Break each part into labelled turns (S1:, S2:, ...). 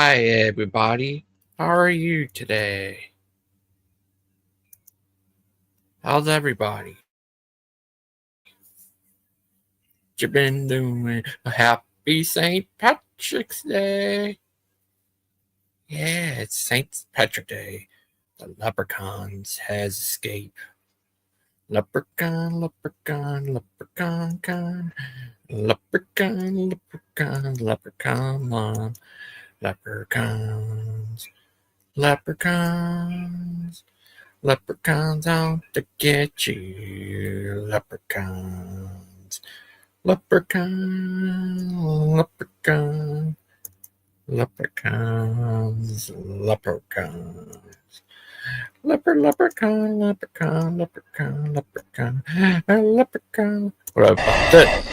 S1: Hi, everybody. How are you today? How's everybody? You been doing a happy St. Patrick's Day? Yeah, it's St. Patrick Day. The leprechauns has escaped. Leprechaun, leprechaun, leprechaun, con. Leprechaun, leprechaun, leprechaun, mom. Leprechauns, leprechauns. Leprechauns out to get you, leprechauns. Leprechaun, leprechaun, leprechauns, leprechauns. Leprechaun, leprechaun, leprechaun, leprechaun, leprechaun. What about that?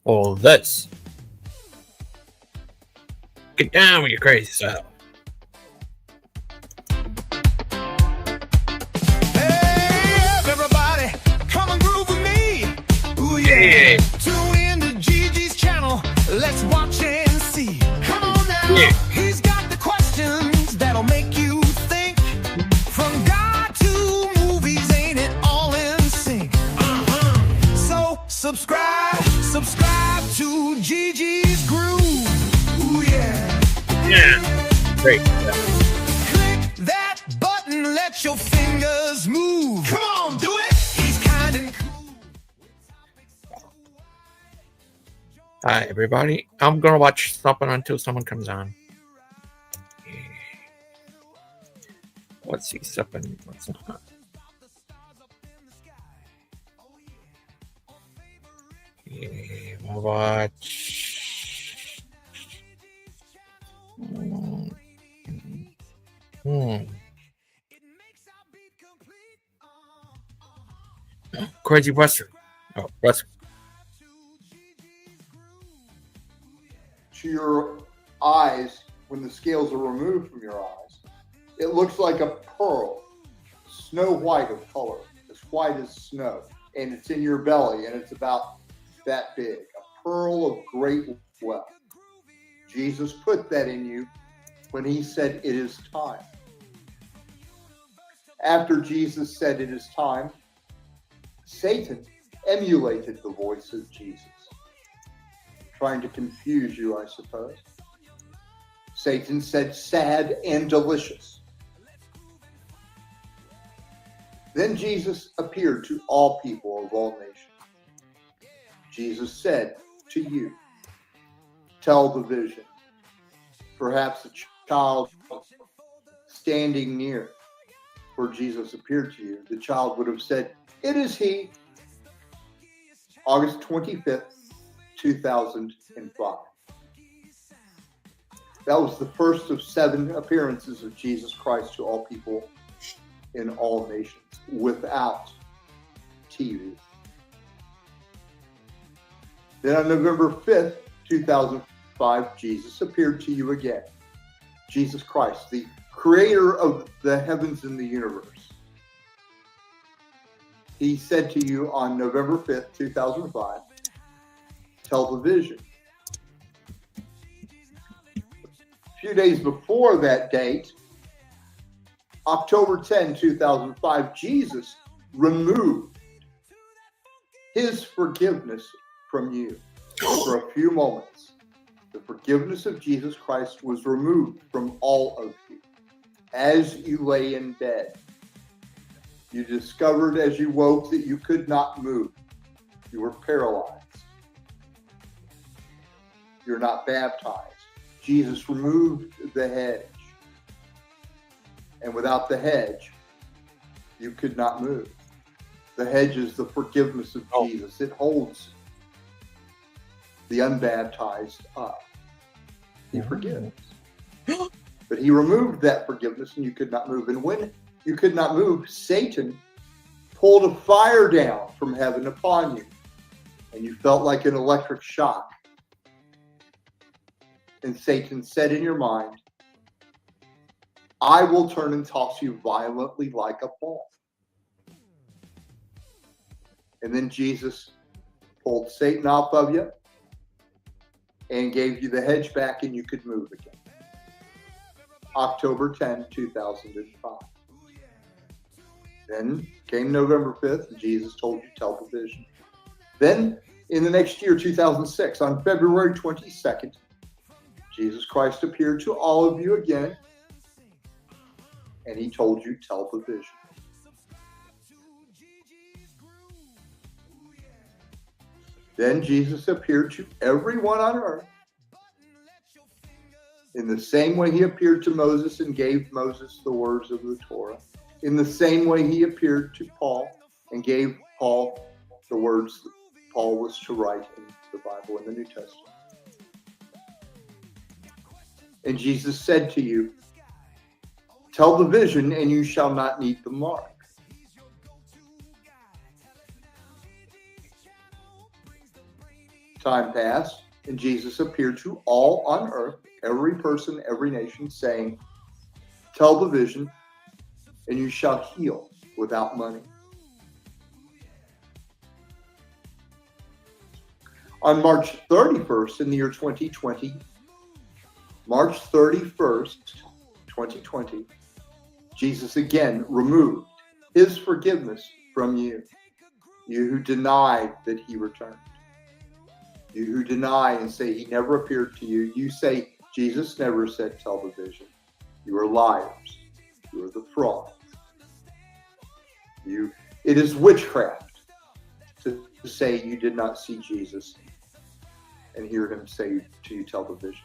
S1: All this. Get down with your crazy self. Yeah.
S2: Tune in to Gigi's channel. Let's watch and see. Come on now.
S1: Yeah.
S2: He's got the questions that'll make you think. From God to movies, ain't it all in sync? So subscribe to Gigi's Groove. Ooh yeah.
S1: Yeah. Great.
S2: Click that button, let your fingers move. Come on, do it. He's kind and cool.
S1: Hi, everybody. I'm going to watch something until someone comes on. Let's see something. What's on? Yeah, we'll watch. Crazy Western. Oh, Western.
S3: To your eyes, when the scales are removed from your eyes, it looks like a pearl, snow white of color, as white as snow, and it's in your belly, and it's about that big, a pearl of great wealth. Jesus put that in you when he said, "It is time." After Jesus said, "It is time," Satan emulated the voice of Jesus, trying to confuse you, I suppose. Satan said, "Sad and delicious." Then Jesus appeared to all people of all nations. Jesus said to you, "Tell the vision." Perhaps a child standing near where Jesus appeared to you, the child would have said, "It is he." August 25th, 2005. That was the first of 7 appearances of Jesus Christ to all people in all nations without TV. Then on November 5th, 2005, Jesus appeared to you again. Jesus Christ, the creator of the heavens and the universe. He said to you on November 5th, 2005, "Tell the vision." A few days before that date, October 10, 2005, Jesus removed his forgiveness from you for a few moments. The forgiveness of Jesus Christ was removed from all of you. As you lay in bed, you discovered as you woke that you could not move. You were paralyzed. You're not baptized. Jesus removed the hedge. And without the hedge, you could not move. The hedge is the forgiveness of Jesus. It holds the unbaptized up. He forgives. But he removed that forgiveness and you could not move. And when you could not move, Satan pulled a fire down from heaven upon you. And you felt like an electric shock. And Satan said in your mind, "I will turn and toss you violently like a ball." And then Jesus pulled Satan off of you and gave you the hedge back, and you could move again. October 10, 2005. Then came November 5th, and Jesus told you television. Then in the next year, 2006, on February 22nd, Jesus Christ appeared to all of you again, and he told you television. Then Jesus appeared to everyone on earth in the same way he appeared to Moses and gave Moses the words of the Torah. In the same way he appeared to Paul and gave Paul the words that Paul was to write in the Bible in the New Testament. And Jesus said to you, tell the vision and you shall not need the mark. Time passed, and Jesus appeared to all on earth, every person, every nation, saying, tell the vision, and you shall heal without money. On March 31st in the year 2020, March 31st, 2020, Jesus again removed his forgiveness from you, you who denied that he returned. You who deny and say he never appeared to you, you say Jesus never said tell the vision. You are liars. You are the fraud. It is witchcraft to say you did not see Jesus and hear him say to you tell the vision.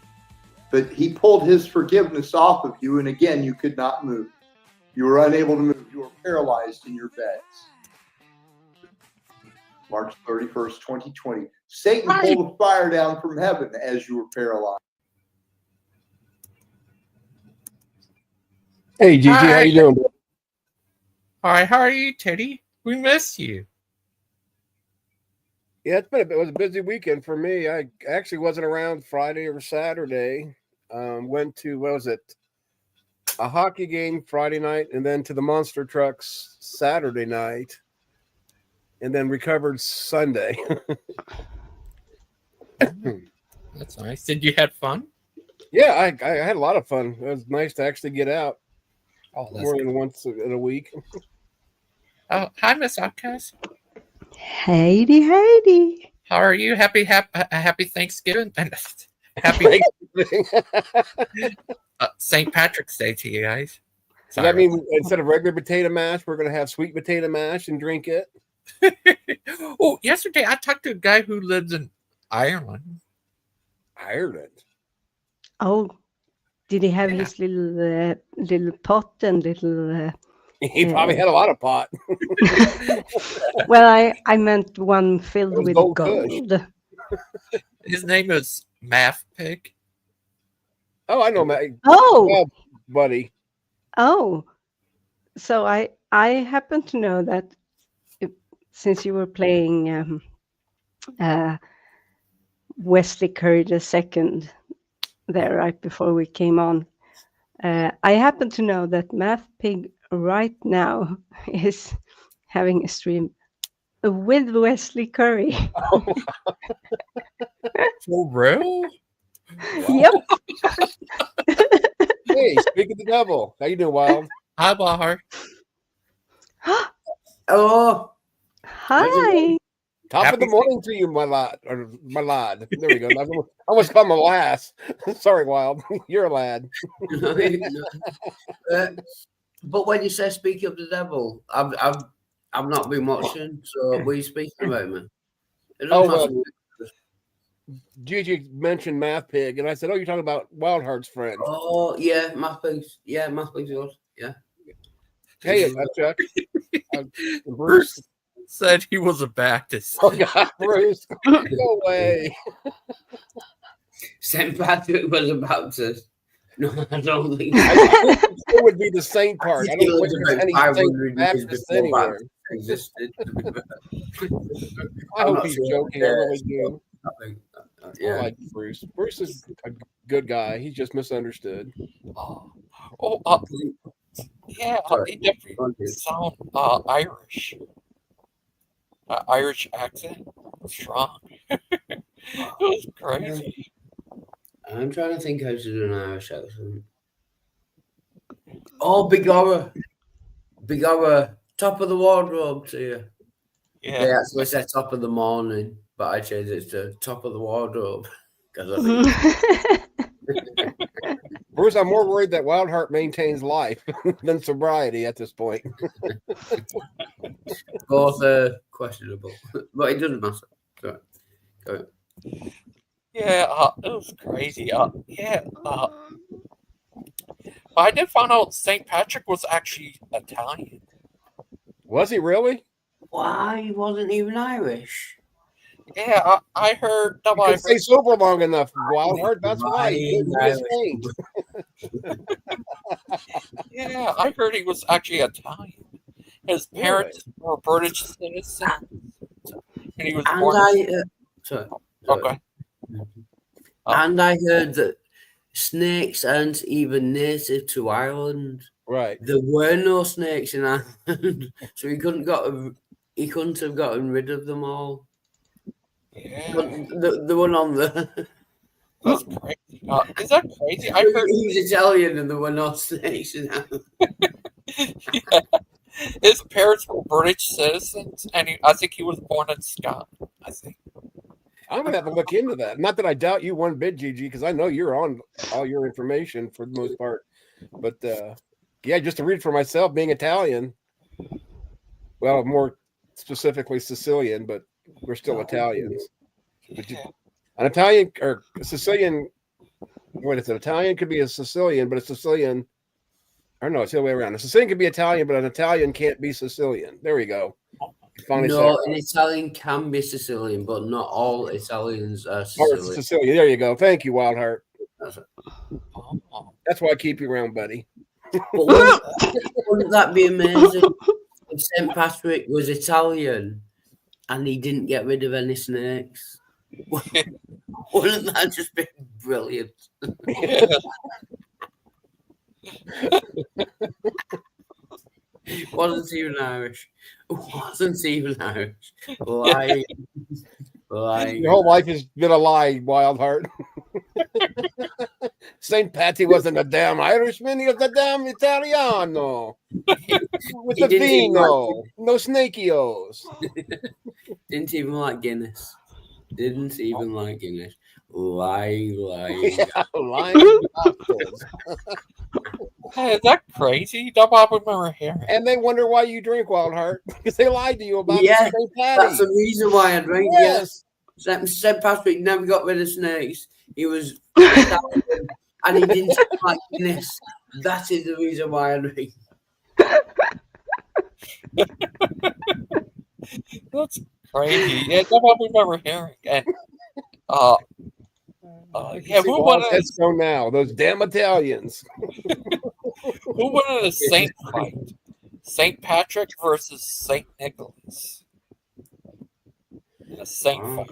S3: But he pulled his forgiveness off of you, and again you could not move. You were unable to move. You were paralyzed in your beds. March 31st, 2020. Satan pulled a fire down from heaven as you were paralyzed.
S4: Hey, Gigi, how you doing?
S1: Hi, how are you, Teddy? We miss you.
S4: Yeah, it was a busy weekend for me. I actually wasn't around Friday or Saturday. Went to, what was it? A hockey game Friday night, and then to the Monster Trucks Saturday night, and then recovered Sunday.
S1: That's nice. Did you have fun?
S4: Yeah, I had a lot of fun. It was nice to actually get out more than once in a week.
S1: Oh, hi, Miss Outcast.
S5: Heidi.
S1: How are you? Happy Thanksgiving and happy St. Patrick's Day to you guys.
S4: So that means instead of regular potato mash, we're going to have sweet potato mash and drink it.
S1: Oh, yesterday I talked to a guy who lives in Ireland.
S4: Ireland?
S5: Oh, did he have his little pot and little...
S4: He probably had a lot of pot.
S5: Well, I meant one filled with gold.
S1: His name is Math Pig.
S4: Oh, I know Matt.
S5: Oh,
S4: buddy.
S5: Oh, so I happen to know that since you were playing Wesley Curry II there right before we came on, I happen to know that Math Pig right now is having a stream with Wesley Curry.
S1: For real?
S5: Yep.
S4: Hey, speak of the devil. How you doing, Wild?
S1: Hi, Wildheart.
S6: Hello.
S5: Hi.
S4: Top of the morning to you, my lad. Or my lad. There we go. I almost called my lass. Sorry, Wild. You're a lad.
S6: But when you say speak of the devil, I've not been watching. So what are you speaking about, man?
S4: Gigi mentioned Math Pig, and I said, "Oh, you're talking about Wildheart's friend."
S6: Oh, yeah, Math Pig's. Yeah, Math Pig's yours. Yeah.
S4: Hey, Chuck.
S1: Bruce said he was a Baptist.
S4: Oh God, Bruce, no way.
S6: St. Patrick was a Baptist. No, I don't think.
S4: It would be the Saint part. I don't think there's any Saint Baptist anywhere.
S6: Existed.
S4: I hope he's joking. I really do.
S6: Yeah.
S4: I like Bruce. Bruce is a good guy. He's just misunderstood.
S1: Yeah, he definitely sounds Irish. Irish accent. Strong. It was crazy.
S6: I'm trying to think how to do an Irish accent. Oh, Big Horror. Big Horror. Top of the wardrobe to you.
S1: Yeah.
S6: They actually said top of the morning, but I changed it to top of the wardrobe. Because I think
S4: Bruce, I'm more worried that Wildheart maintains life than sobriety at this point.
S6: both questionable. But it doesn't matter. Go ahead.
S1: Yeah, it was crazy. But I did find out St. Patrick was actually Italian.
S4: Was he really?
S6: Why? He wasn't even Irish.
S1: Yeah, I heard. No,
S4: You
S1: I
S4: could stay
S1: heard
S4: sober long enough, Wildheart. That's why he couldn't be a
S6: Irish.
S4: saint.
S1: yeah, I heard he was actually Italian. His parents were British citizens, and he was
S6: And
S1: born.
S6: sorry.
S1: Okay.
S6: And I heard that snakes aren't even native to Ireland.
S4: Right.
S6: There were no snakes in Ireland, so he couldn't have gotten rid of them all.
S1: Yeah,
S6: The one on the
S1: that's crazy. Is that crazy? I heard
S6: he was Italian and there were no snakes in Ireland.
S1: yeah, his parents were British citizens, and I think he was born in Scotland. I think.
S4: I'm gonna have to look into that. Not that I doubt you one bit, GG, because I know you're on all your information for the most part. But yeah, just to read for myself, being Italian, well, more specifically Sicilian, but we're still Italians. But an Italian or Sicilian, what is it? Italian could be a Sicilian, but a Sicilian, or no, it's the other way around. A Sicilian could be Italian, but an Italian can't be Sicilian. There we go. Finally
S6: No, an Italian can be Sicilian, but not all Italians are Sicilian.
S4: Sicilian. There you go. Thank you, Wildheart.
S6: That's it.
S4: That's why I keep you around, buddy.
S6: But wouldn't that be amazing if St. Patrick was Italian and he didn't get rid of any snakes? Wouldn't that just be brilliant? Wasn't even Irish. Wasn't even Irish. Lying.
S4: Your whole life has been a lie, Wildheart. St. Patty wasn't a damn Irishman, he was a damn Italiano. With a vino. No snakios.
S6: Didn't even like Guinness. Didn't even like Guinness. Lying.
S4: Yeah, lying bastards.
S1: Hey, is that crazy? Don't I remember hearing.
S4: And they wonder why you drink, Wildheart, because they lied to you about
S6: Yeah,
S4: St. Patty.
S6: that's the reason why I drink.
S4: Yes.
S6: St. Patrick never got rid of snakes. He was Italian and he didn't like Guinness. That is the reason why I drink.
S1: That's crazy. Yeah, don't I remember hearing. And yeah, who won
S4: Let's go now. Those damn Italians.
S1: Who won in a saint fight? St. Patrick versus St. Nicholas. A saint fight.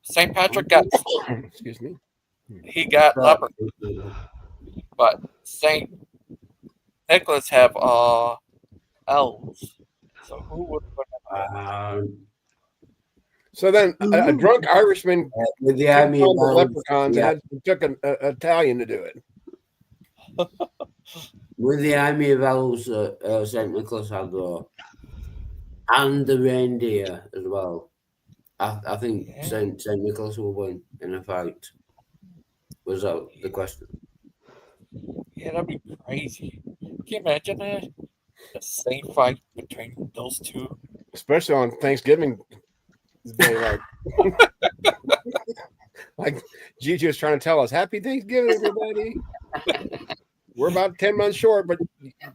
S1: St. Patrick got
S4: Excuse me.
S1: he got leper, but St. Nicholas have elves. So who would win?
S4: So then a drunk Irishman
S6: With the army
S4: killed
S6: of
S4: the
S6: elves,
S4: leprechauns and took an Italian to do it.
S6: with the army of elves St. Nicholas had though, and the reindeer as well. I think St. Nicholas will win in a fight. Was that the question?
S1: Yeah, that'd be crazy. Can you imagine that? A saint fight between those two.
S4: Especially on Thanksgiving Day, like Gigi was trying to tell us, Happy Thanksgiving, everybody. We're about 10 months short, but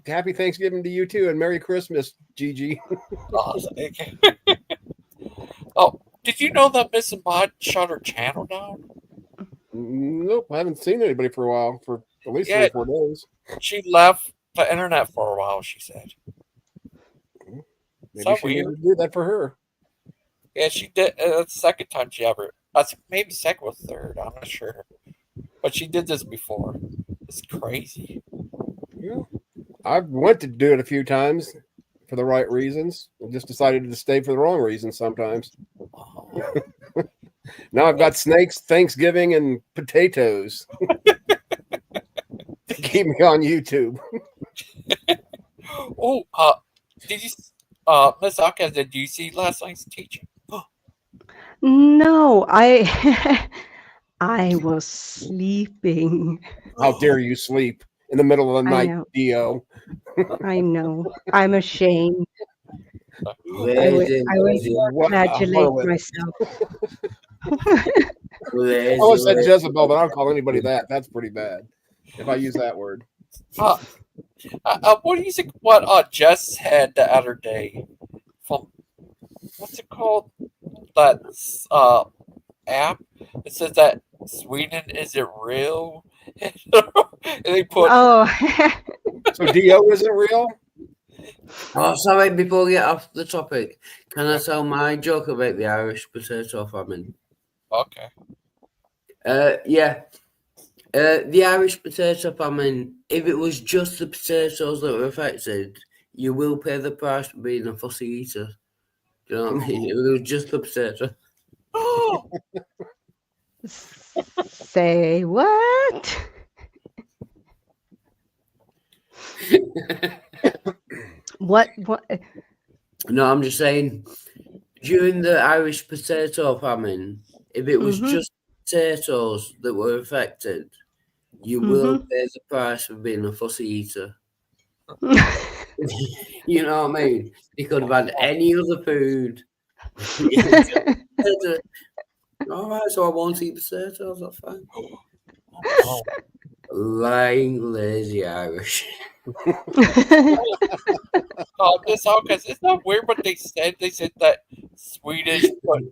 S4: happy Thanksgiving to you too, and Merry Christmas, Gigi.
S1: Oh, did you know that Miss Mod shut her channel down?
S4: Nope, I haven't seen anybody for a while, for at least 3 or 4 days.
S1: She left the internet for a while, she said.
S4: Maybe she needed to do that for her.
S1: Yeah, she did. That's the second time she ever. Maybe second or third. I'm not sure, but she did this before. It's crazy.
S4: Yeah. I went to do it a few times for the right reasons. I just decided to stay for the wrong reasons sometimes.
S1: Oh.
S4: Now I've got snakes, Thanksgiving, and potatoes to keep me on YouTube.
S1: Oh, did you, Miss Outcast, did you see last night's teaching?
S5: No, I I was sleeping.
S4: How dare you sleep in the middle of the
S5: I
S4: night,
S5: know.
S4: Dio?
S5: I know. I'm ashamed.
S6: Lazy,
S5: I will
S6: lazy,
S4: What a
S5: flagellate
S4: harlot.
S5: myself.
S6: lazy,
S4: I almost said
S6: lazy.
S4: Jezebel, but I don't call anybody that. That's pretty bad if I use that word.
S1: What do you think? What Jess said the other day from what's it called? That app. It says that Sweden isn't real, and they put
S5: Oh,
S4: So Dio isn't real?
S6: Oh, sorry, before we get off the topic, can I tell my joke about the Irish potato famine?
S1: okay.
S6: Yeah. The Irish potato famine, if it was just the potatoes that were affected, you will pay the price for being a fussy eater. Do you know what I mean? If it was just the potato.
S5: say what? What?
S6: No, I'm just saying, during the Irish potato famine, if it was just potatoes that were affected, you will pay the price for being a fussy eater. You know what I mean? You could have had any other food. All right, so I won't eat potatoes. That's fine.
S1: Oh,
S6: Lying, lazy Irish.
S1: Miss Outcast, it's not weird what they said. They said that Swedish put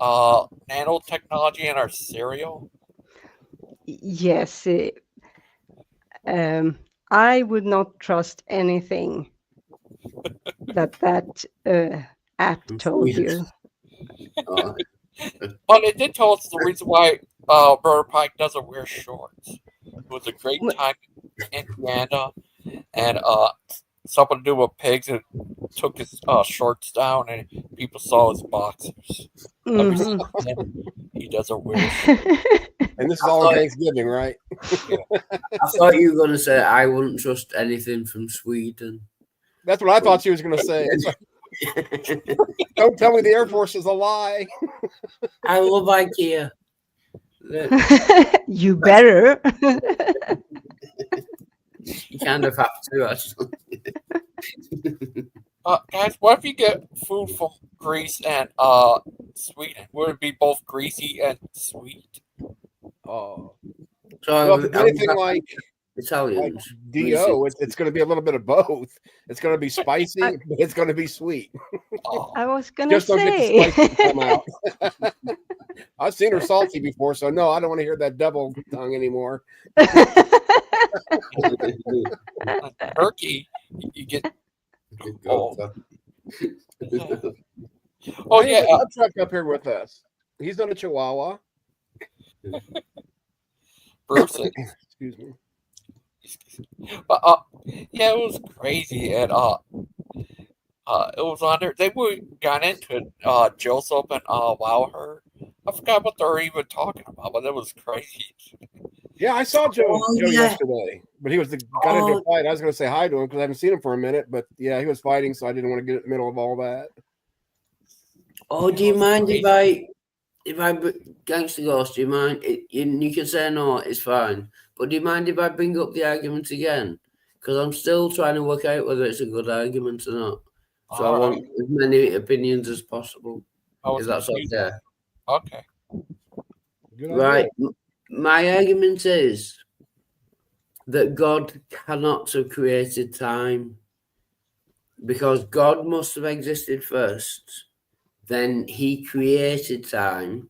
S1: nanotechnology in our cereal.
S5: Yes. I would not trust anything that app told you.
S6: Oh,
S1: But it did tell us the reason why Brother Pike doesn't wear shorts. It was a great time in Indiana, and something to do with pigs, and took his shorts down, and people saw his boxers. Ever since then, he doesn't wear shorts.
S4: And this is all on Thanksgiving, right?
S6: I thought you were going to say I wouldn't trust anything from Sweden.
S4: That's what I thought she was going to say. It's like, don't tell me the Air Force is a lie.
S6: I love IKEA.
S5: You better.
S6: You kind of have to, actually.
S1: Guys, what if you get food from Greece and Sweden? Would it be both greasy and sweet?
S4: Oh.
S6: So
S4: Well, if it's anything like
S6: Italians.
S4: Dio, it's going to be a little bit of both. It's going to be spicy, but it's going to be sweet.
S5: I was going to
S4: Just don't get the
S5: say.
S4: spicy to come out. I've seen her salty before, so no, I don't want to hear that double tongue anymore.
S1: Turkey, you get.
S6: Oh.
S1: Oh yeah,
S4: a truck up here with us. He's on a Chihuahua.
S1: Bruce.
S4: Excuse me.
S1: But yeah, it was crazy, and it was on there. They got into it. Joseph and Wildheart. I forgot what they were even talking about, but it was crazy.
S4: Yeah, I saw Joe yesterday, but he got into a fight. I was going to say hi to him because I haven't seen him for a minute, but yeah, he was fighting, so I didn't want to get in the middle of all that.
S6: Oh, do you mind if I Gangster Ghost, do you mind? You can say no, it's fine. But do you mind if I bring up the argument again? Because I'm still trying to work out whether it's a good argument or not. So I want as many opinions as possible. If that's okay.
S1: Okay.
S6: Right. My argument is that God cannot have created time because God must have existed first. Then he created time.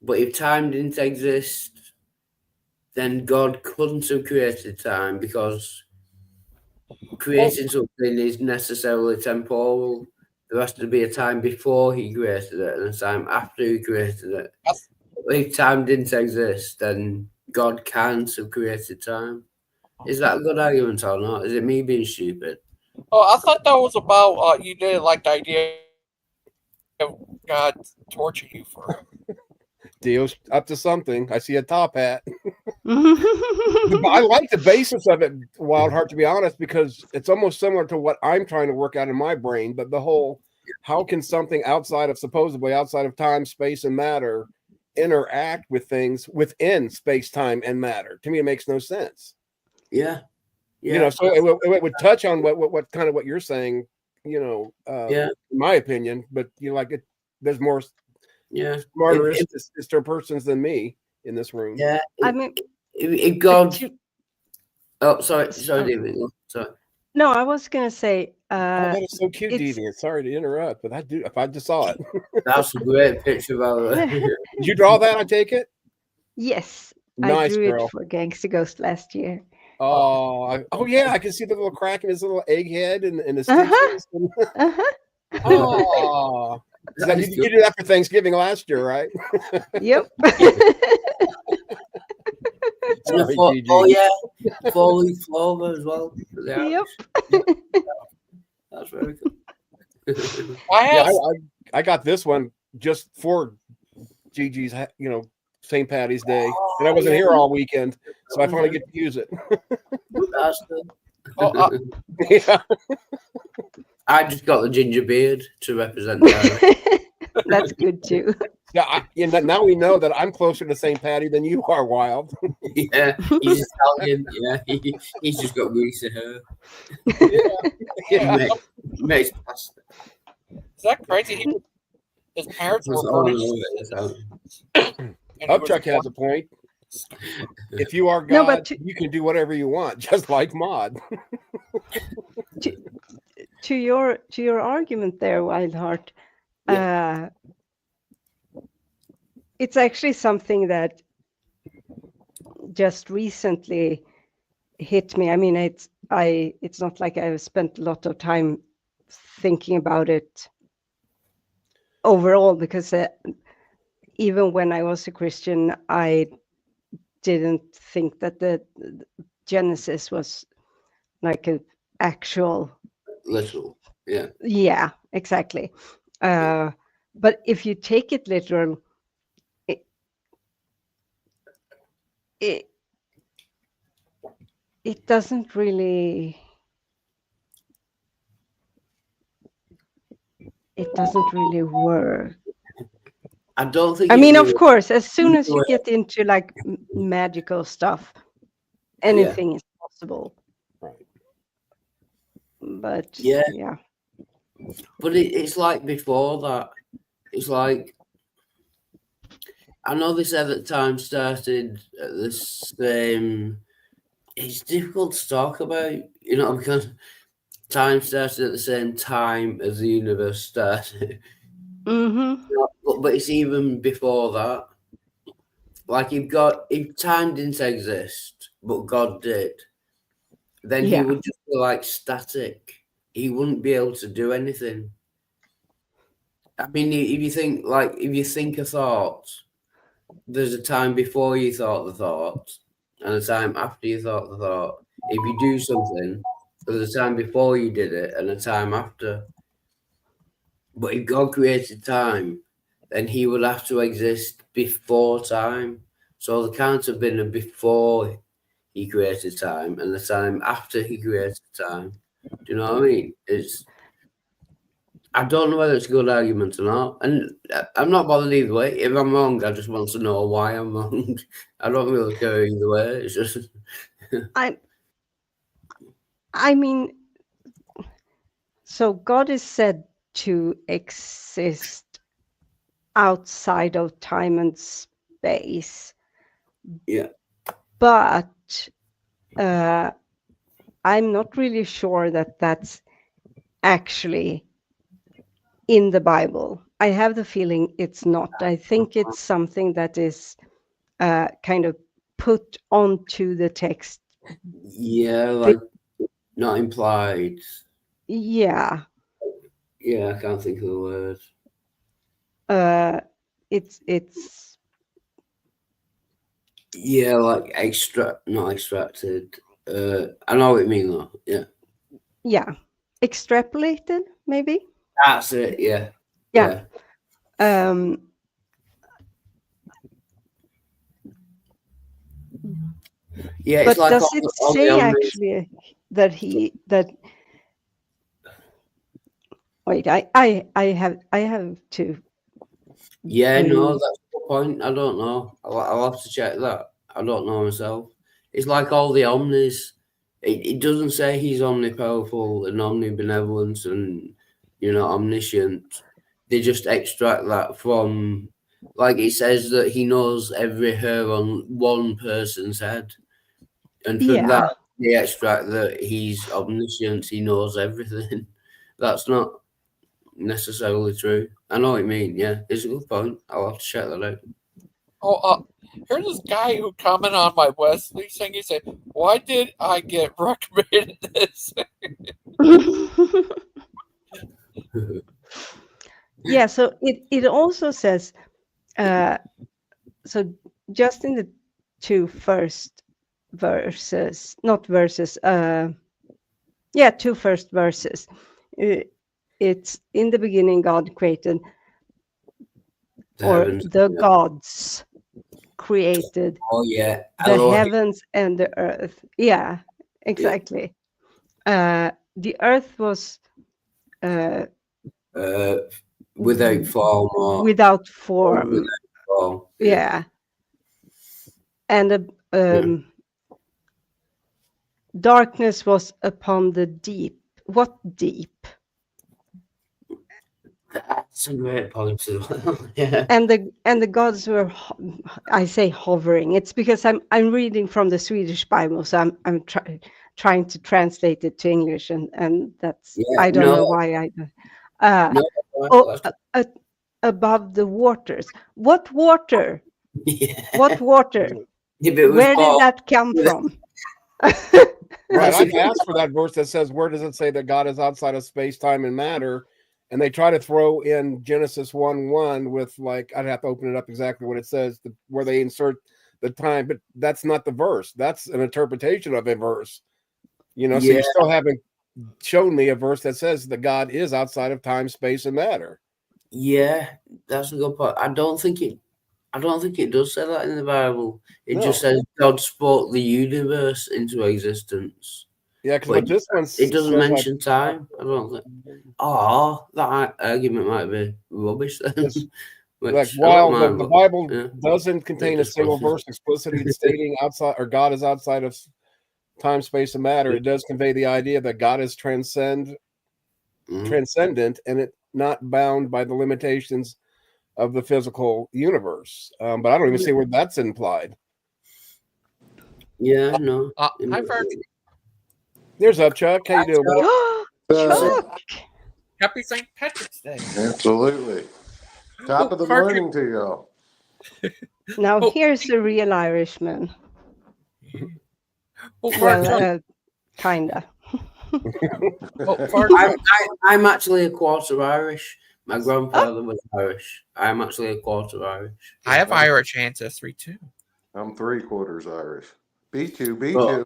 S6: But if time didn't exist, then God couldn't have created time because creating something is necessarily temporal. There has to be a time before he created it and a time after he created it. If time didn't exist, then God can't have created time. Is that a good argument or not? Is it me being stupid?
S1: Oh, I thought that was about you didn't like the idea of God torturing you for.
S4: Deal's up to something. I see a top hat. I like the basis of it, Wildheart, to be honest, because it's almost similar to what I'm trying to work out in my brain. But the whole, how can something supposedly outside of time, space, and matter interact with things within space, time, and matter? To me, it makes no sense.
S6: Yeah.
S4: So it would touch on what kind of what you're saying, in my opinion. But there's more smarter persons than me in this room.
S6: Yeah.
S5: I mean,
S6: if God. Oh, sorry, David. Sorry.
S5: No, I was gonna say.
S4: That is so cute, Deviant. Sorry to interrupt, but I just saw it.
S6: That's a great picture, by the way.
S4: Did you draw that? I take it.
S5: Yes,
S4: Nice,
S5: I drew
S4: girl.
S5: it for Gangster Ghost last year.
S4: Oh, yeah, I can see the little crack in his little egg head and his
S5: Uh-huh.
S4: stitches.
S5: Uh-huh.
S4: Oh, you did that for Thanksgiving last year, right?
S5: Yep.
S4: Sorry, Gigi.
S6: Oh yeah, 4-leaf clover as well.
S5: Yep.
S6: That's very cool.
S4: I got this one just for Gigi's, St. Patty's Day, and I wasn't here all weekend, so I finally get to use it.
S6: That's good.
S4: Yeah.
S6: I just got the ginger beard to represent that.
S5: That's good too.
S4: Yeah, now we know that I'm closer to St. Patty than you are, Wild.
S6: Yeah, he's Italian. Yeah, he's just got greasy hair.
S4: Yeah.
S6: He makes pasta.
S1: Is that crazy? His parents were British.
S4: Upchuck has a point. If you are God, you can do whatever you want, just like Maud.
S5: To your argument there, Wildheart, it's actually something that just recently hit me. I mean, it's not like I've spent a lot of time thinking about it overall, because even when I was a Christian, I didn't think that the Genesis was like an actual
S6: literal. Yeah.
S5: Yeah, exactly. But if you take it literal, it doesn't really. It doesn't really work.
S6: I don't think.
S5: I mean, of course, as soon as you get into like magical stuff, anything is possible.
S4: Right.
S5: But
S6: yeah. But it's like before that. It's like, I know they said that time started at the same. It's difficult to talk about, because time started at the same time as the universe started.
S5: Mm-hmm.
S6: But it's even before that. Like if time didn't exist, but God did, then he would just be like static. He wouldn't be able to do anything. I mean, if you think a thought, there's a time before you thought the thought, and a time after you thought the thought. If you do something, there's a time before you did it, and a time after. But if God created time, then he would have to exist before time. So there can't have been a before he created time and the time after he created time. Do you know what I mean? I don't know whether it's a good argument or not. And I'm not bothered either way. If I'm wrong, I just want to know why I'm wrong. I don't really care either way. It's just...
S5: I mean, so God is said to exist outside of time and space.
S6: Yeah.
S5: But I'm not really sure that that's actually in the Bible. I have the feeling it's not. I think it's something that is kind of put onto the text.
S6: Yeah, like not implied.
S5: Yeah.
S6: Yeah, I can't think of the word.
S5: It's
S6: Yeah, like not extracted. I know what you mean though. Yeah,
S5: Yeah, extrapolated maybe.
S6: that's it. Yeah,
S5: Yeah.
S6: yeah. Yeah, it's
S5: But
S6: like
S5: does it
S6: all the
S5: say
S6: omnis.
S5: actually that wait, I have to
S6: Yeah, no,
S5: read.
S6: that's the point. I don't know. I'll have to check that. I don't know myself. It's like all the omnis. It doesn't say he's omnipowerful and omnibenevolent and omniscient. They just extract that from, like it says that he knows every hair on one person's head, and from that
S5: Yeah.
S6: they extract that he's omniscient. He knows everything. That's not necessarily true. I know what you mean. Yeah, it's a good point. I'll have to check that out.
S1: Oh, here's this guy who commented on my Wesley thing. He said, "Why did I get recommended this?"
S5: Yeah, so it also says so just in the two first verses, not verses, two first verses. It's in the beginning God created, or
S6: Heavens,
S5: the
S6: yeah.
S5: gods created
S6: Oh yeah,
S5: the
S6: Elohim.
S5: heavens and the earth. Yeah, exactly. The earth was
S6: Without form or
S5: without form.
S6: without form.
S5: Yeah. And darkness was upon the deep. What deep?
S6: That's a great point as well. Yeah.
S5: And the gods were, I say hovering. It's because I'm reading from the Swedish Bible, so I'm trying to translate it to English, and that's
S6: Yeah,
S5: I don't know why
S6: No,
S5: above the waters. What water?
S6: yeah.
S5: What water?
S6: If it was
S5: Where did
S6: Paul,
S5: that come from?
S4: Right. I've asked for that verse that says, where does it say that God is outside of space, time, and matter? And they try to throw in Genesis 1:1 with, like, I'd have to open it up exactly what it says, where they insert the time, but that's not the verse. That's an interpretation of a verse. So you still haven't shown me a verse that says that God is outside of time, space, and matter.
S6: Yeah, that's a good point. I don't think it does say that in the Bible. It just says God spoke the universe into existence.
S4: Yeah, because this one
S6: it doesn't mention time. I don't think. Oh, that argument might be rubbish then.
S4: While the Bible doesn't contain a single verse explicitly stating outside or God is outside of time, space, and matter, it does convey the idea that God is transcendent and it not bound by the limitations of the physical universe. But I don't even see where that's implied.
S6: Yeah, no.
S1: Hi, Virgil.
S4: There's up, Chuck. How you doing, buddy?
S5: Chuck!
S1: Happy St. Patrick's Day.
S7: Absolutely. Top of the morning to you.
S5: Now here's a real Irishman.
S1: Well,
S5: kinda.
S6: I'm actually a quarter Irish. My grandfather was Irish. I'm actually a quarter Irish.
S1: I have Irish ancestry too.
S7: I'm 3/4 Irish. B2.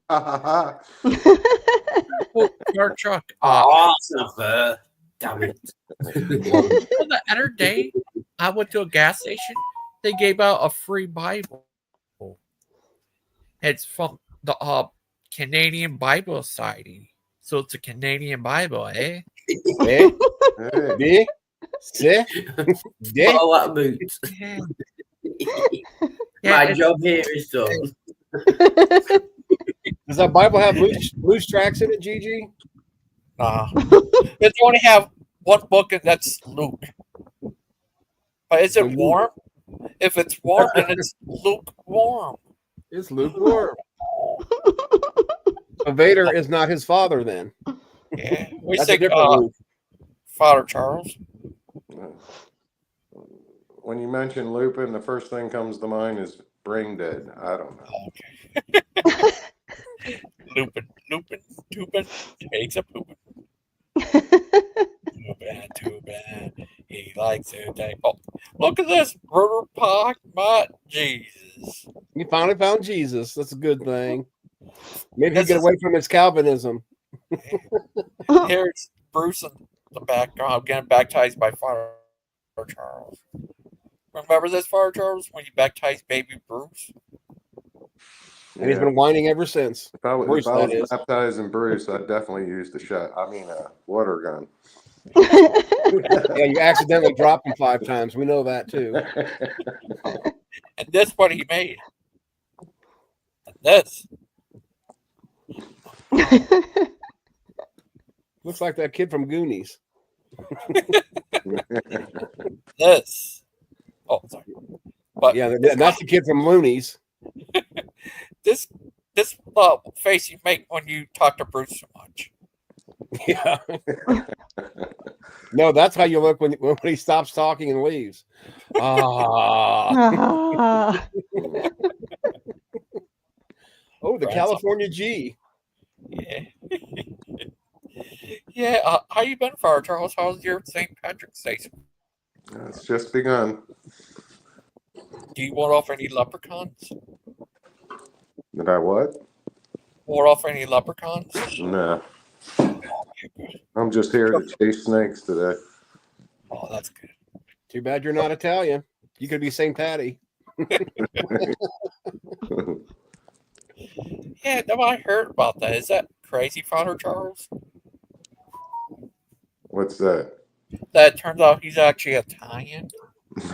S1: Well, your Chuck.
S6: That's not fair. Damn it.
S1: The other day, I went to a gas station. They gave out a free Bible. It's from the Canadian Bible Society. So it's a Canadian Bible, eh?
S4: Hey. See?
S6: All that boots. My job here is done.
S4: Does that Bible have loose tracks in it, Gigi?
S1: They only have one book, and that's Luke. But is it warm? If it's warm, then it's lukewarm.
S4: It's lukewarm. So Vader is not his father, then.
S1: Yeah, we
S4: That's
S1: think Father Charles.
S7: When you mention Lupin, the first thing comes to mind is Brain Dead. I don't know.
S1: Okay. Lupin, takes a poopin'. Too bad. He likes it. Oh, look at this murder pot, my Jesus.
S4: He finally found Jesus. That's a good thing. Maybe he'll
S1: This
S4: get
S1: is-
S4: away from his Calvinism.
S1: Here's Bruce in the background getting baptized by Father Charles. Remember this, Father Charles, when you baptized baby Bruce?
S4: And he's
S7: Yeah.
S4: been whining ever since.
S7: If I
S4: Bruce, that
S7: was
S4: is.
S7: baptizing Bruce, I'd definitely use a water gun.
S4: Yeah, you accidentally dropped him 5 times. We know that too.
S1: And this what he made. And this.
S4: Looks like that kid from Goonies.
S1: This. Oh, sorry. But
S4: Yeah, that's the kid from Loonies.
S1: this face you make when you talk to Bruce so much.
S4: Yeah. No, that's how you look when he stops talking and leaves. Ah.
S5: Ah.
S4: Oh, the California G.
S1: Yeah. Yeah. How you been, Father Charles? How's your St. Patrick's Day?
S7: It's just begun.
S1: Do you ward off any leprechauns?
S7: Did I what?
S1: Ward off any leprechauns?
S7: No. I'm just here to chase snakes today.
S1: Oh, that's good.
S4: Too bad you're not Italian. You could be St. Patty.
S1: Yeah, no, I heard about that. Is that crazy, Father Charles?
S7: What's that?
S1: That turns out he's actually Italian.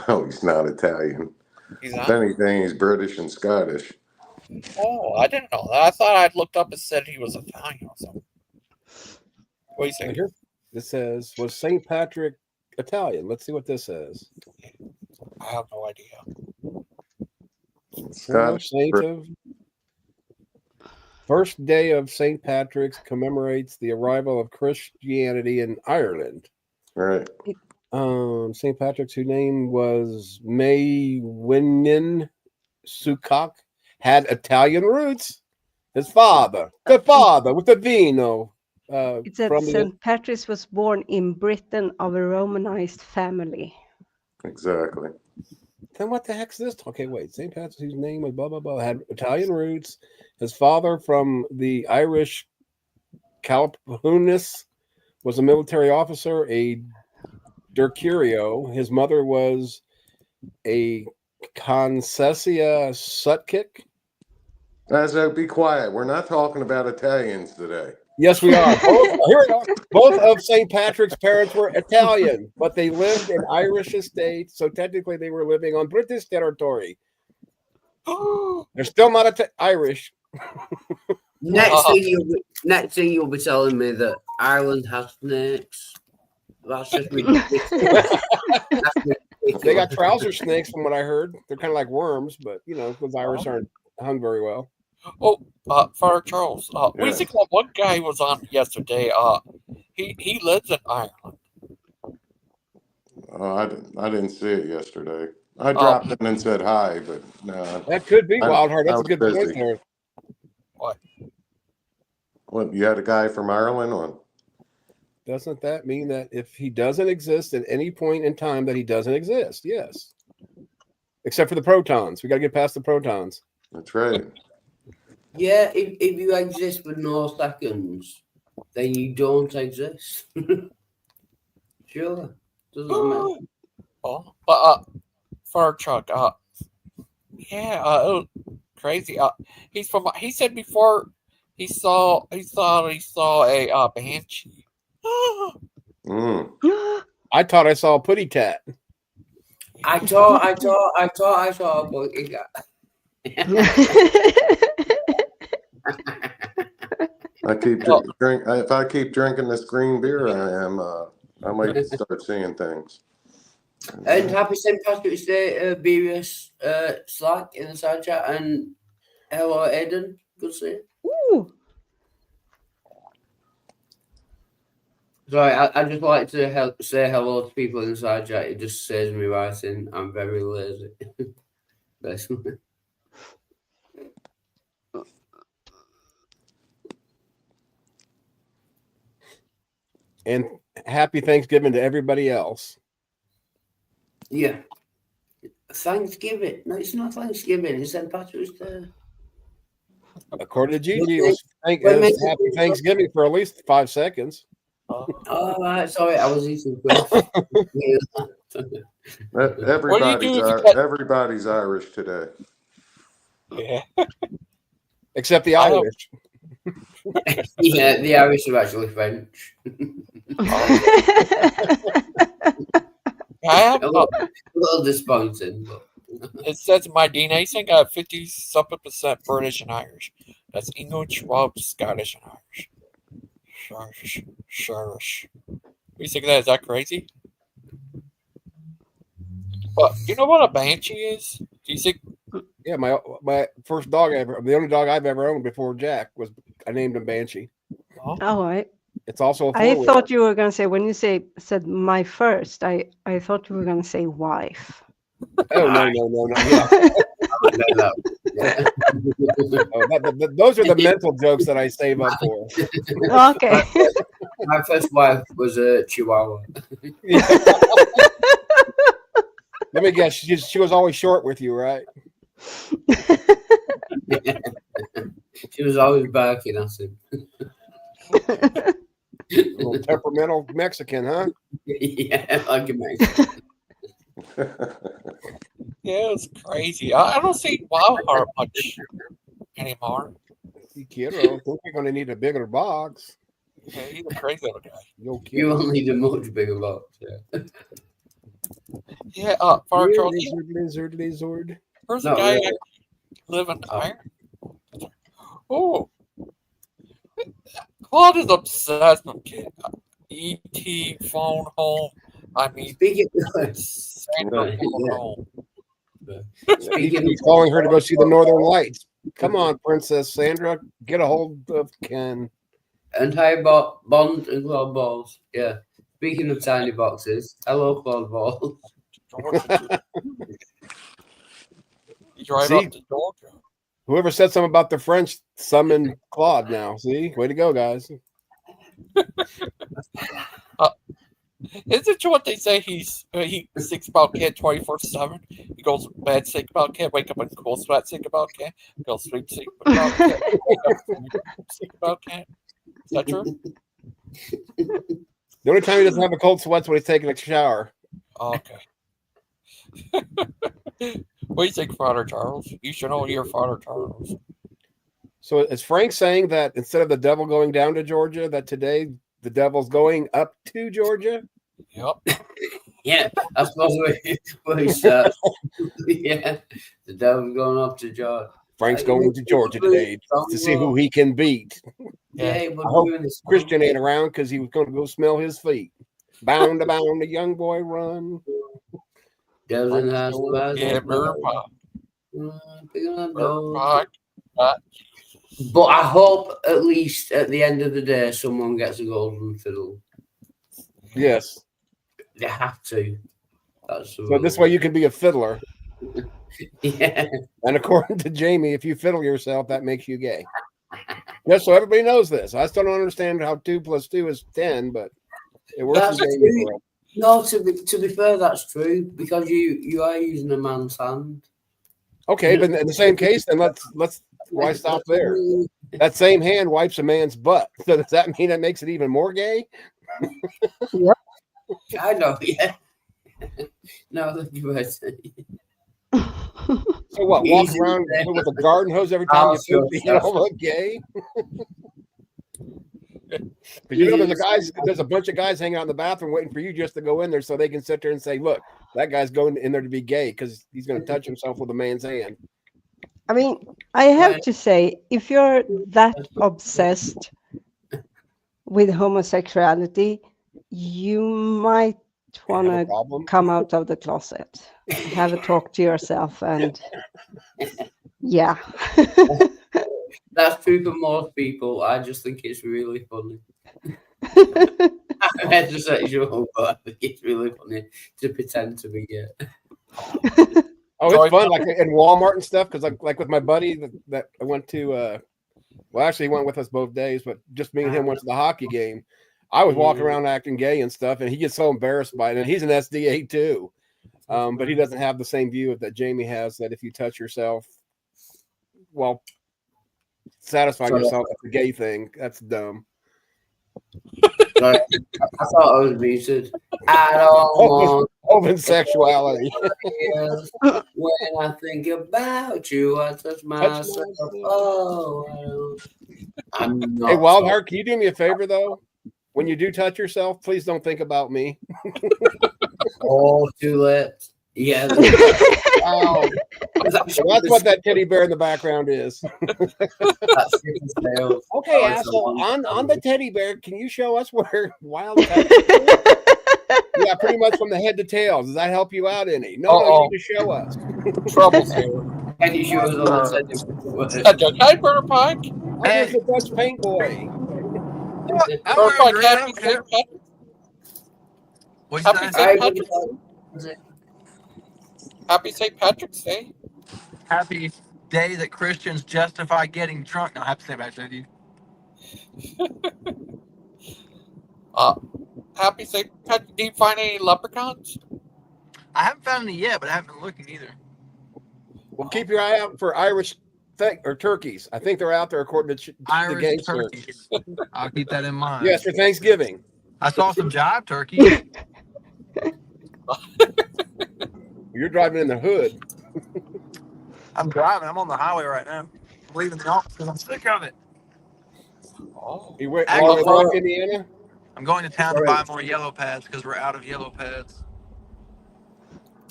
S7: No, he's not Italian.
S1: He's
S7: If
S1: not.
S7: anything, he's British and Scottish.
S1: Oh, I didn't know that. I thought I'd looked up and said he was Italian or something. What do you think?
S4: Here, this says, was St. Patrick Italian? Let's see what this says.
S1: I have no idea.
S7: Scottish.
S4: First day of St. Patrick's commemorates the arrival of Christianity in Ireland.
S7: Right.
S4: St. Patrick's, whose name was Maywinin Sukak, had Italian roots. His father, the father with the vino.
S5: It said St. Patrick's was born in Britain of a Romanized family.
S7: Exactly.
S4: Then what the heck's this? Okay, wait. St. Patrick's, whose name was blah, blah, blah, had Italian roots. His father from the Irish Calpunis was a military officer, a Dercurio. His mother was a Concessia Sutkick.
S7: Lazo, be quiet. We're not talking about Italians today.
S4: Yes, we are. Here we are. Both of St. Patrick's parents were Italian, but they lived in Irish estates, so technically they were living on British territory. They're still not Irish.
S6: Next thing you'll be telling me that Ireland has snakes. That's just ridiculous.
S4: They got trouser snakes, from what I heard. They're kind of like worms, but because Irish aren't hung very well.
S1: Oh, Father Charles. We think one guy was on yesterday. He lives in Ireland.
S7: Oh, I didn't see it yesterday. I dropped in and said hi, but no.
S4: That could be Wildheart. That's a good point there.
S1: What?
S7: What? You had a guy from Ireland on?
S4: Doesn't that mean that if he doesn't exist at any point in time, that he doesn't exist? Yes. Except for the protons. We got to get past the protons.
S7: That's right.
S6: Yeah, if you exist for no seconds, then you don't exist. Sure. Doesn't matter.
S1: Oh, but Father Chuck, it was crazy. He said before he thought he saw a banshee.
S4: I thought I saw a putty tat.
S6: I thought I saw a buggy cat.
S7: If I keep drinking this green beer, I might start seeing things.
S6: And happy St. Patrick's Day, Beerus, Slack in the side chat, and hello, Aiden. Good to see you.
S5: Ooh.
S6: Sorry, I just like to say hello to people in the side chat. It just saves me writing. I'm very lazy. Basically.
S4: And happy Thanksgiving to everybody else.
S6: Yeah. Thanksgiving. No, it's not Thanksgiving. It's St. Patrick's Day.
S4: According to Gigi, it was Happy Thanksgiving for at least 5 seconds.
S6: Oh, right. Sorry, I was eating breath.
S7: Everybody's Irish today.
S1: Yeah.
S4: Except the Irish.
S6: Yeah, the Irish are actually French.
S1: I have
S6: A little disappointing, but
S1: it says my DNA thing got 50-something% British and Irish. That's English, Welsh, Scottish, and Irish. Sure. What do you think of that? Is that crazy? But you know what a banshee is? Do you think?
S4: Yeah, my first dog ever, the only dog I've ever owned before Jack was, I named him Banshee.
S5: All right.
S4: It's also a
S5: I
S4: four-wheeler.
S5: thought you were going to say, when you said my first, I thought you were going to say wife.
S4: Oh, no. Yeah. Those are the mental jokes that I save up for.
S5: Okay.
S6: my first wife was a Chihuahua.
S4: Let me guess, she was always short with you, right?
S6: She was always barking at him.
S4: A little temperamental Mexican, huh?
S6: Yeah, like a Mexican.
S1: Yeah, it's crazy. I don't see Wildheart much anymore.
S4: You kiddo, I think you're going to need a bigger box.
S1: Yeah, he's a crazy little guy.
S6: You will need a much bigger box. Yeah.
S1: Yeah, Father Charles.
S4: Lizard.
S1: Where's the guy that live in Ireland? Oh, Claude is obsessed with kid. E.T. phone home. I mean,
S6: Speaking
S1: Sandra phone home.
S4: He's calling her to go see the Northern Lights. Come on, Princess Sandra, get a hold of Ken.
S6: Entire Bond and Claude balls. Yeah. Speaking of tiny boxes, hello, Claude balls.
S1: You drive up to Georgia.
S4: Whoever said something about the French summoned Claude now. See? Way to go, guys.
S1: Isn't what they say? He thinks about Ken 24/7. He goes to bed, think about Ken, wake up and cold sweat, think about Ken, go sleep, think about Ken, wake up, think about Ken. Is that true?
S4: The only time he doesn't have a cold sweat's when he's taking a shower.
S1: Okay. What do you think, Father Charles? You should know your Father Charles.
S4: So is Frank saying that instead of the devil going down to Georgia, that today the devil's going up to Georgia?
S1: Yep.
S6: Yeah, I suppose where he starts. Yeah, the devil's going up to Georgia.
S4: Frank's going to Georgia today to see who he can beat.
S6: Yeah,
S4: I hope Christian ain't around because he was going to go smell his feet. Bound to bound, a young boy run.
S6: Doesn't have
S1: Yeah,
S6: But I hope at least at the end of the day someone gets a golden fiddle.
S4: Yes.
S6: They have to.
S4: So this way you can be a fiddler.
S6: Yeah.
S4: And according to Jamie, if you fiddle yourself, that makes you gay. Just so everybody knows this. I still don't understand how 2 + 2 is 10, but it works.
S6: No, to be fair, that's true because you are using a man's hand.
S4: Okay, but in the same case, then let's why stop there? That same hand wipes a man's butt. So does that mean that makes it even more gay?
S5: Yep.
S6: I know, yeah. No, look at
S4: So what? Walk around with a garden hose every time you feel you don't look gay? Because you know there's a bunch of guys hanging out in the bathroom waiting for you just to go in there so they can sit there and say, look, that guy's going in there to be gay because he's going to touch himself with a man's hand.
S5: I mean, I have to say, if you're that obsessed with homosexuality, you might want to come out of the closet, have a talk to yourself, and yeah.
S6: That's true for most people. I just think it's really funny. I'm heterosexual, but I think it's really funny to pretend to be gay.
S4: Oh, it's fun, like in Walmart and stuff, because like with my buddy that I went to, well, actually he went with us both days, but just me and him went to the hockey game. I was walking around acting gay and stuff, and he gets so embarrassed by it, and he's an SDA too. But he doesn't have the same view that Jamie has, that if you touch yourself while satisfying yourself, that's a gay thing. That's dumb.
S6: Like, I thought I was muted. I don't want
S4: open sexuality.
S6: When I think about you, I touch myself. Oh, I'm not.
S4: Hey, Wildheart, can you do me a favor though? When you do touch yourself, please don't think about me.
S6: Oh, too late. Yeah.
S4: Wow. That's what that teddy bear in the background is. Okay, asshole. On the teddy bear, can you show us where Wild touches? Yeah, pretty much from the head to tail. Does that help you out any? No, you need to show us.
S1: Trouble's here.
S6: Can you show us
S1: Hi, Brother Pike.
S4: Oh, there's the Dutch paint boy.
S1: Brother Pike, happy St. Patrick's Day. Happy St. Patrick's Day.
S8: Happy day that Christians justify getting drunk. No, happy St. Patrick's Day to you.
S1: Happy St. Patrick's. Did you find any leprechauns?
S8: I haven't found any yet, but I haven't been looking either.
S4: Well, keep your eye out for Irish or turkeys. I think they're out there according to
S8: Irish
S4: the gangster.
S8: turkeys. I'll keep that in mind.
S4: Yes, for Thanksgiving.
S8: I saw some jive turkeys.
S4: You're driving in the hood.
S8: I'm driving. I'm on the highway right now. I'm leaving the office because I'm sick of it.
S1: Oh.
S4: You went to Indiana?
S8: I'm going to town to buy more yellow pads because we're out of yellow pads.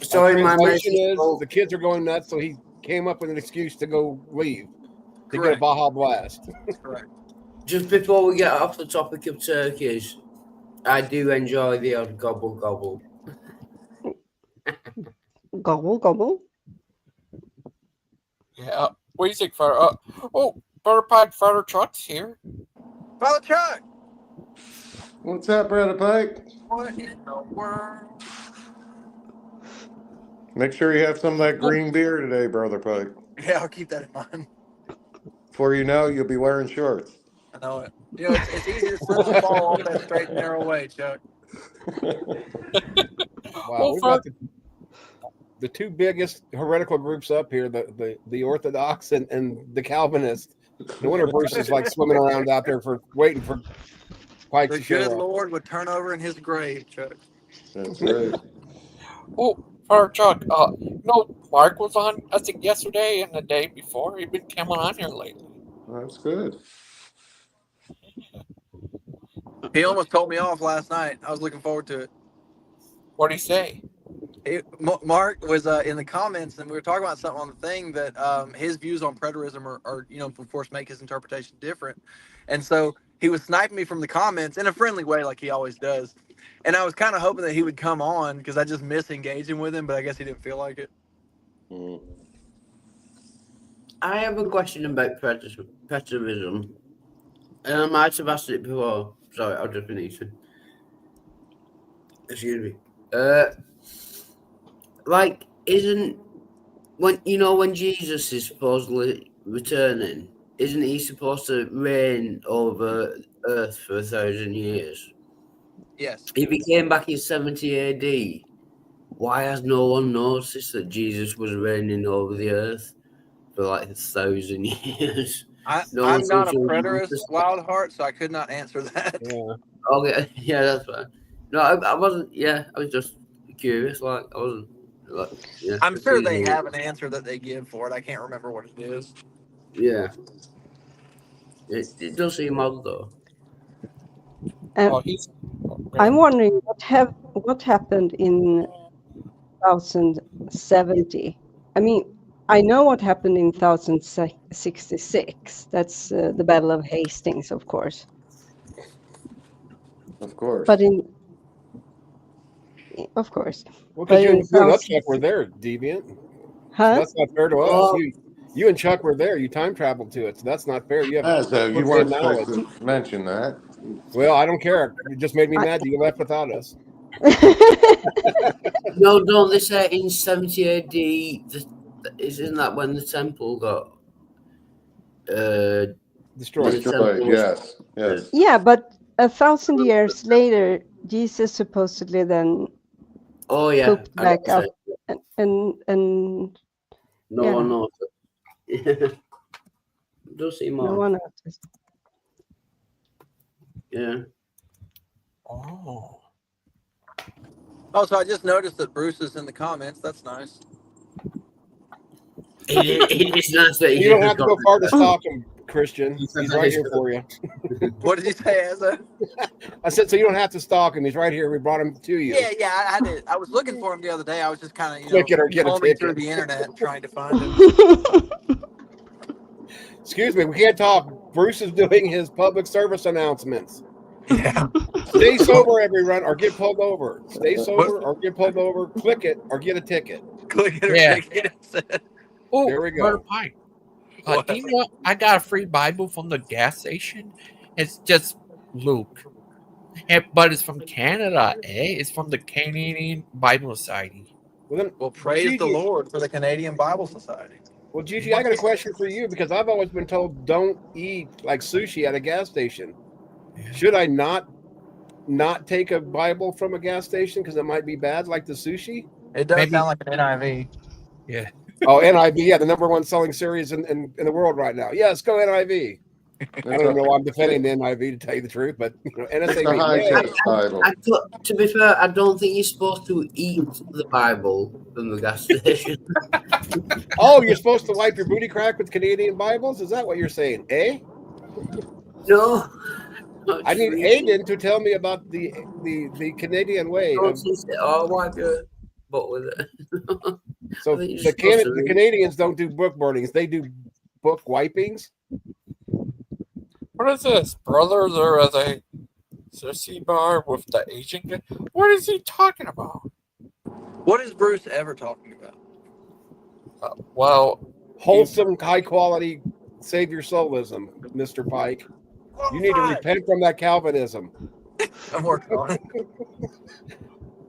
S6: Sorry, my
S4: mention is the kids are going nuts, so he came up with an excuse to go leave to get a Baja Blast.
S8: Correct.
S6: Just before we get off the topic of turkeys, I do enjoy the odd gobble gobble.
S5: Gobble, gobble.
S1: Yeah. What do you think, Father? Brother Pike, Father Chuck's here.
S8: Father Chuck!
S7: What's up, Brother Pike?
S8: What in the world?
S7: Make sure you have some of that green beer today, Brother Pike.
S8: Yeah, I'll keep that in mind.
S7: Before you know, you'll be wearing shorts.
S8: I know it. You know, it's easy to slip and fall off that straight and narrow way, Chuck.
S4: Wow, we've got the two biggest heretical groups up here, the Orthodox and the Calvinists. No wonder Bruce is like swimming around out there waiting for Pike
S8: the
S4: to show
S8: good
S4: up.
S8: Lord would turn over in his grave, Chuck.
S7: That's right.
S1: Oh, Father Chuck, Mark was on, I think, yesterday and the day before. He's been coming on here lately.
S7: That's good.
S8: He almost told me off last night. I was looking forward to it.
S1: What did he say?
S8: Mark was in the comments, and we were talking about something on the thing that his views on preterism are of course, make his interpretation different. And so he was sniping me from the comments in a friendly way, like he always does. And I was kind of hoping that he would come on because I just miss engaging with him, but I guess he didn't feel like it.
S6: I have a question about preterism. And I might have asked it before. Sorry, I'll just finish it. Excuse me. When Jesus is supposedly returning, isn't he supposed to reign over Earth for 1,000 years?
S8: Yes.
S6: If he came back in 70 AD, why has no one noticed that Jesus was reigning over the Earth for like 1,000 years?
S8: I'm not a preterist, Wildheart, so I could not answer that.
S4: Yeah.
S6: Okay, yeah, that's fine. No, I wasn't. Yeah, I was just curious. Like, I wasn't. Like, yeah,
S8: I'm sure they have an answer that they give for it. I can't remember what it is.
S6: Yeah, it does seem odd though.
S5: I'm wondering what happened in 1070. I mean, I know what happened in 1066. That's the Battle of Hastings, of course.
S7: Of course.
S5: But
S4: Well, because you and Chuck were there, Deviant.
S5: Huh?
S4: So that's not fair to us. You and Chuck were there. You time traveled to it, so that's not fair. You have
S7: you weren't supposed to mention that.
S4: Well, I don't care. It just made me mad that you left without us.
S6: No, don't they say in 70 AD? Isn't that when the temple got
S4: destroyed?
S7: Yes.
S5: Yeah, but 1,000 years later, Jesus supposedly then pooped back up and
S6: No
S5: Yeah.
S6: one knows. It does seem
S5: no
S6: odd.
S5: one noticed.
S6: Yeah.
S1: Oh.
S8: Oh, so I just noticed that Bruce is in the comments. That's nice.
S6: It's nice that
S4: You don't have to go far to stalk him, Christian.
S6: He's
S4: He's right here for you.
S8: What did he say, Asa?
S4: I said, so you don't have to stalk him. He's right here. We brought him to you.
S8: Yeah, I did. I was looking for him the other day. I was just kind of,
S4: Click it or get a
S8: combing through
S4: ticket.
S8: the internet trying to find him.
S4: Excuse me, we can't talk. Bruce is doing his public service announcements.
S8: Yeah.
S4: Stay sober, everyone, or get pulled over. Stay sober or get pulled over. Click it or get a ticket.
S8: Click it or
S1: Yeah.
S8: ticket.
S1: Oh,
S4: There we go.
S1: Brother Pike. Do you know what? I got a free Bible from the gas station. It's just Luke. But it's from Canada, eh? It's from the Canadian Bible Society.
S8: Well, praise the Lord for the Canadian Bible Society.
S4: Well, Gigi, I got a question for you because I've always been told don't eat like sushi at a gas station. Should I not take a Bible from a gas station because it might be bad, like the sushi?
S8: It does sound like an NIV.
S1: Yeah.
S4: Oh, NIV, yeah, the number one selling series in the world right now. Yes, go NIV. I don't even know why I'm defending the NIV to tell you the truth, but NSAV.
S6: To be fair, I don't think you're supposed to eat the Bible from the gas station.
S4: Oh, you're supposed to wipe your booty crack with Canadian Bibles? Is that what you're saying? Eh?
S6: No.
S4: I need Aiden to tell me about the Canadian way.
S6: I'll wipe your butt with it.
S4: So the Canadians don't do book burnings; they do book wipings.
S1: What is this, brother? There is a sushi bar with the Asian guy. What is he talking about?
S8: What is Bruce ever talking about?
S1: Well,
S4: wholesome, high quality, save your soulism, Mr. Pike. You need to repent from that Calvinism.
S8: I'm working on it.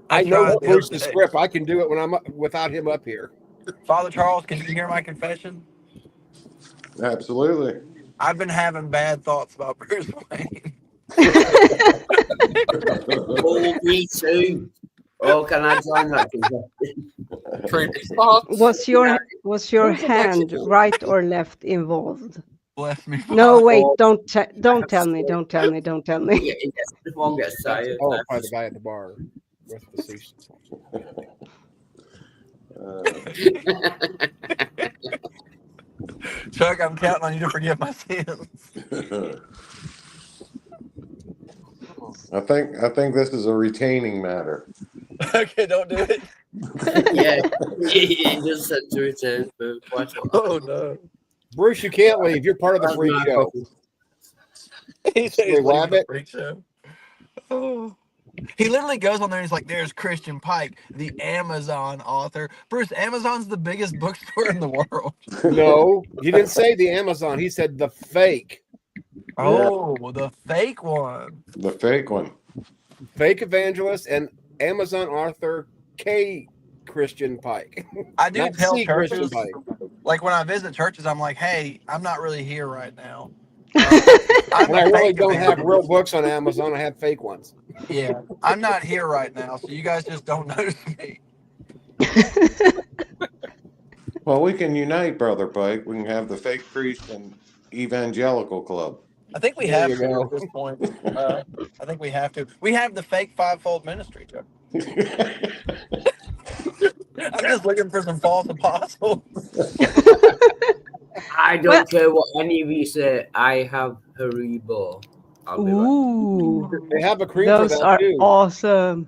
S4: I know Bruce's script. I can do it when I'm without him up here.
S8: Father Charles, can you hear my confession?
S7: Absolutely.
S8: I've been having bad thoughts about Bruce Wayne.
S6: Oh, me too. Oh, can I join that confession?
S5: Was your hand right or left involved?
S8: Bless me.
S5: No, wait! Don't tell me! Don't tell me! Don't tell me!
S6: One gets tired.
S4: Oh, probably the guy at the bar with the sushi.
S8: Chuck, I'm counting on you to forgive my sins.
S7: I think this is a retaining matter.
S8: Okay, don't do it.
S6: Yeah, he just said to return for quite a while.
S8: Oh no,
S4: Bruce, you can't leave. You're part of the freak show.
S8: He said he's leaving the
S4: Rabbit.
S8: freak show. Oh. He literally goes on there and he's like, there's Christian Pike, the Amazon author. Bruce, Amazon's the biggest bookstore in the world.
S4: No, he didn't say the Amazon. He said the fake.
S8: Oh, the fake one.
S7: The fake one.
S4: Fake evangelist and Amazon author K. Christian Pike.
S8: I do
S4: Not
S8: tell
S4: C.
S8: churches,
S4: Christian Pike.
S8: like when I visit churches, I'm like, hey, I'm not really here right now.
S4: And I really don't have real books on Amazon. I have fake ones.
S8: Yeah, I'm not here right now, so you guys just don't notice me.
S7: Well, we can unite, Brother Pike. We can have the fake priest and evangelical club.
S8: I think we have to at this point. I think we have to. We have the fake fivefold ministry, Chuck. I'm just looking for some false apostles.
S6: I don't care what any of you say. I have Haribo.
S5: Ooh,
S4: they have a cream
S5: those
S4: for that
S5: are
S4: too.
S5: awesome.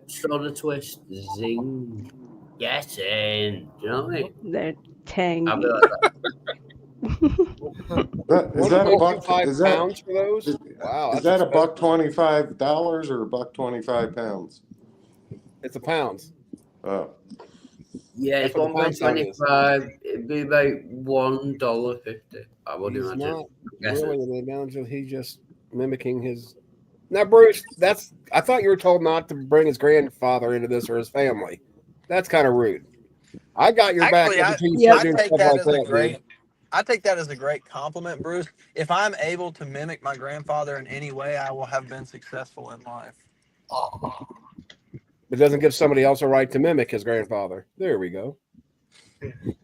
S6: Soda twist, zing, get in. Do you know what I mean?
S5: They're tangy.
S6: I'll be like that.
S7: Is that a buck?
S4: £5 for those? Wow,
S7: Is that a buck $25 or a buck 25 pounds?
S4: It's a pounds.
S7: Oh.
S6: Yeah, it's $1.25. It'd be about $1.50. I would
S4: He's
S6: imagine.
S4: not really an evangel. He's just mimicking his. Now, Bruce, I thought you were told not to bring his grandfather into this or his family. That's kind of rude. I got your back.
S8: I take that as a great compliment, Bruce. If I'm able to mimic my grandfather in any way, I will have been successful in life.
S4: It doesn't give somebody else a right to mimic his grandfather. There we go.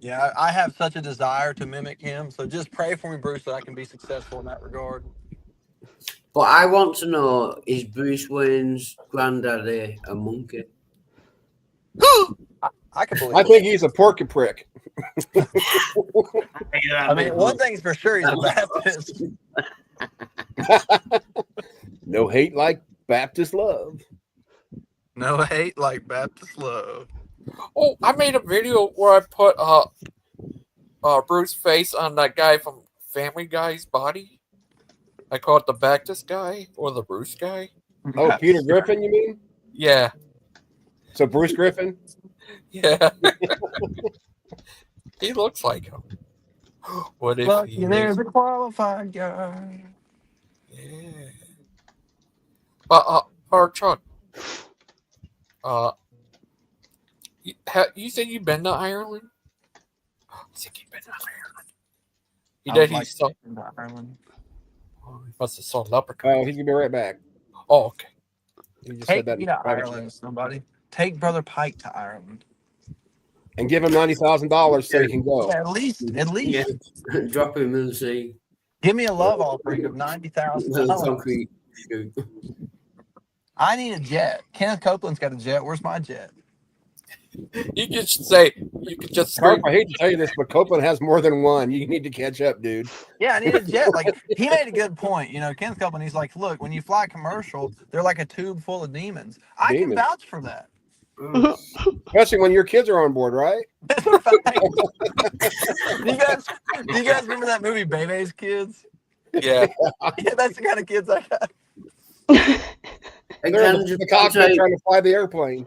S8: Yeah, I have such a desire to mimic him. So just pray for me, Bruce, that I can be successful in that regard.
S6: But I want to know, is Bruce Wayne's granddaddy a monkey?
S8: I can believe
S4: I
S8: it.
S4: think he's a porky prick.
S8: I mean, one thing's for sure, he's a Baptist.
S4: No hate like Baptist love.
S8: No hate like Baptist love.
S1: Oh, I made a video where I put Bruce's face on that guy from Family Guy's body. I call it the Baptist guy or the Bruce guy.
S4: Oh, Peter Griffin, you mean?
S1: Yeah.
S4: So Bruce Griffin?
S1: Yeah. He looks like him. What if
S8: Look,
S1: he
S8: there's a qualified guy.
S1: Yeah. Chuck. You said you've been to Ireland? You said you've been to Ireland. You did. He saw
S8: Ireland.
S1: Oh, he must have saw Leprechaun.
S4: Oh, he's gonna be right back.
S1: Oh, okay.
S4: He just
S8: Take
S4: said that
S8: me
S4: in
S8: to
S4: private
S8: Ireland,
S4: chat.
S8: somebody. Take Brother Pike to Ireland.
S4: And give him $90,000 so he can go.
S8: Yeah, at least.
S6: Yeah. Drop him in the sea.
S8: Give me a love offering of $90,000.
S6: Concrete shoot.
S8: I need a jet. Kenneth Copeland's got a jet. Where's my jet?
S1: You could say you could just
S4: Carp, I hate to tell you this, but Copeland has more than one. You need to catch up, dude.
S8: Yeah, I need a jet. Like, he made a good point. You know, Kenneth Copeland, he's like, look, when you fly commercial, they're like a tube full of demons. I can
S4: Demons.
S8: vouch for that.
S4: Especially when your kids are on board, right?
S8: That's a fact. do you guys remember that movie Bebe's Kids?
S1: Yeah.
S8: Yeah, that's the kind of kids I got.
S4: They're in the cockpit trying to fly the airplane.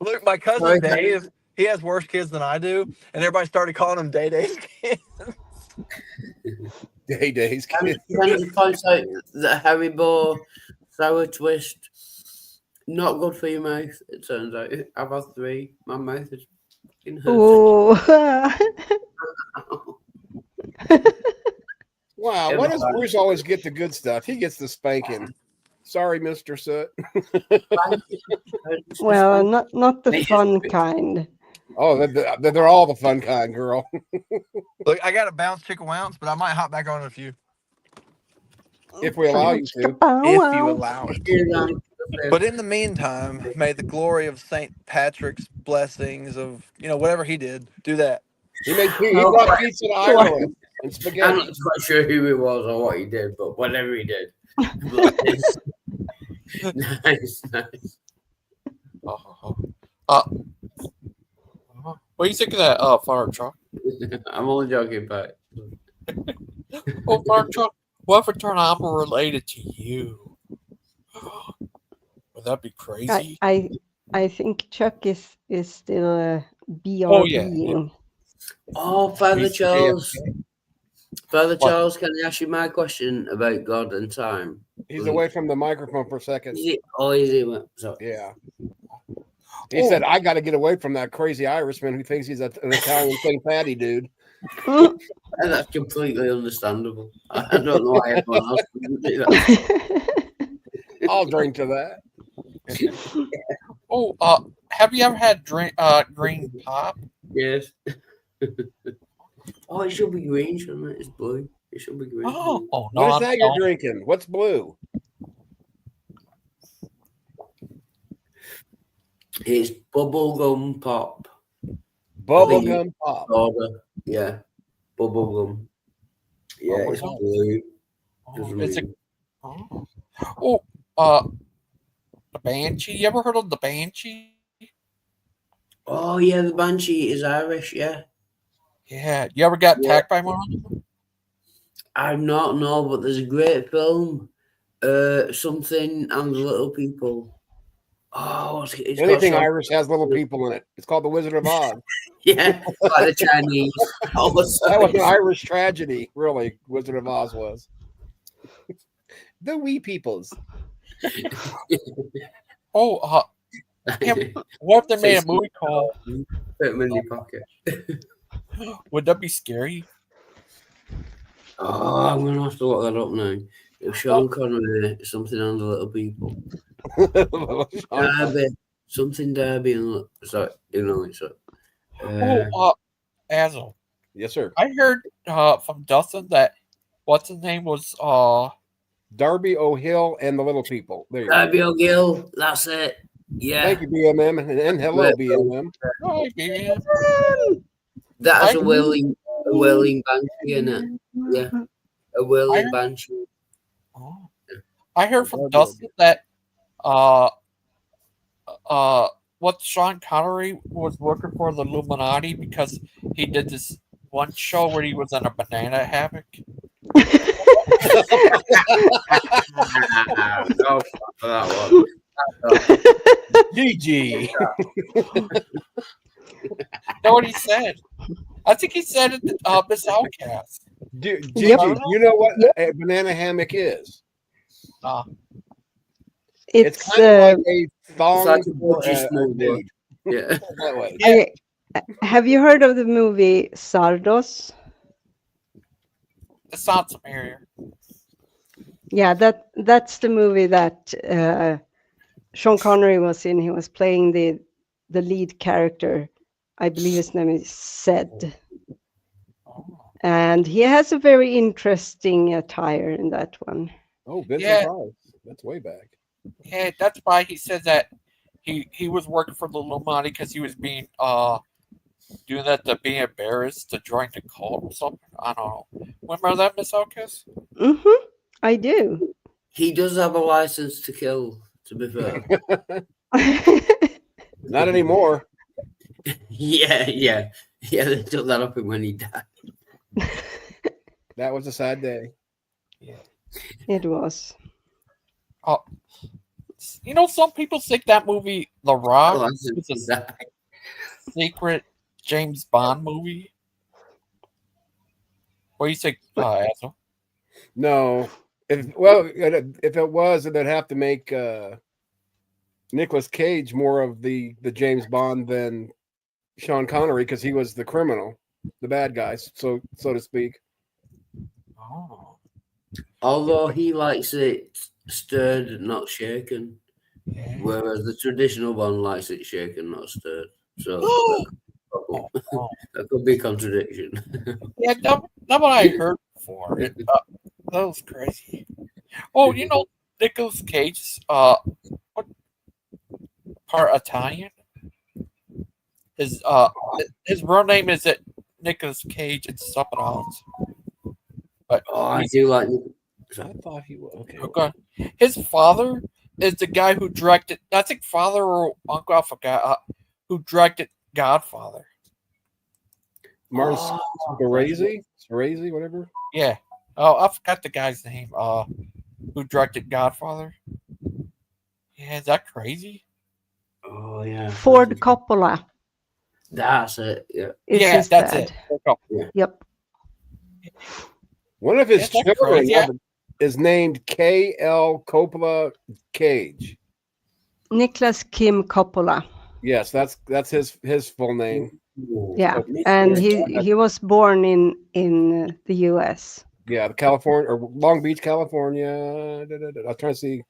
S8: Look, my cousin Dave, he has worse kids than I do, and everybody started calling him Day-Day's kids.
S4: Day-Day's kids.
S6: Can you point out that Haribo sour twist, not good for your mouth, it turns out. I've had 3. My mouth is fucking hurting.
S5: Oh.
S4: Wow, why does Bruce always get the good stuff? He gets the spanking. Sorry, Mr. Soot.
S5: Well, not the fun kind.
S4: Oh, they're all the fun kind, girl.
S8: Look, I got to bounce chicken ounce, but I might hop back on in a few.
S4: If we allow you to.
S8: If you allow it. But in the meantime, may the glory of St. Patrick's blessings of, whatever he did, do that.
S4: He brought pizza to Ireland and spaghetti.
S6: I'm not quite sure who he was or what he did, but whatever he did. Nice.
S1: What do you think of that fire truck?
S6: I'm only joking, but
S1: Oh, fire truck. What if it turned out I'm related to you? Would that be crazy?
S5: I think Chuck is still a BR being.
S6: Oh, Father Charles. Father Charles, can I ask you my question about God and time?
S4: He's away from the microphone for a second.
S6: Is he? Sorry.
S4: Yeah. He said, I got to get away from that crazy Irishman who thinks he's an Italian St. Patty dude.
S6: And that's completely understandable. I don't know why everyone else wouldn't do that.
S4: I'll drink to that.
S1: Have you ever had green pop?
S6: Yes. Oh, it should be green, shouldn't it? It's blue. It should be green.
S1: No.
S4: What is that you're drinking? What's blue?
S6: It's bubblegum pop.
S4: Bubblegum pop.
S6: Soda. Yeah. Bubblegum. Yeah, it's blue.
S1: The Banshee. You ever heard of the Banshee?
S6: Oh, yeah, the Banshee is Irish, yeah.
S1: Yeah. You ever got attacked by one of them?
S6: I've not, no, but there's a great film. Something and the Little People. Oh, it's
S4: anything Irish has little people in it. It's called The Wizard of Oz.
S6: Yeah, by the Chinese.
S4: That was an Irish tragedy, really. Wizard of Oz was. The wee peoples.
S1: What if they made a movie called
S6: Put them in your pocket.
S1: Would that be scary?
S6: Oh, I'm going to have to look that up now. If Sean Connery, something on the Little People. something Derby and so so.
S1: Azel.
S4: Yes, sir.
S1: I heard from Dustin that what's his name was
S4: Darby O'Hill and the Little People. There you
S6: Derby
S4: go.
S6: O'Gill, that's it. Yeah.
S4: Thank you, BMM, and hello, BMM.
S1: oh, man.
S6: That's
S1: I-
S6: a whirling banshee, isn't it? Yeah. A whirling banshee.
S1: Oh. I heard from Dustin that what Sean Connery was working for the Illuminati because he did this one show where he was in a banana hammock.
S6: No, that one.
S4: GG.
S1: Know what he said? I think he said it. Miss Outcast.
S4: Gigi,
S5: Yep.
S4: you know what a banana hammock is? It's
S5: It's
S4: kind of like a thong.
S6: It's like a
S4: for
S6: butcher's
S4: a
S6: smoke.
S4: dude.
S6: Yeah.
S4: That way.
S5: okay. Have you heard of the movie Sardos?
S1: It sounds familiar.
S5: Yeah, that's the movie that Sean Connery was in. He was playing the lead character. I believe his name is Zed. And he has a very interesting attire in that one.
S4: Oh, Vincent
S1: Yeah.
S4: Price. That's way back.
S1: Yeah, that's why he said that he was working for the Illuminati because he was being doing that to be embarrassed to join the cult or something. I don't know. Remember that, Miss Outcast?
S5: Mm-hmm. I do.
S6: He does have a license to kill, to be fair.
S4: Not anymore.
S6: yeah. They took that up when he died.
S4: That was a sad day.
S5: It was.
S1: You know, some people think that movie, The Rock,
S6: License
S1: is
S6: to
S1: a
S6: die.
S1: secret James Bond movie. What do you think, Asel?
S4: No. If it was, then they'd have to make Nicolas Cage more of the James Bond than Sean Connery because he was the criminal, the bad guys, so to speak.
S1: Oh.
S6: Although he likes it stirred, not shaken, whereas the traditional one likes it shaken, not stirred. So that could be a contradiction.
S1: Yeah, that what I heard before. That was crazy. Oh, you know, Nicolas Cage, what part Italian? His real name is Nicolas Cage and something else. But
S6: I do like.
S4: I thought he was okay.
S1: okay. His father is the guy who directed. I think father or uncle, I forgot. Who directed Godfather?
S4: Martin Scorsese, whatever.
S1: Yeah. Oh, I forgot the guy's name. Who directed Godfather? Yeah, is that crazy?
S6: Oh yeah.
S5: Ford Coppola
S6: That's it. Yeah.
S5: is
S1: Yeah,
S5: his
S1: that's
S5: dad.
S1: it.
S5: Yep.
S4: One of his
S1: Isn't that
S4: children
S1: crazy?
S4: is named K.L. Coppola Cage.
S5: Nicholas Kim Coppola.
S4: Yes, that's his full name.
S5: Yeah, and he was born in the U.S.
S4: Yeah, California or Long Beach, California. I'm trying to see.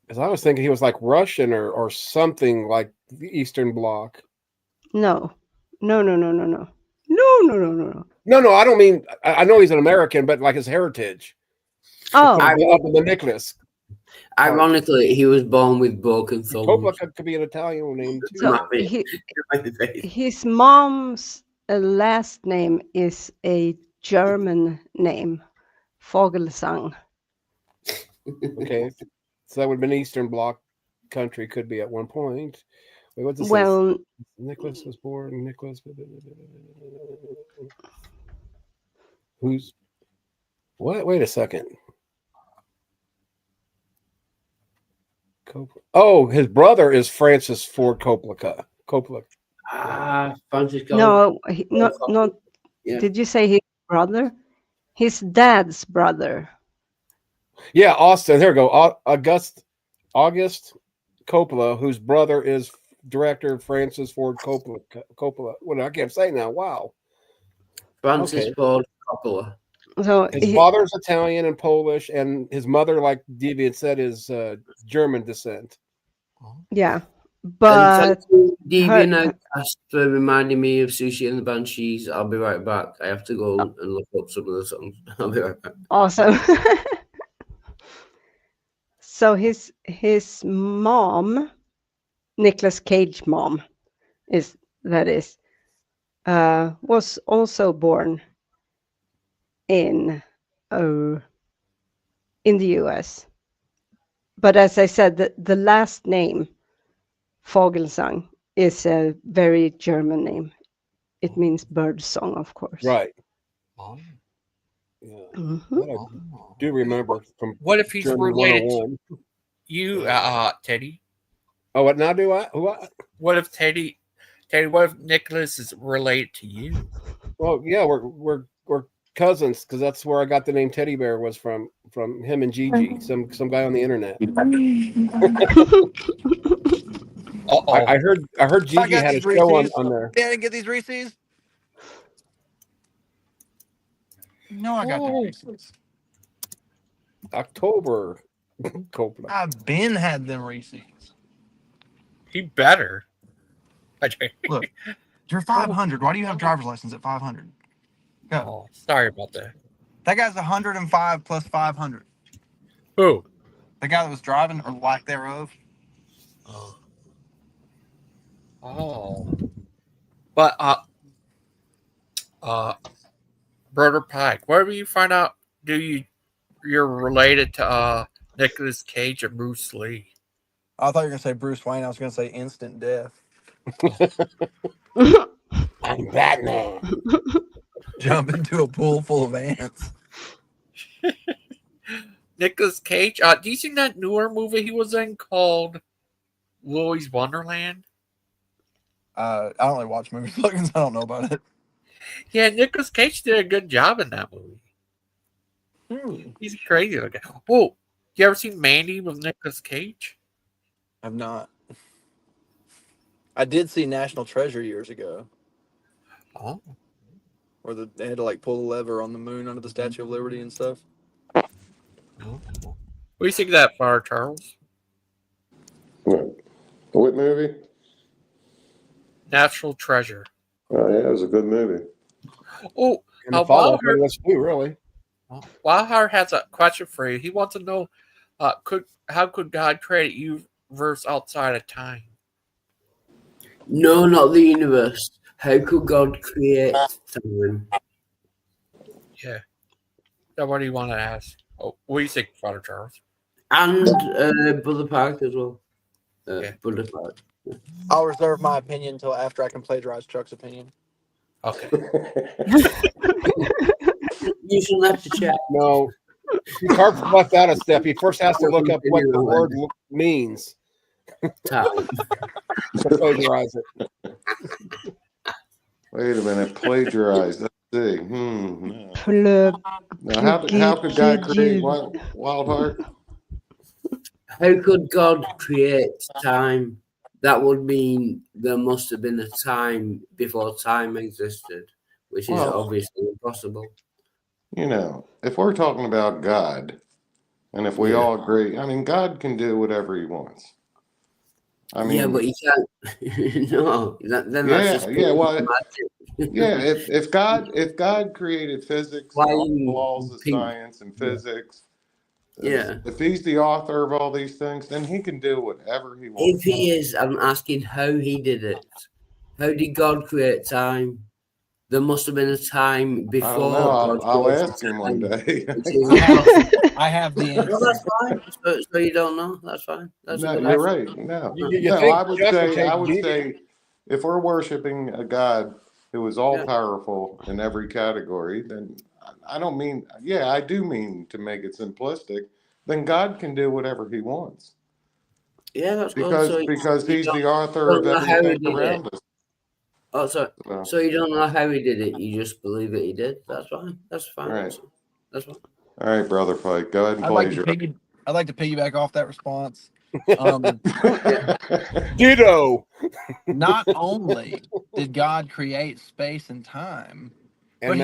S4: Because I was thinking he was like Russian or something like the Eastern Bloc.
S5: No.
S4: No, I don't mean. I know he's an American, but like his heritage.
S5: Oh,
S4: Up in the Nicholas.
S6: Ironically, he was born with broken thumbs.
S4: Coppola could be an Italian name too.
S5: so his mom's last name is a German name, Vogelsang.
S4: Okay, so that would have been Eastern Bloc country. Could be at one point. Wait, what's this?
S5: Well,
S4: Nicholas was born. Nicholas. Who's? What? Wait a second. Oh, his brother is Francis Ford Coppola.
S6: Francis.
S5: no, not.
S6: Yeah.
S5: Did you say his brother? His dad's brother.
S4: Yeah, Austin. There we go. August Coppola, whose brother is director Francis Ford Coppola. What I can't say now. Wow.
S6: Francis
S4: Okay.
S6: Ford Coppola.
S5: So
S4: His father's Italian and Polish, and his mother, like Deviant said, is German descent.
S5: Yeah,
S6: And
S5: but
S6: thank you, Deviant
S5: her,
S6: Outcast, for reminding me of Sushi and the Banshees. I'll be right back. I have to go and look up some of the songs. I'll be right back.
S5: awesome. So his mom, Nicolas Cage mom, was also born in the US. But as I said, the last name Vogelsang is a very German name. It means bird song, of course.
S4: Right.
S1: Oh.
S4: Yeah.
S5: Mhm.
S4: That I do remember from
S1: What if he's
S4: German
S1: related to
S4: 101.
S1: you, Teddy?
S4: Oh, what now? Do I? What?
S1: What if Teddy? What if Nicholas is related to you?
S4: Well, yeah, we're cousins because that's where I got the name Teddy Bear was from him and Gigi, some guy on the internet. I heard
S8: I
S4: Gigi
S8: got
S4: had a
S8: these
S4: show
S8: Reese's.
S4: on there.
S8: Yeah, I didn't get these Reese's. No, I got the Reese's.
S4: October. Coppola.
S8: I've been had them Reese's.
S1: He better.
S8: Look, you're 500. Why do you have driver's license at 500? Go.
S1: Oh, sorry about that.
S8: That guy's 105 plus 500.
S1: Who?
S8: The guy that was driving, or lack thereof.
S1: Oh. But Brother Pike, wherever you find out you're related to Nicolas Cage and Bruce Lee.
S8: I thought you were gonna say Bruce Wayne. I was gonna say instant death.
S4: I'm Batman.
S8: Jump into a pool full of ants.
S1: Nicolas Cage. Do you see that newer movie he was in called Willy's Wonderland?
S8: I don't really watch movies, so I don't know about it.
S1: Yeah, Nicolas Cage did a good job in that movie. He's crazy looking. Oh, you ever seen Mandy with Nicolas Cage?
S8: I've not. I did see National Treasure years ago.
S1: Oh.
S8: Where they had to like pull the lever on the moon under the Statue of Liberty and stuff.
S1: Oh. What do you think of that, Fire Charles?
S7: What movie?
S1: National Treasure.
S7: Oh yeah, it was a good movie.
S1: Oh,
S4: And the follow-up was too, really.
S1: Wildheart has a question for you. He wants to know, how could God create a universe outside of time?
S6: No, not the universe. How could God create time?
S1: Yeah. So what do you want to ask? Oh, what do you think, Father Charles?
S6: And Brother Park as well. Brother Park.
S8: I'll reserve my opinion until after I can plagiarize Chuck's opinion.
S1: Okay.
S6: You shouldn't have to check.
S4: No. Carp left out a step. He first has to look up what the word means.
S6: Time.
S4: To plagiarize it.
S7: Wait a minute, plagiarize. Let's see. No. Now, how could God create Wildheart?
S6: How could God create time? That would mean there must have been a time before time existed, which is obviously impossible.
S7: You know, if we're talking about God, and if we all agree, I mean, God can do whatever he wants. I mean,
S6: yeah, but he can't. No, then that's just
S7: if God created physics, and all the laws of science and physics, if he's the author of all these things, then he can do whatever he wants.
S6: If he is, I'm asking how he did it. How did God create time? There must have been a time before.
S7: I don't know. I'll ask him one day.
S8: I have the answer.
S6: No, that's fine. So you don't know? That's fine.
S7: No, you're right. No, I would say, if we're worshiping a God who is all powerful in every category, then I don't mean. Yeah, I do mean to make it simplistic. Then God can do whatever he wants.
S6: Yeah, that's
S7: because he's the author of everything around us.
S6: Oh, so you don't know how he did it. You just believe that he did. That's fine. That's fine.
S7: Right.
S6: That's fine.
S7: All right, Brother Pike, go ahead and plagiarize.
S8: I'd like to piggyback off that response.
S4: Ditto.
S8: Not only did God create space and time, but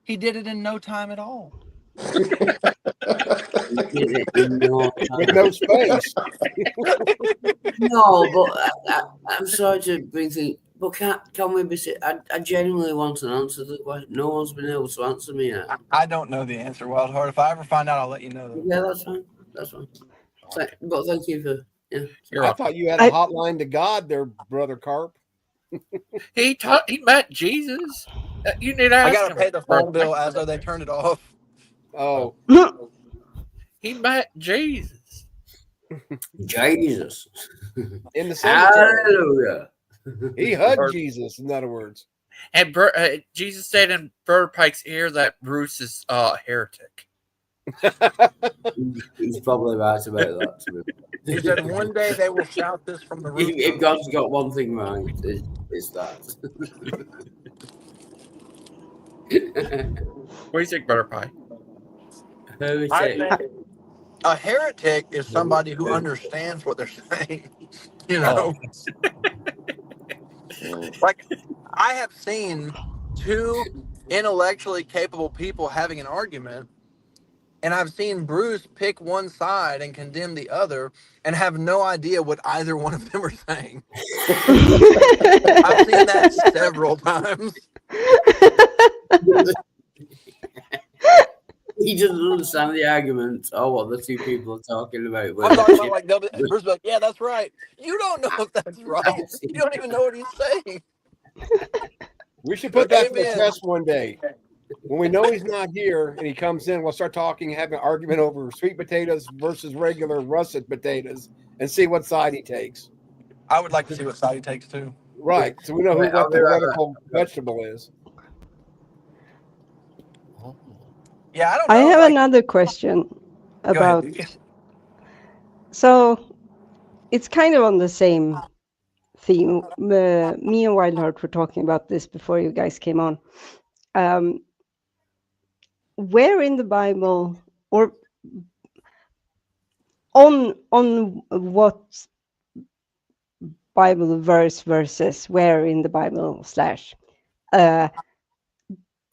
S8: he did it in no time at all.
S4: With no space.
S6: No, but I'm sorry to bring things. But can we be? I genuinely want an answer to the question. No one's been able to answer me yet.
S8: I don't know the answer, Wildheart. If I ever find out, I'll let you know. Though.
S6: Yeah, that's fine. That's fine. But thank you for. Yeah.
S4: I thought you had a hotline to God there, Brother Carp.
S1: He met Jesus. You need to ask
S8: I gotta pay the phone bill as though they turned it off.
S4: Oh.
S1: He met Jesus.
S6: Jesus.
S4: In the cemetery.
S6: Hallelujah.
S4: He hugged Jesus, in other words.
S1: And Jesus said in Bird Pike's ear that Bruce is a heretic.
S6: He's probably right about that.
S8: He said one day they will shout this from the roof.
S6: If God's got one thing right, it's that.
S1: What do you think, Bird Pike?
S8: I think a heretic is somebody who understands what they're saying. You know? Like, I have seen two intellectually capable people having an argument, and I've seen Bruce pick one side and condemn the other and have no idea what either one of them are saying. I've seen that several times.
S6: He doesn't understand the argument or what the two people are talking about.
S8: I'm talking about like Bruce, like, yeah, that's right. You don't know if that's right. You don't even know what he's saying.
S4: We should put that to the test one day. When we know he's not here and he comes in, we'll start talking, have an argument over sweet potatoes versus regular russet potatoes, and see what side he takes.
S8: I would like to see what side he takes too.
S4: Right, so we know what the vertical vegetable is.
S8: Yeah, I don't know.
S5: I have another question about. So it's kind of on the same theme. Me and Wildheart were talking about this before you guys came on. Where in the Bible, or on what Bible verses, where in the Bible /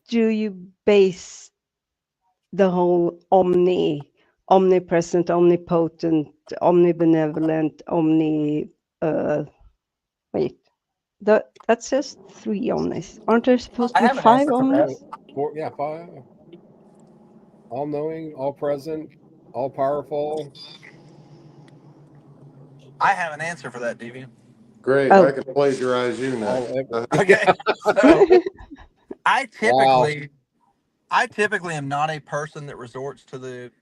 S5: do you base the whole omnipresent, omnipotent, omnibenevolent, that's just 3 omnis. Aren't there supposed to be 5 omnis?
S4: 5. All-knowing, all-present, all-powerful.
S8: I have an answer for that, Deviant.
S7: Great, I can plagiarize you now.
S8: Okay, so I typically am not a person that resorts to the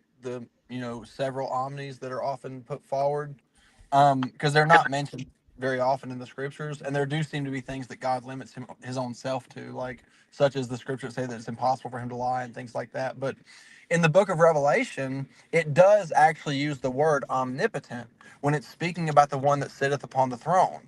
S8: several omnis that are often put forward, because they're not mentioned very often in the scriptures, and there do seem to be things that God limits his own self to, like such as the scriptures say that it's impossible for him to lie and things like that. But in the book of Revelation, it does actually use the word omnipotent when it's speaking about the one that sitteth upon the throne.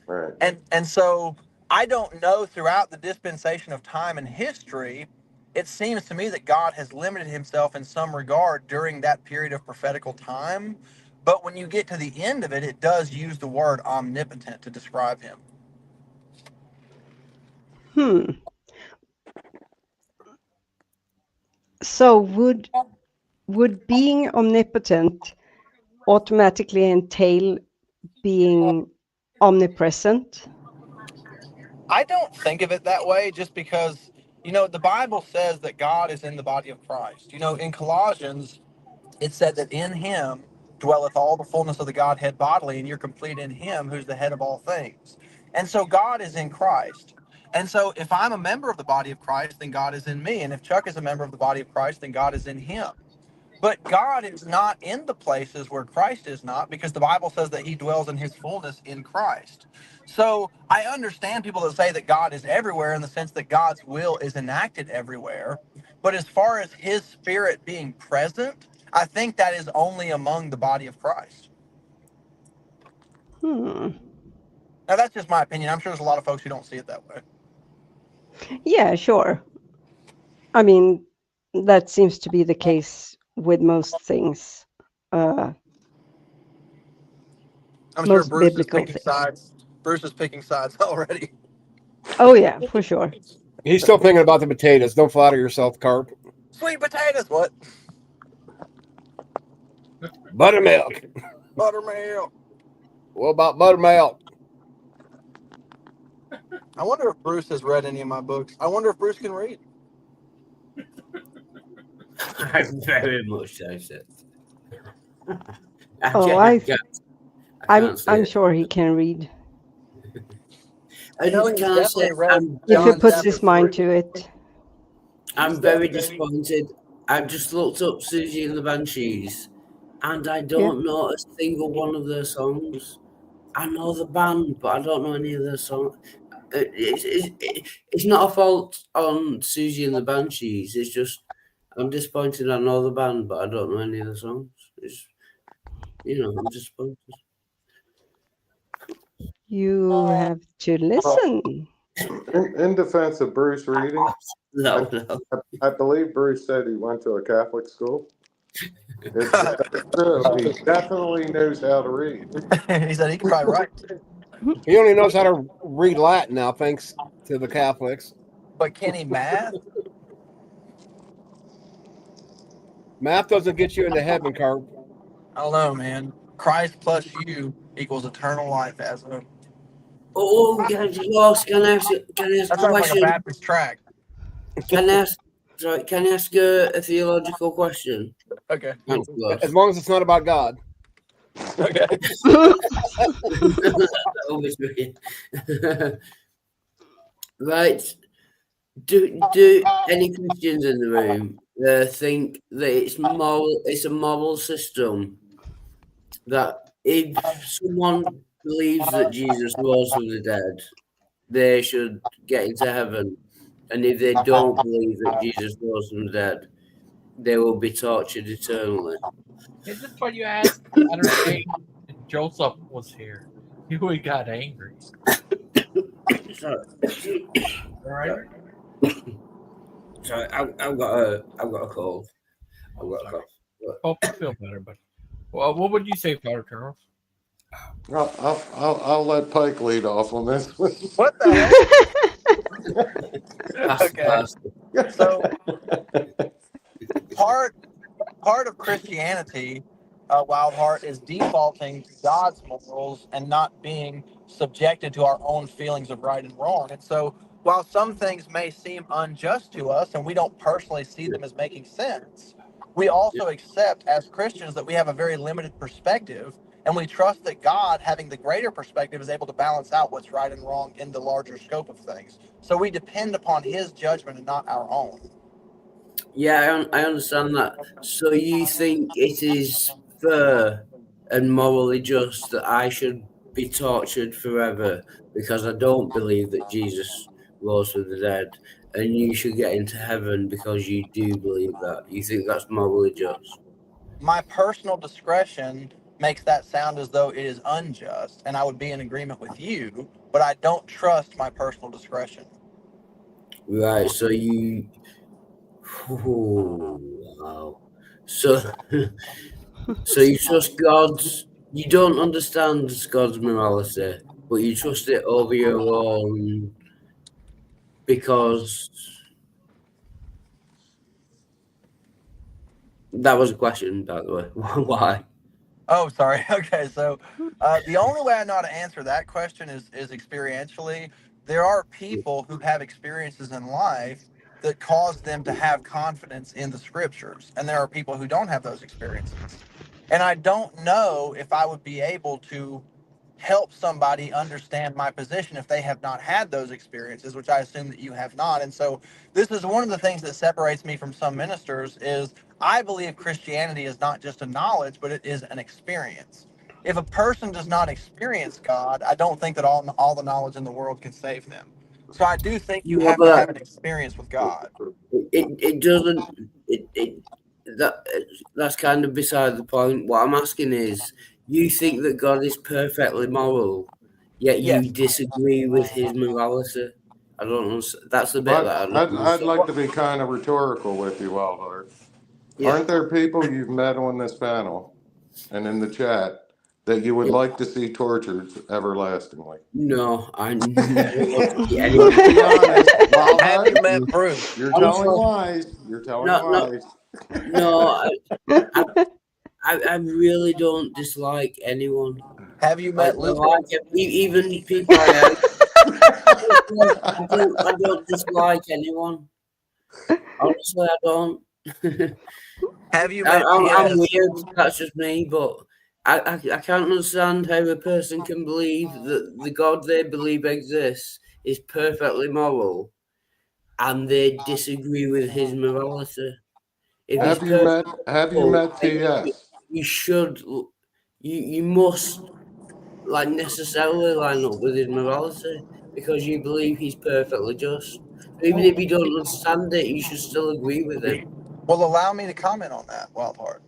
S7: Right.
S8: And so I don't know, throughout the dispensation of time and history, it seems to me that God has limited himself in some regard during that period of prophetical time. But when you get to the end of it, it does use the word omnipotent to describe him.
S5: So would being omnipotent automatically entail being omnipresent?
S8: I don't think of it that way, just because, the Bible says that God is in the body of Christ. In Colossians, it said that in him dwelleth all the fullness of the Godhead bodily, and you're complete in him who's the head of all things. And so God is in Christ. And so if I'm a member of the body of Christ, then God is in me. And if Chuck is a member of the body of Christ, then God is in him. But God is not in the places where Christ is not, because the Bible says that he dwells in his fullness in Christ. So I understand people that say that God is everywhere in the sense that God's will is enacted everywhere. But as far as his spirit being present, I think that is only among the body of Christ. Now, that's just my opinion. I'm sure there's a lot of folks who don't see it that way.
S5: Yeah, sure. I mean, that seems to be the case with most things.
S8: I'm sure Bruce is picking sides. Bruce is picking sides already.
S5: Oh, yeah, for sure.
S4: He's still thinking about the potatoes. Don't flatter yourself, Carp.
S8: Sweet potatoes, what?
S4: Buttermilk.
S8: Buttermilk.
S4: What about buttermilk?
S8: I wonder if Bruce has read any of my books. I wonder if Bruce can read.
S6: I very much so.
S5: I'm sure he can read.
S6: I just can't say.
S5: If he puts his mind to it.
S6: I'm very disappointed. I've just looked up Susie and the Banshees, and I don't know a single one of their songs. I know the band, but I don't know any of their songs. It's not a fault on Susie and the Banshees. It's just I'm disappointed. I know the band, but I don't know any of the songs. I'm disappointed.
S5: You have to listen.
S7: In defense of Bruce reading,
S6: no.
S7: I believe Bruce said he went to a Catholic school. It's true. He definitely knows how to read.
S8: He said he can probably write.
S4: He only knows how to read Latin now, thanks to the Catholics.
S8: But can he math?
S4: Math doesn't get you into heaven, Carp.
S8: I don't know, man. Christ plus you equals eternal life as a.
S6: Oh, can I ask a question?
S8: Like a Baptist track.
S6: Can I ask a theological question?
S8: Okay.
S4: As long as it's not about God.
S8: Okay.
S6: Right. Do any Christians in the room think that it's a moral system that if someone believes that Jesus rose from the dead, they should get into heaven, and if they don't believe that Jesus rose from the dead, they will be tortured eternally?
S1: Is this what you asked? Saturday, Joseph was here. He would got angry.
S6: Sorry.
S1: All right.
S6: Sorry, I've got a cold. I've got a cough.
S1: Hope you feel better, but well, what would you say, Father Charles?
S7: I'll let Pike lead off on this one.
S8: What the heck? Okay. So part of Christianity, Wildheart, is defaulting to God's morals and not being subjected to our own feelings of right and wrong. And so while some things may seem unjust to us and we don't personally see them as making sense, we also accept as Christians that we have a very limited perspective, and we trust that God, having the greater perspective, is able to balance out what's right and wrong in the larger scope of things. So we depend upon his judgment and not our own.
S6: Yeah, I understand that. So you think it is fair and morally just that I should be tortured forever because I don't believe that Jesus rose from the dead, and you should get into heaven because you do believe that? You think that's morally just?
S8: My personal discretion makes that sound as though it is unjust, and I would be in agreement with you, but I don't trust my personal discretion.
S6: Right, so you... Oh, wow. So you trust God's... You don't understand God's morality, but you trust it over your own because... That was a question, by the way. Why?
S8: Oh, sorry. Okay, so the only way I know how to answer that question is experientially. There are people who have experiences in life that cause them to have confidence in the scriptures, and there are people who don't have those experiences. And I don't know if I would be able to help somebody understand my position if they have not had those experiences, which I assume that you have not. And so this is one of the things that separates me from some ministers is I believe Christianity is not just a knowledge, but it is an experience. If a person does not experience God, I don't think that all the knowledge in the world can save them. So I do think you have to have an experience with God.
S6: It doesn't. That's kind of beside the point. What I'm asking is, you think that God is perfectly moral, yet you disagree with his morality. I don't know. That's the bit that
S7: I'd like to be kind of rhetorical with you, Wildheart. Yeah. Aren't there people you've met on this panel and in the chat that you would like to see tortured everlastingly?
S6: No, I
S7: never have you met Bruce? You're telling lies. You're telling lies.
S6: No, I really don't dislike anyone.
S8: Have you met
S6: even people I hate. I don't dislike anyone. Honestly, I don't.
S8: Have you met
S6: I'm weird. That's just me, but I can't understand how a person can believe that the God they believe exists is perfectly moral, and they disagree with his morality. If
S7: Have you met TS?
S6: You should. You must necessarily line up with his morality because you believe he's perfectly just. Even if you don't understand it, you should still agree with him.
S8: Well, allow me to comment on that, Wildheart.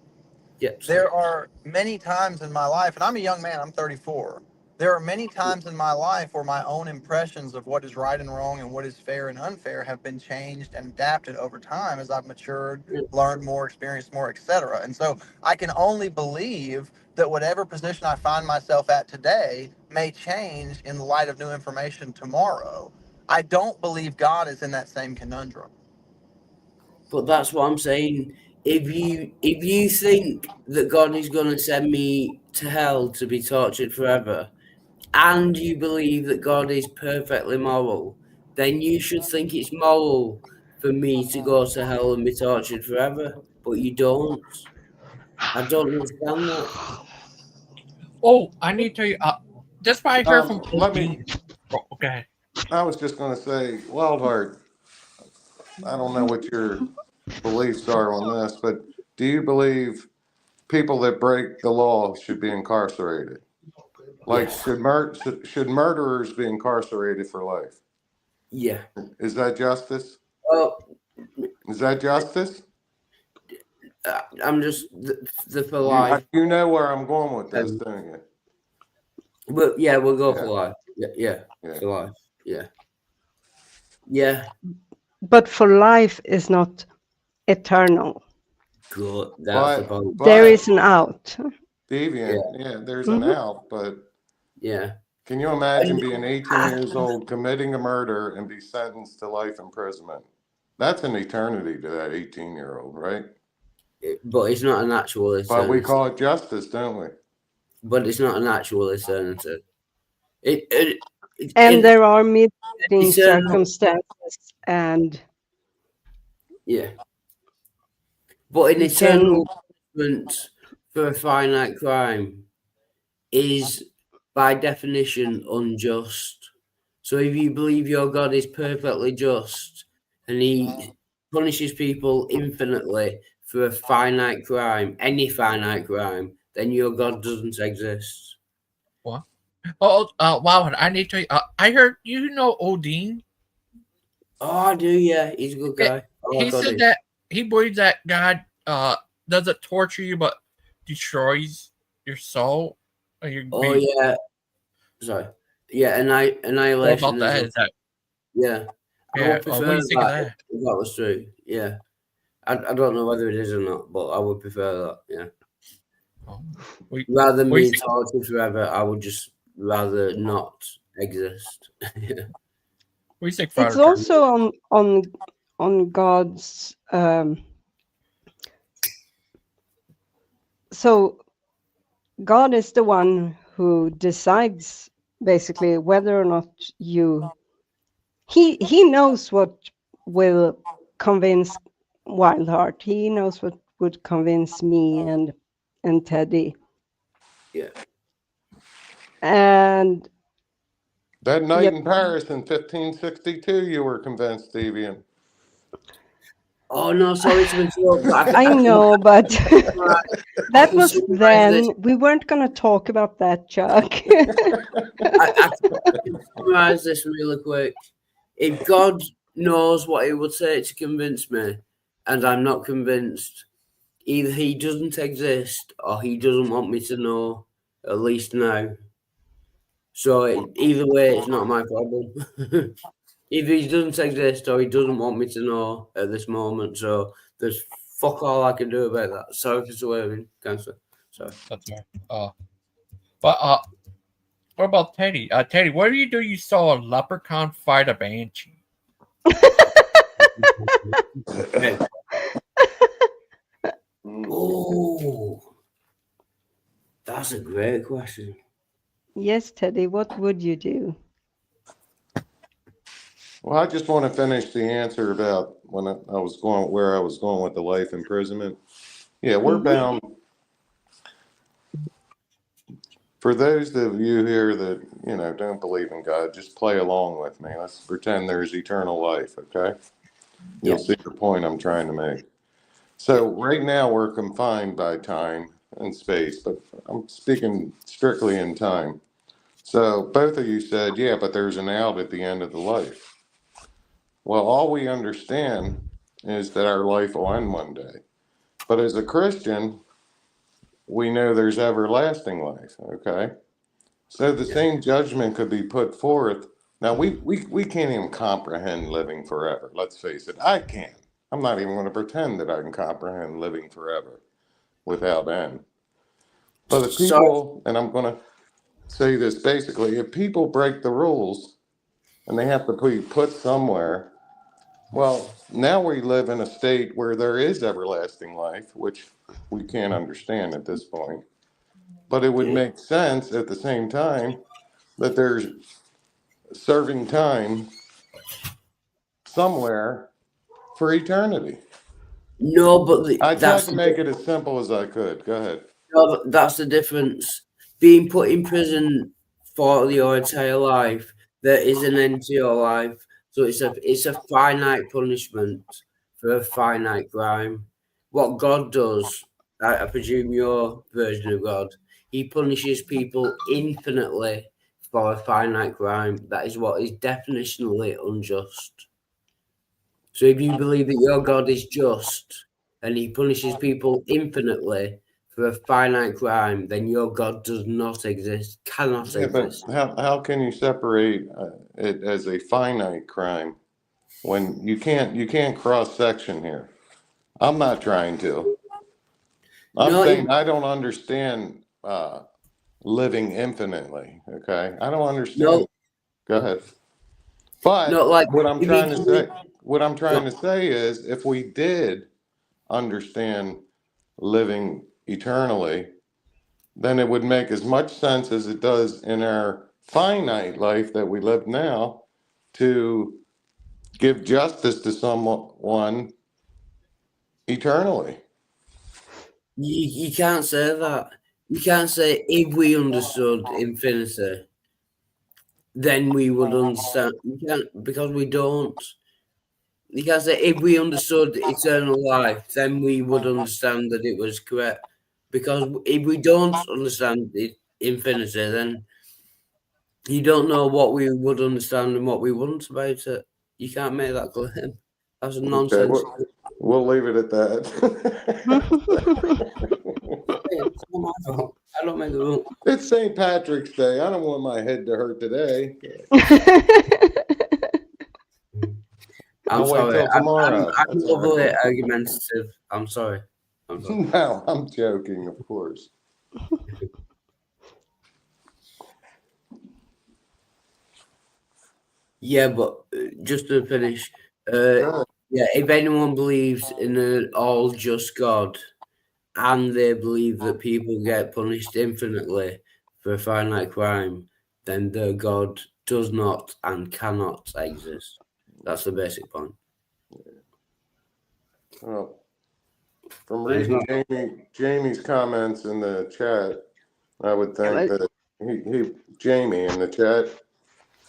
S6: Yep.
S8: There are many times in my life, and I'm a young man, I'm 34. There are many times in my life where my own impressions of what is right and wrong and what is fair and unfair have been changed and adapted over time as I've matured, learned more, experienced more, etc. And so I can only believe that whatever position I find myself at today may change in the light of new information tomorrow. I don't believe God is in that same conundrum.
S6: But that's what I'm saying. If you think that God is going to send me to hell to be tortured forever, and you believe that God is perfectly moral, then you should think it's moral for me to go to hell and be tortured forever. But you don't. I don't understand that.
S1: Oh, I need to tell you. That's what I heard from.
S7: Let me.
S1: Okay.
S7: I was just going to say, Wildheart. I don't know what your beliefs are on this, but do you believe people that break the law should be incarcerated? Like,
S6: Yes.
S7: should murderers be incarcerated for life?
S6: Yeah.
S7: Is that justice? Is that justice?
S6: I'm just for life.
S7: You know where I'm going with this, don't you?
S6: But yeah, we'll go for life. Yeah, for life. Yeah.
S5: But for life is not eternal.
S6: Good. That's the point.
S5: There is an out.
S7: Deviant, there's an out, but can you imagine being 18 years old, committing a murder, and be sentenced to life imprisonment? That's an eternity to that 18-year-old, right?
S6: But it's not an actual eternity.
S7: But we call it justice, don't we?
S6: But it's not an actual eternity.
S5: And there are mitigating circumstances, and
S6: but an eternal punishment for a finite crime is by definition unjust. So if you believe your God is perfectly just and he punishes people infinitely for a finite crime, any finite crime, then your God doesn't exist.
S1: What? Oh, wow! I need to. I heard you know Odin.
S6: Oh, I do. Yeah, he's a good guy.
S1: He said that he believes that God doesn't torture you, but destroys your soul.
S6: Yeah. Sorry. Yeah, annihilation.
S1: What about that? Is that?
S6: Yeah. I would prefer
S1: what do you think of that?
S6: If that was true. Yeah. I don't know whether it is or not, but I would prefer that. Yeah. Rather than being tortured forever, I would just rather not exist.
S5: It's also on God's. So God is the one who decides basically whether or not you. He knows what will convince Wildheart. He knows what would convince me and Teddy.
S6: Yeah.
S5: And
S7: that night in Paris in 1562, you were convinced, Deviant.
S6: Oh no, sorry to interrupt.
S5: I know, but that was then. We weren't going to talk about that, Chuck.
S6: I can summarize this really quick. If God knows what it would take to convince me, and I'm not convinced, either he doesn't exist or he doesn't want me to know, at least now. So either way, it's not my problem. Either he doesn't exist or he doesn't want me to know at this moment. So there's fuck all I can do about that. Sorry for swearing, Gangster. Sorry.
S1: That's right. But what about Teddy? Teddy, what do? You saw a leprechaun fight a banshee.
S6: Oh, That's a great question.
S5: Yes, Teddy, what would you do?
S7: Well, I just want to finish the answer about when I was going where I was going with the life imprisonment. Yeah, we're bound. For those of you here that don't believe in God, just play along with me. Let's pretend there's eternal life. Okay, you'll see the point I'm trying to make. So right now we're confined by time and space, but I'm speaking strictly in time. So both of you said, yeah, but there's an out at the end of the life. Well, all we understand is that our life will end one day. But as a Christian, we know there's everlasting life, okay? So the same judgment could be put forth. Now, we can't even comprehend living forever. Let's face it, I can't. I'm not even going to pretend that I can comprehend living forever without end. But if people, and I'm going to say this basically, if people break the rules and they have to be put somewhere, well, now we live in a state where there is everlasting life, which we can't understand at this point. But it would make sense at the same time that there's serving time somewhere for eternity.
S6: No, but
S7: I tried to make it as simple as I could. Go ahead.
S6: No, that's the difference. Being put in prison for your entire life, there is an end to your life. So it's a finite punishment for a finite crime. What God does, I presume your version of God, he punishes people infinitely for a finite crime. That is what is definitionally unjust. So if you believe that your God is just and he punishes people infinitely for a finite crime, then your God does not exist, cannot exist.
S7: But how can you separate it as a finite crime when you can't cross section here? I'm not trying to. I'm saying I don't understand living infinitely. Okay, I don't understand.
S6: No.
S7: Go ahead. But what I'm trying to say is, if we did understand living eternally, then it would make as much sense as it does in our finite life that we live now to give justice to someone eternally.
S6: You can't say that. You can't say if we understood infinity, then we would understand. You can't, because we don't. You can't say if we understood eternal life, then we would understand that it was correct. Because if we don't understand the infinity, then you don't know what we would understand and what we wouldn't about it. You can't make that claim. That's nonsense.
S7: Okay, we'll leave it at that.
S6: I don't make the rule.
S7: It's St. Patrick's Day. I don't want my head to hurt today.
S6: I'm sorry.
S7: Wait till tomorrow.
S6: I'm overly argumentative. I'm sorry.
S7: No, I'm joking, of course.
S6: Yeah, but just to finish, if anyone believes in an all just God and they believe that people get punished infinitely for a finite crime, then their God does not and cannot exist. That's the basic point.
S7: Well, from reading Jamie's comments in the chat, I would think that Jamie in the chat,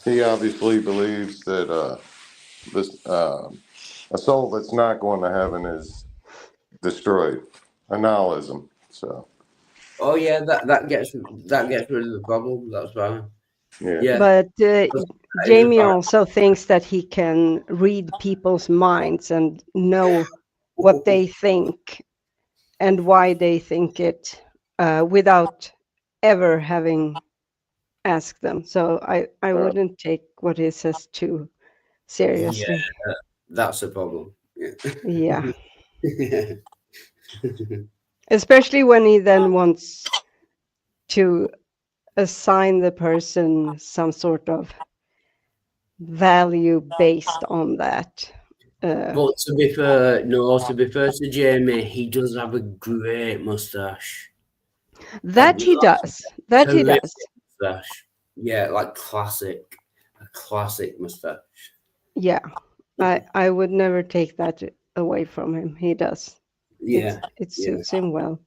S7: he obviously believes that a soul that's not going to heaven is destroyed, a nihilism. So.
S6: Oh yeah, that gets rid of the problem. That's fine.
S7: Yeah.
S5: But Jamie also thinks that he can read people's minds and know what they think and why they think it without ever having asked them. So I wouldn't take what he says too seriously.
S6: Yeah, that's a problem.
S5: Yeah. Especially when he then wants to assign the person some sort of value based on that.
S6: But to be fair to Jamie, he does have a great mustache.
S5: That he does. That he does.
S6: Mustache. Yeah, like a classic mustache.
S5: Yeah, I would never take that away from him. He does.
S6: Yeah,
S5: It suits him well.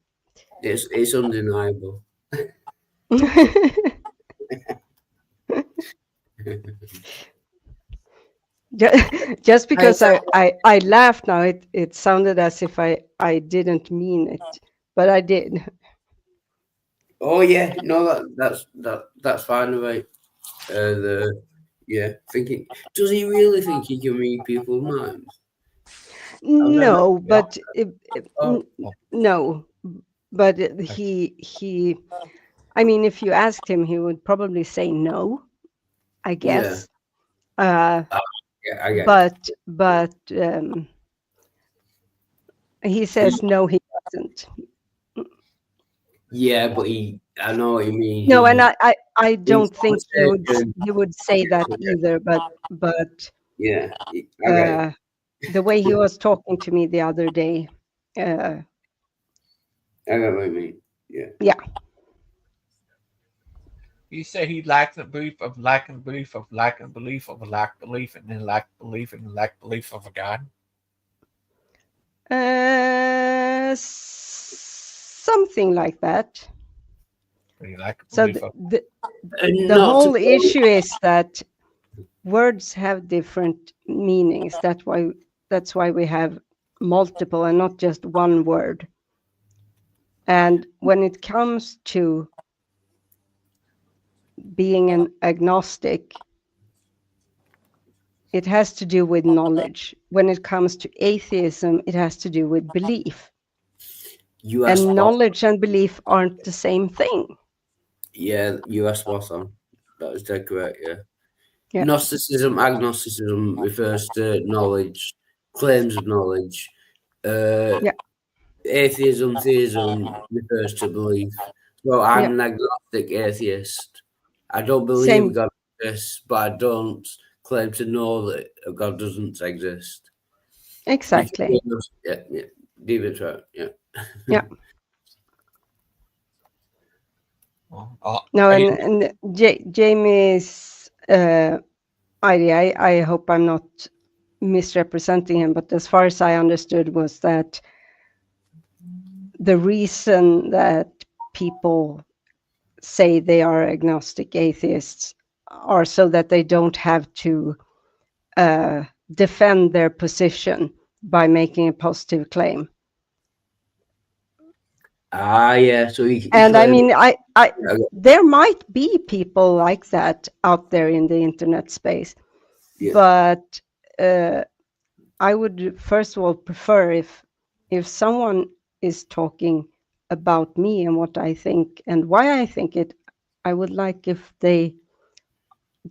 S6: it's undeniable.
S5: Just because I laughed now, it sounded as if I didn't mean it, but I did.
S6: Oh yeah, no, that's fine, right? Thinking. Does he really think he can read people's minds?
S5: No, but
S6: Oh.
S5: no, but he. I mean, if you asked him, he would probably say no. I guess.
S6: Yeah, I get it.
S5: But he says no, he doesn't.
S6: Yeah, but I know what you mean.
S5: No, and I don't think
S6: conversation-
S5: he would say that either. But
S6: Yeah, okay.
S5: the way he was talking to me the other day,
S6: I know what you mean. Yeah.
S5: yeah.
S1: You say he lacked the belief of lacking belief of lacking belief of a lack belief and then lack belief and lack belief of a God?
S5: Something like that. So the whole issue is that words have different meanings. That's why we have multiple and not just one word. And when it comes to being an agnostic, it has to do with knowledge. When it comes to atheism, it has to do with belief. And knowledge and belief aren't the same thing.
S6: Yeah, you are spot on. That is dead correct, yeah. Gnosticism, agnosticism refers to knowledge, claims of knowledge. Atheism, theism refers to belief. So I'm an agnostic atheist. I don't believe God exists, but I don't claim to know that God doesn't exist.
S5: Exactly.
S6: Yeah. Deviant right. Yeah.
S5: Yeah. No, and Jamie's idea, I hope I'm not misrepresenting him, but as far as I understood was that the reason that people say they are agnostic atheists are so that they don't have to defend their position by making a positive claim.
S6: Yeah. So
S5: I mean, I there might be people like that out there in the internet space, but I would first of all prefer if someone is talking about me and what I think and why I think it, I would like if they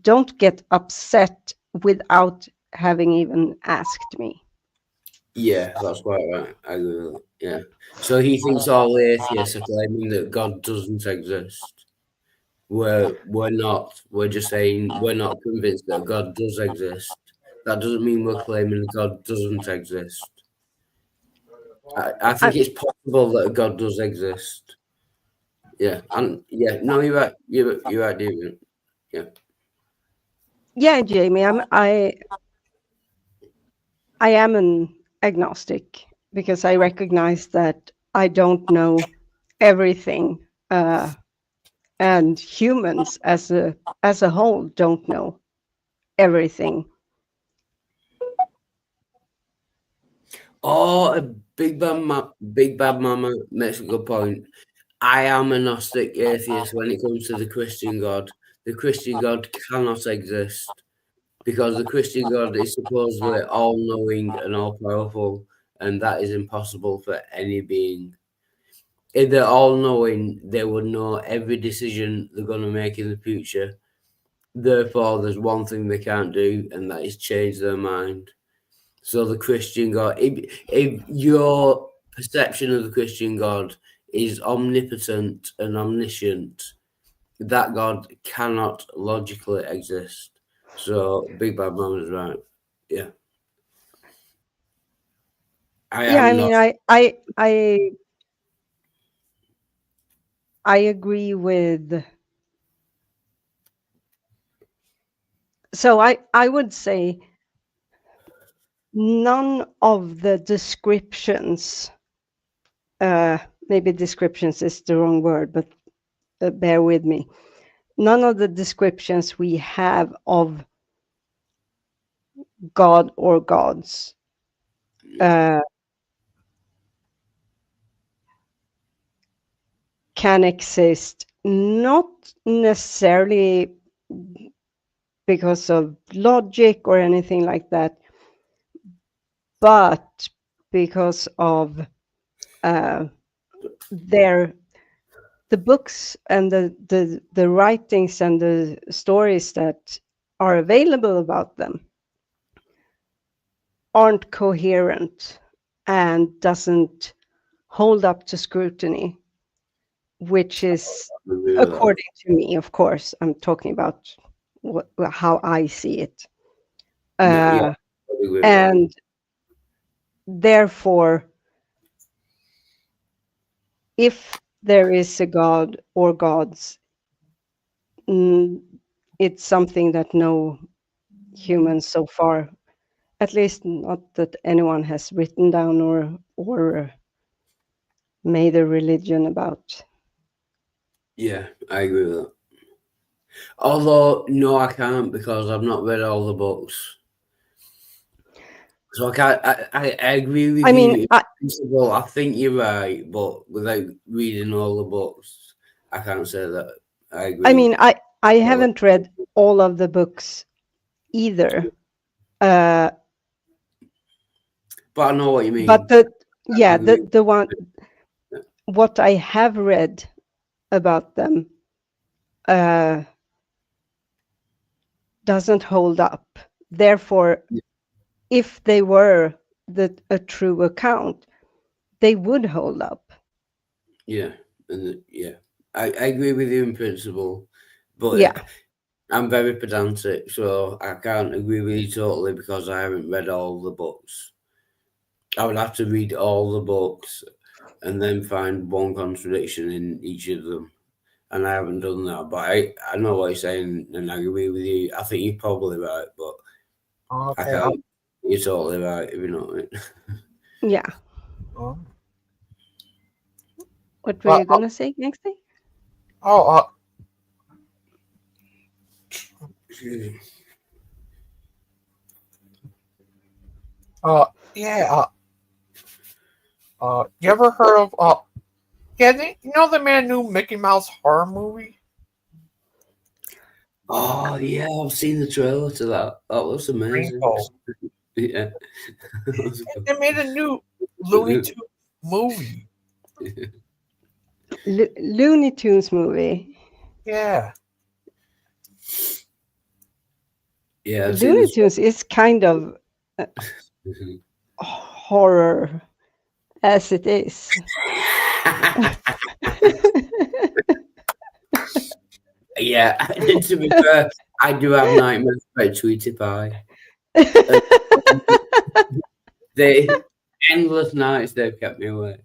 S5: don't get upset without having even asked me.
S6: Yeah, that's quite right. I agree with that. Yeah. So he thinks all atheists are claiming that God doesn't exist. We're not. We're just saying we're not convinced that God does exist. That doesn't mean we're claiming God doesn't exist. I think it's possible that God does exist. Yeah, and no, you're right. You're right, David. Yeah.
S5: Yeah, Jamie, I am an agnostic because I recognize that I don't know everything, and humans as a whole don't know everything.
S6: Oh, a Big Bad Mama makes a good point. I am a Gnostic atheist when it comes to the Christian God. The Christian God cannot exist because the Christian God is supposedly all-knowing and all-powerful, and that is impossible for any being. If they're all-knowing, they would know every decision they're going to make in the future. Therefore, there's one thing they can't do, and that is change their mind. So the Christian God, if your perception of the Christian God is omnipotent and omniscient, that God cannot logically exist. So Big Bad Mom is right. Yeah.
S5: I I agree with. So I would say none of the descriptions, maybe descriptions is the wrong word, but bear with me. None of the descriptions we have of God or gods can exist, not necessarily because of logic or anything like that, but because of the books and the writings and the stories that are available about them aren't coherent and doesn't hold up to scrutiny, which is, according to me, of course, I'm talking about how I see it. And therefore, if there is a god or gods, it's something that no humans so far, at least not that anyone has written down or made a religion about.
S6: Yeah, I agree with that. Although, no, I can't because I've not read all the books. So I can't. I agree with you. Principle, I think you're right, but without reading all the books, I can't say that I agree.
S5: I mean, I haven't read all of the books either.
S6: But I know what you mean.
S5: But the one, what I have read about them doesn't hold up. Therefore, if they were a true account, they would hold up.
S6: Yeah, and I agree with you in principle, but I'm very pedantic, so I can't agree with you totally because I haven't read all the books. I would have to read all the books and then find one contradiction in each of them. And I haven't done that, but I know what you're saying, and I agree with you. I think you're probably right, but I can't. You're totally right, if you know what I mean.
S5: Yeah. What were you gonna say, Gangster?
S1: You ever heard of you know they made a new Mickey Mouse horror movie?
S6: Oh yeah, I've seen the trailer to that. That looks amazing. Yeah.
S1: They made a new Looney Tunes movie.
S5: Looney Tunes movie.
S1: Yeah.
S6: Yeah.
S5: Looney Tunes is kind of horror as it is.
S6: Yeah, to be fair, I do have nightmares about Tweety Pie. The endless nights they've kept me awake.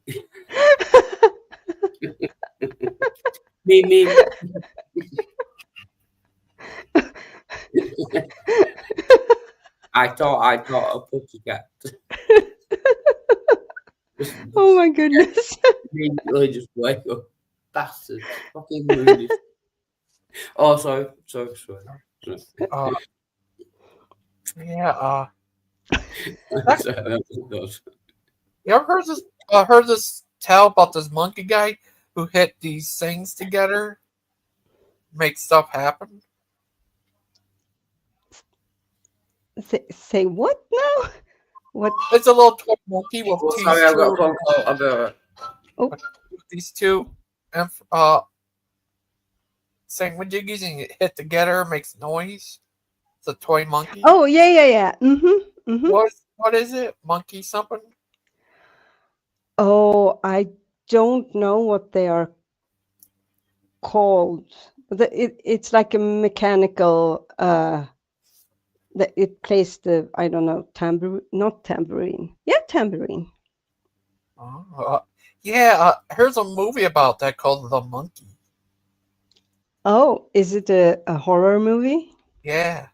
S6: Me. I thought a pussycat.
S5: Oh my goodness.
S6: Immediately just wake up. Bastards. Fucking movies. Oh, sorry.
S1: Yeah. You ever heard this tale about this monkey guy who hit these things together, make stuff happen?
S5: Say what now? What?
S1: It's a little toy monkey with these
S6: sorry, I've got a phone call.
S1: I'll do it. These two sandwiches and hit together makes noise. It's a toy monkey.
S5: Oh yeah.
S1: What is it? Monkey something?
S5: Oh, I don't know what they are called. It's like a mechanical. It plays the, I don't know, tambourine. Not tambourine. Yeah, tambourine.
S1: Yeah, here's a movie about that called The Monkey.
S5: Oh, is it a horror movie?
S1: Yeah.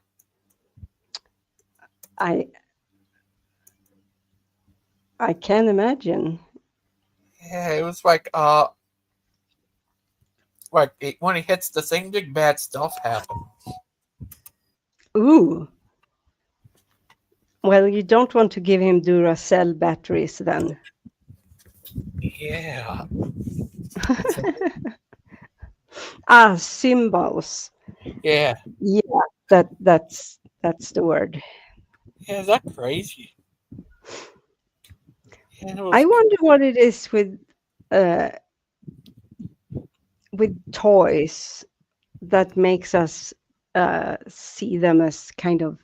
S5: I can't imagine.
S1: Yeah, it was like when he hits the thing, big bad stuff happens.
S5: Ooh. Well, you don't want to give him Duracell batteries then.
S1: Yeah.
S5: Symbols.
S1: Yeah.
S5: Yeah, that's the word.
S1: Yeah, is that crazy? Yeah,
S5: I wonder what it is with toys that makes us see them as kind of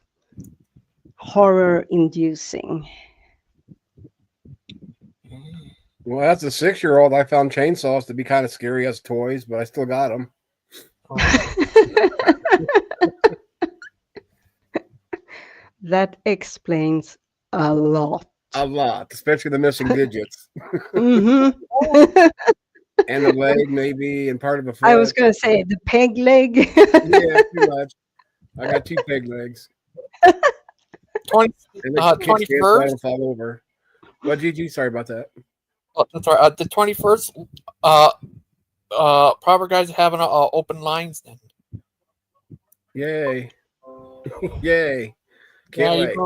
S5: horror inducing.
S4: Well, as a 6-year-old, I found chainsaws to be kind of scary as toys, but I still got them.
S5: That explains a lot.
S4: A lot, especially the missing digits.
S5: Mm-hmm.
S4: And the leg, maybe, and part of the foot.
S5: I was going to say the peg leg.
S4: Yeah, too much. I got 2 peg legs.
S1: 21st.
S4: Fall over. What, Gigi? Sorry about that.
S1: Oh, that's all right. The 21st, Proper guys are having open lines then.
S4: Yay. Yay. Can't wait.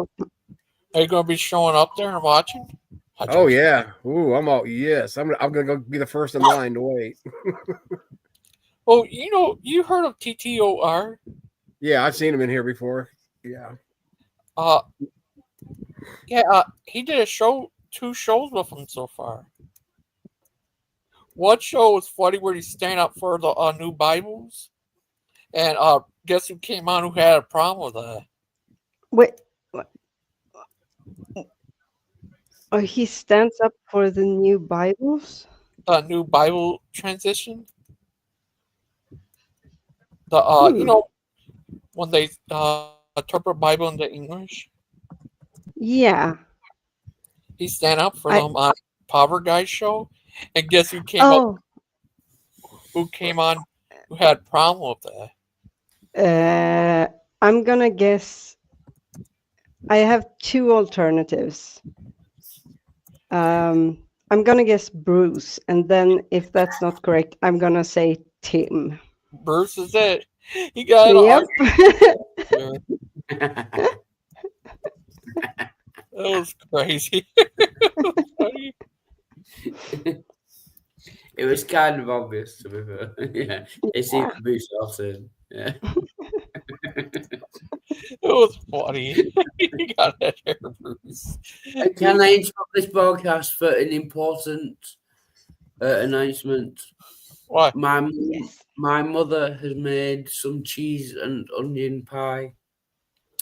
S1: Are you going to be showing up there and watching?
S4: Oh, yeah. Ooh, I'm out. Yes. I'm going to go be the first in line to wait.
S1: Oh, you heard of TTOR?
S4: Yeah, I've seen him in here before. Yeah.
S1: He did 2 shows with him so far. One show was funny where he's standing up for the new Bibles. And guess who came on who had a problem with that?
S5: Wait. Oh, he stands up for the new Bibles?
S1: New Bible transition. The when they interpret Bible into English.
S5: Yeah.
S1: He stand up for them on Power Guys show, and guess who came up? Who came on? Who had a problem with
S5: that? I'm gonna guess. I have 2 alternatives. I'm gonna guess Bruce, and then if that's not correct, I'm gonna say Tim.
S1: Bruce is it? He got That was crazy.
S6: It was kind of obvious, to be fair. Yeah, it seemed to be sorted. Yeah.
S1: It was funny. You got that hair, Bruce.
S6: Can I interrupt this broadcast for an important announcement?
S1: What?
S6: My mother has made some cheese and onion pie,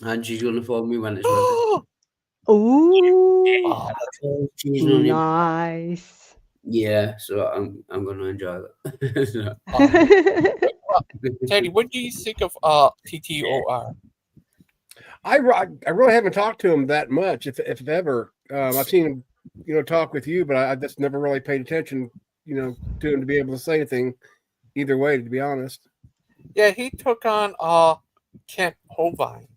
S6: and she's going to phone me when it's ready.
S5: Ooh,
S6: cheese and onion.
S5: Nice.
S6: Yeah, so I'm going to enjoy that.
S1: Teddy, what do you think of TTOR?
S4: I really haven't talked to him that much, if ever. I've seen him, talk with you, but I just never really paid attention, to him to be able to say anything either way, to be honest.
S1: Yeah, he took on Kent Hovind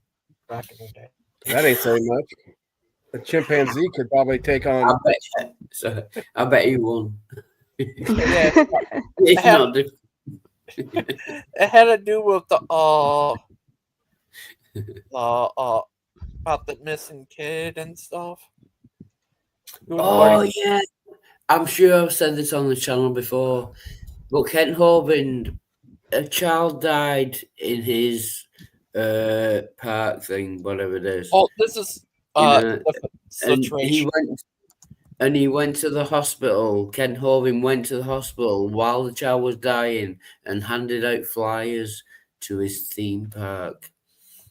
S1: back in the day.
S4: That ain't saying much. A chimpanzee could probably take on.
S6: I bet he won.
S1: Yeah, it had to do with the about the missing kid and stuff.
S6: Oh yeah, I'm sure I've said this on the channel before, but Kent Hovind, a child died in his park thing, whatever it is.
S1: Oh, this is
S6: and he went to the hospital. Kent Hovind went to the hospital while the child was dying and handed out flyers to his theme park.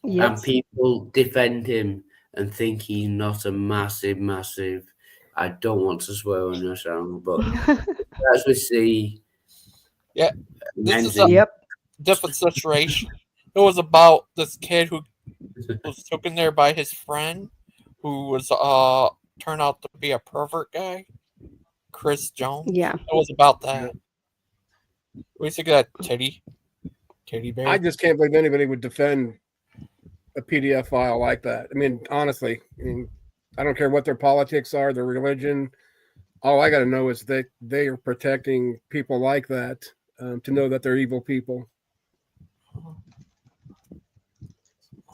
S6: Yes. And people defend him and think he's not a massive. I don't want to swear on your channel, but as we see,
S1: yeah, this is a different situation. It was about this kid who was taken there by his friend, who was turned out to be a pervert guy. Chris Jones.
S5: Yeah.
S1: It was about that. We used to get that teddy bear.
S4: I just can't believe anybody would defend a PDF file like that. I mean, honestly, I don't care what their politics are, their religion. All I got to know is that they are protecting people like that, to know that they're evil people.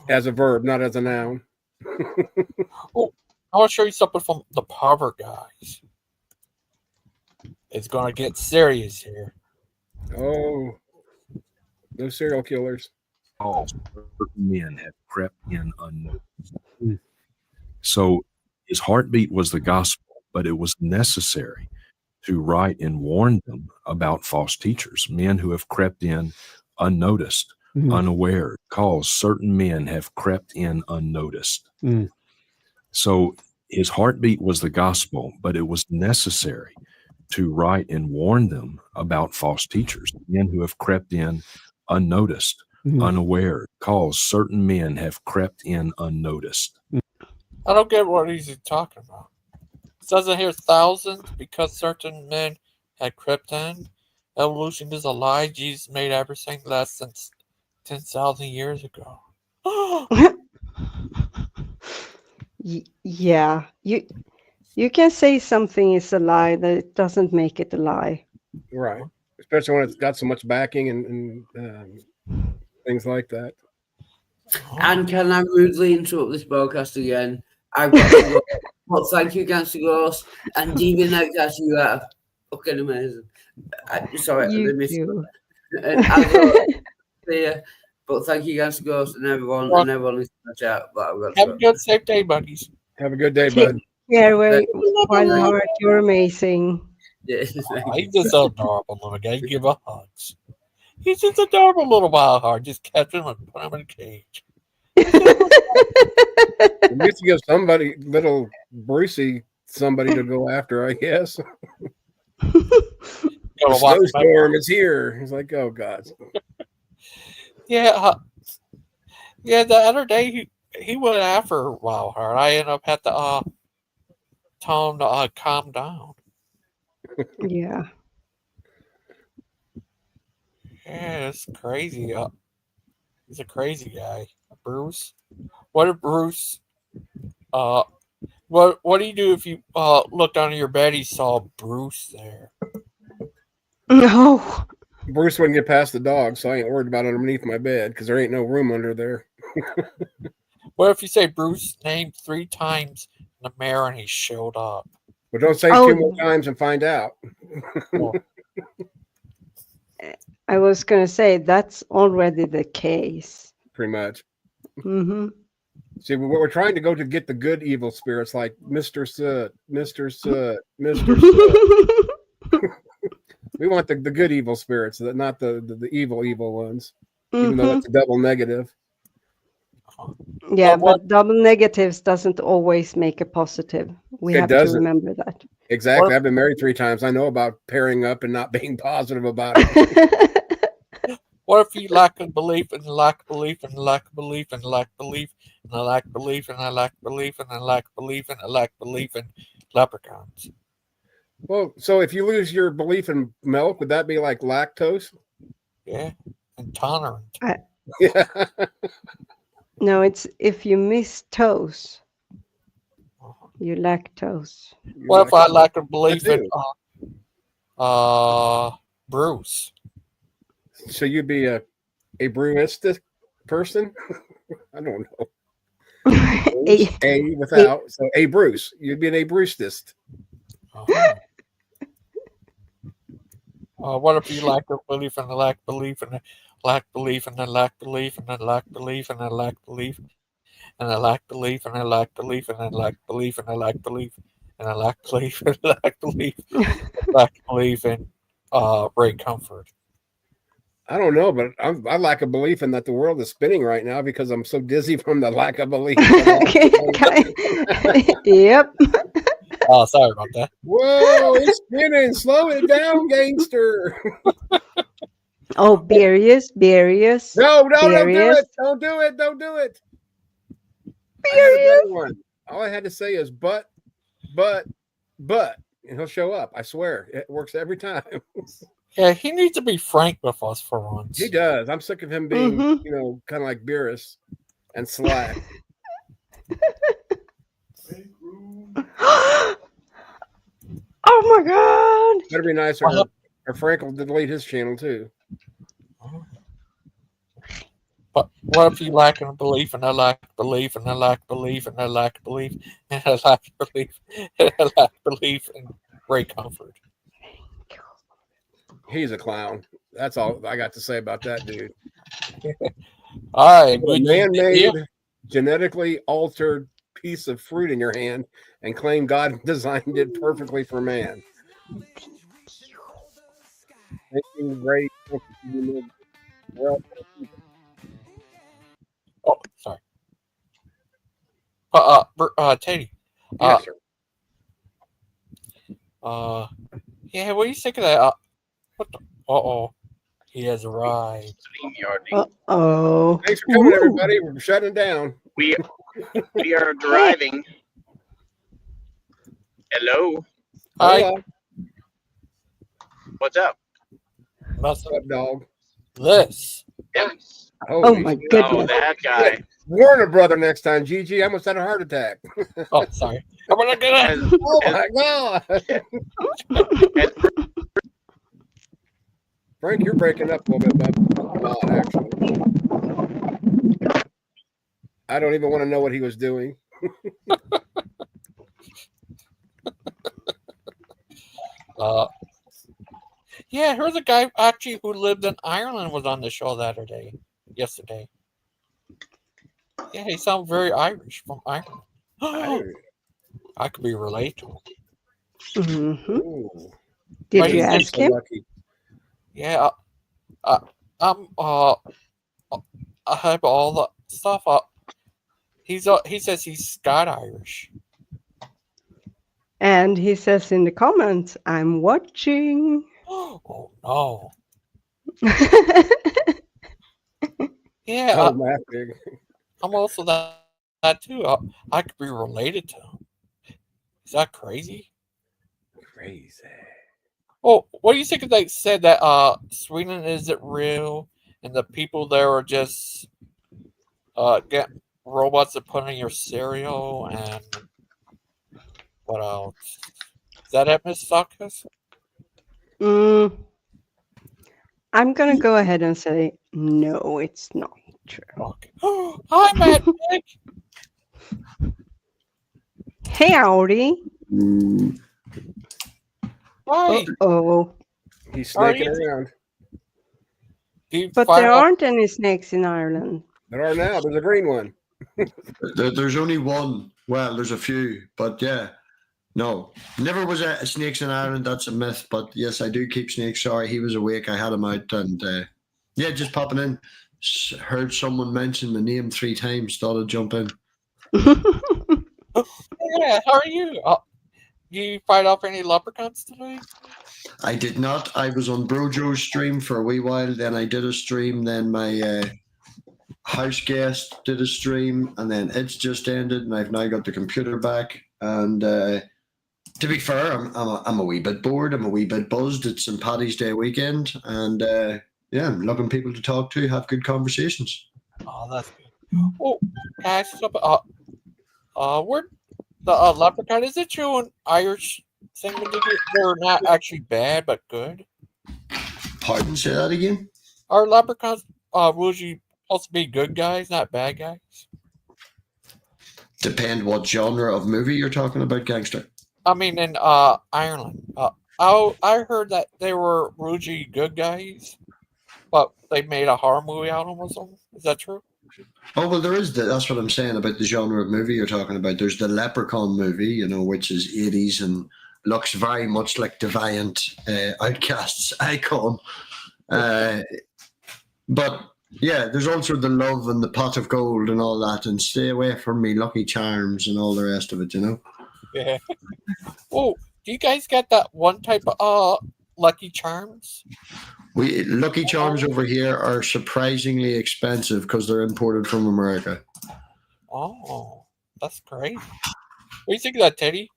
S4: As a verb, not as a noun.
S1: Oh, I want to show you something from the Power Guys. It's going to get serious here.
S4: Oh, those serial killers.
S9: All certain men have crept in unnoticed. So his heartbeat was the gospel, but it was necessary to write and warn them about false teachers, men who have crept in unnoticed, unaware, cause certain men have crept in unnoticed. So his heartbeat was the gospel, but it was necessary to write and warn them about false teachers, men who have crept in unnoticed, unaware, cause certain men have crept in unnoticed.
S1: I don't get what he's talking about. It says in here thousands because certain men had crept in. Evolution is a lie. Jesus made everything less than 10,000 years ago.
S5: Yeah, you can say something is a lie, that it doesn't make it a lie.
S4: Right. Especially when it's got so much backing and things like that.
S6: And can I rudely interrupt this broadcast again? I've got to go. Well, thank you, Gangster Ghost. And Deviant Outcast, you are fucking amazing. Sorry,
S5: You
S6: I missed
S5: do.
S6: it. But thank you, Gangster Ghost, and everyone listening to the chat. But I've got to
S1: Have a
S6: go.
S1: good, safe day, buddies.
S4: Have a good day, bud.
S5: Yeah, Wildheart, you're amazing.
S6: Yeah,
S1: He's just so adorable little guy. Give him hugs. He's just adorable little Wildheart. Just catch him and put him in a cage.
S4: We used to give somebody, little Brucey, somebody to go after, I guess. The snowstorm is here. He's like, oh, God.
S1: Yeah, the other day he went after Wildheart. I ended up had to tell him to calm down.
S5: Yeah.
S1: Yeah, it's crazy. He's a crazy guy. Bruce. What if Bruce? What do you do if you looked under your bed? You saw Bruce there.
S5: No.
S4: Bruce wouldn't get past the dog, so I ain't worried about underneath my bed because there ain't no room under there.
S1: What if you say Bruce's name 3 times in the mirror and he showed up?
S4: But don't say 2 more times and find out.
S5: I was going to say that's already the case.
S4: Pretty much.
S5: Mm-hmm.
S4: See, we're trying to go to get the good evil spirits like Mr. Soot, Mr. Soot, Mr. Soot. We want the good evil spirits, not the evil ones, even though that's a double negative.
S5: Yeah, but double negatives doesn't always make a positive. We have to remember that.
S4: Exactly. I've been married 3 times. I know about pairing up and not being positive about it.
S1: What if you lack a belief and lack belief and lack belief and lack belief and I lack belief and I lack belief and I lack belief and I lack belief in leprechauns?
S4: Well, so if you lose your belief in milk, would that be like lactose?
S1: Yeah, intolerant.
S4: Yeah.
S5: No, it's if you miss toes, you lactose.
S1: What if I lack a belief in Bruce?
S4: So you'd be a brewist person? I don't know. A without. So a Bruce. You'd be an a Bruceist.
S1: What if you lack a belief and I lack belief and I lack belief and I lack belief and I lack belief and I lack belief and I lack belief and I lack belief and I lack belief and I lack belief and I lack belief and I lack belief lack belief in Ray Comfort?
S4: I don't know, but I lack a belief in that the world is spinning right now because I'm so dizzy from the lack of belief.
S5: Yep.
S1: Oh, sorry about that.
S4: Whoa, it's spinning. Slow it down, gangster.
S5: Oh, Barius.
S4: No, don't do it. Don't do it. Don't do it. I had a better one. All I had to say is but. and he'll show up. I swear, it works every time.
S1: Yeah, he needs to be frank with us for once.
S4: He does. I'm sick of him being, kind of like Beerus and Slack.
S5: Oh my God!
S4: Better be nice, or Frank will delete his channel too.
S1: But what if you lack in belief, and I lack belief, and I lack belief, and I lack belief, and I lack belief, and I lack belief, and great comfort.
S4: He's a clown. That's all I got to say about that dude.
S1: All right,
S4: a man-made, genetically altered piece of fruit in your hand and claim God designed it perfectly for man. Making great.
S1: Oh, sorry. Teddy.
S4: Yes, sir.
S1: Yeah, what do you think of that? What the? He has arrived.
S5: Uh-oh.
S4: Thanks for coming, everybody. We're shutting down.
S10: We are driving. Hello.
S1: Hi.
S4: Hello.
S10: What's up?
S1: What's
S4: up, dog?
S1: This.
S10: Yes.
S5: Oh my goodness.
S10: Oh, that guy.
S4: Warn a brother next time, Gigi. I almost had a heart attack.
S1: Oh, sorry. I'm gonna get it.
S4: Oh my God. Frank, you're breaking up a little bit, bud. A lot, actually. I don't even want to know what he was doing.
S1: Yeah, here's a guy actually who lived in Ireland was on the show yesterday. Yeah, he sounds very Irish from Ireland. I could be related to him.
S5: Mm-hmm. Did you ask him?
S4: Lucky.
S1: Yeah, I have all the stuff up. He says he's Scott Irish.
S5: And he says in the comments, "I'm watching."
S1: Oh no. Yeah, I'm also that too. I could be related to him. Is that crazy?
S4: Crazy.
S1: Well, what do you think if they said that Sweden isn't real and the people there are just get robots that put in your cereal and what else? Is that it, Miss Suckers?
S5: I'm gonna go ahead and say no, it's not true.
S1: Okay. Hi, Matt.
S5: Hey, Audi.
S1: Hi.
S5: Oh.
S4: He's snaking around.
S5: But there aren't any snakes in Ireland.
S4: There are now. There's a green one.
S11: There's only one. Well, there's a few, but yeah. No, never was a snakes in Ireland. That's a myth. But yes, I do keep snakes. Sorry, he was awake. I had him out, and yeah, just popping in. Heard someone mention my name 3 times. Thought I'd jump in.
S1: Yeah, how are you? You fight off any leprechauns today?
S11: I did not. I was on Brojo's stream for a wee while. Then I did a stream. Then my house guest did a stream, and then it's just ended, and I've now got the computer back. And to be fair, I'm a wee bit bored. I'm a wee bit buzzed. It's St. Paddy's Day weekend, and yeah, I'm looking people to talk to, have good conversations.
S1: Oh, that's good. Oh, guys, where the leprechaun is it true an Irish thing? They're not actually bad, but good.
S11: Pardon, say that again.
S1: Are leprechauns usually supposed to be good guys, not bad guys?
S11: Depend what genre of movie you're talking about, Gangster.
S1: I mean, in Ireland. I heard that they were usually good guys, but they made a horror movie out of them. Is that true?
S11: Oh, well, there is. That's what I'm saying about the genre of movie you're talking about. There's the Leprechaun movie, you know, which is 80s and looks very much like Deviant Outcast's Icon. But yeah, there's also the Love and the Pot of Gold and all that, and Stay Away from Me, Lucky Charms, and all the rest of it, you know?
S1: Yeah. Oh, do you guys get that one type of Lucky Charms?
S11: Lucky Charms over here are surprisingly expensive because they're imported from America.
S1: Oh, that's great. What do you think of that, Teddy?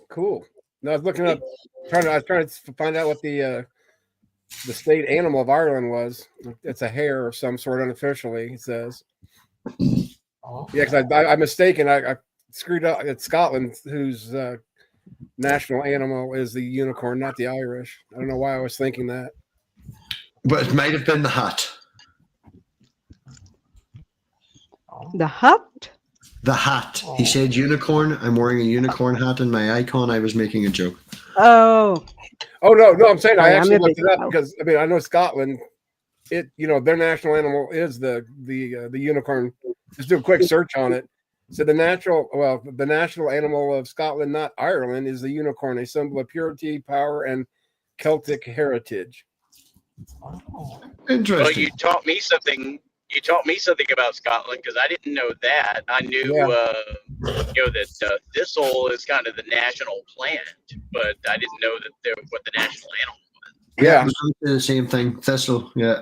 S4: Cool. No, I was looking up, I was trying to find out what the state animal of Ireland was. It's a hare of some sort, unofficially. It says.
S1: Oh.
S4: Yeah, because I'm mistaken. I screwed up. It's Scotland whose national animal is the unicorn, not the Irish. I don't know why I was thinking that.
S11: But it might have been the hat.
S5: The hut?
S11: The hat. He said unicorn. I'm wearing a unicorn hat in my icon. I was making a joke.
S5: Oh.
S4: Oh no! I'm saying I
S5: I'm
S4: actually
S5: a
S4: looked
S5: bit
S4: it up
S5: out.
S4: because I know Scotland. Their national animal is the unicorn. Just do a quick search on it. So the national animal of Scotland, not Ireland, is the unicorn, a symbol of purity, power, and Celtic heritage.
S11: Interesting.
S10: Well, you taught me something. You taught me something about Scotland because I didn't know that. I knew, that thistle is kind of the national plant, but I didn't know that what the national animal was.
S11: Yeah, I was going to say the same thing. Thistle. Yeah.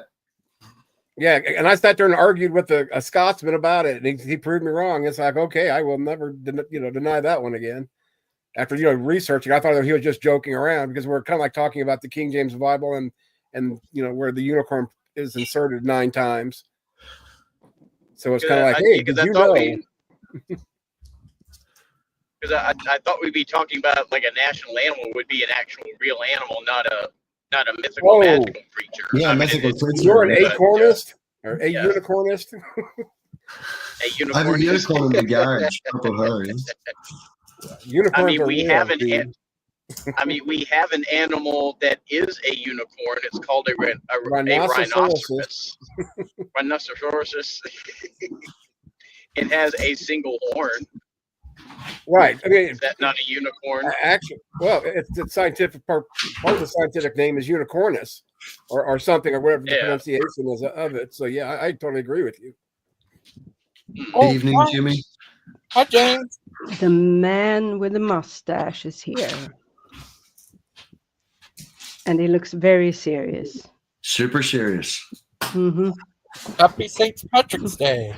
S4: Yeah, and I sat there and argued with a Scotsman about it, and he proved me wrong. It's like, okay, I will never, deny that one again. After researching, I thought that he was just joking around because we're kind of like talking about the King James Bible and where the unicorn is inserted 9 times. So it's kind of like, hey, did you know?
S10: Because I thought we'd be talking about like a national animal would be an actual real animal, not a mythical magical creature.
S11: Yeah, mythical creature.
S4: You're an acornist or a unicornist.
S10: A unicorn.
S11: I have a unicorn in the garage. Purple hair.
S4: Unicorns
S10: we have an animal that is a unicorn. It's called a rhinoceros. Rhinoceros. It has a single horn.
S4: Right. I mean,
S10: is that not a unicorn?
S4: Actually, well, it's the scientific part of the scientific name is unicornus, or something, or whatever the pronunciation is of it. So yeah, I totally agree with you.
S11: Good evening, Jimmy.
S1: Hi, James.
S5: The man with the mustache is here. And he looks very serious.
S11: Super serious.
S5: Mm-hmm.
S1: Happy St. Patrick's Day.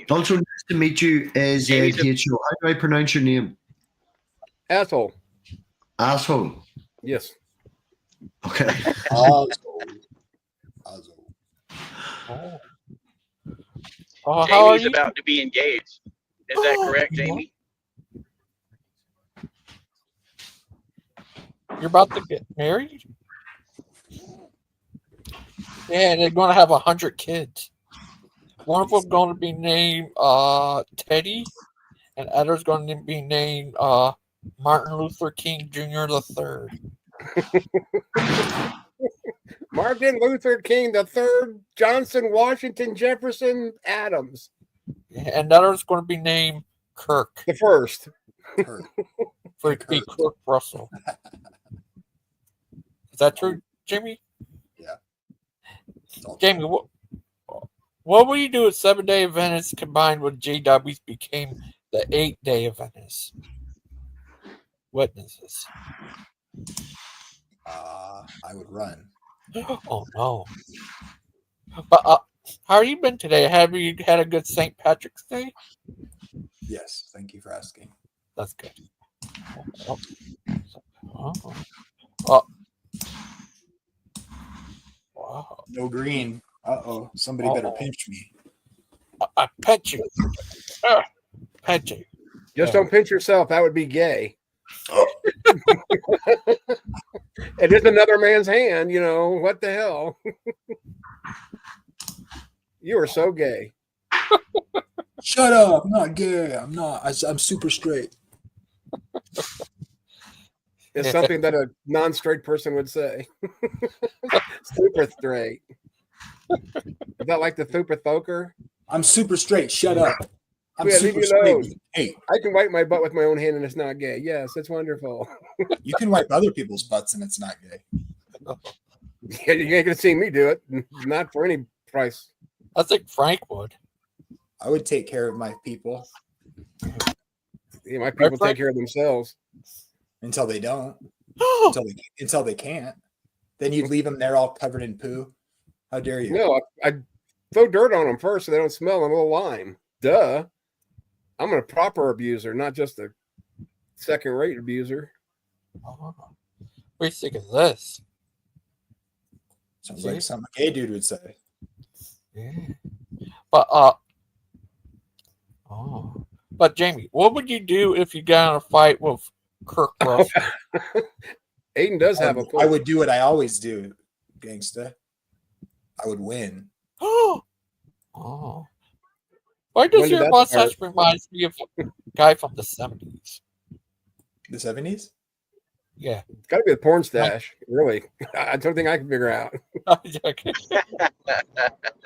S11: Also, nice to meet you, as HO. How do I pronounce your name?
S4: Asshole.
S11: Asshole.
S4: Yes.
S11: Okay.
S1: Oh,
S10: Jamie's about to be engaged. Is that correct, Jamie?
S1: You're about to get married? Yeah, they're going to have 100 kids. One of them going to be named Teddy, and other's going to be named Martin Luther King Jr. III.
S4: Martin Luther King III, Johnson, Washington, Jefferson, Adams.
S1: And the other's going to be named Kirk.
S4: The first.
S1: For it to be Kirk Russell. Is that true, Jimmy?
S12: Yeah.
S1: Jamie, what will you do if 7-Day Adventists combined with GWs became the 8-Day Adventists? Witnesses.
S12: I would run.
S1: Oh no! But how have you been today? Have you had a good St. Patrick's Day?
S12: Yes, thank you for asking.
S1: That's good. Wow!
S12: No green. Somebody better pinch me.
S1: I pinch you. Pinch you.
S4: Just don't pinch yourself. That would be gay. It is another man's hand, what the hell? You are so gay.
S12: Shut up. I'm not gay. I'm not. I'm super straight.
S4: It's something that a non-straight person would say. Super straight. Is that like the super thoker?
S12: I'm super straight. Shut up. I'm super
S4: straight.
S12: Hey,
S4: I can wipe my butt with my own hand and it's not gay. Yes, it's wonderful.
S12: You can wipe other people's butts and it's not gay.
S4: Yeah, you ain't gonna see me do it. Not for any price.
S1: I think Frank would.
S12: I would take care of my people.
S4: Yeah, my people take care of themselves.
S12: Until they don't. until they can't. Then you'd leave them there all covered in poo. How dare you?
S4: No, I throw dirt on them first so they don't smell a little lime. Duh. I'm a proper abuser, not just a second-rate abuser.
S1: What do you think of this?
S12: Sounds like something a gay dude would say.
S1: Yeah. But but Jamie, what would you do if you got in a fight with Kirk Russell?
S4: Aiden does have a point.
S12: I would do what I always do, gangsta. I would win.
S1: Oh. Why does your mustache remind me of a guy from the 70s?
S12: The 70s?
S1: Yeah.
S4: It's got to be a porn stash, really. I don't think I can figure out.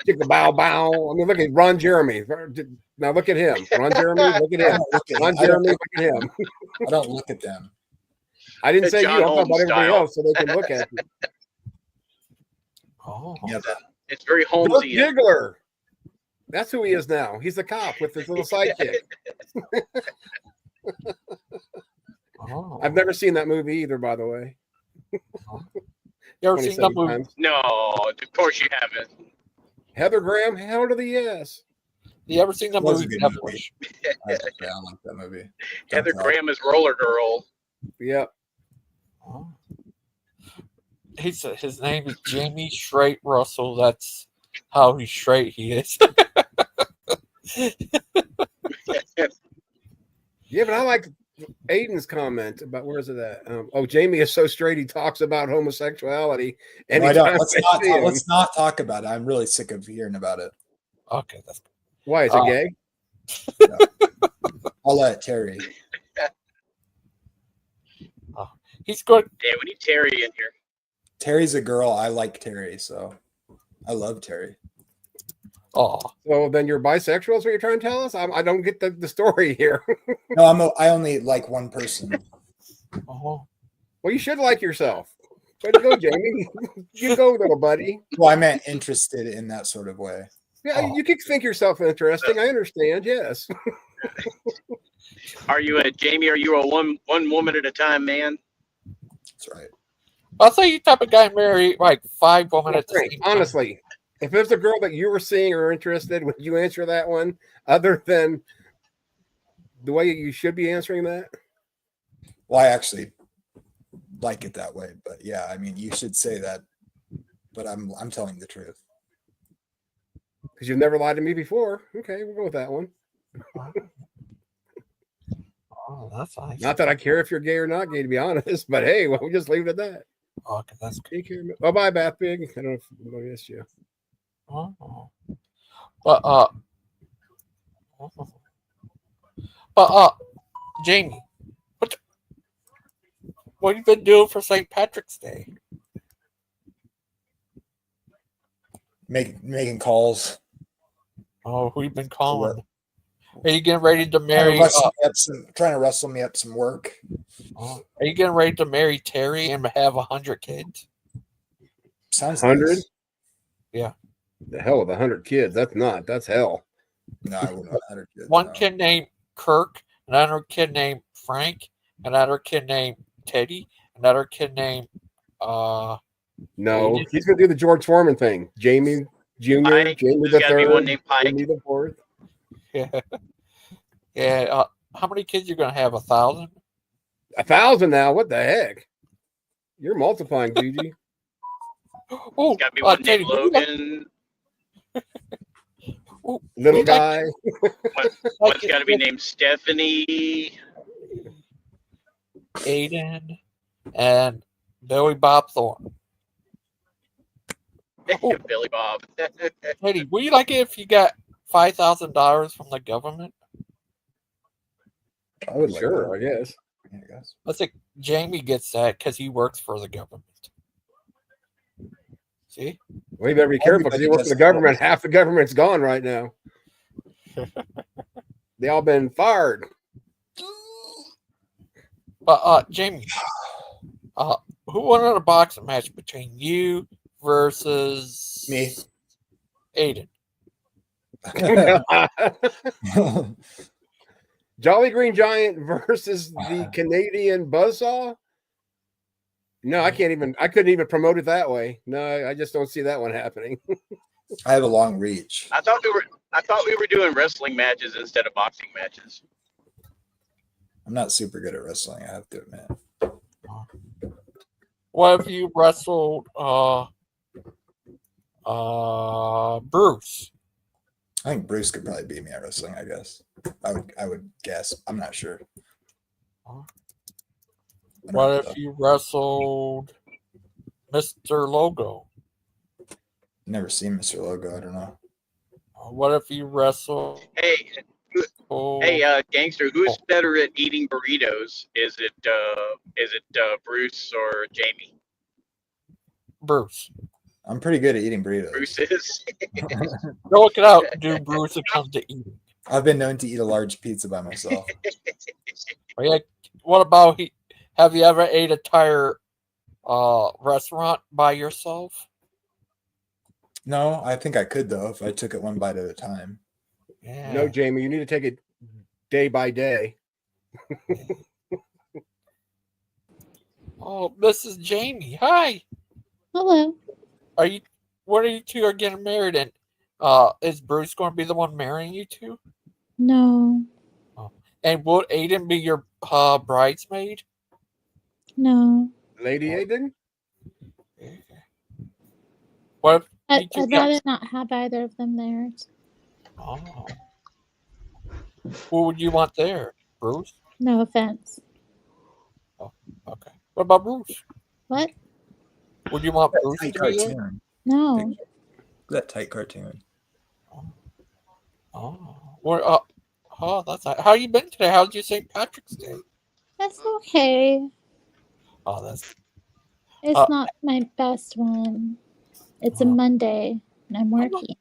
S4: Take the bow. I mean, look at Ron Jeremy. Now look at him. Ron Jeremy, look at him. Ron Jeremy, look at him.
S12: I don't look at them.
S4: I didn't say
S10: John
S4: you. I'm talking about
S10: Holmes
S4: everybody
S10: style.
S4: else so they can look at you.
S12: Yeah,
S10: It's very
S4: Dirk
S10: Holmesian.
S4: Diggler. That's who he is now. He's the cop with his little sidekick. I've never seen that movie either, by the way.
S1: You ever seen that movie?
S4: Times.
S10: No, of course you haven't.
S4: Heather Graham, hell to the yes.
S1: You ever seen that
S12: was
S1: movie?
S12: a good movie. I like that movie.
S10: Heather Graham is Roller Girl.
S4: Yep.
S1: He said his name is Jamie Straight Russell. That's how straight he is.
S4: Yeah, but I like Aiden's comment about where's it at? Jamie is so straight he talks about homosexuality. And
S12: let's not talk about it. I'm really sick of hearing about it.
S1: Okay, that's good.
S4: Why is it gay?
S12: No. I'll let Terry.
S1: He's good.
S10: Yeah, we need Terry in here.
S12: Terry's a girl. I like Terry, so I love Terry.
S1: Oh,
S4: so then you're bisexual is what you're trying to tell us? I don't get the story here.
S12: No, I only like one person.
S1: Oh.
S4: Well, you should like yourself. Way to go, Jamie. You go, little buddy.
S12: Well, I meant interested in that sort of way.
S4: Yeah, you could think yourself interesting. I understand. Yes.
S10: Are you Jamie? Are you a one woman at a time man?
S12: That's right.
S1: I'll say you type of guy marry like 5 women at the same time.
S4: Honestly, if there's a girl that you were seeing or interested, would you answer that one other than the way you should be answering that?
S12: Well, I actually like it that way, but yeah, I mean, you should say that, but I'm telling the truth.
S4: Because you've never lied to me before. Okay, we'll go with that one.
S1: Oh, that's nice.
S4: Not that I care if you're gay or not gay, to be honest, but hey, we'll just leave it at that.
S1: Okay, that's good.
S4: Take care. Oh, bye, Bath Pig. I don't know if I missed you.
S1: Oh. Jamie, what have you been doing for St. Patrick's Day?
S12: Making calls.
S1: Oh, who you been calling? Are you getting ready to marry?
S12: Trying to wrestle me up some work.
S1: Are you getting ready to marry Terry and have 100 kids?
S12: Sounds
S4: 100.
S12: nice.
S1: Yeah.
S4: The hell with 100 kids. That's hell.
S12: No, I wouldn't have 100 kids.
S1: One kid named Kirk, another kid named Frank, another kid named Teddy, another kid named
S4: No, he's gonna do the George Foreman thing. Jamie Jr.,
S10: Pike.
S4: Jamie
S10: There's
S4: the
S10: gotta be
S4: third,
S10: one named Pike.
S4: Jamie the fourth.
S1: Yeah. Yeah. How many kids you gonna have? 1,000?
S4: 1,000 now. What the heck? You're multiplying, Gigi.
S1: Oh,
S10: Got to be one
S1: Teddy,
S10: named Logan.
S4: Little guy.
S10: One's got to be named Stephanie.
S1: Aiden and Billy Bob Thornton.
S10: Billy Bob.
S1: Teddy, would you like it if you got $5,000 from the government?
S12: I would
S4: Sure,
S12: like
S4: I guess.
S12: that. I guess.
S1: Let's say Jamie gets that because he works for the government. See?
S4: Well, you better be careful because he works for the government. Half the government's gone right now. They all been fired.
S1: But Jamie, who won in a boxing match between you versus
S12: Me?
S1: Aiden?
S4: Jolly Green Giant versus the Canadian Buzzsaw? No, I couldn't even promote it that way. No, I just don't see that one happening.
S12: I have a long reach.
S10: I thought we were doing wrestling matches instead of boxing matches.
S12: I'm not super good at wrestling, I have to admit.
S1: What if you wrestled Bruce?
S12: I think Bruce could probably beat me at wrestling, I guess. I would guess. I'm not sure.
S1: What if you wrestled Mr. Logo?
S12: Never seen Mr. Logo, I don't know.
S1: What if you wrestled?
S10: Hey, gangster, who's better at eating burritos? Is it Bruce or Jamie?
S1: Bruce.
S12: I'm pretty good at eating burritos.
S10: Bruce is.
S1: Go look it out, dude. Bruce, it comes to eating.
S12: I've been known to eat a large pizza by myself.
S1: Yeah. What about have you ever ate a entire restaurant by yourself?
S12: No, I think I could though if I took it one bite at a time.
S1: Yeah.
S4: No, Jamie, you need to take it day by day.
S1: Oh, this is Jamie. Hi.
S13: Hello.
S1: When are you two are getting married? And is Bruce going to be the one marrying you two?
S13: No.
S1: Oh. And will Aiden be your bridesmaid?
S13: No.
S4: Lady Aiden?
S1: What if
S13: I'd rather not have either of them there.
S1: Oh. Who would you want there? Bruce?
S13: No offense.
S1: Oh, okay. What about Bruce?
S13: What?
S1: Would you want Bruce to be there?
S12: Cartoon.
S13: No.
S12: That tight cartoon.
S1: That's how you been today? How's your St. Patrick's Day?
S13: That's okay.
S1: It's
S13: not my best one. It's a Monday, and I'm working.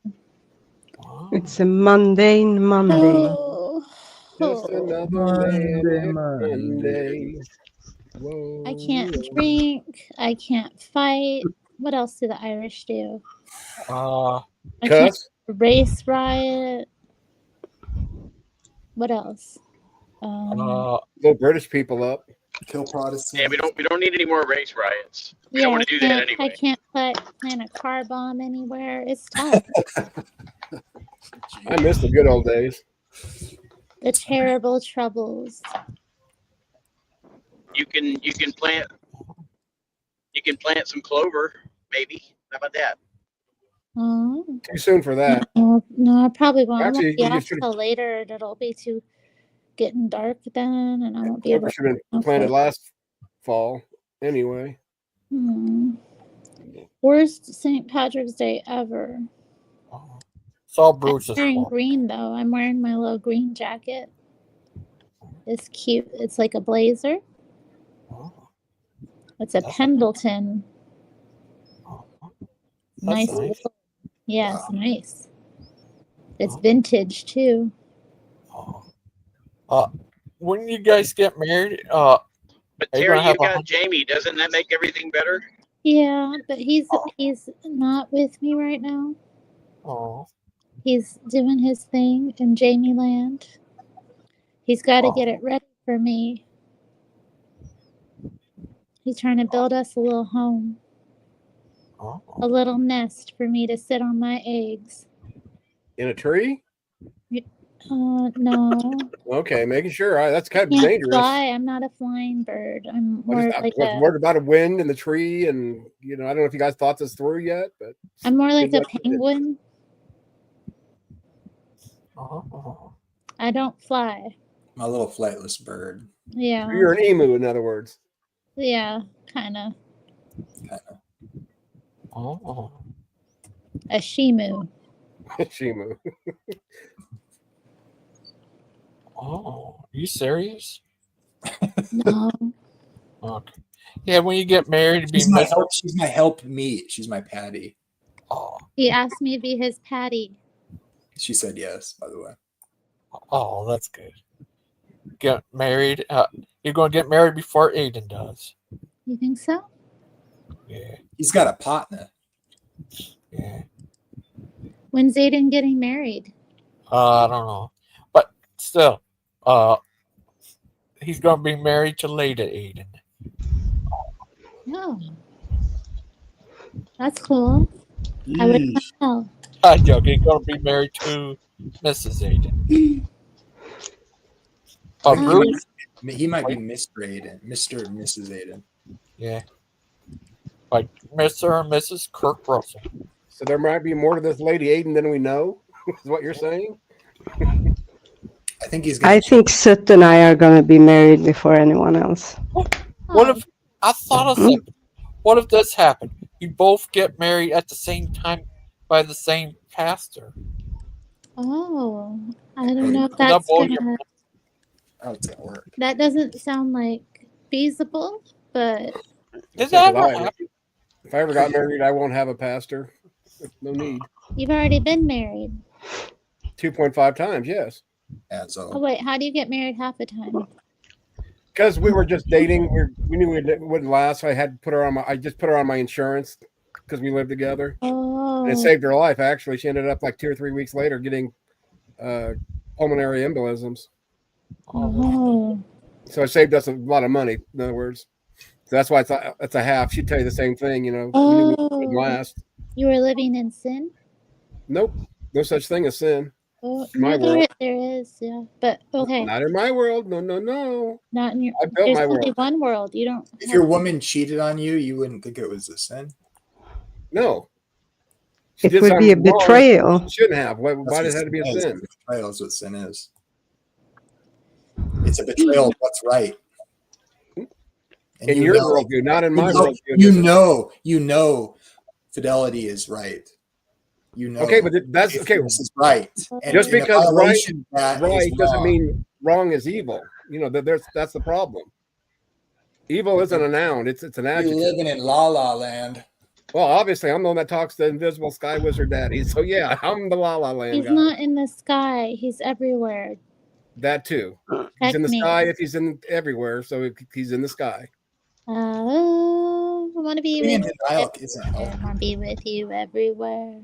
S5: It's a mundane Monday.
S13: Oh.
S4: Just another Monday. Whoa.
S13: I can't drink. I can't fight. What else do the Irish do? I can't race riot. What else?
S4: Blow British people up.
S12: Kill Protestants.
S10: Yeah, we don't need any more race riots. We don't want to do that anyway.
S13: I can't plant a car bomb anywhere. It's tough.
S4: I miss the good old days.
S13: The terrible troubles.
S10: You can plant some clover, maybe. How about that?
S4: Too soon for that.
S13: No, I probably won't.
S4: Actually,
S13: I won't be off till later, and it'll be too getting dark then, and I won't be able.
S4: Should have been planted last fall, anyway.
S13: Worst St. Patrick's Day ever.
S1: It's all Bruce's
S13: I'm wearing
S1: fault.
S13: green though. I'm wearing my little green jacket. It's cute. It's like a blazer. It's a Pendleton. Nice. Yeah, it's nice. It's vintage too.
S1: When you guys get married,
S10: but Terry, you got Jamie. Doesn't that make everything better?
S13: Yeah, but he's not with me right now.
S1: Oh.
S13: He's doing his thing in Jamie Land. He's got to get it ready for me. He's trying to build us a little home. A little nest for me to sit on my eggs.
S4: In a tree?
S13: No.
S4: Okay, making sure. That's kind of
S13: Can't
S4: dangerous.
S13: fly. I'm not a flying bird. I'm more like a.
S4: Word about a wind in the tree, and I don't know if you guys thought this through yet, but
S13: I'm more like a penguin. I don't fly.
S12: My little flightless bird.
S13: Yeah.
S4: You're an emu, in other words.
S13: Yeah, kind of. A shimu.
S4: Shimu.
S1: Are you serious?
S13: No.
S1: Okay. Yeah, when you get married,
S12: she's my help meet. She's my Patty.
S13: He asked me to be his Patty.
S12: She said yes, by the way.
S1: Oh, that's good. Get married. You're going to get married before Aiden does.
S13: You think so?
S1: Yeah.
S12: He's got a partner.
S1: Yeah.
S13: When's Aiden getting married?
S1: I don't know. But still, he's going to be married to Lady Aiden.
S13: Oh. That's cool. I would not know.
S1: I'm joking. He's going to be married to Mrs. Aiden. Bruce?
S12: He might be Mr. Aiden, Mr. and Mrs. Aiden.
S1: Yeah. Like Mr. and Mrs. Kirk Russell.
S4: So there might be more to this lady Aiden than we know, is what you're saying?
S12: I think he's
S5: I think Sut and I are going to be married before anyone else.
S1: What if I thought of something? What if this happened? You both get married at the same time by the same pastor.
S13: Oh, I don't know if that's gonna.
S12: How it's gonna work?
S13: That doesn't sound like feasible, but
S1: Did that ever happen?
S4: If I ever got married, I won't have a pastor. No need.
S13: you've already been married.
S4: 2.5 times, yes.
S12: Yeah, so.
S13: Oh wait, how do you get married half the time?
S4: Because we were just dating, we knew it wouldn't last. So I just put her on my insurance because we lived together.
S13: Oh.
S4: And it saved her life. Actually, she ended up like 2 or 3 weeks later getting pulmonary embolisms.
S13: Oh.
S4: So it saved us a lot of money. In other words, so that's why it's a half. She'd tell you the same thing. You know, we knew it wouldn't last.
S13: You were living in sin?
S4: Nope, no such thing as sin.
S13: Oh,
S4: In my world.
S13: there is, yeah. But okay.
S4: Not in my world. No.
S13: Not in your.
S4: I built
S13: There's
S4: my
S13: only
S4: world.
S13: one world. You don't.
S12: If your woman cheated on you, you wouldn't think it was a sin.
S4: No.
S5: It would be a betrayal.
S4: She shouldn't have. Why does it have to be a sin?
S12: Betrayal is what sin is. It's a betrayal of what's right. And
S4: in your worldview, not in my
S12: worldview. You know, fidelity is right. You know.
S4: Okay, but that's okay.
S12: This is right. And
S4: just because right
S12: doesn't
S4: wrong. Mean wrong is evil. You know, that's the problem. Evil isn't a noun; it's an adjective.
S12: You're living in La La Land.
S4: Well, obviously, I'm the one that talks to invisible sky wizard daddy. So yeah, I'm the La La Land
S13: He's
S4: guy.
S13: not in the sky. He's everywhere.
S4: That too. He's in the sky if he's in everywhere. So he's in the sky.
S13: I want to be with you. I want to be with you everywhere.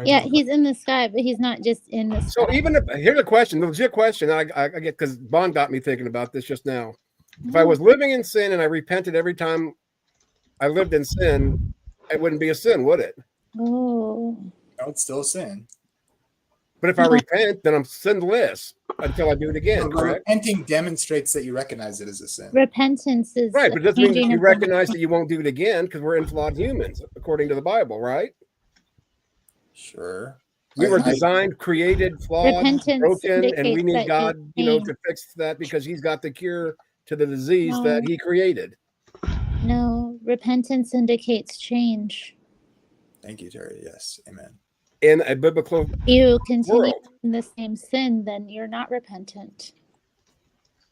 S13: Yeah, he's in the sky, but he's not just in the sky.
S4: So even if here's a question, the legit question I get, because Bond got me thinking about this just now. If I was living in sin and I repented every time I lived in sin, it wouldn't be a sin, would it?
S13: Oh.
S12: No, it's still a sin.
S4: But if I repent, then I'm sinless until I do it again, correct?
S12: Repenting demonstrates that you recognize it as a sin.
S13: Repentance is
S4: right, but it doesn't mean that you recognize that you won't do it again because we're flawed humans, according to the Bible, right?
S12: Sure.
S4: We were designed, created, flawed, broken, and we need God, to fix that because He's got the cure to the disease that He created.
S13: No, repentance indicates change.
S12: Thank you, Terry. Yes, amen.
S4: In a biblical
S13: you continue
S4: world.
S13: In the same sin, then you're not repentant.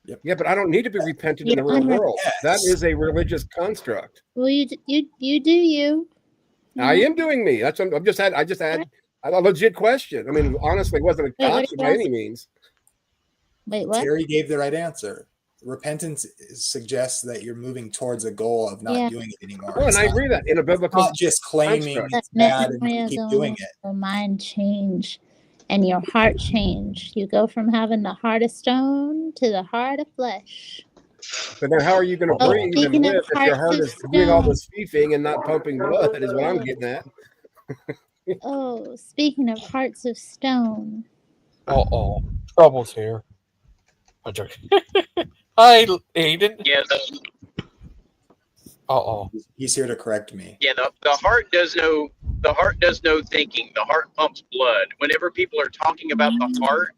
S12: Yep.
S4: Yeah, but I don't need to be repentant in the real world. Yes. That is a religious construct.
S13: Well, you do you.
S4: I am doing me. That's what I just had a legit question. I mean, honestly, it wasn't a gotcha by any means.
S13: Wait, what?
S12: Terry gave the right answer. Repentance suggests that you're moving towards a goal of not doing it anymore.
S4: Well, and I agree that in a biblical,
S12: not just claiming it's bad and you keep doing it.
S13: Your mind change and your heart change. You go from having the heart of stone to the heart of flesh.
S4: But then how are you going to breathe and live if your heart is doing all this beefing and not pumping blood? Is what I'm getting at.
S13: Oh, speaking of hearts of stone.
S1: Trouble's here. Hi, Aiden.
S10: Yeah.
S12: He's here to correct me.
S10: Yeah, the heart does no thinking. The heart pumps blood. Whenever people are talking about the heart,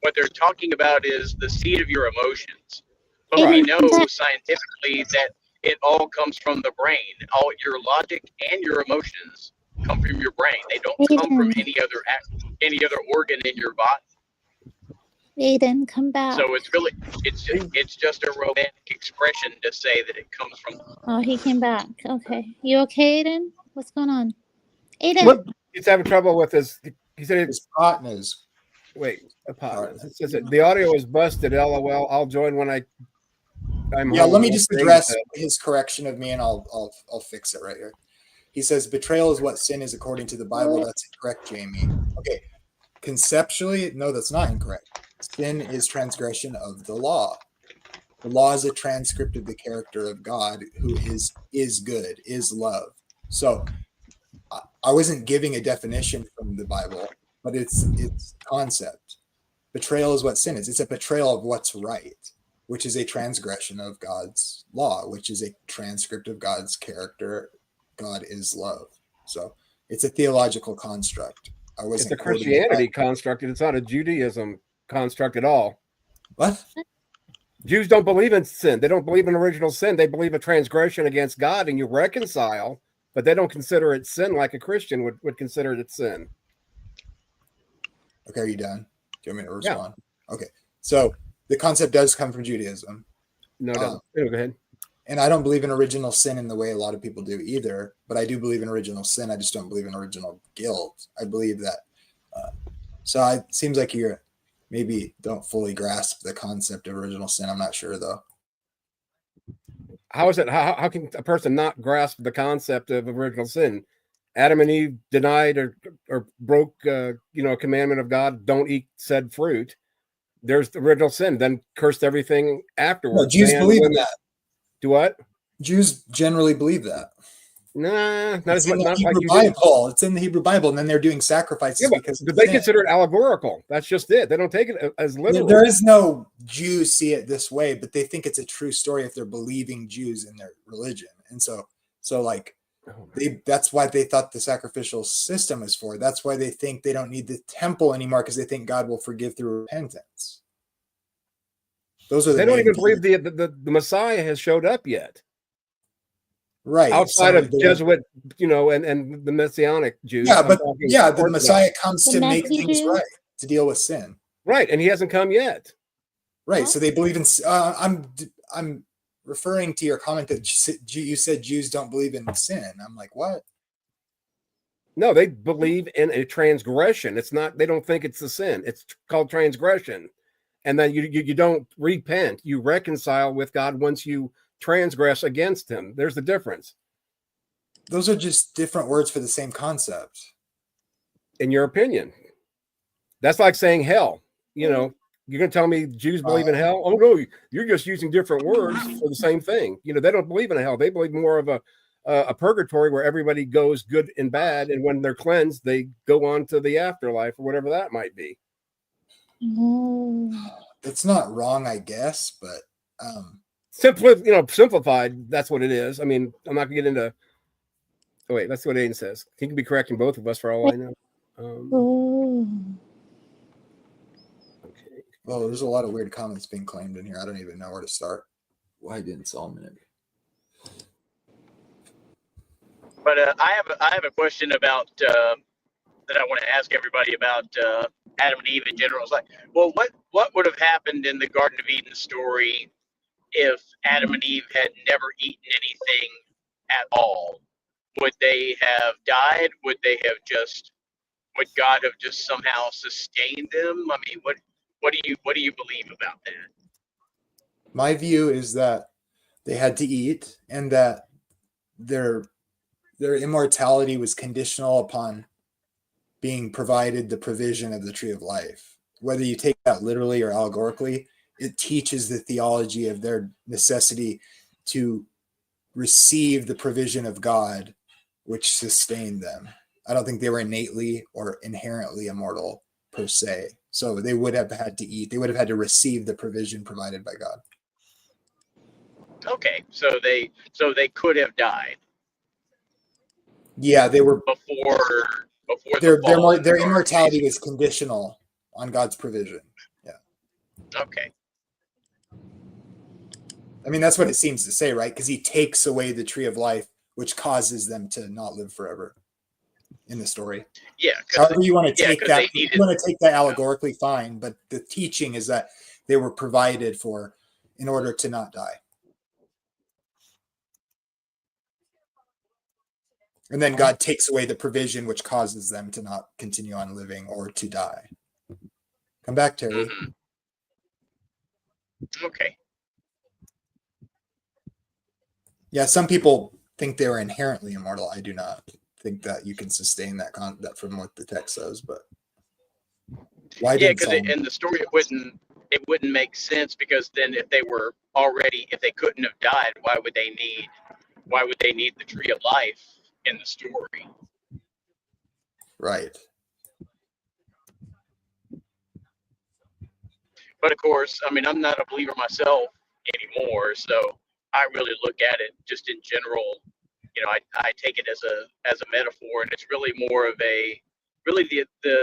S10: what they're talking about is the seat of your emotions. But we know scientifically that it all comes from the brain. All your logic and your emotions come from your brain. They don't come from any other organ in your body.
S13: Aiden, come back.
S10: So it's just a romantic expression to say that it comes from.
S13: Oh, he came back. Okay, you okay, Aiden? What's going on, Aiden?
S4: What? He's having trouble with his. He said his
S12: partners.
S4: Wait, partners. It says the audio is busted. LOL. I'll join when I'm
S12: yeah, let me just address his correction of me, and I'll fix it right here. He says betrayal is what sin is according to the Bible. That's incorrect, Jamie. Okay, conceptually, no, that's not incorrect. Sin is transgression of the law. The law is a transcript of the character of God, who is good, is love. So I wasn't giving a definition from the Bible. but it's concept. Betrayal is what sin is. It's a betrayal of what's right, which is a transgression of God's law, which is a transcript of God's character. God is love. So it's a theological construct.
S4: It's a Christianity construct. It's not a Judaism construct at all.
S12: What?
S4: Jews don't believe in sin. They don't believe in original sin. They believe a transgression against God, and you reconcile, but they don't consider it sin like a Christian would consider it sin.
S12: Okay, are you done? Do you want me to respond? Yeah. Okay. So the concept does come from Judaism.
S4: No, go ahead.
S12: And I don't believe in original sin in the way a lot of people do either, but I do believe in original sin. I just don't believe in original guilt. I believe that. So it seems like you maybe don't fully grasp the concept of original sin. I'm not sure though.
S4: How is it? How can a person not grasp the concept of original sin? Adam and Eve denied or broke, a commandment of God. Don't eat said fruit. There's the original sin. Then cursed everything afterwards.
S12: No, Jews believe in that.
S4: Do what?
S12: Jews generally believe that.
S4: Nah, not
S12: it's
S4: as much.
S12: In the
S4: not
S12: Hebrew
S4: like
S12: Bible. It's in the Hebrew Bible, and then they're doing sacrifices because
S4: they consider it allegorical. That's just it. They don't take it as literal.
S12: There is no Jews see it this way, but they think it's a true story if they're believing Jews in their religion, and so like that's why they thought the sacrificial system was for. That's why they think they don't need the temple anymore because they think God will forgive through repentance. Those are
S4: they don't even believe the Messiah has showed up yet.
S12: Right.
S4: Outside of Jesuit, and the Messianic Jews.
S12: Yeah, but the Messiah comes to make things right, to deal with sin.
S4: Right, and he hasn't come yet.
S12: Right. So they believe in I'm referring to your comment that you said Jews don't believe in sin. I'm like, what?
S4: No, they believe in a transgression. It's not, they don't think it's a sin. It's called transgression. And then you don't repent. You reconcile with God once you transgress against him. There's the difference.
S12: Those are just different words for the same concept.
S4: In your opinion. That's like saying hell. You're going to tell me Jews believe in hell? Oh, no, you're just using different words for the same thing. They don't believe in hell. They believe more of a purgatory where everybody goes good and bad. And when they're cleansed, they go on to the afterlife or whatever that might be.
S12: It's not wrong, I guess, but
S4: simplified, that's what it is. I mean, I'm not gonna get into wait, that's what Aiden says. He can be correcting both of us for all I know.
S12: Okay. Well, there's a lot of weird comments being claimed in here. I don't even know where to start.
S14: Why didn't Solomon?
S10: But I have a question about that I want to ask everybody about Adam and Eve in general. It's like, well, what would have happened in the Garden of Eden story if Adam and Eve had never eaten anything at all? Would they have died? Would God have just somehow sustained them? I mean, what do you believe about that?
S12: My view is that they had to eat, and that their immortality was conditional upon being provided the provision of the tree of life. Whether you take that literally or allegorically, it teaches the theology of their necessity to receive the provision of God, which sustained them. I don't think they were innately or inherently immortal per se. So they would have had to eat. They would have had to receive the provision provided by God.
S10: Okay, so they could have died.
S12: Yeah, they were
S10: before
S12: their immortality was conditional on God's provision. Yeah.
S10: Okay.
S12: I mean, that's what it seems to say, right? Because he takes away the tree of life, which causes them to not live forever in the story.
S10: Yeah.
S12: However you want to take that, you want to take that allegorically, fine. But the teaching is that they were provided for in order to not die. And then God takes away the provision, which causes them to not continue on living or to die. Come back, Terry.
S10: Mm-hmm. Okay.
S12: Yeah, some people think they were inherently immortal. I do not think that you can sustain that from what the text says. But why?
S10: Yeah, because in the story it wouldn't make sense, because then if they couldn't have died, why would they need the tree of life in the story?
S12: Right.
S10: But of course, I mean, I'm not a believer myself anymore, so I really look at it just in general. You know, I take it as a metaphor, and it's really more of a really the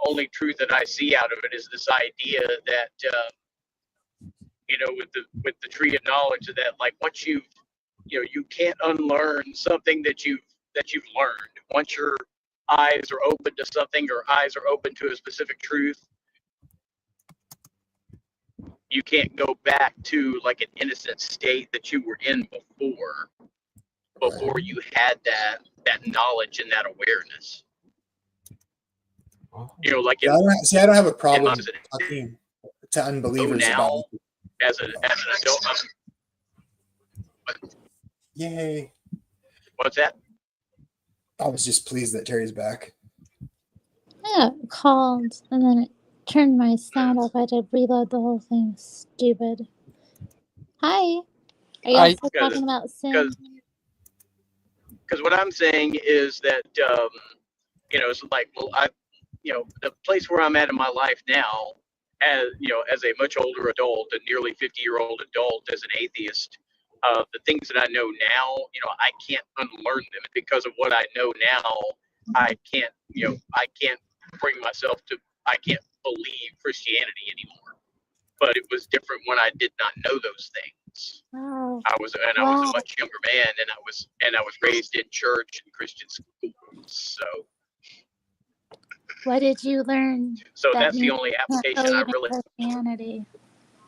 S10: only truth that I see out of it is this idea that you know, with the tree of knowledge, that like once you know, you can't unlearn something that you've learned. Once your eyes are open to something, or eyes are open to a specific truth, you can't go back to like an innocent state that you were in before you had that knowledge and that awareness. You know, like
S12: Yeah, I don't have a problem talking to unbelievers about it.
S10: As an adult.
S12: Yay.
S10: What's that?
S12: I was just pleased that Terry's back.
S13: Yeah, called, and then it turned my sound off. I had to reload the whole thing. Stupid. Hi. Are you still talking about sin?
S10: Because what I'm saying is that, you know, it's like, well, you know, the place where I'm at in my life now, as you know, as a much older adult, a nearly 50-year-old adult, as an atheist, the things that I know now, you know, I can't unlearn them because of what I know now. I can't, you know, I can't bring myself to, I can't believe Christianity anymore. But it was different when I did not know those things.
S13: Wow.
S10: I was a much younger man, and I was raised in church and Christian schools. So
S13: what did you learn?
S10: So that's the only application I really.
S13: Christianity.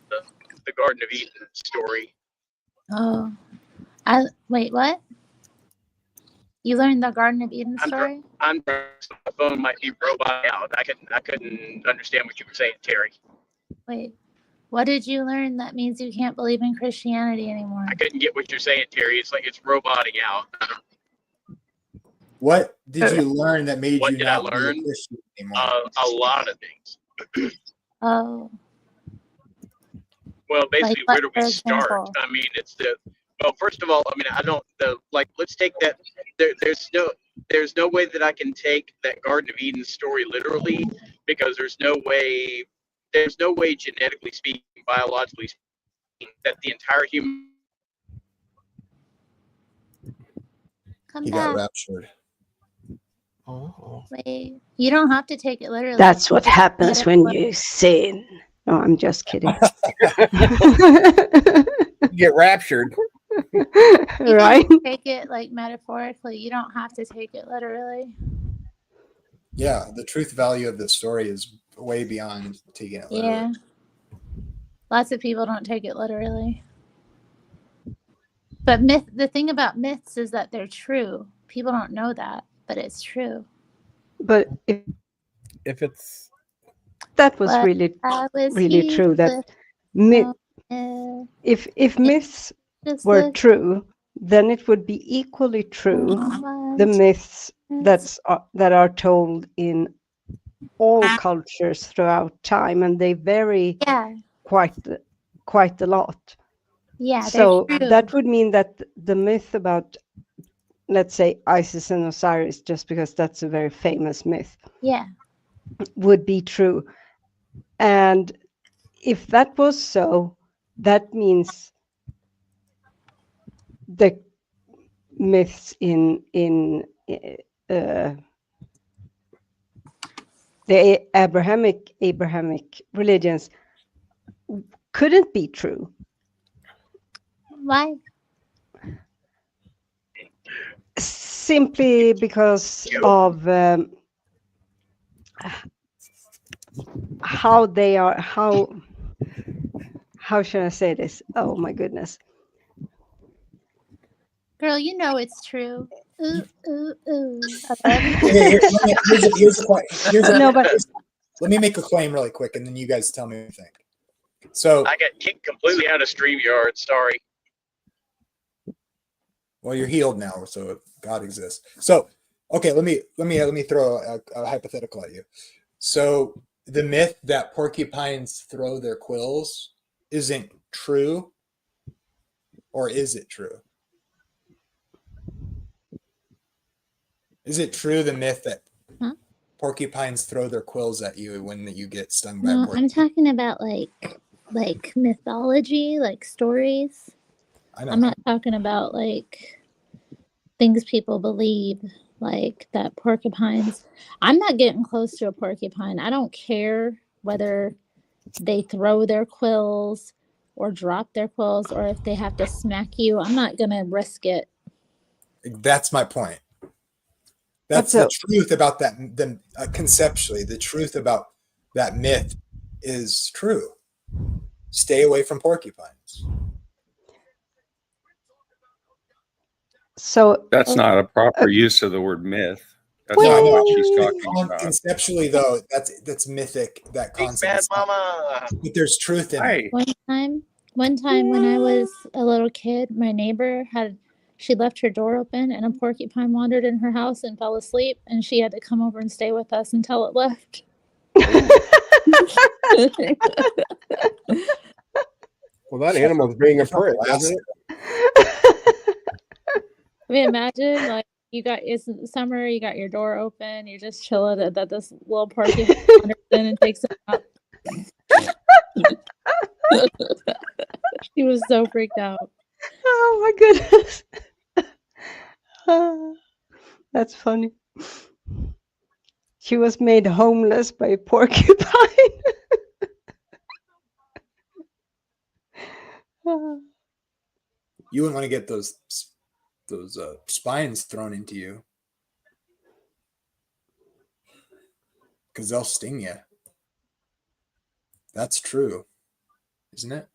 S10: The Garden of Eden story.
S13: Oh, wait. What? You learned the Garden of Eden story?
S10: My phone might be robot out. I couldn't understand what you were saying, Terry.
S13: Wait. What did you learn that means you can't believe in Christianity anymore?
S10: I couldn't get what you're saying, Terry. It's like it's roboting out.
S12: What did you learn that made you not
S10: believe in Christian anymore? A lot of things.
S13: Oh.
S10: Well, basically, where do we start? I mean, well, first of all, I mean, let's take that. There's no way that I can take that Garden of Eden story literally, because there's no way genetically speaking, biologically speaking, that the entire human.
S12: He got raptured.
S13: Oh. Wait, you don't have to take it literally.
S5: That's what happens when you sin. No, I'm just kidding.
S4: Get raptured.
S5: Right?
S13: You can take it like metaphorically. You don't have to take it literally.
S12: Yeah, the truth value of the story is way beyond taking it literally.
S13: Yeah. Lots of people don't take it literally. But the thing about myths is that they're true. People don't know that, but it's true.
S5: But
S4: if it's
S5: that was really true, that if myths were true, then it would be equally true the myths that are told in all cultures throughout time, and they vary quite a lot.
S13: Yeah,
S5: so that would mean that the myth about, let's say, Isis and Osiris, just because that's a very famous myth, would be true. And if that was so, that means the myths in the Abrahamic religions couldn't be true.
S13: Why?
S5: Simply because of how they are. How should I say this? Oh my goodness.
S13: Girl, you know it's true. Ooh, ooh, ooh.
S12: Let me make a claim really quick, and then you guys tell me what you think. So
S10: I got kicked completely out of StreamYard. Sorry.
S12: Well, you're healed now, so God exists. So, okay, let me throw a hypothetical at you. So, the myth that porcupines throw their quills isn't true, or is it true? Is it true, the myth that porcupines throw their quills at you when you get stung by a
S13: No,
S12: porcupine.
S13: I'm talking about like mythology, like stories.
S12: I know.
S13: I'm not talking about like things people believe, like that porcupines. I'm not getting close to a porcupine. I don't care whether they throw their quills or drop their quills or if they have to smack you. I'm not gonna risk it.
S12: That's my point. That's the truth about that. Conceptually, the truth about that myth is true. Stay away from porcupines.
S5: So
S14: that's not a proper use of the word myth. That's
S12: No,
S14: not
S12: no.
S14: what she's talking about.
S12: Conceptually, though, that's mythic. That concept.
S10: Bad mama.
S12: But there's truth in it.
S13: One time when I was a little kid, my neighbor she left her door open and a porcupine wandered in her house and fell asleep, and she had to come over and stay with us until it left.
S4: Well, that animal's being a prick, isn't it?
S13: I mean, imagine like it's summer, you got your door open, you're just chilling, and that this little porcupine wanders in and takes it out. She was so freaked out.
S5: Oh my goodness. That's funny. She was made homeless by a porcupine.
S12: You wouldn't want to get those spines thrown into you because they'll sting you. That's true, isn't it?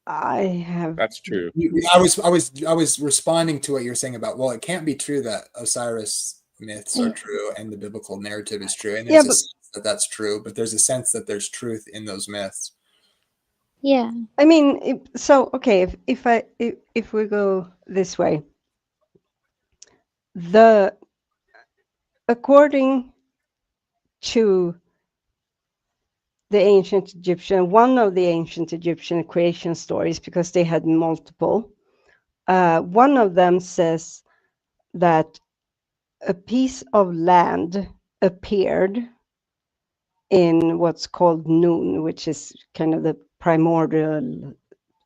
S14: That's true.
S12: I was responding to what you're saying about, well, it can't be true that Osiris myths are true and the biblical narrative is true, and there's a sense that that's true, but there's a sense that there's truth in those myths.
S13: Yeah.
S5: I mean, if we go this way, according to the ancient Egyptian, one of the ancient Egyptian creation stories, because they had multiple, one of them says that a piece of land appeared in what's called Nun, which is kind of the primordial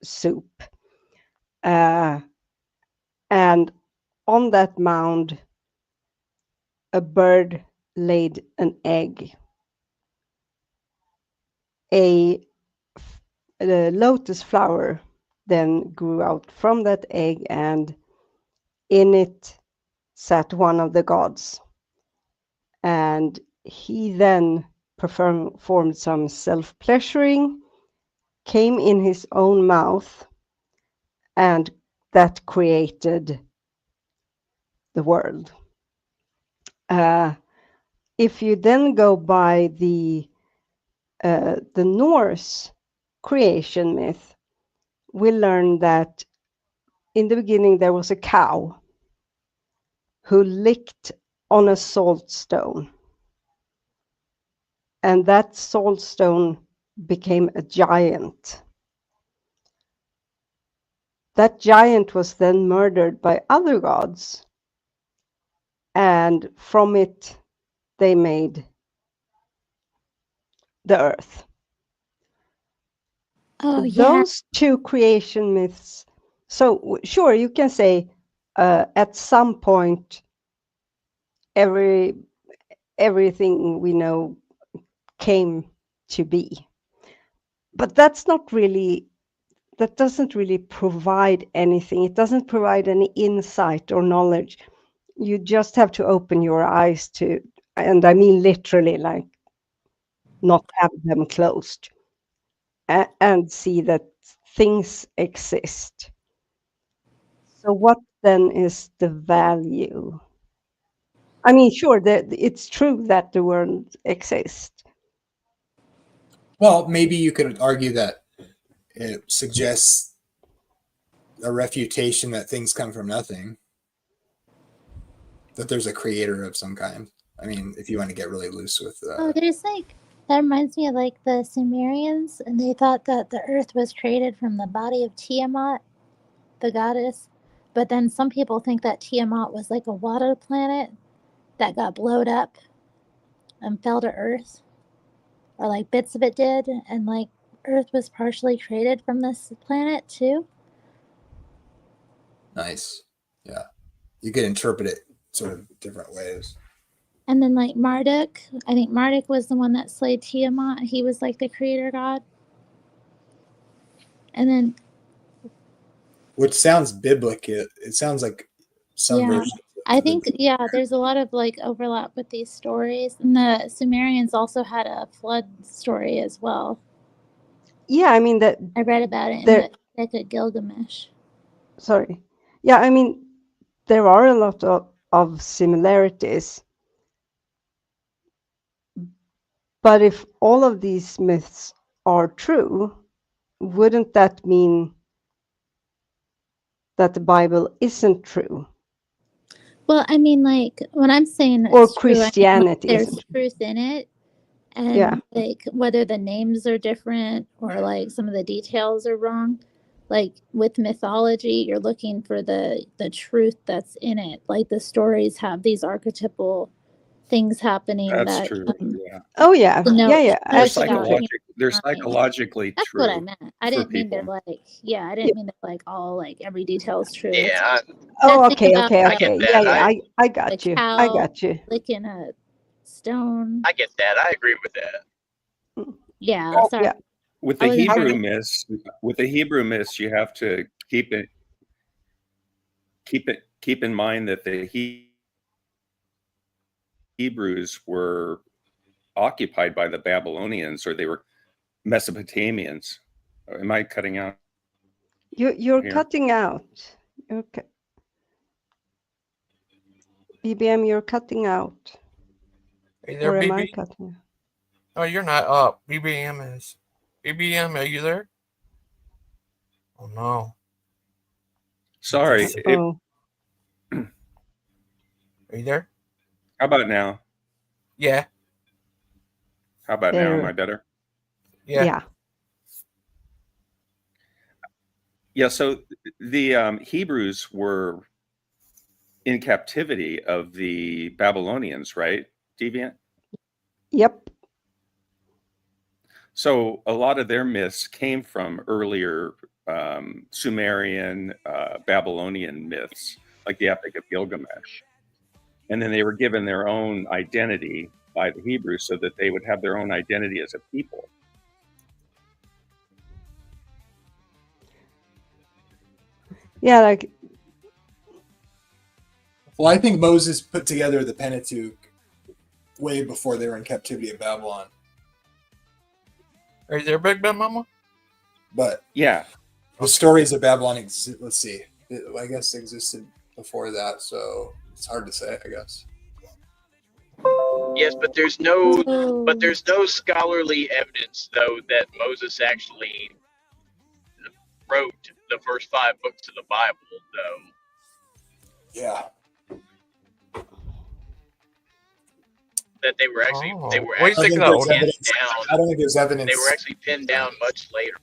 S5: soup. And on that mound, a bird laid an egg. A lotus flower then grew out from that egg, and in it sat one of the gods. And he then performed some self-pleasuring, came in his own mouth, and that created the world. If you then go by the Norse creation myth, we learn that in the beginning there was a cow who licked on a salt stone, and that salt stone became a giant. That giant was then murdered by other gods, and from it they made the earth.
S13: Oh,
S5: Those two creation myths. So sure, you can say at some point everything we know came to be, but that doesn't really provide anything. It doesn't provide any insight or knowledge. You just have to open your eyes to, and I mean literally, like not have them closed, and see that things exist. So what then is the value? I mean, sure, it's true that the world exists.
S12: Well, maybe you could argue that it suggests a refutation that things come from nothing, that there's a creator of some kind. I mean, if you want to get really loose with
S13: there's that reminds me of like the Sumerians, and they thought that the earth was created from the body of Tiamat, the goddess, but then some people think that Tiamat was like a water planet, that got blowed up and fell to Earth, or like bits of it did, and like Earth was partially created from this planet too.
S12: Nice. Yeah. You could interpret it sort of different ways.
S13: And then like Marduk, I think Marduk was the one that slayed Tiamat. He was like the creator god. And then,
S12: which sounds biblical. It sounds like some version.
S13: I think there's a lot of like overlap with these stories. And the Sumerians also had a flood story as well.
S5: Yeah, I mean that
S13: I read about it in the Epic of Gilgamesh.
S5: Sorry. Yeah, I mean there are a lot of similarities. But if all of these myths are true, wouldn't that mean that the Bible isn't true?
S13: Well, I mean, like when I'm saying
S5: or
S13: it's
S5: Christianity,
S13: true, I mean, like, there's truth in it, and like whether the names are different or like some of the details are wrong. Like with mythology, you're looking for the truth that's in it. Like the stories have these archetypal things happening.
S14: That's
S13: that,
S14: true. Yeah.
S5: Oh yeah,
S14: They're psychologically
S13: that's
S14: true.
S13: what I meant. I didn't mean
S14: people.
S13: they're like, I didn't mean that like all like every detail is true.
S10: Yeah.
S5: Okay.
S10: I get that.
S5: I got you. I got you.
S13: Licking a stone.
S10: I get that. I agree with that.
S13: Yeah. Sorry.
S5: Yeah.
S14: With the Hebrew myths, you have to keep in mind that the Hebrews were occupied by the Babylonians, or they were Mesopotamians. Am I cutting out?
S5: You're cutting out. Okay. BBM, you're cutting out.
S1: Hey there,
S5: or am
S1: BB?
S5: I cutting?
S1: Oh, you're not. BBM is. BBM, are you there? Oh no.
S14: Sorry.
S1: Are you there?
S14: How about now?
S1: Yeah.
S14: How about now? Am I better?
S1: Yeah.
S14: Yeah. So the Hebrews were in captivity of the Babylonians, right? Deviant?
S5: Yep.
S14: So a lot of their myths came from earlier Sumerian, Babylonian myths, like the Epic of Gilgamesh. And then they were given their own identity by the Hebrews so that they would have their own identity as a people.
S5: Yeah, like.
S12: Well, I think Moses put together the Pentateuch way before they were in captivity of Babylon.
S1: Are you there, Big Ben Mama?
S12: But
S14: yeah,
S12: the stories of Babylon, let's see, I guess existed before that, so it's hard to say, I guess.
S10: Yes, but there's no scholarly evidence though that Moses actually wrote the first 5 books of the Bible, though.
S12: Yeah.
S10: That they were actually
S1: what do you think of that?
S10: pinned down.
S12: I don't think there's evidence.
S10: They were actually pinned down much later.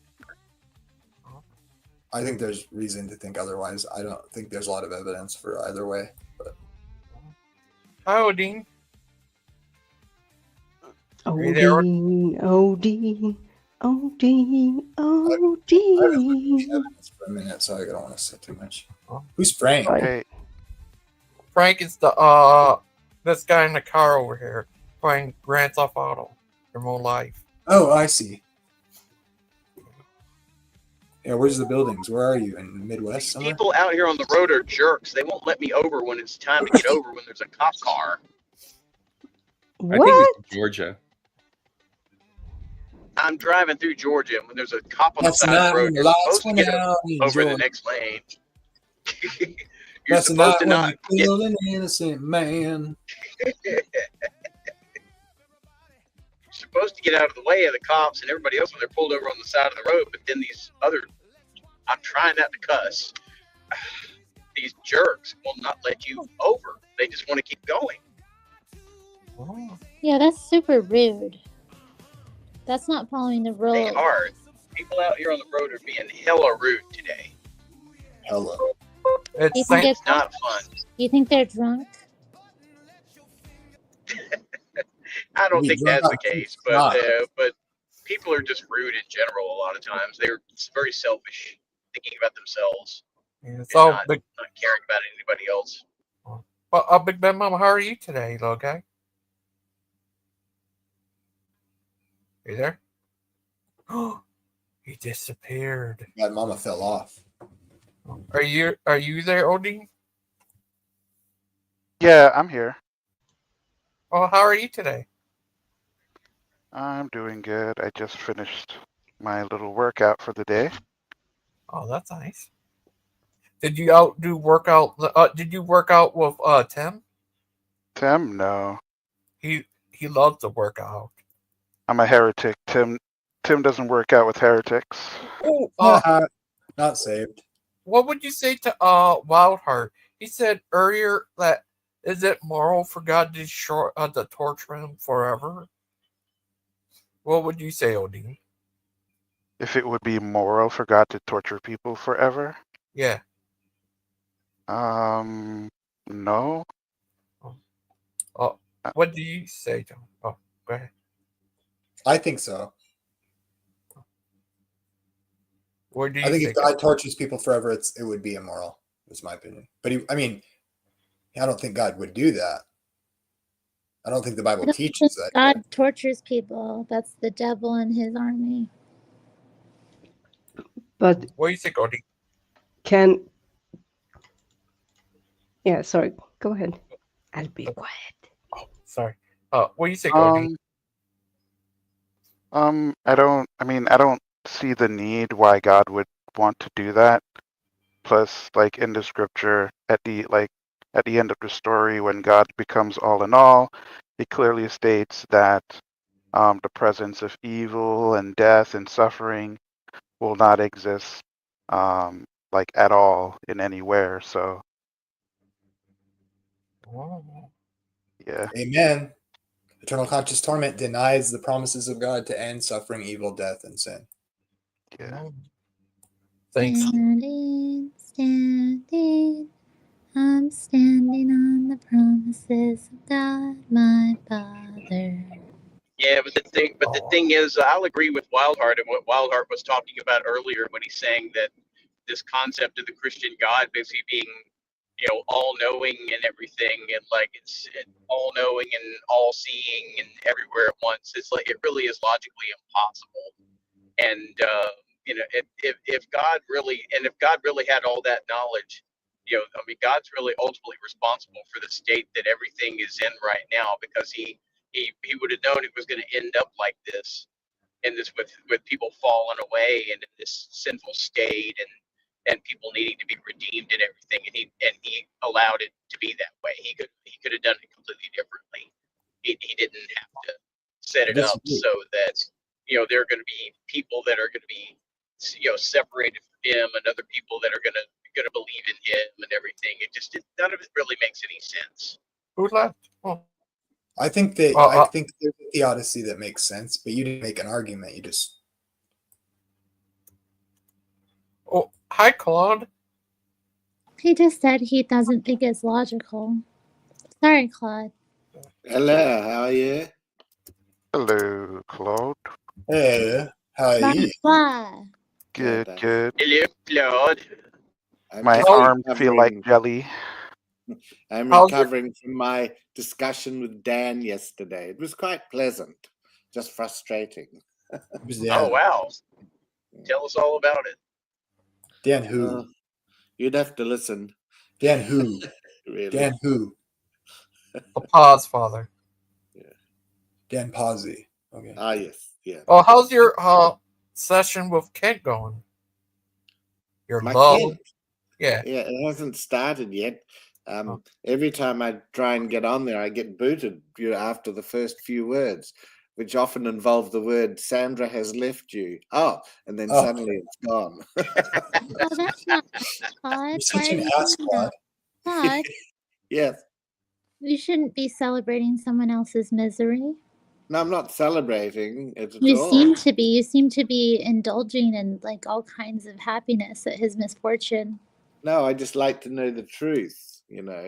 S12: I think there's reason to think otherwise. I don't think there's a lot of evidence for either way. But.
S1: Hi, Odin.
S5: Odin.
S12: For a minute, so I don't want to say too much. Who's Frank?
S1: Okay. Frank is the this guy in the car over here playing Grand Theft Auto. Your whole life.
S12: Oh, I see. Yeah, where's the buildings? Where are you? In the Midwest somewhere?
S10: People out here on the road are jerks. They won't let me over when it's time to get over when there's a cop car.
S5: What?
S14: I think it's Georgia.
S10: I'm driving through Georgia, and when there's a cop on the side of the road, you're supposed to get over the next lane. You're supposed to not
S12: kill an innocent man.
S10: You're supposed to get out of the way of the cops and everybody else when they're pulled over on the side of the road, but then these other, I'm trying not to cuss, these jerks will not let you over. They just want to keep going.
S13: Yeah, that's super rude. That's not following the rules.
S10: They are. People out here on the road are being hella rude today.
S12: Hella.
S1: It's
S10: not fun.
S13: You think they're drunk?
S10: I don't
S12: You
S10: think
S12: drunk
S10: that's the
S12: on peach
S10: case, but
S12: schnapps.
S10: people are just rude in general. A lot of times they're very selfish, thinking about themselves
S1: Yeah,
S10: and
S1: so
S10: not
S1: big.
S10: caring about anybody else.
S1: Well, Big Ben Mama, how are you today, little guy? You there? He disappeared.
S12: That mama fell off.
S1: Are you there, Odin?
S15: Yeah, I'm here.
S1: Oh, how are you today?
S15: I'm doing good. I just finished my little workout for the day.
S1: Oh, that's nice. Did you do workout? Did you work out with Tim?
S15: Tim, no.
S1: He loves to work out.
S15: I'm a heretic. Tim doesn't work out with heretics.
S1: Oh,
S12: not saved.
S1: What would you say to Wildheart? He said earlier that is it moral for God to torture him forever? What would you say, Odin?
S15: If it would be moral for God to torture people forever?
S1: Yeah.
S15: No.
S1: Oh, what do you say, John? Oh, go ahead.
S12: I think so.
S1: What do you
S12: I think
S1: think?
S12: if God tortures people forever, it would be immoral. Is my opinion. But I don't think God would do that. I don't think the Bible teaches that.
S13: God tortures people. That's the devil and his army.
S5: But
S1: what do you think, Odin?
S5: Yeah, sorry. Go ahead. I'll be quiet.
S1: Oh, sorry. What do you think, Odin?
S15: I don't see the need why God would want to do that. Plus, like in the scripture, at the end of the story, when God becomes all in all, he clearly states that the presence of evil and death and suffering will not exist at all in anywhere. So yeah.
S12: Amen. Eternal conscious torment denies the promises of God to end suffering, evil, death, and sin.
S15: Yeah.
S1: Thanks.
S13: Standing, I'm standing on the promises of God, my Father.
S10: Yeah, but the thing is, I'll agree with Wildheart and what Wildheart was talking about earlier when he's saying that this concept of the Christian God basically being, all-knowing and everything, and it's all-knowing and all-seeing and everywhere at once. It's like it really is logically impossible. And if God really had all that knowledge, God's really ultimately responsible for the state that everything is in right now, because he would have known it was going to end up like this, with people falling away and in this sinful state, and people needing to be redeemed and everything, and he allowed it to be that way. He could have done it completely differently. He didn't have to set it up so that there are going to be people that are going to be separated from him, and other people that are going to believe in him and everything. None of it really makes any sense.
S1: Who left? Oh.
S12: I think there's a theodicy that makes sense, but you didn't make an argument. You just.
S1: Oh, hi, Claude.
S13: He just said he doesn't think it's logical. Sorry, Claude.
S16: Hello, how are you?
S15: Hello, Claude.
S12: Hey, how are you?
S15: Good.
S10: Hello, Claude.
S15: My arms feel like jelly.
S16: I'm recovering from my discussion with Dan yesterday. It was quite pleasant, just frustrating.
S10: Oh, wow. Tell us all about it.
S12: Dan who?
S16: You'd have to listen.
S12: Dan who?
S16: Really?
S12: Dan who?
S1: The Pause Father.
S16: Yeah.
S12: Dan Pazzi. Okay.
S16: Ah, yes. Yeah.
S1: Oh, how's your session with Kent going? Your love?
S16: Kent?
S1: Yeah.
S16: Yeah, it hasn't started yet. Every time I try and get on there, I get booted after the first few words, which often involve the word "Sandra has left you." Oh, and then suddenly it's gone.
S13: Oh, that's not Claude.
S12: You're such an ass, Claude.
S13: Claude,
S16: Yes.
S13: you shouldn't be celebrating someone else's misery.
S16: No, I'm not celebrating it at
S13: You
S16: all.
S13: seem to be. You seem to be indulging in all kinds of happiness at his misfortune.
S16: No, I just like to know the truth.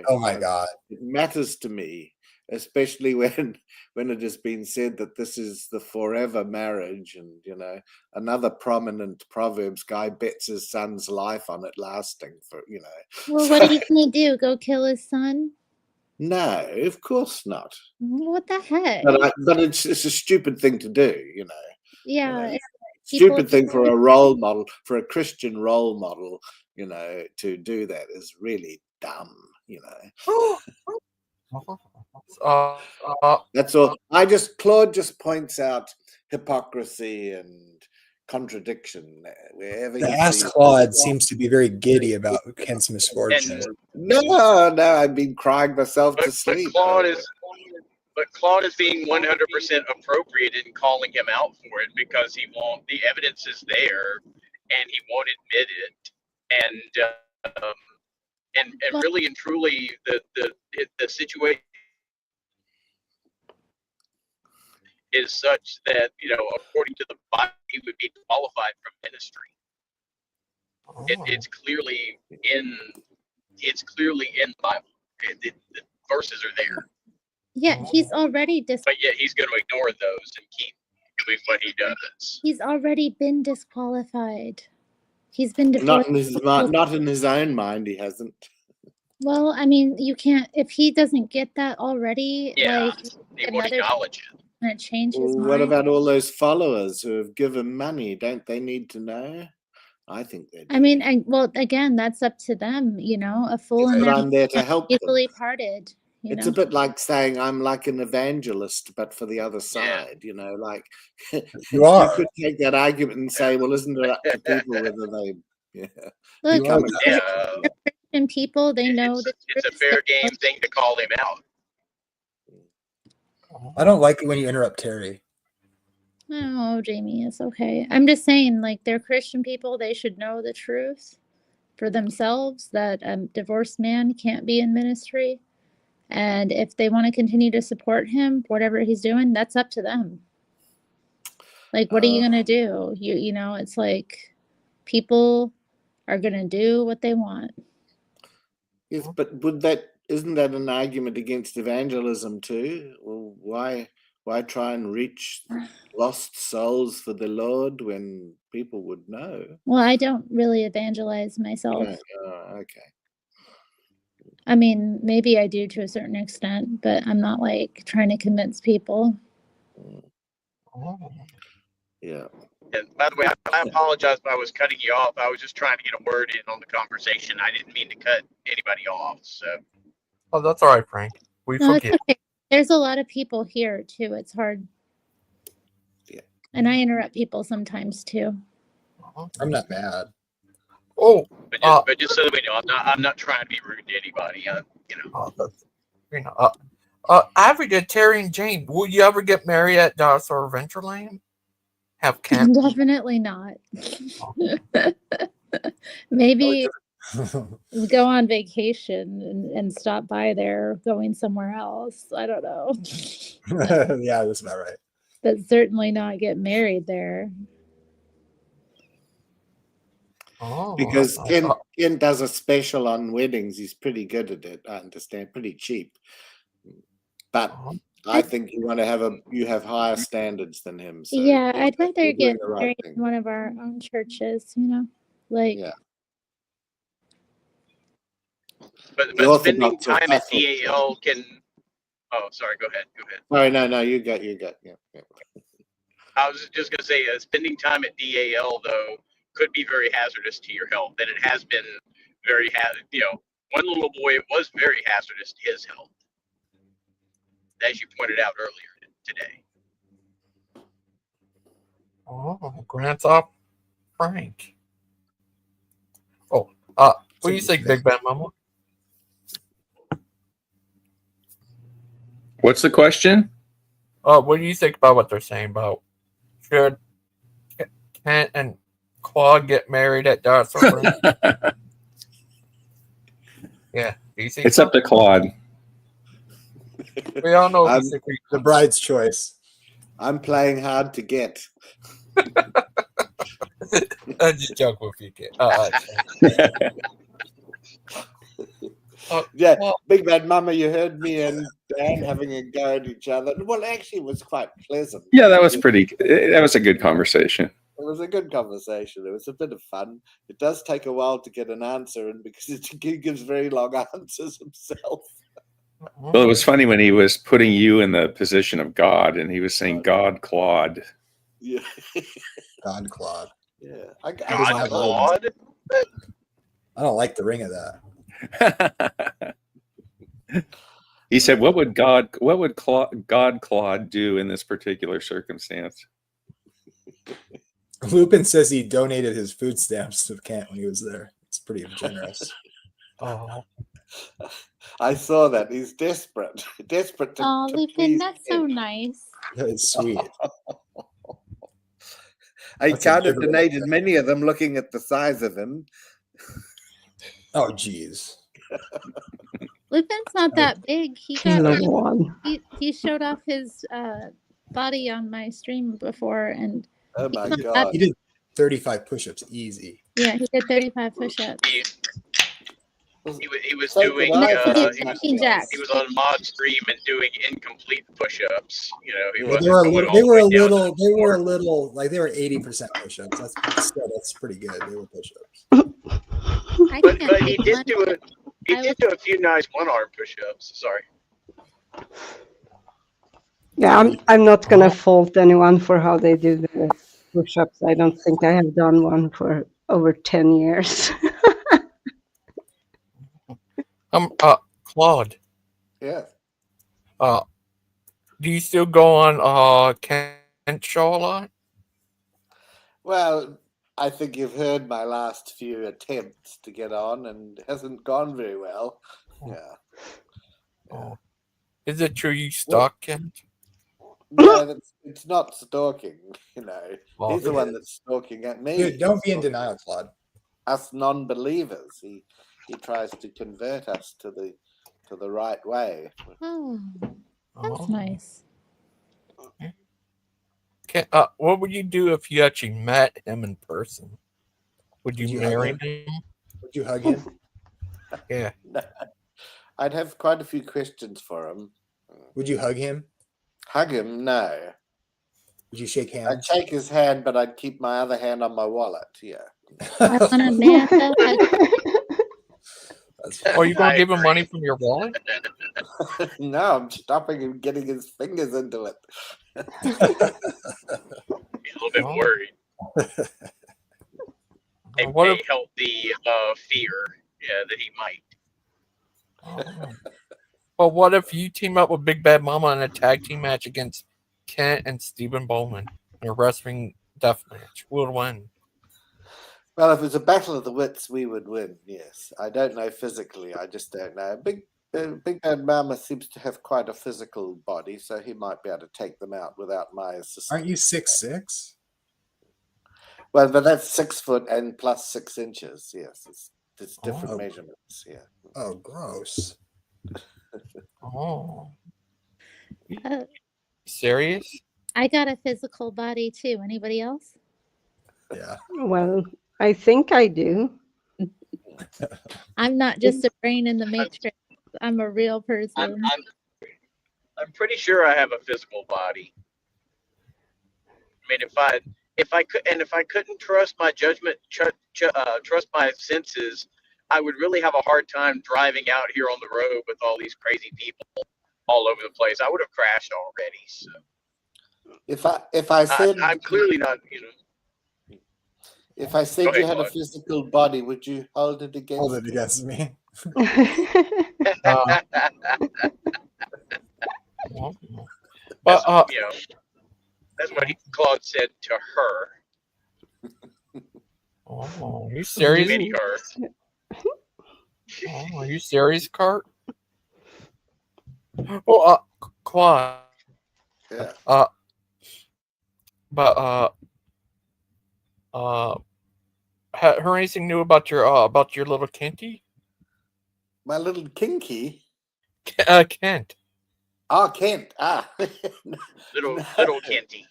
S12: Oh my God.
S16: It matters to me. especially when it has been said that this is the forever marriage, and another prominent Proverbs guy bets his son's life on it lasting for.
S13: Well, what are you gonna do? Go kill his son?
S16: No, of course not.
S13: What the heck?
S16: But it's a stupid thing to do,
S13: Yeah.
S16: Stupid thing for a role model, for a Christian role model, to do that is really dumb, That's all. Claude just points out hypocrisy and contradiction wherever
S12: The
S16: he
S12: Ask
S16: sees.
S12: Claude seems to be very giddy about Kent's misfortune.
S16: No, I've been crying myself to sleep.
S10: But Claude is being 100% appropriate in calling him out for it because the evidence is there, and he won't admit it, and really and truly the situation is such that according to the Bible he would be qualified from ministry. It's clearly in the Bible. The verses are there.
S13: Yeah, he's already
S10: But yet he's going to ignore those and keep doing what he does.
S13: He's already been disqualified. He's been
S16: not in his own mind. He hasn't.
S13: Well, I mean, you can't if he doesn't get that already.
S10: Yeah, he won't acknowledge it.
S13: And change his mind.
S16: What about all those followers who have given money? Don't they need to know? I think they do.
S13: I mean, well, again, that's up to them. A fool and
S16: I'm there to help them.
S13: easily parted.
S16: It's a bit like saying I'm like an evangelist, but for the other side. Like
S12: you are.
S16: You could take that argument and say, well, isn't it up to people whether they?
S13: Look,
S10: Christian
S13: people, they know that
S10: it's a fair game thing to call him out.
S12: I don't like it when you interrupt Terry.
S13: No, Jamie, it's okay. I'm just saying, like, they're Christian people. They should know the truth for themselves that a divorced man can't be in ministry. And if they want to continue to support him, whatever he's doing, that's up to them. Like, what are you going to do? You know, it's like people are going to do what they want.
S16: Yes, but isn't that an argument against evangelism too? Well, why try and reach lost souls for the Lord when people would know?
S13: Well, I don't really evangelize myself.
S16: Okay.
S13: I mean, maybe I do to a certain extent, but I'm not like trying to convince people.
S16: Yeah.
S10: And by the way, I apologize if I was cutting you off. I was just trying to get a word in on the conversation. I didn't mean to cut anybody off. So.
S1: Oh, that's all right, Frank. We
S13: No,
S1: forgive.
S13: it's okay. There's a lot of people here too. It's hard.
S16: Yeah.
S13: And I interrupt people sometimes too.
S12: I'm not mad.
S1: Oh,
S10: but just so that we know, I'm not trying to be rude to anybody.
S1: Average at Terry and Jane, will you ever get married at Dinosaur Adventureland? Have camp?
S13: Definitely not. Maybe go on vacation and stop by there, going somewhere else. I don't know.
S12: Yeah, that's about right.
S13: But certainly not get married there.
S16: Because Ken does a special on weddings. He's pretty good at it. I understand, pretty cheap. But I think you have higher standards than him. So
S13: yeah, I'd rather get
S16: right
S13: married
S16: thing.
S13: in one of our own churches. You know, like.
S16: Yeah.
S10: But spending time at DAL can. Oh, sorry. Go ahead.
S16: Sorry, no, you got. Yeah.
S10: I was just going to say, spending time at DAL though could be very hazardous to your health, and it has been very one little boy, it was very hazardous to his health, as you pointed out earlier today.
S1: Oh, grants off Frank. Oh, what do you think, Big Bad Mama?
S14: What's the question?
S1: What do you think about what they're saying about should Kent and Claude get married at Dinosaur? Yeah, do you think
S14: it's up to Claude.
S1: We all know
S12: the bride's choice.
S16: I'm playing hard to get.
S1: I just joke with you, kid. Yeah,
S16: Big Bad Mama, you heard me and around having a go at each other. Well, actually, it was quite pleasant.
S14: Yeah, that was that was a good conversation.
S16: It was a good conversation. It was a bit of fun. It does take a while to get an answer, and because he gives very long answers himself.
S14: Well, it was funny when he was putting you in the position of God, and he was saying, "God, Claude."
S16: Yeah.
S12: God Claude.
S16: Yeah.
S12: God Claude. I don't like the ring of that.
S14: He said, "What would God Claude do in this particular circumstance?"
S12: Lupin says he donated his food stamps to Kent when he was there. It's pretty generous.
S1: Oh,
S16: I saw that. He's desperate. Desperate to,
S13: Oh,
S16: to
S13: Lupin,
S16: please
S13: that's so nice.
S12: It's sweet.
S16: I
S12: That's a
S16: counted
S12: good
S16: donated many of them looking at the size of him.
S12: Oh, geez.
S13: Lupin's not that big. He showed off his body on my stream before, and
S16: oh my
S13: he's not
S16: God,
S12: he did 35 push-ups easy.
S13: Yeah, he did 35 push-ups.
S10: He was
S16: So
S10: doing
S16: could I,
S10: he was on a mod stream and doing incomplete push-ups. You know, he
S12: Well,
S10: wasn't
S12: they were
S10: going all the way down.
S12: like they were 80% push-ups. That's pretty good. They were push-ups.
S10: But he did do it. He did do a few nice one-arm push-ups. Sorry.
S5: Yeah, I'm not gonna fault anyone for how they do the push-ups. I don't think I have done one for over 10 years.
S1: Claude.
S16: Yeah.
S1: Do you still go on Kent show a lot?
S16: Well, I think you've heard my last few attempts to get on, and it hasn't gone very well. Yeah.
S1: Oh. Is it true you stalk Kent?
S16: No, it's not stalking. You know,
S1: Well,
S16: he's the one that's stalking at me.
S12: Dude, don't be in denial, Claude.
S16: Us non-believers. He tries to convert us to the right way.
S13: Oh, that's nice.
S1: What would you do if you actually met him in person? Would you marry him?
S12: Would you hug him?
S1: Yeah.
S16: No. I'd have quite a few questions for him.
S12: Would you hug him?
S16: Hug him? No.
S12: Would you shake hands?
S16: I'd shake his hand, but I'd keep my other hand on my wallet. Yeah.
S13: I want a man to
S1: Are you going to give him money from your wallet?
S16: No, I'm stopping him getting his fingers into it.
S10: He's a little bit worried. It may help the fear, that he might.
S1: Well, what if you team up with Big Bad Mama in a tag team match against Kent and Stephen Bowman in a wrestling death match? Who would win?
S16: Well, if it's a battle of the wits, we would win. Yes, I don't know physically. I just don't know. Big Bad Mama seems to have quite a physical body, so he might be able to take them out without my assistance.
S12: Aren't you 6'6"?
S16: Well, but that's 6 foot and plus 6 inches. Yes, it's different measurements. Yeah.
S12: Oh, gross.
S1: Oh. Serious?
S13: I got a physical body too. Anybody else?
S12: Yeah.
S5: Well, I think I do.
S13: I'm not just a brain in the matrix. I'm a real person.
S10: I'm pretty sure I have a physical body. I mean, if I couldn't trust my judgment, trust my senses, I would really have a hard time driving out here on the road with all these crazy people all over the place. I would have crashed already. So
S16: if I said
S10: I'm clearly not,
S16: If I said you had a physical body, would you hold it against?
S12: Hold it against me.
S10: But that's what Claude said to her.
S1: Oh, are you serious?
S10: Mini her.
S1: Are you serious, Kurt? Oh, Claude.
S16: Yeah.
S1: Heard anything new about your little Kenty?
S16: My little kinky?
S1: Kent.
S16: Oh, Kent.
S10: Little Kenty.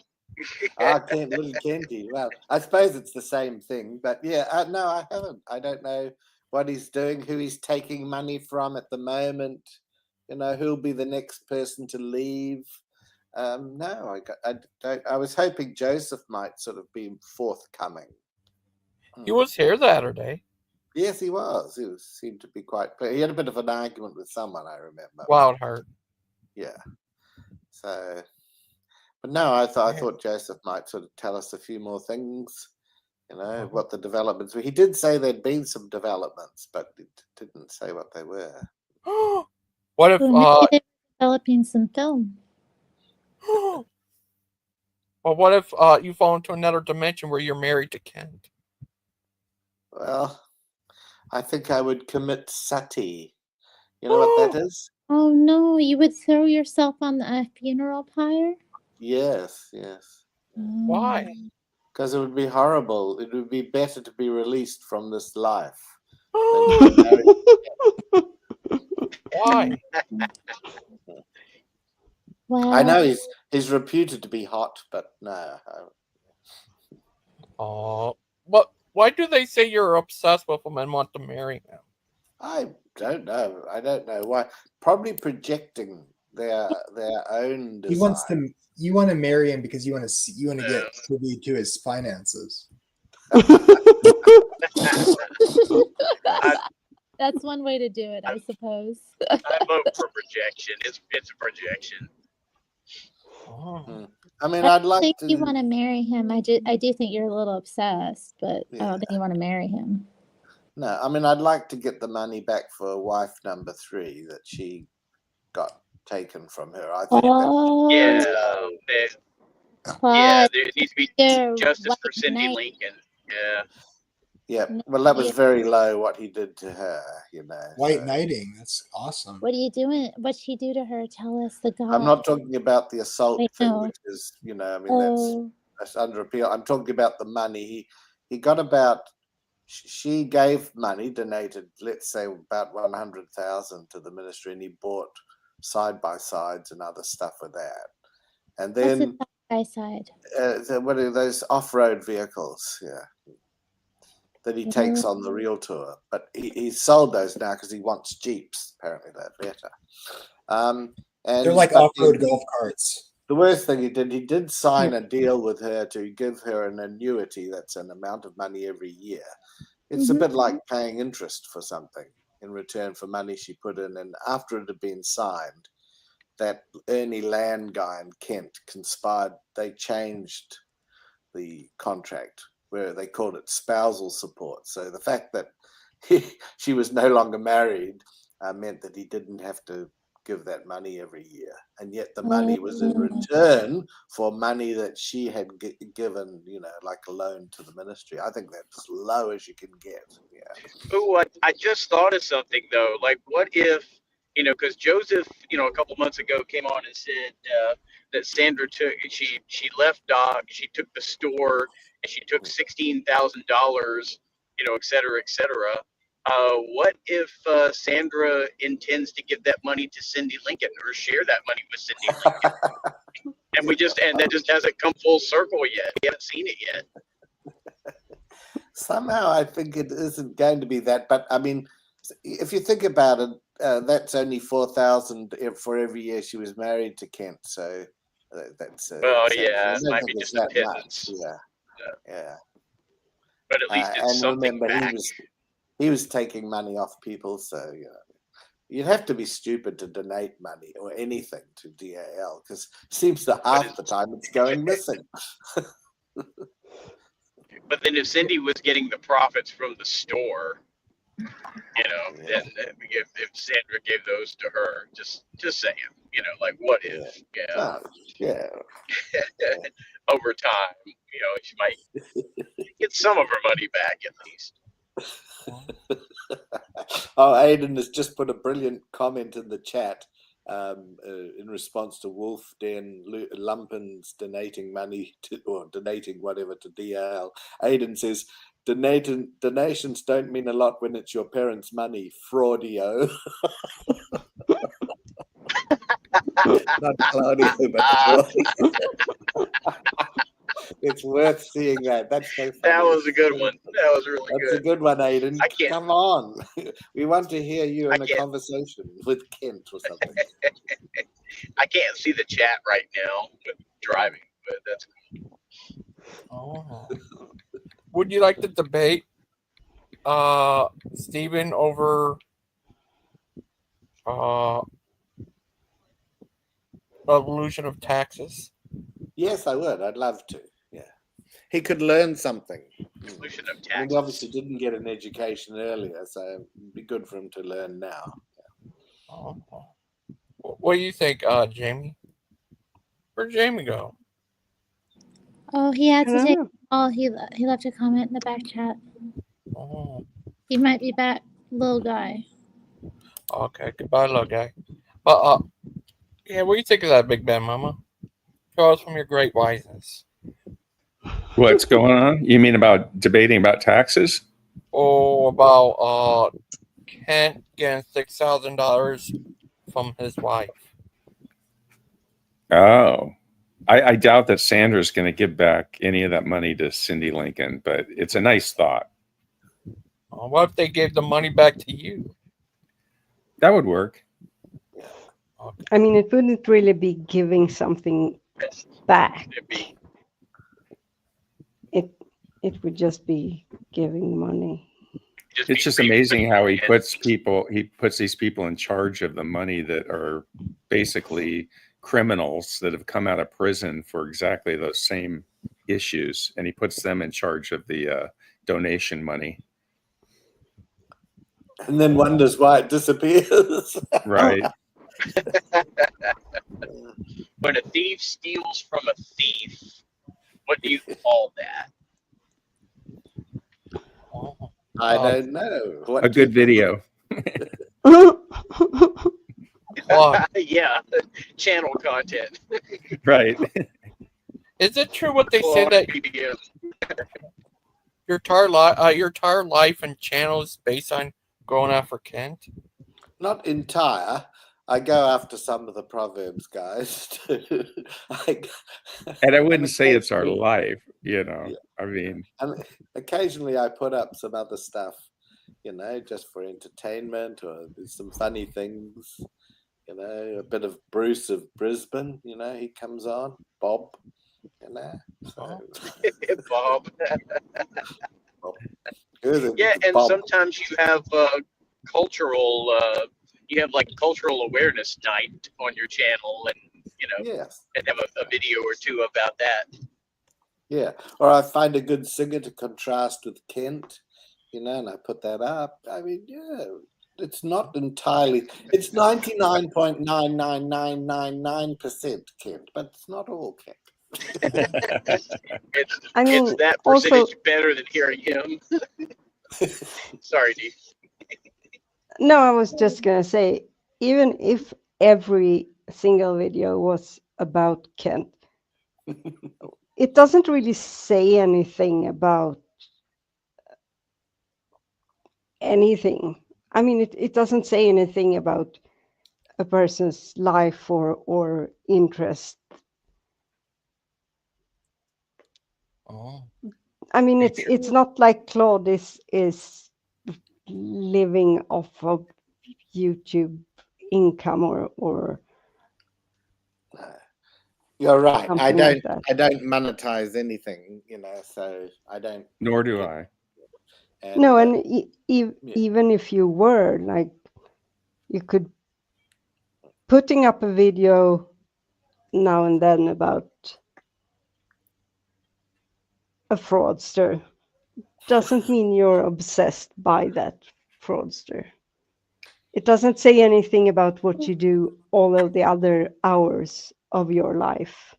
S16: Kent, little Kenty. Well, I suppose it's the same thing, but yeah, no, I haven't. I don't know what he's doing, who he's taking money from at the moment. who'll be the next person to leave. No, I was hoping Joseph might sort of be forthcoming.
S1: He was here Saturday.
S16: Yes, he was. He seemed to be quite. He had a bit of an argument with someone, I remember.
S1: Wildheart.
S16: Yeah. So, but no, I thought Joseph might sort of tell us a few more things. What the developments were. He did say there'd been some developments, but it didn't say what they were.
S1: What if
S13: maybe they're developing some film?
S1: Well, what if you fall into another dimension where you're married to Kent?
S16: Well, I think I would commit sati. You know what that is?
S13: Oh no, you would throw yourself on a funeral pyre?
S16: Yes.
S1: Why?
S16: Because it would be horrible. It would be better to be released from this life.
S1: Why?
S13: Wow.
S16: I know he's reputed to be hot, but no.
S1: Oh, why do they say you're obsessed with him and want to marry him?
S16: I don't know. Why. Probably projecting their own desire.
S12: He wants to. You want to marry him because you want to get privy to his finances.
S13: That's one way to do it, I suppose.
S10: I vote for projection. It's a projection.
S16: I mean,
S13: I
S16: I'd like
S13: think
S16: to.
S13: you want to marry him. I do think you're a little obsessed, but I don't think you want to marry him.
S16: No, I mean, I'd like to get the money back for wife number 3 that she got taken from her. I think.
S10: There needs to be justice for Cindy Lincoln. Yeah.
S16: Yeah, well, that was very low what he did to her,
S12: White knighting, that's awesome.
S13: What are you doing? What'd she do to her? Tell us the God.
S16: I'm not talking about the assault thing,
S13: no.
S16: which is, I mean, that's under appeal. I'm talking about the money. He got about, she gave money, donated, let's say about 100,000 to the ministry, and he bought side-by-sides and other stuff with that. And then
S13: side-by-side?
S16: What are those off-road vehicles? Yeah. That he takes on the real tour, but he sold those now because he wants Jeeps. Apparently, they're better. And
S12: they're like off-road golf carts.
S16: The worst thing he did sign a deal with her to give her an annuity. That's an amount of money every year. It's a bit like paying interest for something in return for money she put in. And after it had been signed, that Ernie Land guy in Kent conspired. They changed the contract, where they called it spousal support. So the fact that she was no longer married meant that he didn't have to give that money every year. And yet the money was in return for money that she had given, like a loan to the ministry. I think that's as low as you can get. Yeah.
S10: Oh, I just thought of something, though. Like, what if, because Joseph, a couple months ago came on and said that Sandra she left Doc, she took the store, and she took $16,000, et cetera, et cetera. What if Sandra intends to give that money to Cindy Lincoln or share that money with Cindy Lincoln? and that just hasn't come full circle yet. We haven't seen it yet.
S16: Somehow I think it isn't going to be that. But I mean, if you think about it, that's only 4,000 for every year she was married to Kent. So that's
S10: it might be just a pittance.
S16: Yeah.
S10: But at least it's something back.
S16: He was taking money off people, so you'd have to be stupid to donate money or anything to DAL, because it seems that half the time it's going missing.
S10: But then if Cindy was getting the profits from the store, then if Sandra gave those to her, just saying, like what if? Over time, she might get some of her money back at least.
S16: Aidan has just put a brilliant comment in the chat in response to Wolf Den Lumpen's donating money or donating whatever to DL. Aidan says, donations don't mean a lot when it's your parents' money, fraudio. Not Claudio, but It's worth seeing that. That's so funny.
S10: That was a good one. That was really
S16: That's
S10: good.
S16: a good one, Aiden.
S10: I can't.
S16: Come on. We want to hear you in a conversation with Kent or something.
S10: I can't see the chat right now with driving, but that's cool.
S1: Oh. Would you like to debate Stephen over evolution of taxes?
S16: Yes, I would. I'd love to. Yeah. He could learn something.
S10: Evolution of
S16: I
S10: taxes.
S16: mean, he obviously didn't get an education earlier, so it'd be good for him to learn now.
S1: Oh. What do you think, Jamie? Where'd Jamie go?
S13: Oh, he had to take.
S5: know.
S13: Oh, he left a comment in the back chat.
S1: Oh.
S13: He might be back, little guy.
S1: Okay, goodbye, little guy. But yeah, what do you think of that, Big Ben Mama? Show us from your great wiseness.
S14: What's going on? You mean about debating about taxes?
S1: Oh, about Kent getting $6,000 from his wife.
S14: Oh, I doubt that Sandra's going to give back any of that money to Cindy Lincoln, but it's a nice thought.
S1: What if they gave the money back to you?
S14: That would work.
S5: I mean, it wouldn't really be giving something back. It would just be giving money.
S14: It's just amazing how he puts these people in charge of the money that are basically criminals that have come out of prison for exactly those same issues, and he puts them in charge of the donation money.
S16: And then wonders why it disappears.
S14: Right.
S10: When a thief steals from a thief, what do you call that?
S16: I don't know.
S14: A good video.
S10: Yeah, channel content.
S14: Right.
S1: Is it true what they say that your entire life and channel is based on going after Kent?
S16: Not entire. I go after some of the Proverbs guys.
S14: And I wouldn't say it's our life, you know. I mean,
S16: and occasionally I put up some other stuff, you know, just for entertainment, or there's some funny things, you know, a bit of Bruce of Brisbane, you know, he comes on, Bob, you know. So.
S10: Bob.
S16: Yeah,
S10: and
S16: Bob.
S10: sometimes you have cultural awareness night on your channel, and you know, and have a video or two about that.
S16: Yeah, or I find a good singer to contrast with Kent, you know, and I put that up. I mean, yeah, it's not entirely. It's 99.99999% Kent, but it's not all Kent.
S10: It's that
S5: also-
S10: percentage better than hearing him. Sorry, Dee.
S5: No, I was just gonna say, even if every single video was about Kent, it doesn't really say anything about anything. I mean, it doesn't say anything about a person's life or interest.
S1: Oh.
S5: I mean, it's not like Claude is living off of YouTube income or
S16: You're right. I
S5: something like that.
S16: don't monetize anything, you know, so I don't.
S14: Nor do I.
S16: And,
S5: No, and even if you were, like, you could putting up a video now and then about a fraudster doesn't mean you're obsessed by that fraudster. It doesn't say anything about what you do all of the other hours of your life.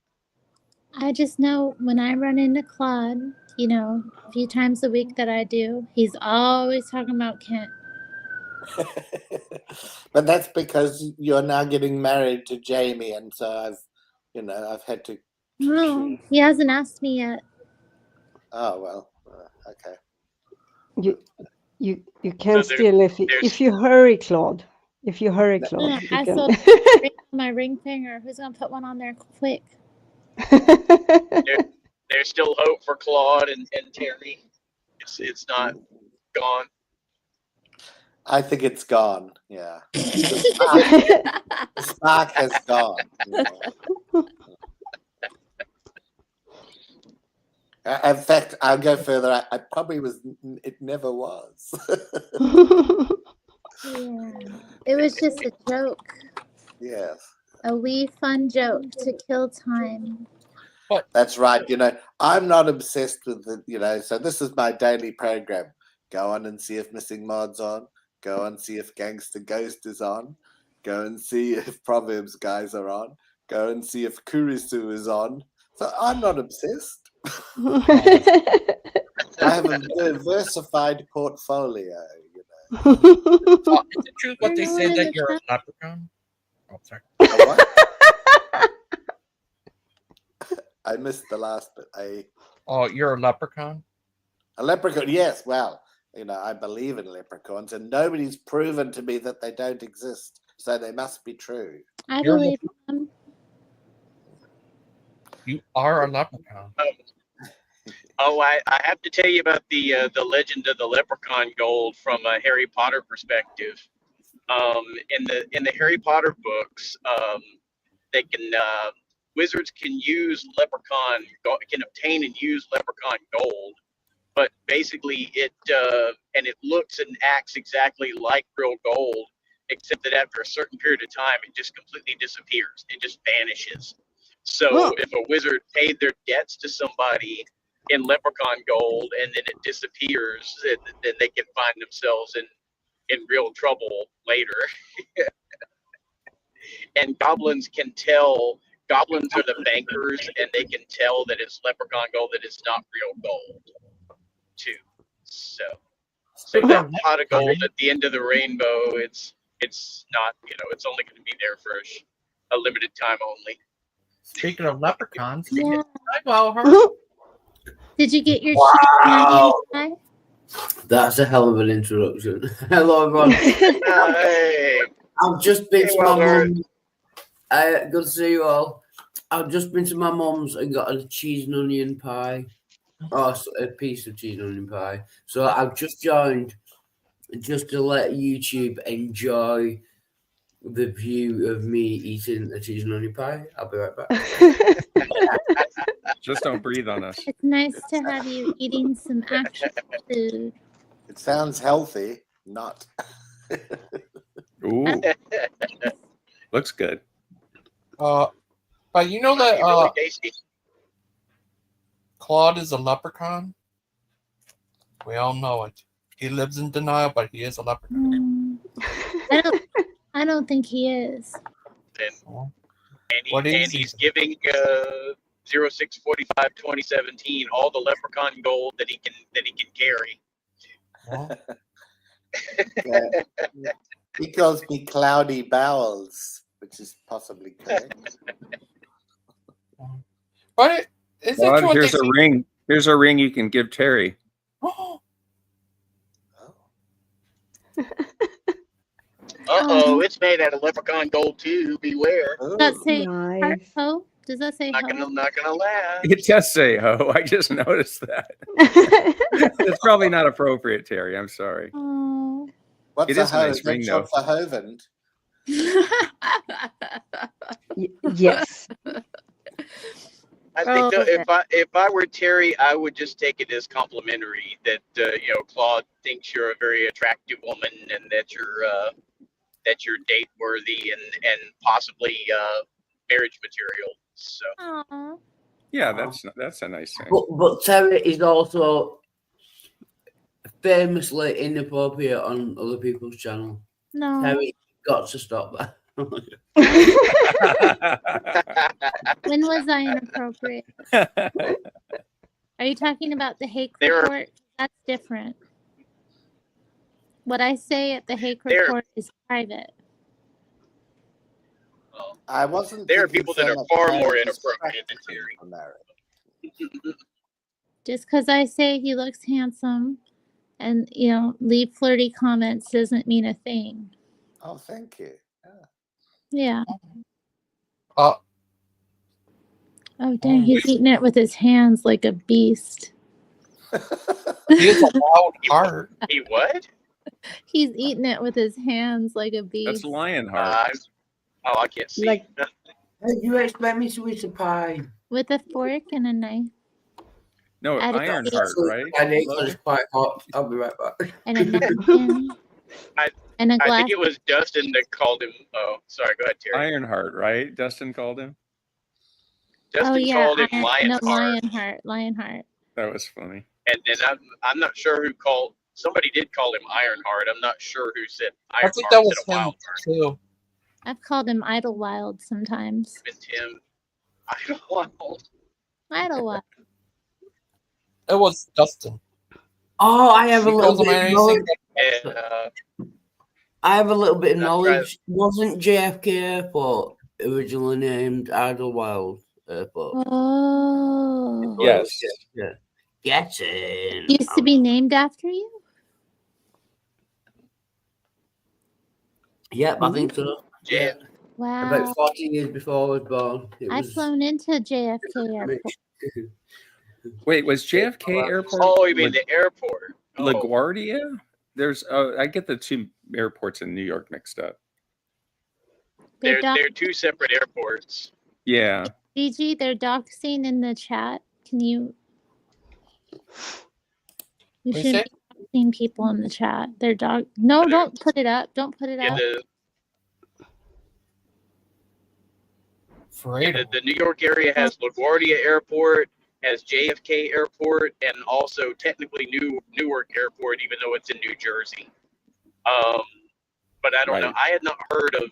S13: I just know when I run into Claude, you know, a few times a week that I do, he's always talking about Kent.
S16: But that's because you're now getting married to Jamie, and so I've had to.
S13: No, he hasn't asked me yet.
S16: Oh well, okay.
S5: You can still if you hurry, Claude. If you hurry, Claude,
S13: Yeah,
S5: you
S13: I
S5: can.
S13: sold my ring finger. Who's gonna put one on there quick?
S10: There's there's still hope for Claude and Terry. It's not gone.
S16: I think it's gone. Yeah, the spark has gone. You know. In fact, I'll go further. I probably was. It never was.
S13: Yeah. It was just a joke.
S16: Yes.
S13: A wee fun joke to kill time.
S16: That's right. You know, I'm not obsessed with the, you know, so this is my daily program. Go on and see if Missing Mod's on. Go and see if Gangster Ghost is on. Go and see if Proverbs guys are on. Go and see if Kurisu is on. So I'm not obsessed. I have a diversified portfolio, you know.
S1: Is it true what they said that you're a leprechaun? Oh, sorry.
S16: What? I missed the last bit.
S1: Oh, you're a leprechaun?
S16: A leprechaun, yes. Well, you know, I believe in leprechauns, and nobody's proven to me that they don't exist, so they must be true.
S13: I believe them.
S1: You are a leprechaun.
S10: Oh, I have to tell you about the legend of the leprechaun gold from a Harry Potter perspective. In the Harry Potter books, they can wizards can obtain and use leprechaun gold, but basically it looks and acts exactly like real gold, except that after a certain period of time, it just completely disappears. It just vanishes. So if a wizard paid their debts to somebody in leprechaun gold and then it disappears, then they can find themselves in real trouble later. And goblins can tell. Goblins are the bankers, and they can tell that it's leprechaun gold, that it's not real gold, too. So that pot of gold at the end of the rainbow, it's not, you know, it's only going to be there for a limited time only.
S1: Speaking of leprechauns,
S13: Yeah.
S1: Wildheart.
S13: Did you get your
S6: Wow.
S13: cheese?
S6: That's a hell of an introduction. Hello, everyone.
S10: Hey.
S6: I've just been to my
S10: Wildheart.
S6: mum's. Good to see you all. I've just been to my mum's and got a cheese and onion pie. Oh, a piece of cheese and onion pie. So I've just joined just to let YouTube enjoy the view of me eating a cheese and onion pie. I'll be right back.
S14: Just don't breathe on us.
S13: It's nice to have you eating some actual food.
S16: It sounds healthy, not.
S14: Ooh. Looks good.
S1: But you know that
S10: Really tasty.
S1: Claude is a leprechaun? We all know it. He lives in denial, but he is a leprechaun.
S13: I don't think he is.
S10: And he's giving 06/45/2017 all the leprechaun gold that he can carry.
S16: He calls me Cloudy Bowels, which is possibly correct.
S1: But is it
S14: Claude,
S1: true?
S14: here's a ring. Here's a ring you can give Terry.
S10: It's made out of leprechaun gold too. Beware.
S13: Does that say ho? Does that say
S10: Not gonna laugh.
S14: It does say ho. I just noticed that. It's probably not appropriate, Terry. I'm sorry.
S13: Oh.
S16: What's
S14: It
S16: a
S14: is a
S16: hoe?
S14: nice ring, though.
S16: What's a Hovend?
S5: Yes.
S10: I think if I were Terry, I would just take it as complimentary that Claude thinks you're a very attractive woman and that you're date worthy and possibly marriage material. So
S13: Aww.
S14: Yeah, that's a nice thing.
S6: But Terry is also famously inappropriate on other people's channel.
S13: No.
S6: Terry, got to stop that.
S13: When was I inappropriate? Are you talking about the Hake report? That's different. What I say at the Hake report is private.
S16: I wasn't.
S10: There are people that are far more inappropriate than Terry.
S13: Just because I say he looks handsome and, leave flirty comments doesn't mean a thing.
S16: Oh, thank you.
S13: Yeah. Oh, dang, he's eating it with his hands like a beast.
S1: He has a loud heart.
S10: He what?
S13: He's eating it with his hands like a
S14: That's
S13: beast.
S14: Lionheart.
S10: I can't see.
S5: Like,
S6: You expect me to eat a pie?
S13: With a fork and a knife.
S14: No,
S13: Add a
S14: Ironheart,
S13: cheese.
S14: right?
S6: I need because it's quite hot. I'll be right back.
S13: And a napkin. And a
S10: I
S13: glass.
S10: think it was Dustin that called him. Oh, sorry. Go ahead, Terry.
S14: Ironheart, right? Dustin called him.
S10: Dustin called him Lionheart.
S13: Lionheart. Lionheart.
S14: That was funny.
S10: And then I'm not sure who called. Somebody did call him Ironheart. I'm not sure who said Ironheart.
S1: I think that was
S10: instead of
S1: him
S10: Wildheart.
S1: too.
S13: I've called him Idlewild sometimes.
S10: It's him. Idlewild.
S13: Idlewild.
S1: It was Dustin.
S6: Oh, I have a
S1: He
S6: little
S1: calls him
S6: bit of knowledge.
S1: anything.
S10: And,
S6: I have a little bit of
S10: That's
S6: knowledge. Wasn't JFK Airport originally named Idlewild Airport?
S13: Oh.
S14: Yes.
S6: Yeah. Get in.
S13: Used to be named after you?
S6: Yep, I think so.
S10: Yeah.
S13: Wow.
S6: About 40 years before I was born.
S13: I've flown into JFK Airport.
S14: Wait, was JFK Airport?
S10: Oh, you mean the airport?
S14: LaGuardia? There's I get the two airports in New York mixed up.
S10: They're two separate airports.
S14: Yeah.
S13: Gigi, they're doxing in the chat. Can you? You
S1: What
S13: shouldn't be doxing people in the chat. They're dog. No, don't put it up. Don't put it up.
S10: The New York area has LaGuardia Airport, has JFK Airport, and also technically Newark Airport, even though it's in New Jersey. But I don't know. I had not heard of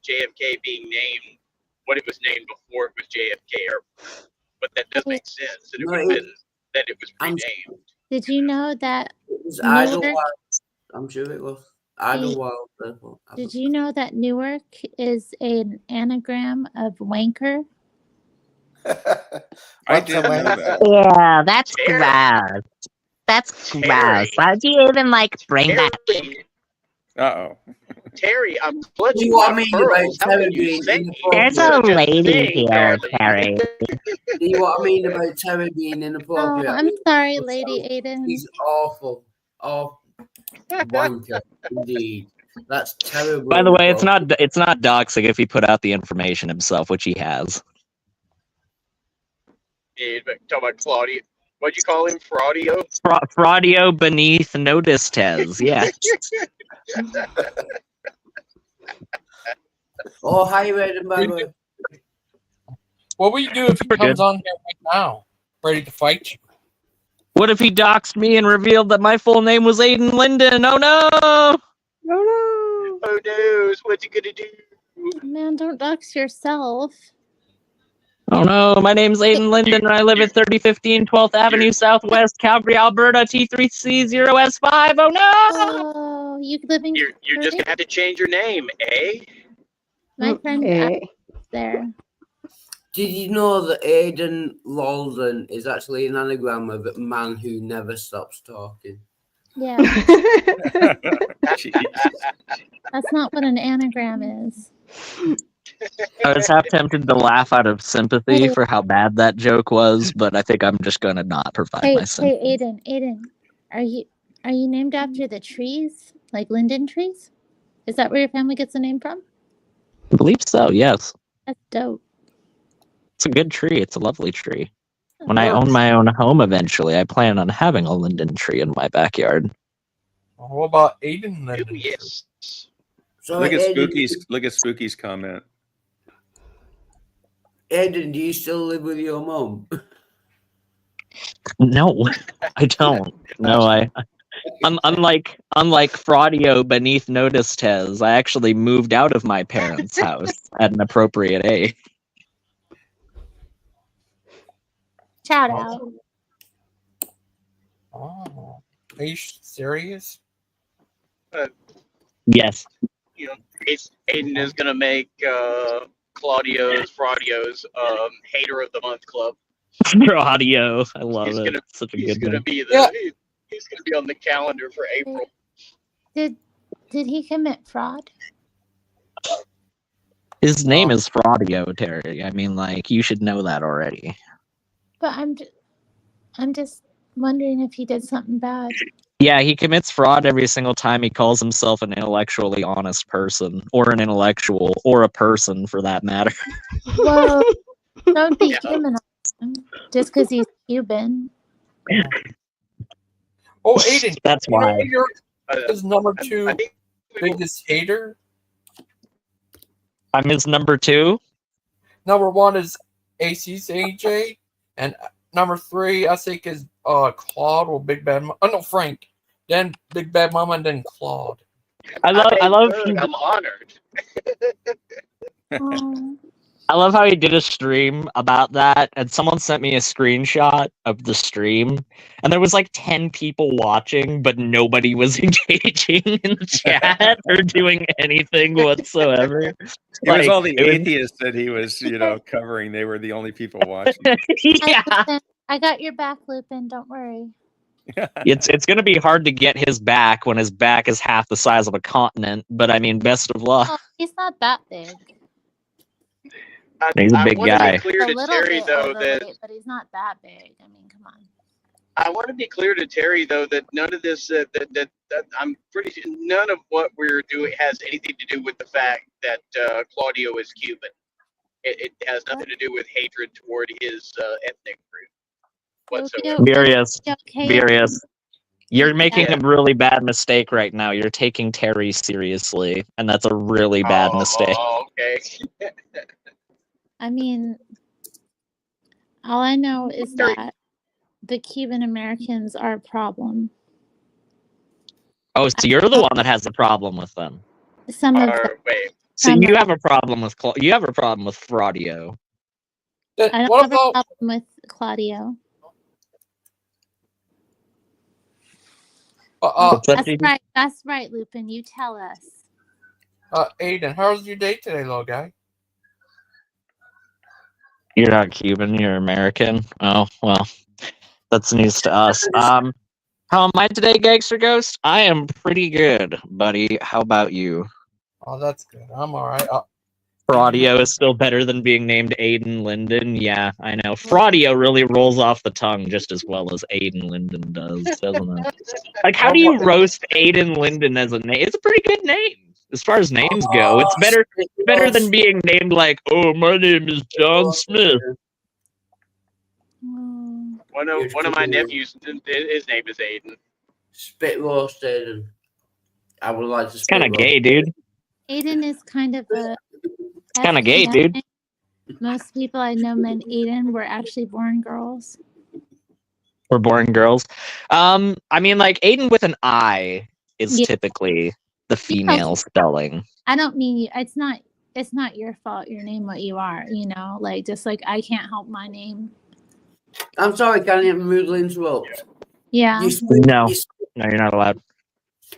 S10: JFK being named what it was named before it was JFK Airport. But that does make sense that it would have been that it was renamed.
S13: Did you know that?
S6: It was
S13: Newark,
S6: Idlewild. I'm sure it was. Idlewild Airport.
S13: Did you know that Newark is an anagram of wanker?
S14: I didn't know that.
S17: Yeah, that's gross. That's gross. Why would you even bring that?
S14: Uh-oh.
S10: Terry, I'm clutching
S6: You want
S10: my
S6: me
S10: pearls.
S6: about
S10: How
S6: Terry
S10: can you
S6: being
S10: say
S17: There's a lady here, Terry.
S6: Do you know what I mean about Terry being inappropriate?
S13: Oh, I'm sorry, Lady Aiden.
S6: He's awful. Oh, wanker, indeed. That's terrible.
S17: By the way, it's not doxing if he put out the information himself, which he has.
S10: Yeah, talk about Claudio. What'd you call him? Fraudio?
S17: Fraudio beneath notice tes, yeah.
S6: Oh, hi, Raiden, by the way.
S1: What will you do if he comes on here right now, ready to fight you?
S17: What if he doxed me and revealed that my full name was Aiden Linden? Oh no!
S10: Oh no! What's he gonna do?
S13: Man, don't dox yourself.
S17: Oh no, my name's Aiden Linden and I live at 3015 12th Avenue Southwest, Calgary, Alberta, T3C0S5. Oh no!
S13: Oh, you live in
S10: You're just gonna have to change your name, eh?
S13: My friend
S5: Okay.
S13: there.
S6: Did you know that Aiden Lolden is actually an anagram of a man who never stops talking?
S13: Yeah. That's not what an anagram is.
S17: I was half tempted to laugh out of sympathy for how bad that joke was, but I think I'm just going to not provide my sympathy.
S13: Hey, Aiden, are you named after the trees, like linden trees? Is that where your family gets the name from?
S17: I believe so, yes.
S13: That's dope.
S17: It's a good tree. It's a lovely tree. When I own my own home eventually, I plan on having a linden tree in my backyard.
S1: What about Aiden Linden?
S10: Yes.
S6: So
S14: Look at
S6: Aiden,
S14: Spooky's comment.
S6: Aiden, do you still live with your mom?
S17: No, I don't. No, unlike Fraudio beneath notice tes, I actually moved out of my parents' house at an appropriate age.
S13: Shout out.
S1: Oh, are you serious?
S17: Yes.
S10: You know, Aiden is gonna make Fraudio's Hater of the Month Club.
S17: Fraudio, I love
S10: He's
S17: it.
S10: gonna,
S17: Such a
S10: he's
S17: good
S10: gonna
S17: name.
S10: be he's gonna be on the calendar for April.
S13: Did he commit fraud?
S17: His name is Fraudio, Terry. I mean, like, you should know that already.
S13: But I'm just wondering if he did something bad.
S17: Yeah, he commits fraud every single time he calls himself an intellectually honest person, or an intellectual, or a person for that matter.
S13: Well, don't dehumanize him just because he's Cuban.
S1: Oh, Aiden,
S17: That's
S1: you know
S17: why.
S1: you're his number 2 biggest hater?
S17: I'm his number 2?
S1: Number 1 is AC's AJ, and number 3 I think is Claude or Big Bad Mama. Oh no, Frank. Then Big Bad Mama, and then Claude.
S17: I love
S10: I'm honored.
S17: I love how he did a stream about that, and someone sent me a screenshot of the stream, and there was like 10 people watching, but nobody was engaging in the chat or doing anything whatsoever.
S14: It was all the atheists that he was, covering. They were the only people watching.
S17: Yeah.
S13: I got your back, Lupin. Don't worry.
S17: It's going to be hard to get his back when his back is half the size of a continent, but I mean, best of luck.
S13: Oh, he's not that big.
S17: He's a big guy.
S10: Clear to Terry, though,
S13: but he's not that big. I mean, come on.
S10: I want to be clear to Terry, though, that none of this, that I'm pretty sure none of what we're doing has anything to do with the fact that Claudio is Cuban. It has nothing to do with hatred toward his ethnic group whatsoever.
S17: Verius. You're making a really bad mistake right now. You're taking Terry seriously, and that's a really bad mistake.
S10: Oh, okay.
S13: I mean, all I know is that the Cuban Americans are a problem.
S17: Oh, so you're the one that has the problem with them.
S13: Some of them.
S17: So you have a problem with Fraudio.
S13: I don't have a problem with Claudio. That's right, Lupin. You tell us.
S1: Aiden, how was your date today, little guy?
S17: You're not Cuban, you're American. Oh, well, that's news to us. How am I today, Gangster Ghost? I am pretty good, buddy. How about you?
S1: Oh, that's good. I'm all right.
S17: Fraudio is still better than being named Aiden Linden. Yeah, I know. Fraudio really rolls off the tongue just as well as Aiden Linden does, doesn't it? Like, how do you roast Aiden Linden as a name? It's a pretty good name. As far as names go, it's better than being named like, oh, my name is John Smith.
S10: One of my nephews, his name is Aiden.
S6: Spit roast Aiden. I would like to.
S17: It's kind of gay, dude.
S13: Aiden is kind of a.
S17: It's kind of gay, dude.
S13: Most people I know named Aiden were actually born girls.
S17: We're born girls. I mean, like Aiden with an I is typically the female spelling.
S13: I don't mean you. It's not your fault. Your name, what you are. Like just like I can't help my name.
S6: I'm sorry, can I rudely interrupt?
S13: Yeah.
S17: No, you're not allowed.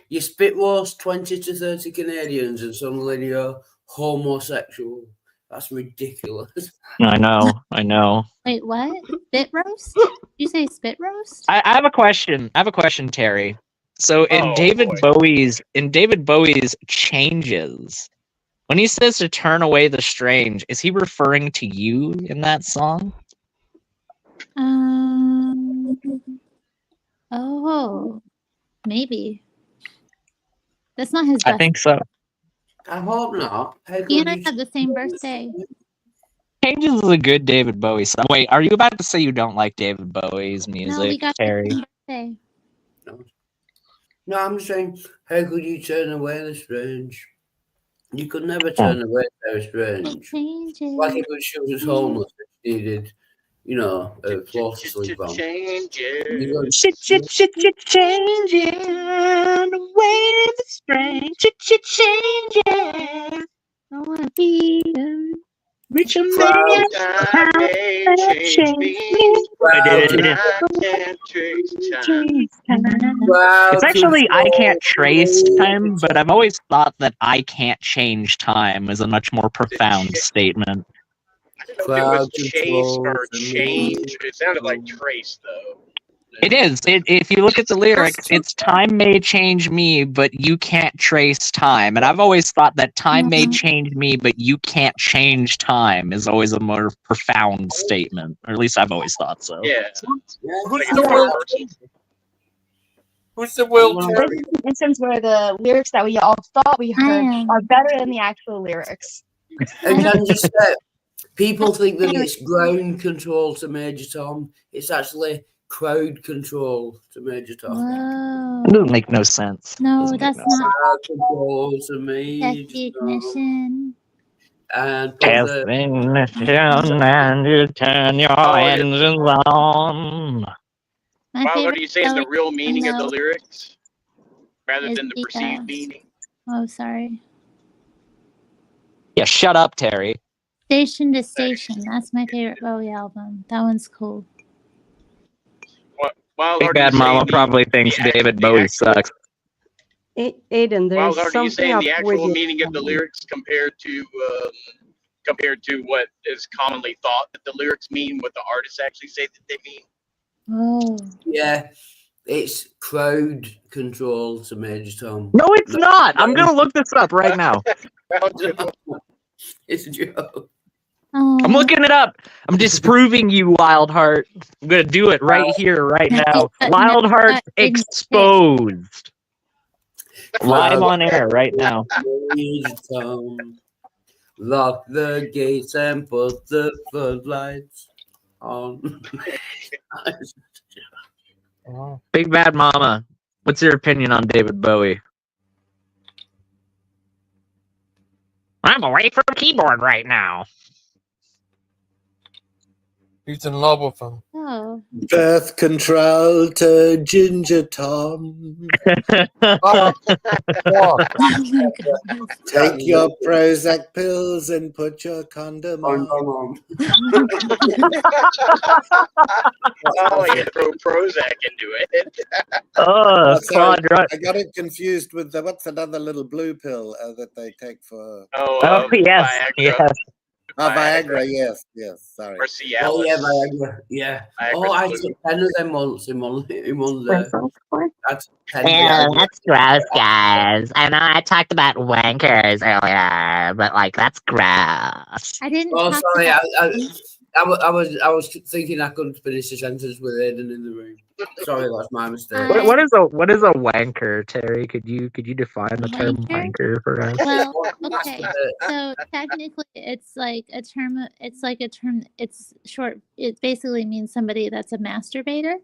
S6: You spit roast 20 to 30 Canadians and suddenly you're homosexual. That's ridiculous.
S17: I know.
S13: Wait, what? Spit roast? Did you say spit roast?
S17: I have a question. Terry. So in David Bowie's Changes, when he says to turn away the strange, is he referring to you in that song?
S13: Oh, maybe. That's not his best.
S17: I think so.
S6: I hope not.
S13: He and I have the same birthday.
S17: Changes is a good David Bowie song. Wait, are you about to say you don't like David Bowie's music,
S13: No, we got
S17: Terry?
S13: the same birthday.
S6: No, I'm saying, how could you turn away the strange? You could never turn away the strange. Like if she was homeless, she needed, a floor to sleep on.
S2: Changing away the strange. Changing. I want to be rich and man. How change me.
S17: It's actually I can't trace time, but I've always thought that I can't change time is a much more profound statement.
S10: It was chase or change. It sounded like trace, though.
S17: It is. If you look at the lyrics, it's time may change me, but you can't trace time. And I've always thought that time may change me, but you can't change time is always a more profound statement. Or at least I've always thought so.
S10: Yeah.
S1: Who's the Will? Who's the Will Terry?
S18: Instance where the lyrics that we all thought we heard are better than the actual lyrics.
S6: And can I just say, people think that it's ground control to Major Tom. It's actually crowd control to Major Tom.
S13: Whoa.
S17: It doesn't make no sense.
S13: No, that's not.
S6: Crowd control to
S13: That's
S6: Major
S13: the
S6: Tom.
S13: ignition.
S6: And put
S17: Test
S6: the
S17: ignition and you turn your engines on.
S10: Wildheart, are you saying the real meaning of the lyrics rather than the perceived meaning?
S13: Oh, sorry.
S17: Yeah, shut up, Terry.
S13: Station to Station. That's my favorite Bowie album. That one's cool.
S17: Big Bad Mama probably thinks David Bowie sucks.
S5: Aiden, there's
S10: Wildheart, are you
S5: something
S10: saying
S5: up
S10: the
S5: with
S10: actual
S5: you.
S10: meaning of the lyrics compared to what is commonly thought that the lyrics mean, what the artists actually say that they mean?
S13: Oh.
S6: Yeah, it's crowd control to Major Tom.
S17: No, it's not. I'm going to look this up right now.
S6: It's a joke.
S17: I'm looking it up. I'm disproving you, Wildheart. I'm going to do it right here, right now. Wildheart exposed. Live on air right now.
S6: Major Tom, lock the gates and put the floodlights on.
S17: Big Bad Mama, what's your opinion on David Bowie? I'm away from the keyboard right now.
S1: He's in love with him.
S13: Oh.
S16: Birth control to Ginger Tom. Take your Prozac pills and put your condom on.
S10: Oh, you throw Prozac into it.
S16: Sorry,
S17: Claude, right.
S16: I got it confused with what's another little blue pill that they take for.
S17: Yes,
S10: Viagra.
S17: yes.
S16: Viagra, yes, sorry.
S10: Or Cialis.
S6: Oh yeah, Viagra, yeah.
S10: Viagra's
S6: I
S10: blue.
S6: took 10 of them once in one day. That's 10
S17: Yeah,
S6: Viagra.
S17: that's gross, guys. I know I talked about wankers earlier, but that's gross.
S13: I didn't.
S6: Oh,
S13: talk
S6: sorry.
S13: about-
S6: I was thinking I couldn't finish the sentence with Aiden in the room. Sorry, that's my mistake.
S17: What is a wanker, Terry? Could you define the term wanker for us?
S13: Well, okay. So technically, it's like a term. It's like a term. It's short. It basically means somebody that's a masturbator,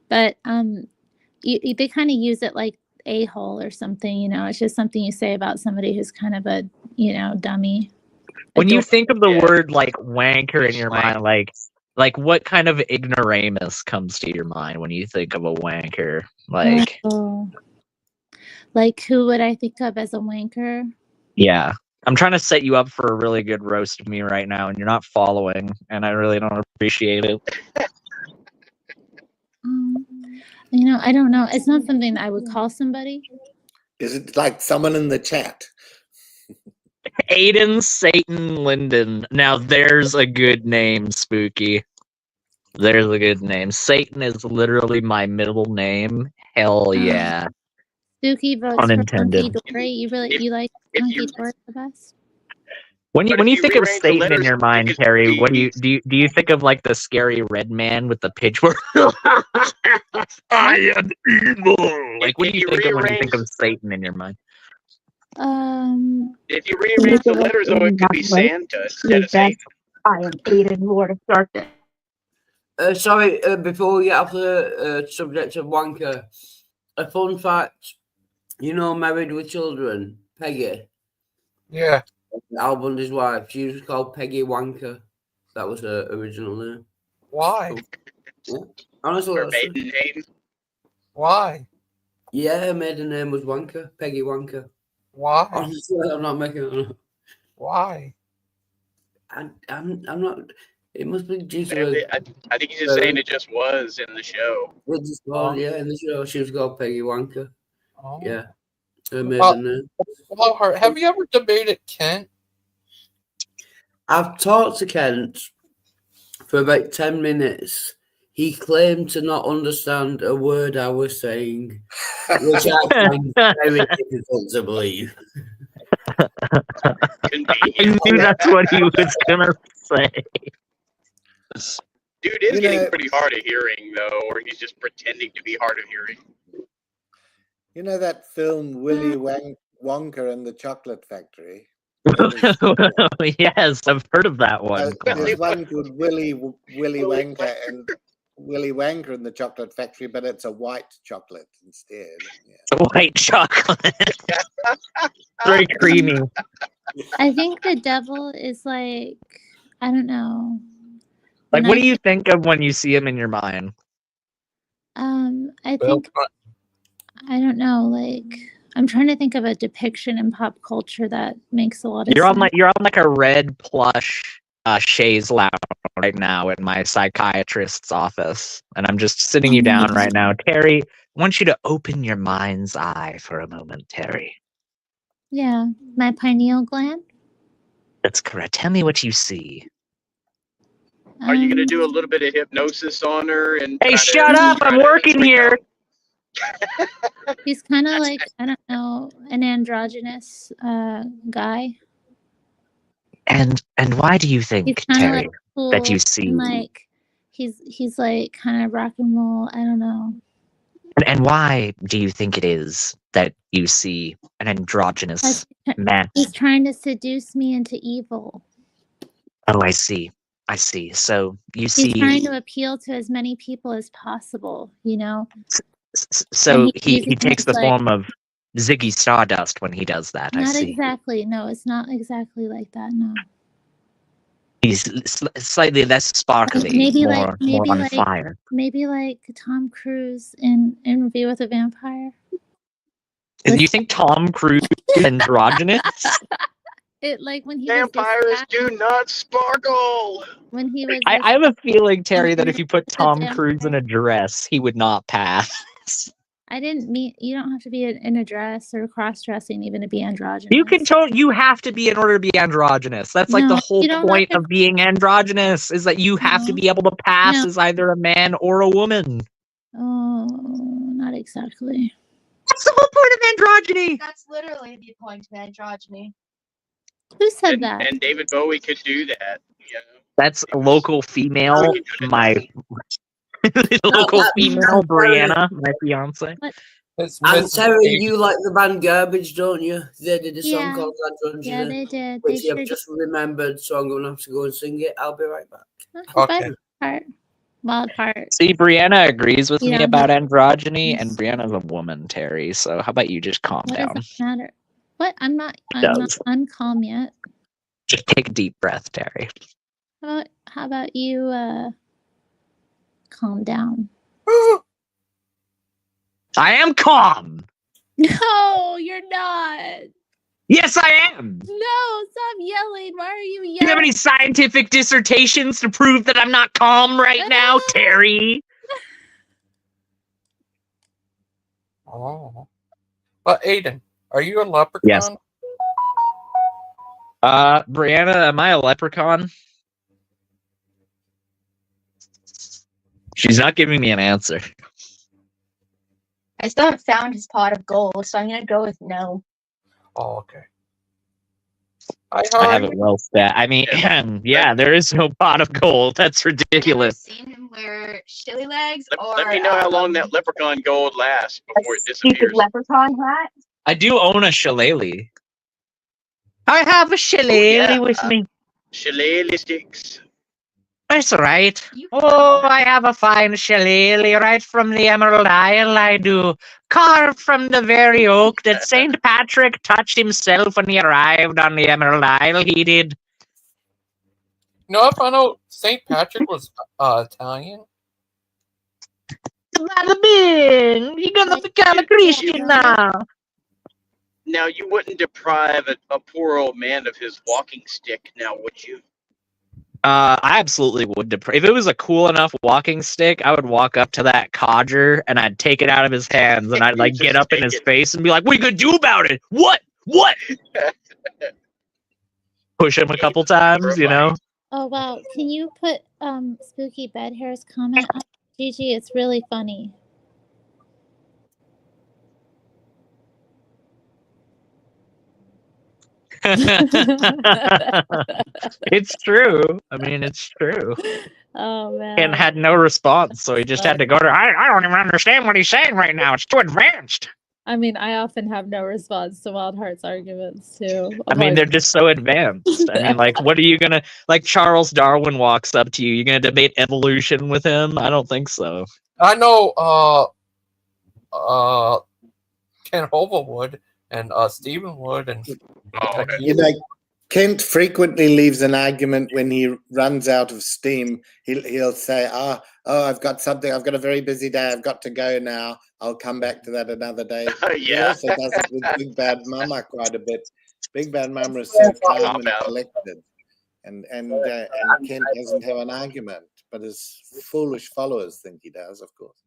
S13: but they kind of use it like a-hole or something. It's just something you say about somebody who's kind of a dummy.
S17: When you think of the word wanker in your mind, like what kind of ignoramus comes to your mind when you think of a wanker?
S13: Like who would I think of as a wanker?
S17: Yeah. I'm trying to set you up for a really good roast of me right now, and you're not following, and I really don't appreciate it.
S13: I don't know. It's not something that I would call somebody.
S16: Is it like someone in the chat?
S17: Aiden Satan Linden. Now there's a good name, Spooky. There's a good name. Satan is literally my middle name. Hell yeah.
S13: Spooky votes
S17: Unintended.
S13: for Hunky Dory. You like Hunky Dory the best?
S17: When you think of Satan in your mind, Terry, what do you think of the scary red man with the pitchfork? I am evil. What do you think of when you think of Satan in your mind?
S10: If you rearrange the letters, though, it could be Santa instead of Satan.
S18: I am Aiden, Lord of Darkness.
S6: Sorry, before we get off the subject of wanker, a fun fact. Married with Children, Peggy.
S1: Yeah.
S6: Al Bundy's wife. She was called Peggy Wanker. That was her original name.
S1: Why?
S6: Yeah. Honestly,
S10: Her maiden name.
S1: Why?
S6: Yeah, her maiden name was Wanker. Peggy Wanker.
S1: Why?
S6: Honestly, I'm not making it up.
S1: Why?
S6: I'm not. It must be due to.
S10: I think he's just saying it just was in the show.
S6: It just was, yeah, in the show. She was called Peggy Wanker.
S1: Oh.
S6: Yeah. Her maiden name.
S1: Well, have you ever debated Kent?
S6: I've talked to Kent for about 10 minutes. He claimed to not understand a word I was saying, which I find very difficult to believe.
S17: I knew that's what he was gonna say.
S10: Dude is getting pretty hard of hearing, though, or he's just pretending to be hard of hearing.
S16: You know that film Willy Wonka and the Chocolate Factory?
S17: Yes, I've heard of that one.
S16: There's one called Willy Wonka and the Chocolate Factory, but it's a white chocolate instead. Yeah.
S17: White chocolate. Very creamy.
S13: I think the devil is like, I don't know.
S17: Like, what do you think of when you see him in your mind?
S13: I think, I don't know, like, I'm trying to think of a depiction in pop culture that makes a lot of sense.
S17: You're on like a red plush chaise lounge right now in my psychiatrist's office, and I'm just sitting you down right now. Terry, I want you to open your mind's eye for a moment, Terry.
S13: Yeah, my pineal gland.
S17: That's correct. Tell me what you see.
S10: Are you going to do a little bit of hypnosis on her? And
S17: hey, shut up! I'm working here.
S13: He's kind of like, I don't know, an androgynous guy.
S17: And why do you think, Terry,
S13: like cool,
S17: that you see?
S13: And like he's like kind of rock and roll. I don't know.
S17: And why do you think it is that you see an androgynous man?
S13: He's trying to seduce me into evil.
S17: Oh, I see. I see. So you see.
S13: He's trying to appeal to as many people as possible, you know?
S17: So he takes the form of Ziggy Stardust when he does that, I see.
S13: Not exactly. No, it's not exactly like that, no.
S17: He's slightly less sparkly,
S13: maybe
S17: more on fire.
S13: Maybe like Tom Cruise in Interview with a Vampire.
S17: Do you think Tom Cruise is androgynous?
S13: It like when he
S10: vampires do not sparkle.
S13: When he was,
S17: I have a feeling, Terry, that if you put Tom Cruise in a dress, he would not pass.
S13: I didn't mean you don't have to be in a dress or cross-dressing even to be androgynous.
S17: You can you have to be in order to be androgynous. That's like the whole point of being androgynous is that you have to be able to pass as either a man or a woman.
S13: Oh, not exactly.
S17: That's the whole point of androgyny.
S18: That's literally the point of androgyny.
S13: Who said that?
S10: And David Bowie could do that. Yeah.
S17: That's a local female, my local female, Brianna, my fiance.
S6: And Terry, you like the band Garbage, don't you? They did a song called Androgyny.
S13: Yeah, they did.
S6: Which I've just remembered, so I'm going to have to go and sing it. I'll be right back.
S17: Okay.
S13: Wildheart.
S17: See, Brianna agrees with me about androgyny, and Brianna's a woman, Terry. So how about you just calm down?
S13: What does that matter? What? I'm not uncalm yet.
S17: Just take a deep breath, Terry.
S13: How about you calm down?
S17: I am calm.
S13: No, you're not.
S17: Yes, I am.
S13: No, stop yelling. Why are you yelling?
S17: Do you have any scientific dissertations to prove that I'm not calm right now, Terry?
S1: Oh. But Aiden, are you a leprechaun?
S17: Yes. Brianna, am I a leprechaun? She's not giving me an answer.
S18: I still haven't found his pot of gold, so I'm gonna go with no.
S1: Oh, okay.
S17: I have it well set. I mean, yeah, there is no pot of gold. That's ridiculous.
S18: I've seen him wear chili legs or
S10: let me know how long that leprechaun gold lasts before it disappears.
S18: stupid leprechaun hat.
S17: I do own a shillelagh. I have a shillelagh with me.
S10: Shillelagh sticks.
S17: That's right. Oh, I have a fine shillelagh right from the Emerald Isle, I do. Carved from the very oak that St. Patrick touched himself when he arrived on the Emerald Isle, he did.
S1: No, if I know St. Patrick was Italian.
S17: Bada bing! You're gonna become a Christian now.
S10: Now, you wouldn't deprive a poor old man of his walking stick, now, would you?
S17: I absolutely would. If it was a cool enough walking stick, I would walk up to that codger and I'd take it out of his hands and I'd like get up in his face and be like, "What are you gonna do about it? What? Push him a couple times, you know.
S13: Oh wow! Can you put Spooky Bed Hair's comment up? Gigi, it's really funny.
S17: It's true. I mean, it's true.
S13: Oh man.
S17: And had no response, so he just had to go to. I don't even understand what he's saying right now. It's too advanced.
S13: I mean, I often have no response to Wildheart's arguments too.
S17: I mean, they're just so advanced. I mean, like, what are you gonna like? Charles Darwin walks up to you. You gonna debate evolution with him? I don't think so.
S1: I know. Ken Hova would, and Stephen would, and
S16: you know, Kent frequently leaves an argument when he runs out of steam. He'll say, "Oh, I've got something. I've got a very busy day. I've got to go now. I'll come back to that another day." He also does it with Big Bad Mama quite a bit. Big Bad Mama is so calm and collected, and Kent doesn't have an argument, but his foolish followers think he does, of course.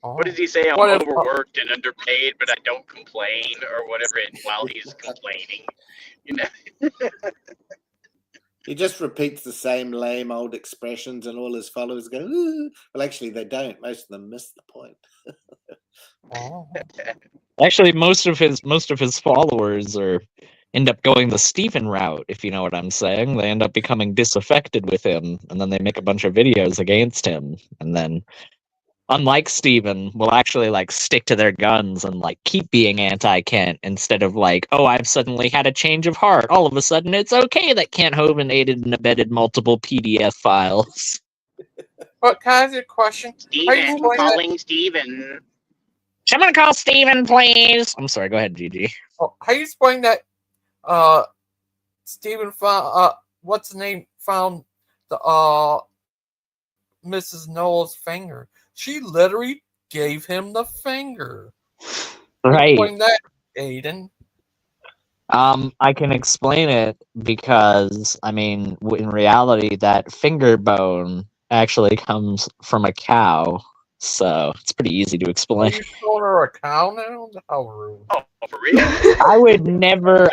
S10: What does he say? I'm overworked and underpaid, but I don't complain, or whatever. While he's complaining, you know.
S16: He just repeats the same lame old expressions, and all his followers go, "Ooh." Well, actually, they don't. Most of them miss the point.
S17: Actually, most of his followers end up going the Stephen route, if you know what I'm saying. They end up becoming disaffected with him, and then they make a bunch of videos against him, and then, unlike Stephen, will actually like stick to their guns and like keep being anti-Kent instead of like, oh, I've suddenly had a change of heart. All of a sudden, it's okay that Kent Hovind aided and abetted multiple PDF files.
S1: What kind of a question?
S10: Stephen, calling Stephen.
S17: Someone call Stephen, please. I'm sorry. Go ahead, Gigi.
S1: Oh, how you explain that? Stephen found what's the name? Found the Mrs. Noel's finger. She literally gave him the finger.
S17: Right.
S1: Explain that, Aiden.
S17: I can explain it because, I mean, in reality, that finger bone actually comes from a cow, so it's pretty easy to explain.
S1: Are you calling her a cow now? How rude!
S10: Oh, for real?
S17: I would never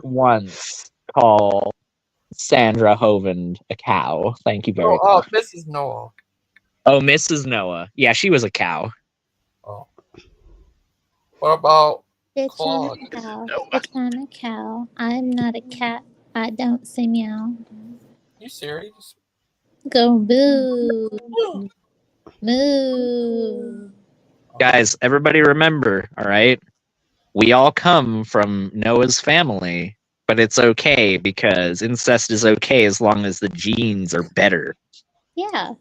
S17: once call Sandra Hovind a cow. Thank you very much.
S1: Mrs. Noah.
S17: Oh, Mrs. Noah. Yeah, she was a cow.
S1: Oh. What about
S13: Bitch,
S1: Claude?
S13: I'm a cow. Bitch, I'm a cow. I'm not a cat. I don't say meow.
S1: You serious?
S13: Go boo. Moo.
S17: Guys, everybody remember, all right? We all come from Noah's family, but it's okay because incest is okay as long as the genes are better.
S13: Yeah.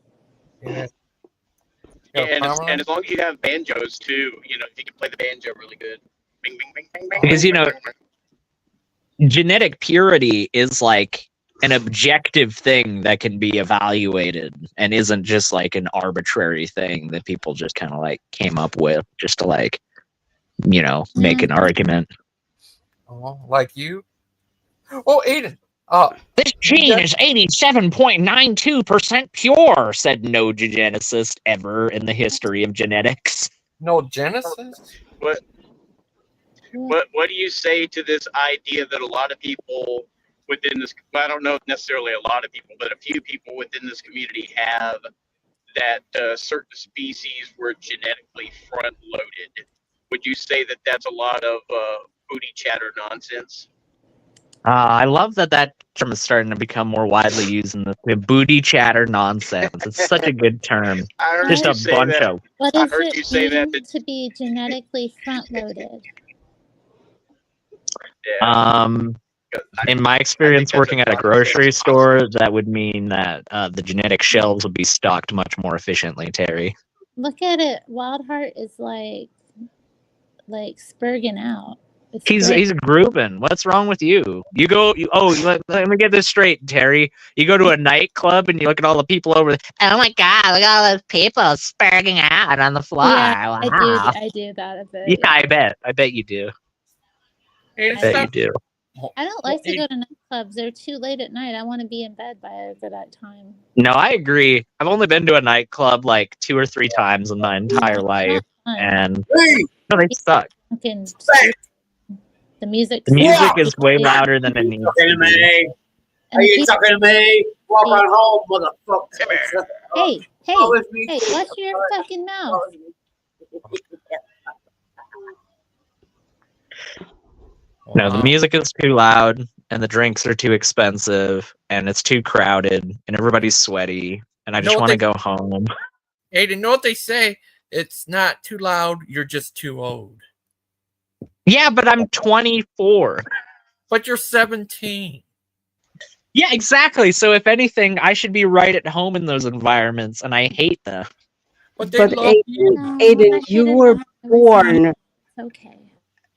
S1: Yeah.
S10: And as long as you have banjos too, you know, if you can play the banjo really good. Bing, bing, bing, bing, bing.
S17: Because, you know, genetic purity is like an objective thing that can be evaluated and isn't just like an arbitrary thing that people just kind of like came up with just to like, you know, make an argument.
S1: Oh, like you? Oh, Aiden.
S17: This gene is 87.92% pure, said no eugenicist ever in the history of genetics.
S1: No genesis?
S10: What do you say to this idea that a lot of people within this, I don't know if necessarily a lot of people, but a few people within this community have that certain species were genetically front-loaded? Would you say that that's a lot of booty chatter nonsense?
S17: I love that term is starting to become more widely used in the booty chatter nonsense. It's such a good term. Just a bunch of.
S13: What does it mean to be genetically front-loaded?
S17: In my experience working at a grocery store, that would mean that the genetic shelves would be stocked much more efficiently, Terry.
S13: Look at it. Wildheart is like spurging out.
S17: He's grooving. What's wrong with you? Let me get this straight, Terry. You go to a nightclub and you look at all the people over there. Oh my God, look at all those people spurging out on the floor.
S13: Yeah,
S17: wow.
S13: I do that a bit.
S17: Yeah, I bet you do. I bet you do.
S13: I don't like to go to nightclubs. They're too late at night. I want to be in bed by that time.
S17: No, I agree. I've only been to a nightclub like 2 or 3 times in my entire life, and they suck.
S13: The music
S17: is way louder than it needs to be.
S13: Are you talking
S19: to me?
S6: Walk on home, motherfucker.
S13: Hey, watch your fucking mouth.
S17: No, the music is too loud, and the drinks are too expensive, and it's too crowded, and everybody's sweaty, and I just want to go home.
S1: Hey, you know what they say? It's not too loud, you're just too old.
S17: Yeah, but I'm 24.
S1: But you're 17.
S17: Yeah, exactly. So if anything, I should be right at home in those environments, and I hate them.
S1: But they love you.
S5: Aiden, you were born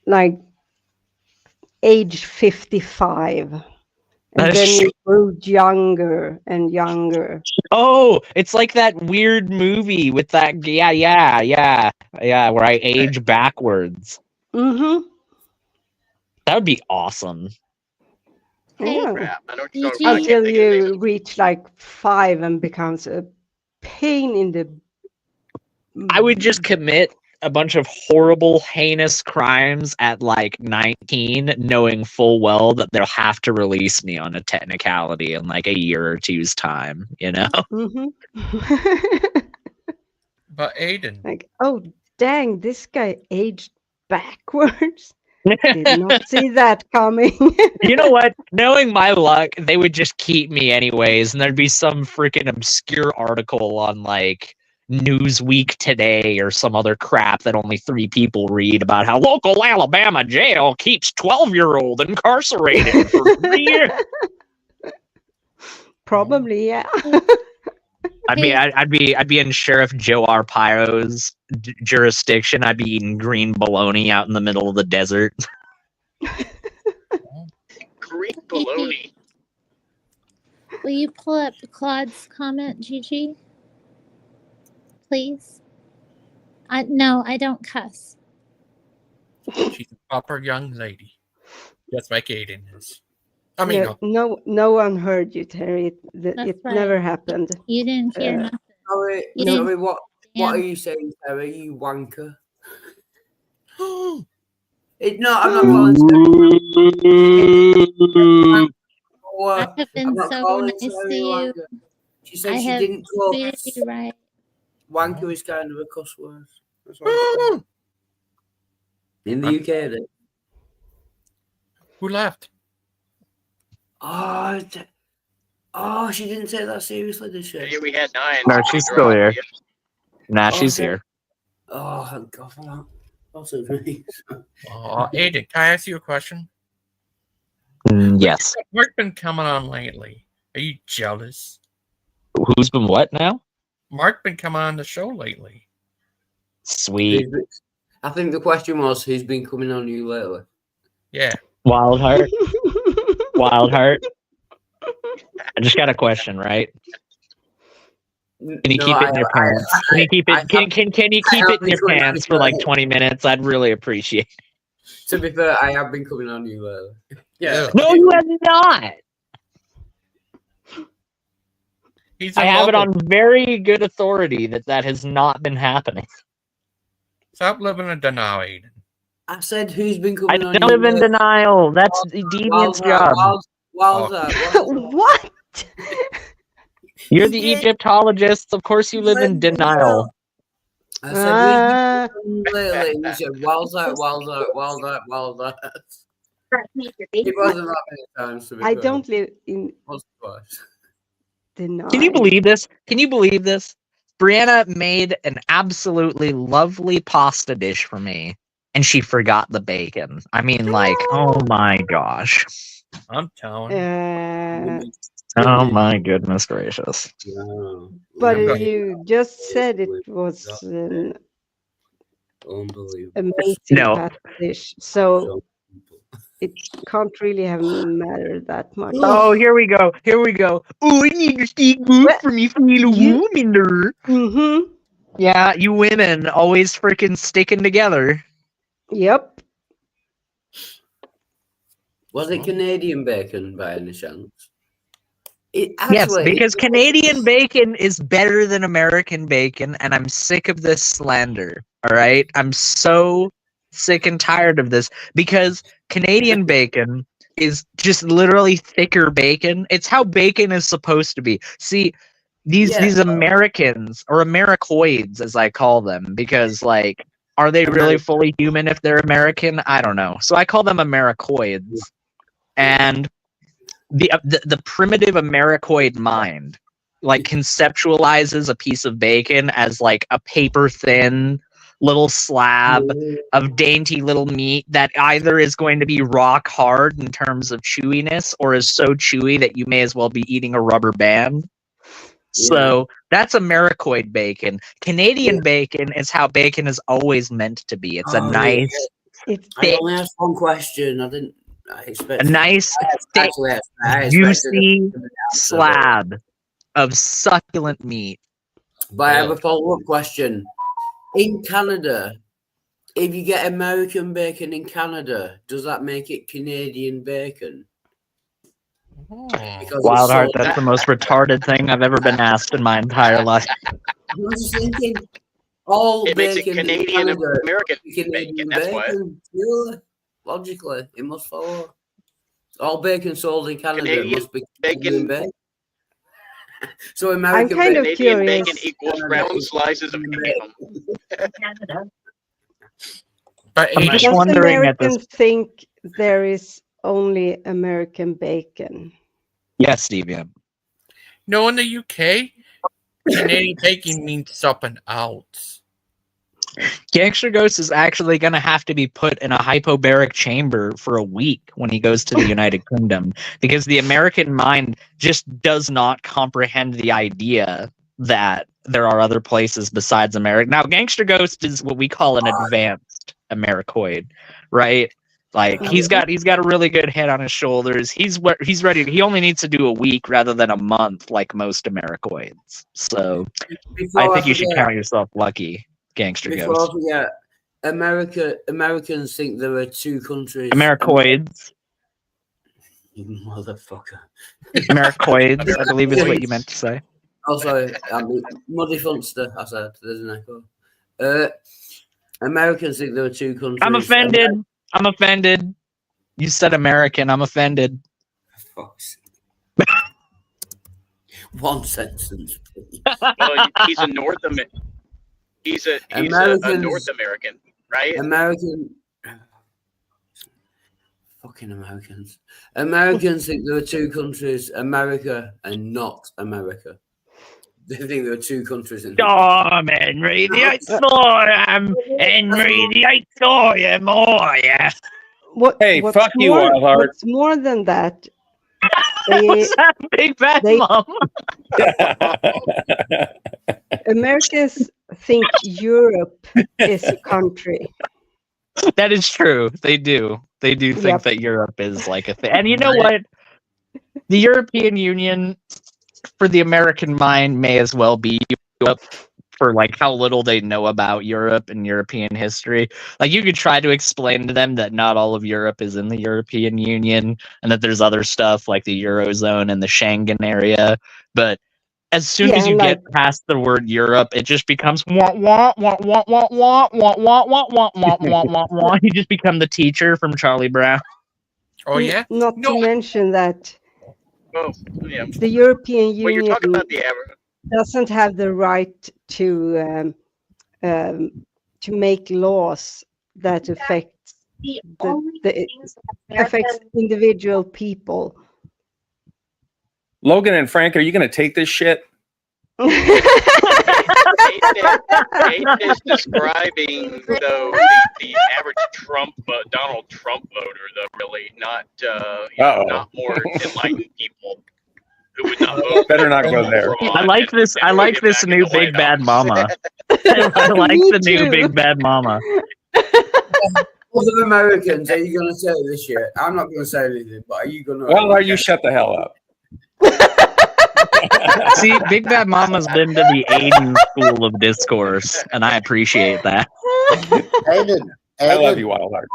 S5: like age 55. And
S17: That is
S5: then you
S17: true.
S5: grew younger and younger.
S17: Oh, it's like that weird movie with that. Yeah, where I age backwards.
S5: Mm-hmm.
S17: That would be awesome.
S5: Yeah.
S10: I know what you're talking
S5: Until you reach like 5 and becomes a pain in the.
S17: I would just commit a bunch of horrible, heinous crimes at like 19, knowing full well that they'll have to release me on a technicality in like a year or two's time, you know?
S5: Mm-hmm.
S1: But Aiden.
S5: Like, oh, dang, this guy aged backwards. Did not see that coming.
S17: You know what? Knowing my luck, they would just keep me anyways, and there'd be some freaking obscure article on like Newsweek Today or some other crap that only 3 people read about how local Alabama jail keeps 12-year-old incarcerated for 3 years.
S5: Probably, yeah.
S17: I'd be in Sheriff Joe Arpaio's jurisdiction. I'd be eating green bologna out in the middle of the desert.
S10: Green bologna.
S13: Will you pull up Claude's comment, Gigi? Please. No, I don't cuss.
S1: She's a proper young lady. Just like Aiden is. I mean,
S5: yeah, no one heard you, Terry. It
S13: right.
S5: never happened.
S13: You didn't hear nothing.
S6: Sorry, what are you saying, Terry? You wanker. I'm not calling
S13: I have been so nice to you.
S6: She said
S13: I
S6: she
S13: have
S6: didn't
S13: treated
S6: cuss.
S13: you right.
S6: Wanker is kind of a cuss word. That's what I'm saying. In the UK, then.
S1: Who left?
S6: Oh, she didn't take that seriously, did she?
S10: Yeah, we had 9.
S17: No, she's still here. Nah, she's
S6: Okay.
S17: here.
S6: Oh, thank God for that. Also nice.
S1: Aiden, can I ask you a question?
S17: Yes.
S1: Mark's been coming on lately. Are you jealous?
S17: Who's been what now?
S1: Mark been coming on the show lately.
S17: Sweet.
S6: I think the question was, who's been coming on you lately?
S1: Yeah.
S17: Wildheart. Wildheart. I just got a question, right? Can you keep it in your pants? Can you keep it? Can you keep it in your pants for like 20 minutes? I'd really appreciate it.
S6: To be fair, I have been coming on you lately. Yeah.
S17: No, you have not. I have it on very good authority that has not been happening.
S1: Stop living in denial, Aiden.
S6: I said, who's been coming on
S17: I
S6: you?
S17: don't live in denial. That's Deviant's job.
S5: What?
S17: You're the Egyptologist. Of course, you live in denial.
S6: I said, who's been lately? And you said, Wildheart. It wasn't that many times to be
S5: I
S6: fair.
S5: don't live in
S6: Once or twice.
S5: denial.
S17: Can you believe this? Can you believe this? Brianna made an absolutely lovely pasta dish for me, and she forgot the bacon. I mean, like, oh my gosh.
S1: I'm telling you.
S17: Oh my goodness gracious.
S5: But you just said it was an amazing pasta dish, so it can't really have mattered that much.
S17: Oh, here we go. Here we go. Oh, I need to stay good for me feel a woman there.
S5: Mm-hmm.
S17: Yeah, you women always freaking sticking together.
S5: Yep.
S6: Was it Canadian bacon by any chance?
S17: Yes, because Canadian bacon is better than American bacon, and I'm sick of this slander. All right? I'm so sick and tired of this because Canadian bacon is just literally thicker bacon. It's how bacon is supposed to be. See, these Americans, or Americoids as I call them, because like, are they really fully human if they're American? I don't know. So I call them Americoids. And the primitive Americoid mind like conceptualizes a piece of bacon as like a paper thin little slab of dainty little meat that either is going to be rock hard in terms of chewiness or is so chewy that you may as well be eating a rubber band. So that's Americoid bacon. Canadian bacon is how bacon is always meant to be. It's a nice,
S6: I only asked one question. I didn't expect
S17: a nice, thick, juicy slab of succulent meat.
S6: But I have a follow-up question. In Canada, if you get American bacon in Canada, does that make it Canadian bacon?
S17: Wildheart, that's the most retarded thing I've ever been asked in my entire life.
S6: I'm just thinking, all
S10: It makes it
S6: bacon in
S10: Canadian
S6: Canada,
S10: American
S6: Canadian
S10: bacon. That's why.
S6: Yeah, logically, it must follow. All bacon sold in Canada
S10: Canadian
S6: must be Canadian bacon. So
S5: I'm
S6: American
S5: kind of
S10: Canadian
S5: curious.
S10: bacon equals round slices of ham.
S1: But
S17: I'm just
S5: Does
S17: wondering at this.
S5: Americans think there is only American bacon?
S17: Yes, Steve. Yeah.
S1: No, in the UK, Canadian bacon means something else.
S17: Gangster Ghost is actually going to have to be put in a hypobaric chamber for a week when he goes to the United Kingdom, because the American mind just does not comprehend the idea that there are other places besides America. Now, Gangster Ghost is what we call an advanced Americoid, right? Like he's got a really good head on his shoulders. He's ready. He only needs to do a week rather than a month, like most Americoids. So I think you should count yourself lucky. Gangster Ghost.
S6: Yeah, Americans think there are two countries.
S17: Americoids.
S6: You motherfucker.
S17: Americoids, I believe is what you meant to say.
S6: Oh, sorry. Muddy Funster, I said. There's an echo. Americans think there are two countries.
S17: I'm offended. I'm offended. You said American. I'm offended.
S6: One sentence.
S10: Well, he's a North American. He's a North American, right?
S6: Fucking Americans. Americans think there are two countries, America and not America. They think there are two countries in
S17: Storm and radiate storm and radiate storm. Oh yeah.
S5: What's
S17: fuck you, Wildheart.
S5: What's more than that?
S17: What's that, Big Bad Mom?
S5: Americans think Europe is a country.
S17: That is true. They do. They do think that Europe is like a thing. And you know what? The European Union, for the American mind, may as well be Europe for like how little they know about Europe and European history. Like you could try to explain to them that not all of Europe is in the European Union and that there's other stuff like the Eurozone and the Schengen area. But as soon as you get past the word Europe, it just becomes wah wah wah wah wah wah wah wah wah wah wah wah wah wah. You just become the teacher from Charlie Brown.
S1: Oh yeah.
S5: Not to mention that
S10: yeah.
S5: the European Union
S10: Well, you're talking about the average.
S5: Doesn't have the right to make laws that affects affects individual people.
S14: Logan and Frank, are you going to take this shit?
S10: Aiden is describing though the average Donald Trump voter, though, really not not more enlightened people who would not vote.
S14: Better not go there.
S17: I like this. I like this new Big Bad Mama. I like the new Big Bad Mama.
S6: Other Americans, are you going to say this shit? I'm not going to say anything, but are you going to?
S14: Well, are you shut the hell up?
S17: See, Big Bad Mama's been to the Aiden School of Discourse, and I appreciate that.
S16: Aiden,
S14: I love you, Wildheart.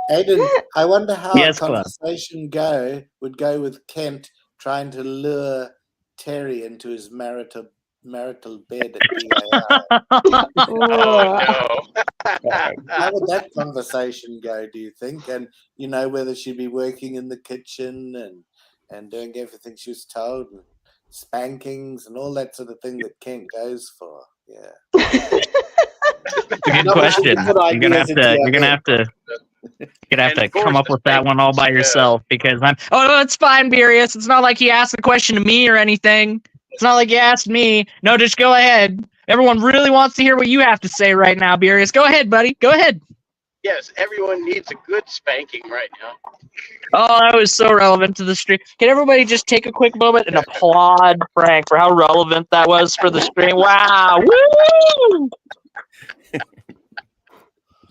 S16: Aiden, I wonder how
S17: Yes,
S16: a conversation would go with Kent trying to lure Terry into his marital marital bed at DAR.
S10: Oh
S16: How would that conversation go, do you think? And you know, whether she'd be working in the kitchen and doing everything she was told, and spankings and all that sort of thing that Ken goes for. Yeah.
S17: It's a good question. You're gonna have to come up with that one all by yourself because I'm. Oh, it's fine, Beerus. It's not like you asked the question to me or anything. It's not like you asked me. No, just go ahead. Everyone really wants to hear what you have to say right now, Beerus. Go ahead, buddy. Go ahead.
S10: Yes, everyone needs a good spanking right now.
S17: Oh, that was so relevant to the stream. Can everybody just take a quick moment and applaud Frank for how relevant that was for the stream? Wow. Woo!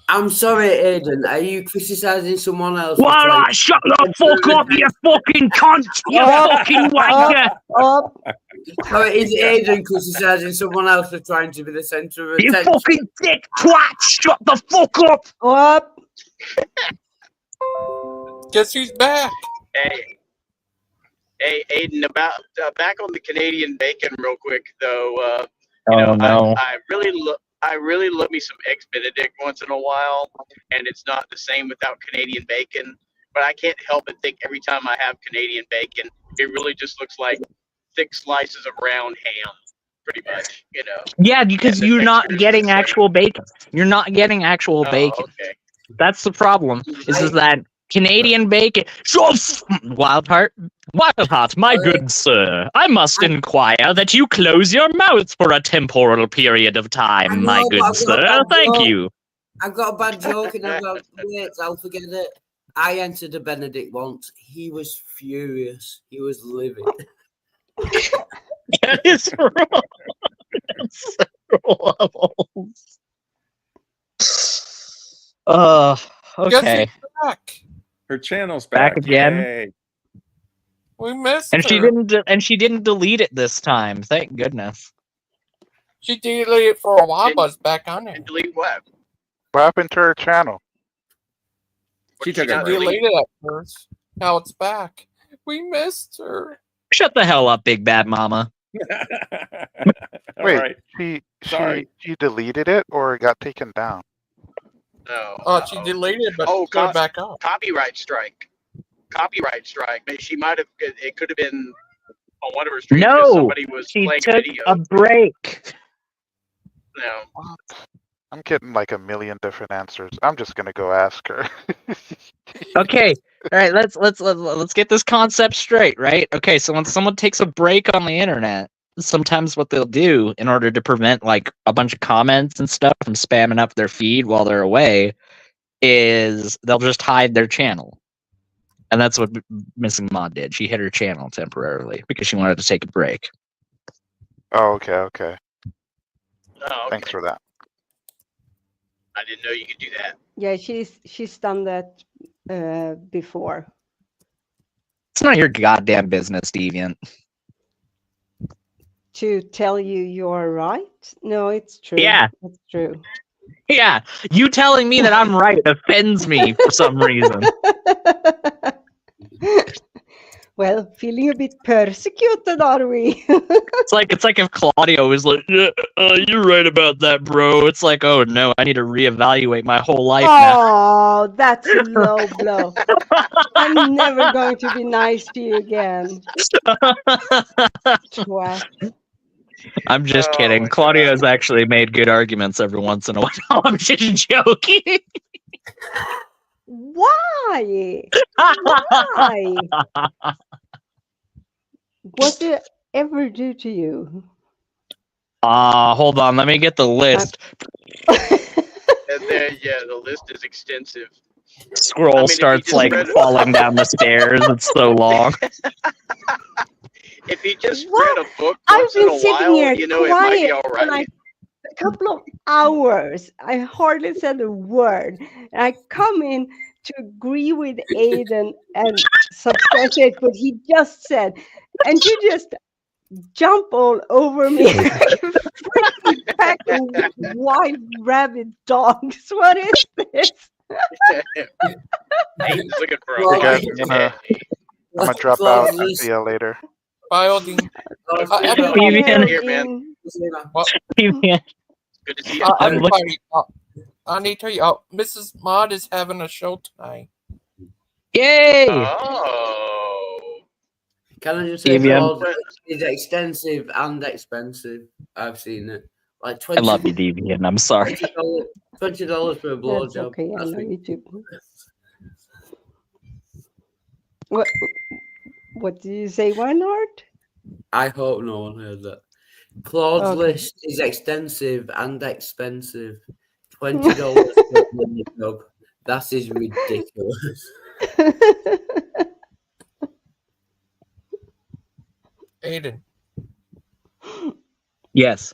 S6: I'm sorry, Aiden. Are you criticizing someone else?
S17: Shut the fuck up, you fucking cunt! You fucking wanker!
S6: Sorry, is Aiden criticizing someone else for trying to be the centre of
S17: You
S6: attention?
S17: fucking dick twat! Shut the fuck up!
S1: Guess who's back?
S10: Hey, Aiden, about back on the Canadian bacon real quick though.
S17: No.
S10: I really love me some Eggs Benedict once in a while, and it's not the same without Canadian bacon. But I can't help but think every time I have Canadian bacon, it really just looks like thick slices of round ham, pretty much.
S17: Yeah, because you're not getting actual bacon. You're not getting actual bacon.
S10: Okay.
S17: That's the problem. Is that Canadian bacon? Wildheart, my good sir, I must inquire that you close your mouth for a temporal period of time, my good sir. Thank you.
S6: I've got a bad joke and I've got wait, I'll forget it. I entered a Benedict once. He was furious. He was livid.
S17: That is wrong. That's several levels. Okay.
S14: Her channel's
S17: Back again.
S14: Yay.
S1: We missed
S17: And
S1: her.
S17: she didn't delete it this time. Thank goodness.
S1: She deleted it for a while, but it's back on there.
S10: Delete what?
S15: What happened to her channel?
S14: She took
S1: She
S14: a break.
S1: deleted it at first. Now it's back. We missed her.
S17: Shut the hell up, big bad mama.
S15: Wait,
S14: right.
S15: she deleted it or it got taken down?
S10: No.
S1: Oh, she deleted it, but put it back up.
S10: Copyright strike. She might have. It could have been on one of her streams.
S17: No,
S10: somebody was
S17: she
S10: playing
S17: took
S10: video.
S17: a break.
S10: No.
S15: I'm getting like a million different answers. I'm just gonna go ask her.
S17: Okay, all right. Let's get this concept straight, right? Okay, so when someone takes a break on the internet, sometimes what they'll do in order to prevent like a bunch of comments and stuff from spamming up their feed while they're away is they'll just hide their channel. And that's what Missing Mod did. She hid her channel temporarily because she wanted to take a break.
S15: Oh, okay.
S10: Oh, okay.
S15: Thanks for that.
S10: I didn't know you could do that.
S5: Yeah, she's done that before.
S17: It's not your goddamn business, Deviant.
S5: To tell you you're right? No, it's true.
S17: Yeah.
S5: It's true.
S17: Yeah, you telling me that I'm right offends me for some reason.
S5: Well, feeling a bit persecuted, are we?
S17: It's like if Claudio was like, yeah, "You're right about that, bro." It's like, oh no, I need to reevaluate my whole life now.
S5: Oh, that's a low blow. I'm never going to be nice to you again. Twat.
S17: I'm just kidding. Claudio's actually made good arguments every once in a while. I'm just joking.
S5: Why? Why? What did I ever do to you?
S17: Hold on. Let me get the list.
S10: And then, yeah, the list is extensive.
S17: Scroll starts like falling down the stairs. It's so long.
S10: If you just read a book
S5: I've
S10: once in
S5: been
S10: a
S5: sitting
S10: while,
S5: here
S10: it might be all
S5: quiet for
S10: right.
S5: like a couple of hours. I hardly said a word. And I come in to agree with Aiden and substantiate what he just said. And you just jump all over me like a freaking pack of wild rabid dogs. What is this?
S10: He's looking for
S15: Hey guys,
S10: a
S15: I'm gonna drop out and see you later.
S1: Bye, Odin.
S17: Deviant,
S10: Here, man.
S1: Well,
S17: Deviant.
S10: Good to see you.
S1: everybody, I need to tell you, Mrs. Mod is having a show tonight.
S17: Yay!
S10: Oh.
S6: Can I just say,
S17: Deviant.
S6: Claude, it's extensive and expensive. I've seen it. Like
S17: I love you, Deviant. I'm sorry.
S6: $20 for a
S5: That's
S6: blowjob.
S5: okay. I
S6: That's
S5: love you
S6: ridiculous.
S5: too. What did you say, Wildheart?
S6: I hope no one heard that. Claude's
S5: Okay.
S6: list is extensive and expensive. $20 for a blowjob. That is ridiculous.
S1: Aiden.
S17: Yes.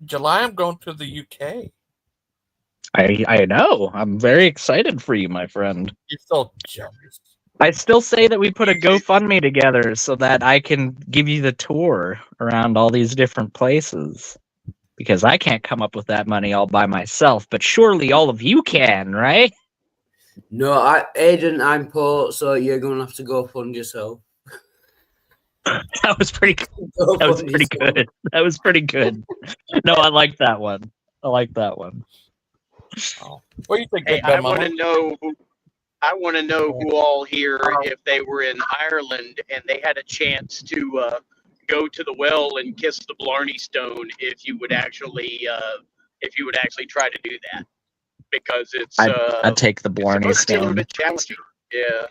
S1: July I'm going to the UK.
S17: I know. I'm very excited for you, my friend.
S1: You're so jealous.
S17: I still say that we put a GoFundMe together so that I can give you the tour around all these different places. Because I can't come up with that money all by myself, but surely all of you can, right?
S6: No, Aiden, I'm poor, so you're going to have to go fund yourself.
S17: That was pretty good. That was pretty good. That was pretty good. No, I like that one. I like that one.
S1: Oh. What do you think,
S10: Hey,
S1: Big
S10: I
S1: Ben
S10: want
S1: Mama?
S10: to know. I want to know who all here, if they were in Ireland and they had a chance to go to the well and kiss the Blarney Stone, if you would actually try to do that, because it's
S17: I'd take the Blarney
S10: supposed to be a little
S17: Stone.
S10: bit challenging. Yeah.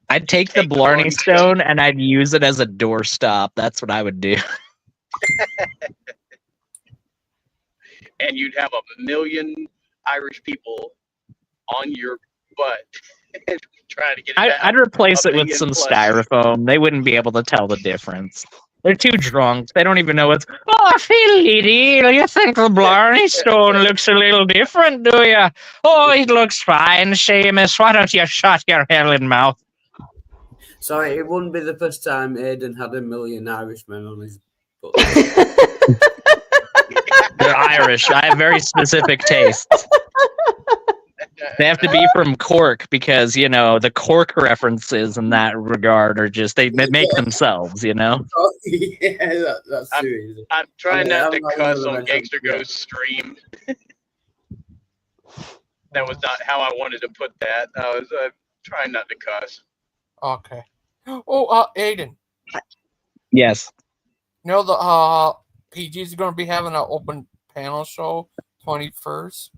S17: I'd take the Blarney Stone and I'd use it as a doorstop. That's what I would do.
S10: And you'd have 1 million Irish people on your butt trying to get it down.
S17: I'd replace it with
S10: 1
S17: some
S10: million plus.
S17: styrofoam. They wouldn't be able to tell the difference. They're too drunk. They don't even know what's. Oh, Philly deal. You think the Blarney Stone looks a little different, do you? Oh, it looks fine, Seamus. Why don't you shut your hailing mouth?
S6: Sorry, it wouldn't be the first time Aiden had 1 million Irishmen on his butt.
S17: They're Irish. I have very specific tastes. They have to be from Cork because, you know, the Cork references in that regard are just, they make themselves, you know?
S6: Oh, yeah, that's true.
S10: I'm trying not to
S6: I'm not
S10: cuss
S6: gonna
S10: on
S6: mention-
S10: Gangster Ghost stream. That was not how I wanted to put that. I was trying not to cuss.
S1: Okay. Oh, Aiden.
S17: Yes.
S1: You know the PG's going to be having an open panel show 21st.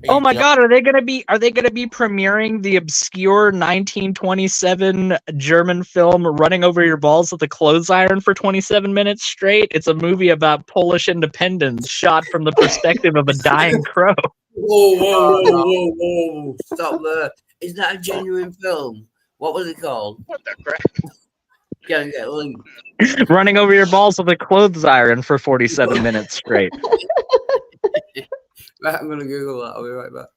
S17: Oh my God, are they gonna be premiering the obscure 1927 German film Running Over Your Balls with a Clothes Iron for 27 minutes straight? It's a movie about Polish independence shot from the perspective of a dying crow.
S6: Whoa. Stop there. Is that a genuine film? What was it called?
S10: What the crap?
S6: Get a link.
S17: Running Over Your Balls with a Clothes Iron for 47 minutes straight.
S6: Right, I'm gonna Google that. I'll be right back.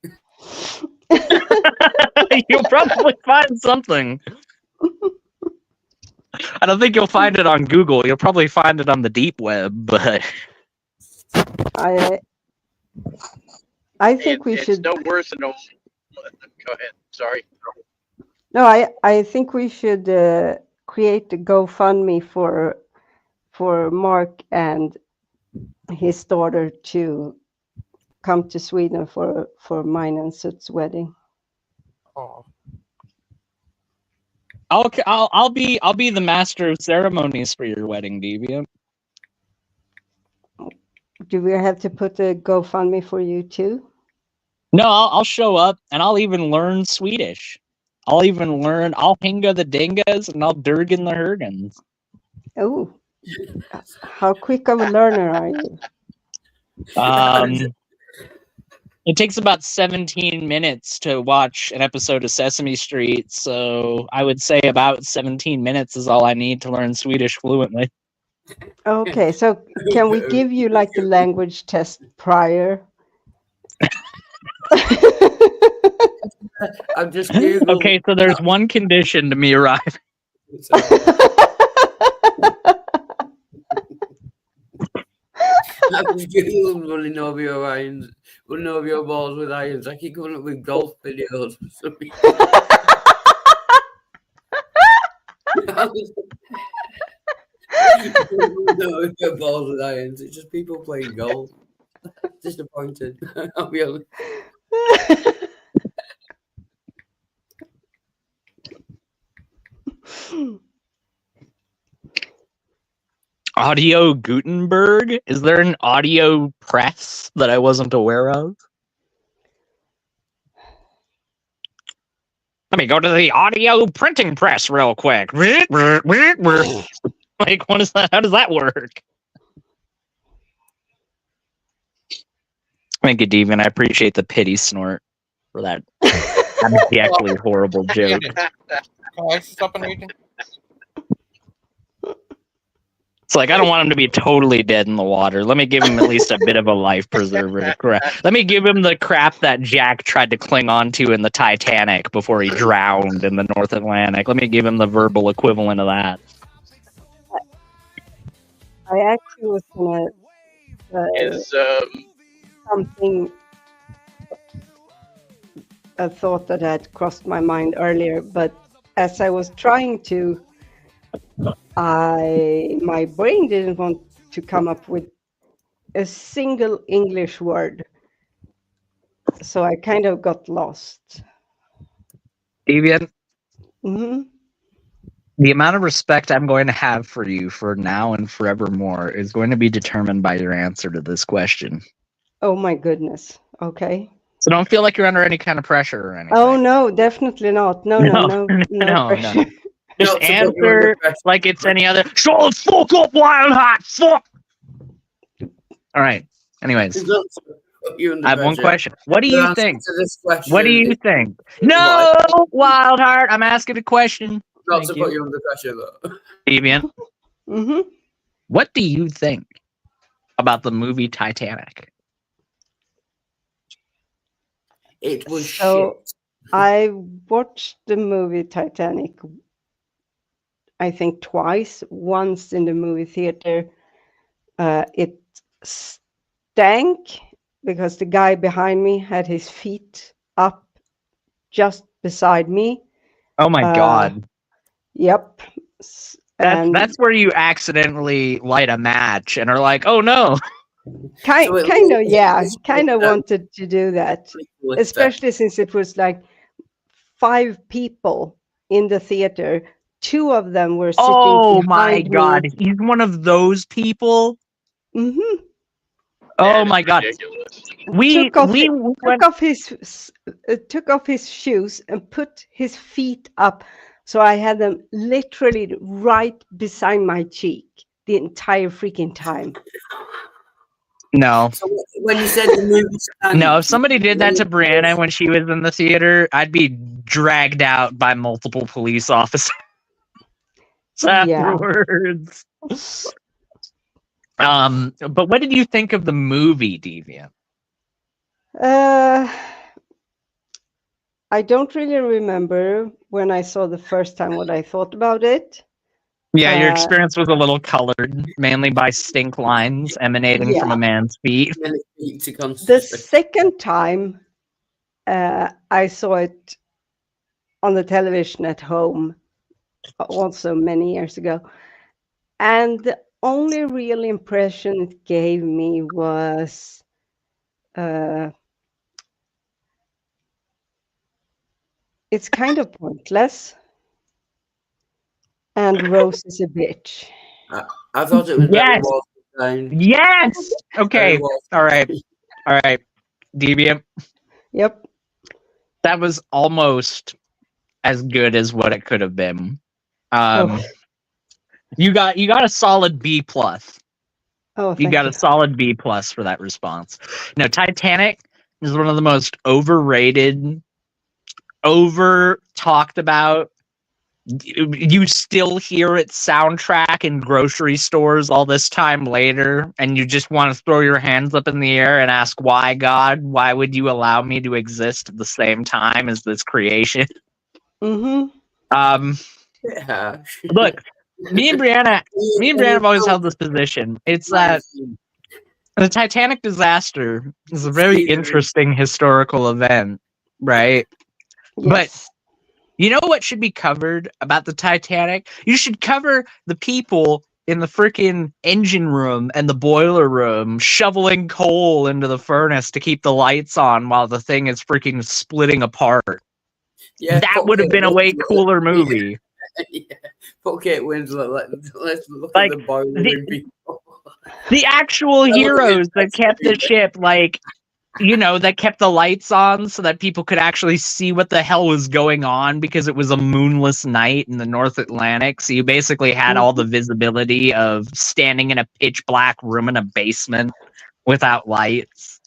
S17: You'll probably find something. I don't think you'll find it on Google. You'll probably find it on the deep web, but
S5: I think we
S10: It's
S5: should.
S10: no worse than no. Go ahead. Sorry.
S5: No, I think we should create a GoFundMe for Mark and his daughter to come to Sweden for mine and Soot's wedding.
S1: Oh.
S17: I'll be the master of ceremonies for your wedding, Deviant.
S5: Do we have to put a GoFundMe for you too?
S17: No, I'll show up and I'll even learn Swedish. I'll hinga the dingas and I'll durgan the hurgans.
S5: Oh, how quick of a learner are you?
S17: It takes about 17 minutes to watch an episode of Sesame Street, so I would say about 17 minutes is all I need to learn Swedish fluently.
S5: Okay, so can we give you like the language test prior?
S6: I'm just Googled.
S17: Okay, so there's one condition to me arriving.
S6: I was Googling running over your irons, running over your balls with irons. I keep coming up with golf videos for some reason. No, balls with irons. It's just people playing golf. Disappointed. I'll be honest.
S17: Audio Gutenberg? Is there an audio press that I wasn't aware of? Let me go to the audio printing press real quick. Like, what is that? How does that work? Thank you, Deviant. I appreciate the pity snort for that abjectly horrible joke.
S1: Can I say something, Ethan?
S17: It's like, I don't want him to be totally dead in the water. Let me give him at least a bit of a life preserver. Let me give him the crap that Jack tried to cling on to in the Titanic before he drowned in the North Atlantic. Let me give him the verbal equivalent of that.
S5: I actually was gonna something, a thought that had crossed my mind earlier, but as I was trying to, my brain didn't want to come up with a single English word, so I kind of got lost.
S17: Deviant,
S5: Mm-hmm.
S17: the amount of respect I'm going to have for you for now and forevermore is going to be determined by your answer to this question.
S5: Oh my goodness. Okay.
S17: So don't feel like you're under any kind of pressure or anything.
S5: Oh no, definitely not. No pressure.
S17: Just answer like it's any other. Shut the fuck up, Wildheart. Fuck. All right. Anyways, I have one question. What do you think? What do you think? No, Wildheart. I'm asking a question.
S6: Not to put you under pressure, though.
S17: Deviant.
S5: Mm-hmm.
S17: What do you think about the movie Titanic?
S6: It was
S5: shit. I watched the movie Titanic, I think twice. Once in the movie theater. It stank because the guy behind me had his feet up just beside me.
S17: Oh my God.
S5: Yep.
S17: That's where you accidentally light a match and are like, oh no.
S5: Kind of wanted to do that, especially since it was like 5 people in the theater. 2 of them were sitting
S17: behind my God.
S5: me.
S17: He's one of those people.
S5: Mm-hmm.
S17: Oh my God.
S5: Took off his shoes and put his feet up, so I had them literally right beside my cheek the entire freaking time.
S17: No.
S6: So when you said the movie,
S17: no, if somebody did that to Brianna when she was in the theater, I'd be dragged out by multiple police officers afterwards. But what did you think of the movie, Deviant?
S5: I don't really remember when I saw the first time what I thought about it.
S17: Yeah, your experience was a little colored, mainly by stink lines emanating from a man's feet.
S5: The second time I saw it on the television at home, also many years ago, and the only real impression it gave me was it's kind of pointless. And Rose is a bitch.
S6: I thought it was
S17: yes. Yes. Okay. All right. Deviant.
S5: Yep.
S17: That was almost as good as what it could have been. You got a solid B+.
S5: Oh,
S17: you got a solid B+ for that response. No, Titanic is one of the most overrated, over talked about. You still hear its soundtrack in grocery stores all this time later, and you just want to throw your hands up in the air and ask, why, God? Why would you allow me to exist at the same time as this creation?
S5: Mm-hmm.
S17: Look, me and Brianna have always held this position. It's that the Titanic disaster is a very interesting historical event, right?
S5: Yes.
S17: But You know what should be covered about the Titanic? You should cover the people in the freaking engine room and the boiler room shoveling coal into the furnace to keep the lights on while the thing is freaking splitting apart.
S6: Yeah,
S17: that would have been a way cooler movie.
S6: Yeah. Fuck Kate Winslet. Let's look
S17: Like,
S6: at the boiler room people.
S17: The actual heroes that kept the ship, like, you know, that kept the lights on so that people could actually see what the hell was going on because it was a moonless night in the North Atlantic. So you basically had all the visibility of standing in a pitch black room in a basement without lights.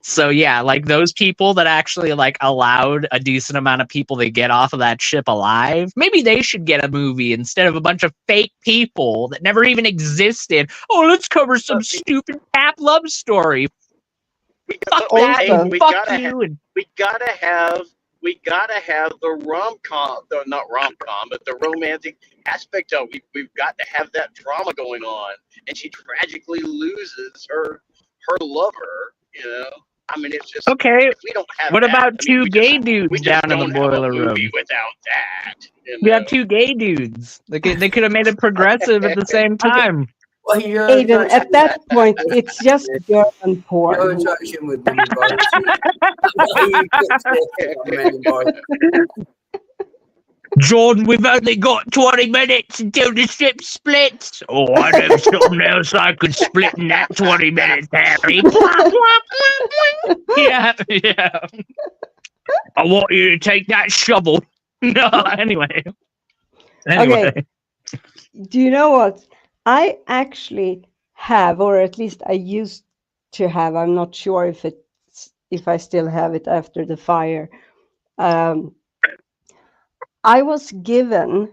S17: So yeah, like those people that actually like allowed a decent amount of people to get off of that ship alive, maybe they should get a movie instead of a bunch of fake people that never even existed. Oh, let's cover some stupid tap love story. Fuck that, and fuck you.
S10: We gotta have the rom-com, not rom-com, but the romantic aspect of it. We've got to have that drama going on, and she tragically loses her lover. You know, I mean, it's just
S17: okay.
S10: If we don't have
S17: what
S10: that,
S17: about
S10: I mean,
S17: two gay dudes down in the boiler room?
S10: Without that, you know?
S17: We have two gay dudes. They could have made it progressive at the same time.
S6: Well,
S5: Aiden, at that point, it's just German porn.
S6: Your attraction with women boys.
S17: John, we've only got 20 minutes until the ship splits. Oh, I know something else I could split in that 20 minutes, Harry. Yeah. I want you to take that shovel. No, anyway.
S5: Okay. Do you know what? I actually have, or at least I used to have, I'm not sure if I still have it after the fire. I was given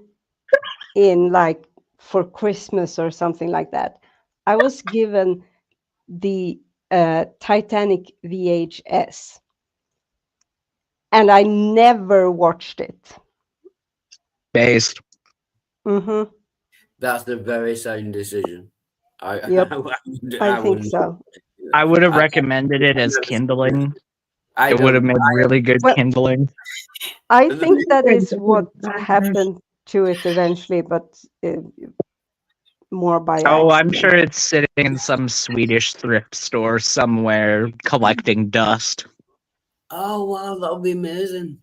S5: for Christmas or something like that. I was given the Titanic VHS, and I never watched it.
S17: Based.
S5: Mm-hmm.
S6: That's a very sound decision. I
S5: think so.
S17: I would have recommended it as kindling. It would have made really good kindling.
S5: I think that is what happened to it eventually, but more by
S17: Oh, I'm
S5: accident.
S17: sure it's sitting in some Swedish thrift store somewhere collecting dust.
S6: Oh, wow, that would be amazing.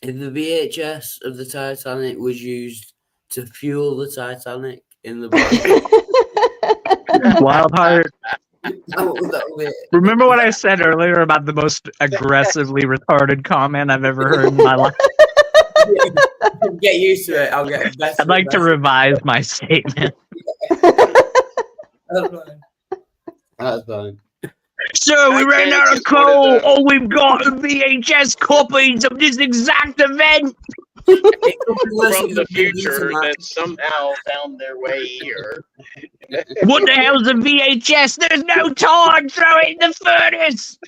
S6: If the VHS of the Titanic was used to fuel the Titanic in the
S17: Wildheart.
S6: That would be
S17: Remember what I said earlier about the most aggressively retarded comment I've ever heard in my life?
S6: Get used to it. I'll get better.
S17: I'd like to revise my statement.
S6: That's fine.
S17: So we ran out of coal. Oh, we've got VHS copies of this exact event.
S10: From the future that somehow found their way here.
S17: What the hell's a VHS? There's no time. Throw it in the furnace.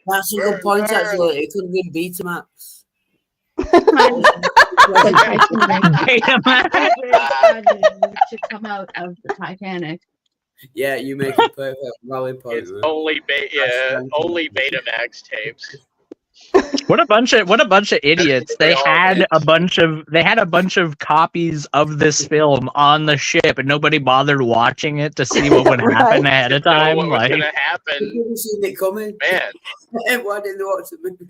S6: That's a good point, actually. It could have been Betamax.
S18: To come out of the Titanic.
S6: Yeah, you make a perfect valid point.
S10: It's only Betamax tapes.
S17: What a bunch of idiots. They had a bunch of copies of this film on the ship and nobody bothered watching it to see what would happen ahead of time.
S10: What was
S17: Like,
S10: gonna happen?
S6: You've seen it coming.
S10: Man.
S6: Why didn't they watch the movie?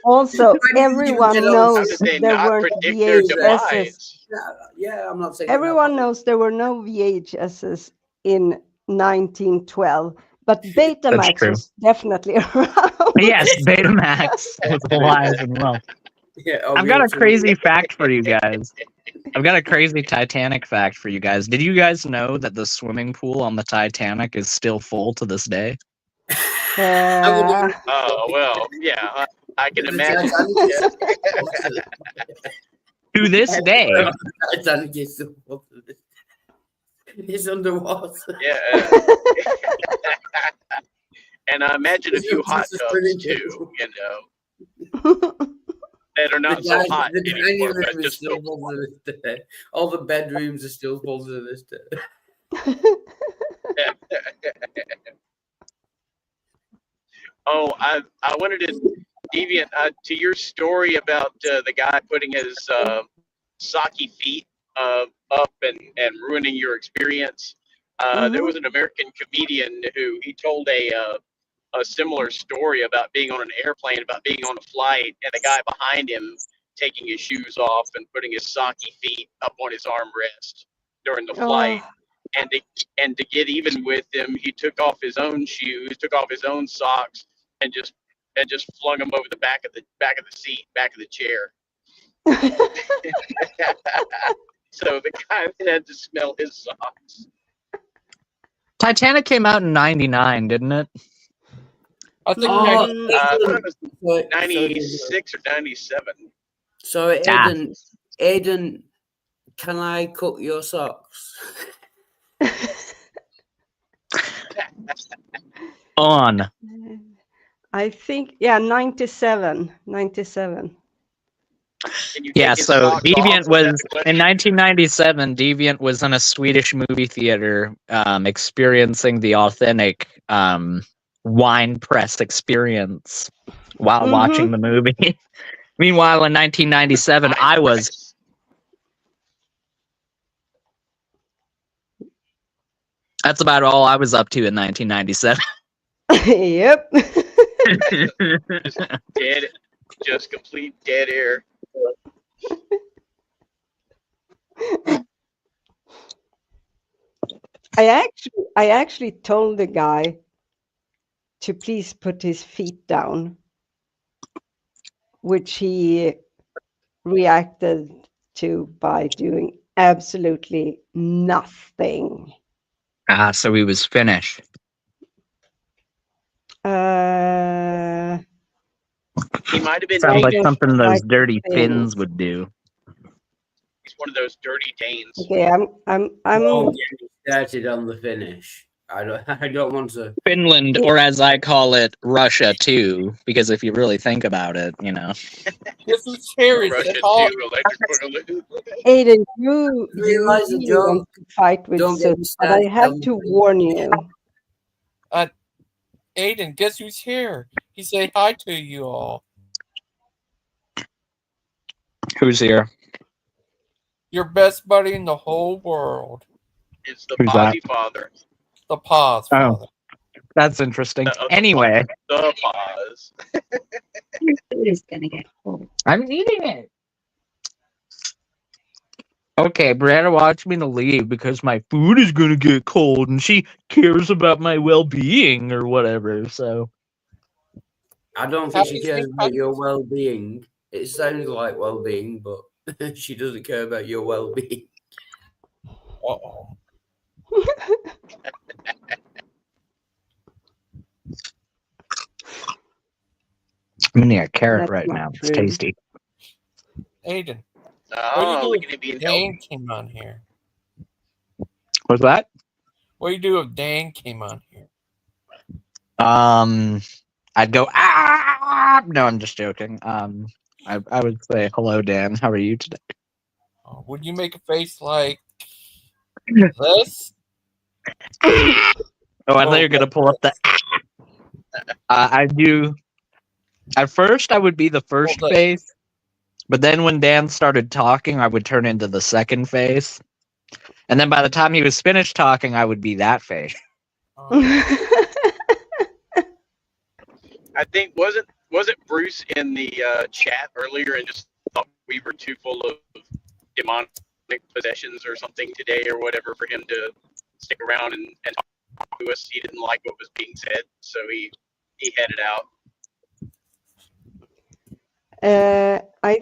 S5: Also, everyone knows
S10: How did they
S5: there
S10: not
S5: weren't
S10: predict their
S5: VHSs.
S10: demise?
S6: Yeah, I'm not saying
S5: Everyone knows there were no VHSs in 1912, but Betamax
S17: true.
S5: was definitely around.
S17: yes, Betamax was alive and well.
S6: Yeah,
S17: I've got a crazy fact for you guys. I've got a crazy Titanic fact for you guys. Did you guys know that the swimming pool on the Titanic is still full to this day?
S10: Oh well, yeah, I can imagine.
S17: To this day.
S6: Titanic is still full of this. It's underwater.
S10: Yeah. And I imagine a few hot tubs too, you know, that are not so hot anymore, but just
S6: still full to this day. All the bedrooms are still full to this day.
S10: Oh, I wanted to Deviant, to your story about the guy putting his socky feet up and ruining your experience, there was an American comedian who he told a similar story about being on an airplane, about being on a flight, and the guy behind him taking his shoes off and putting his socky feet up on his armrest during the flight. And to get even with him, he took off his own shoes, took off his own socks, and just flung them over the back of the seat, back of the chair. So the guy had to smell his socks.
S17: Titanic came out in '99, didn't it?
S1: I think
S10: I thought it was 96 or 97.
S6: So Aiden, can I cut your socks?
S17: On.
S5: I think, 97.
S17: Yeah, so Deviant was in 1997. Deviant was in a Swedish movie theater, experiencing the authentic wine press experience while watching the movie. Meanwhile, in 1997, I was. That's about all I was up to in 1997.
S5: Yep.
S10: Just complete dead air.
S5: I actually told the guy to please put his feet down, which he reacted to by doing absolutely nothing.
S17: So he was Finnish.
S10: He might have been.
S17: Sounds like
S10: Danish.
S17: something those dirty Finns would do.
S10: He's one of those dirty Danes.
S5: Okay, I'm
S6: Don't get me started on the finish. I don't want to.
S17: Finland, or as I call it, Russia too. Because if you really think about it,
S1: This is serious.
S10: Russia too, electric boogaloo.
S5: Aiden, you want to fight with Sus, but I have to warn you.
S1: Aiden, guess who's here? He said hi to you all.
S17: Who's here?
S1: Your best buddy in the whole world.
S10: It's the
S17: Who's
S10: Posy
S17: that?
S10: Father.
S1: The Paz Father.
S17: Oh, that's interesting. Anyway,
S10: The Paz.
S18: It's gonna get cold.
S17: I'm eating it. Okay, Brianna wants me to leave because my food is gonna get cold, and she cares about my well-being or whatever. So
S6: I don't think she cares about your well-being. It sounds like well-being, but she doesn't care about your well-being.
S1: Uh-oh.
S17: I'm eating a carrot right now. It's tasty.
S1: Aiden.
S10: Oh, look at it being
S1: Dan came on here.
S17: What's that?
S1: What do you do if Dan came on here?
S17: I'd go no, I'm just joking. I would say hello, Dan. How are you today?
S1: Would you make a face like this?
S17: Oh, I thought you were gonna pull up the. I do. At first, I would be the first face, but then when Dan started talking, I would turn into the second face, and then by the time he was finished talking, I would be that face.
S10: I think wasn't Bruce in the chat earlier and just thought we were too full of demonic possessions or something today or whatever for him to stick around and talk to us. He didn't like what was being said, so he headed out.
S5: I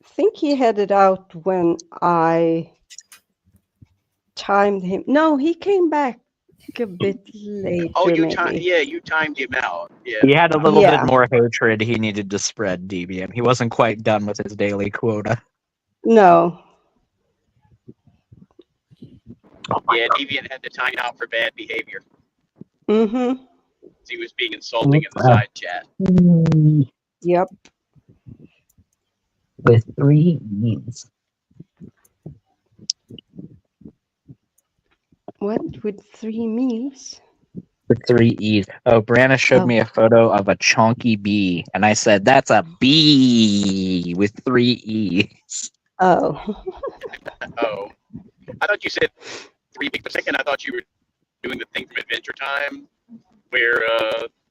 S5: think he headed out when I timed him. No, he came back a bit later.
S10: Oh, you
S5: maybe.
S10: timed him out. Yeah.
S17: He had a little bit more hatred he needed to spread, Deviant. He wasn't quite done with his daily quota.
S5: No.
S10: Yeah, Deviant had to time out for bad behavior.
S5: Mm-hmm.
S10: He was being insulting in the side chat.
S5: Yep.
S17: With 3 means.
S5: What with 3 meals?
S17: With 3 E's. Oh, Brianna showed me a photo of a chonky bee, and I said, that's a bee with 3 E's.
S5: Oh.
S10: Oh, I thought you said 3 weeks per second. I thought you were doing the thing from Adventure Time, where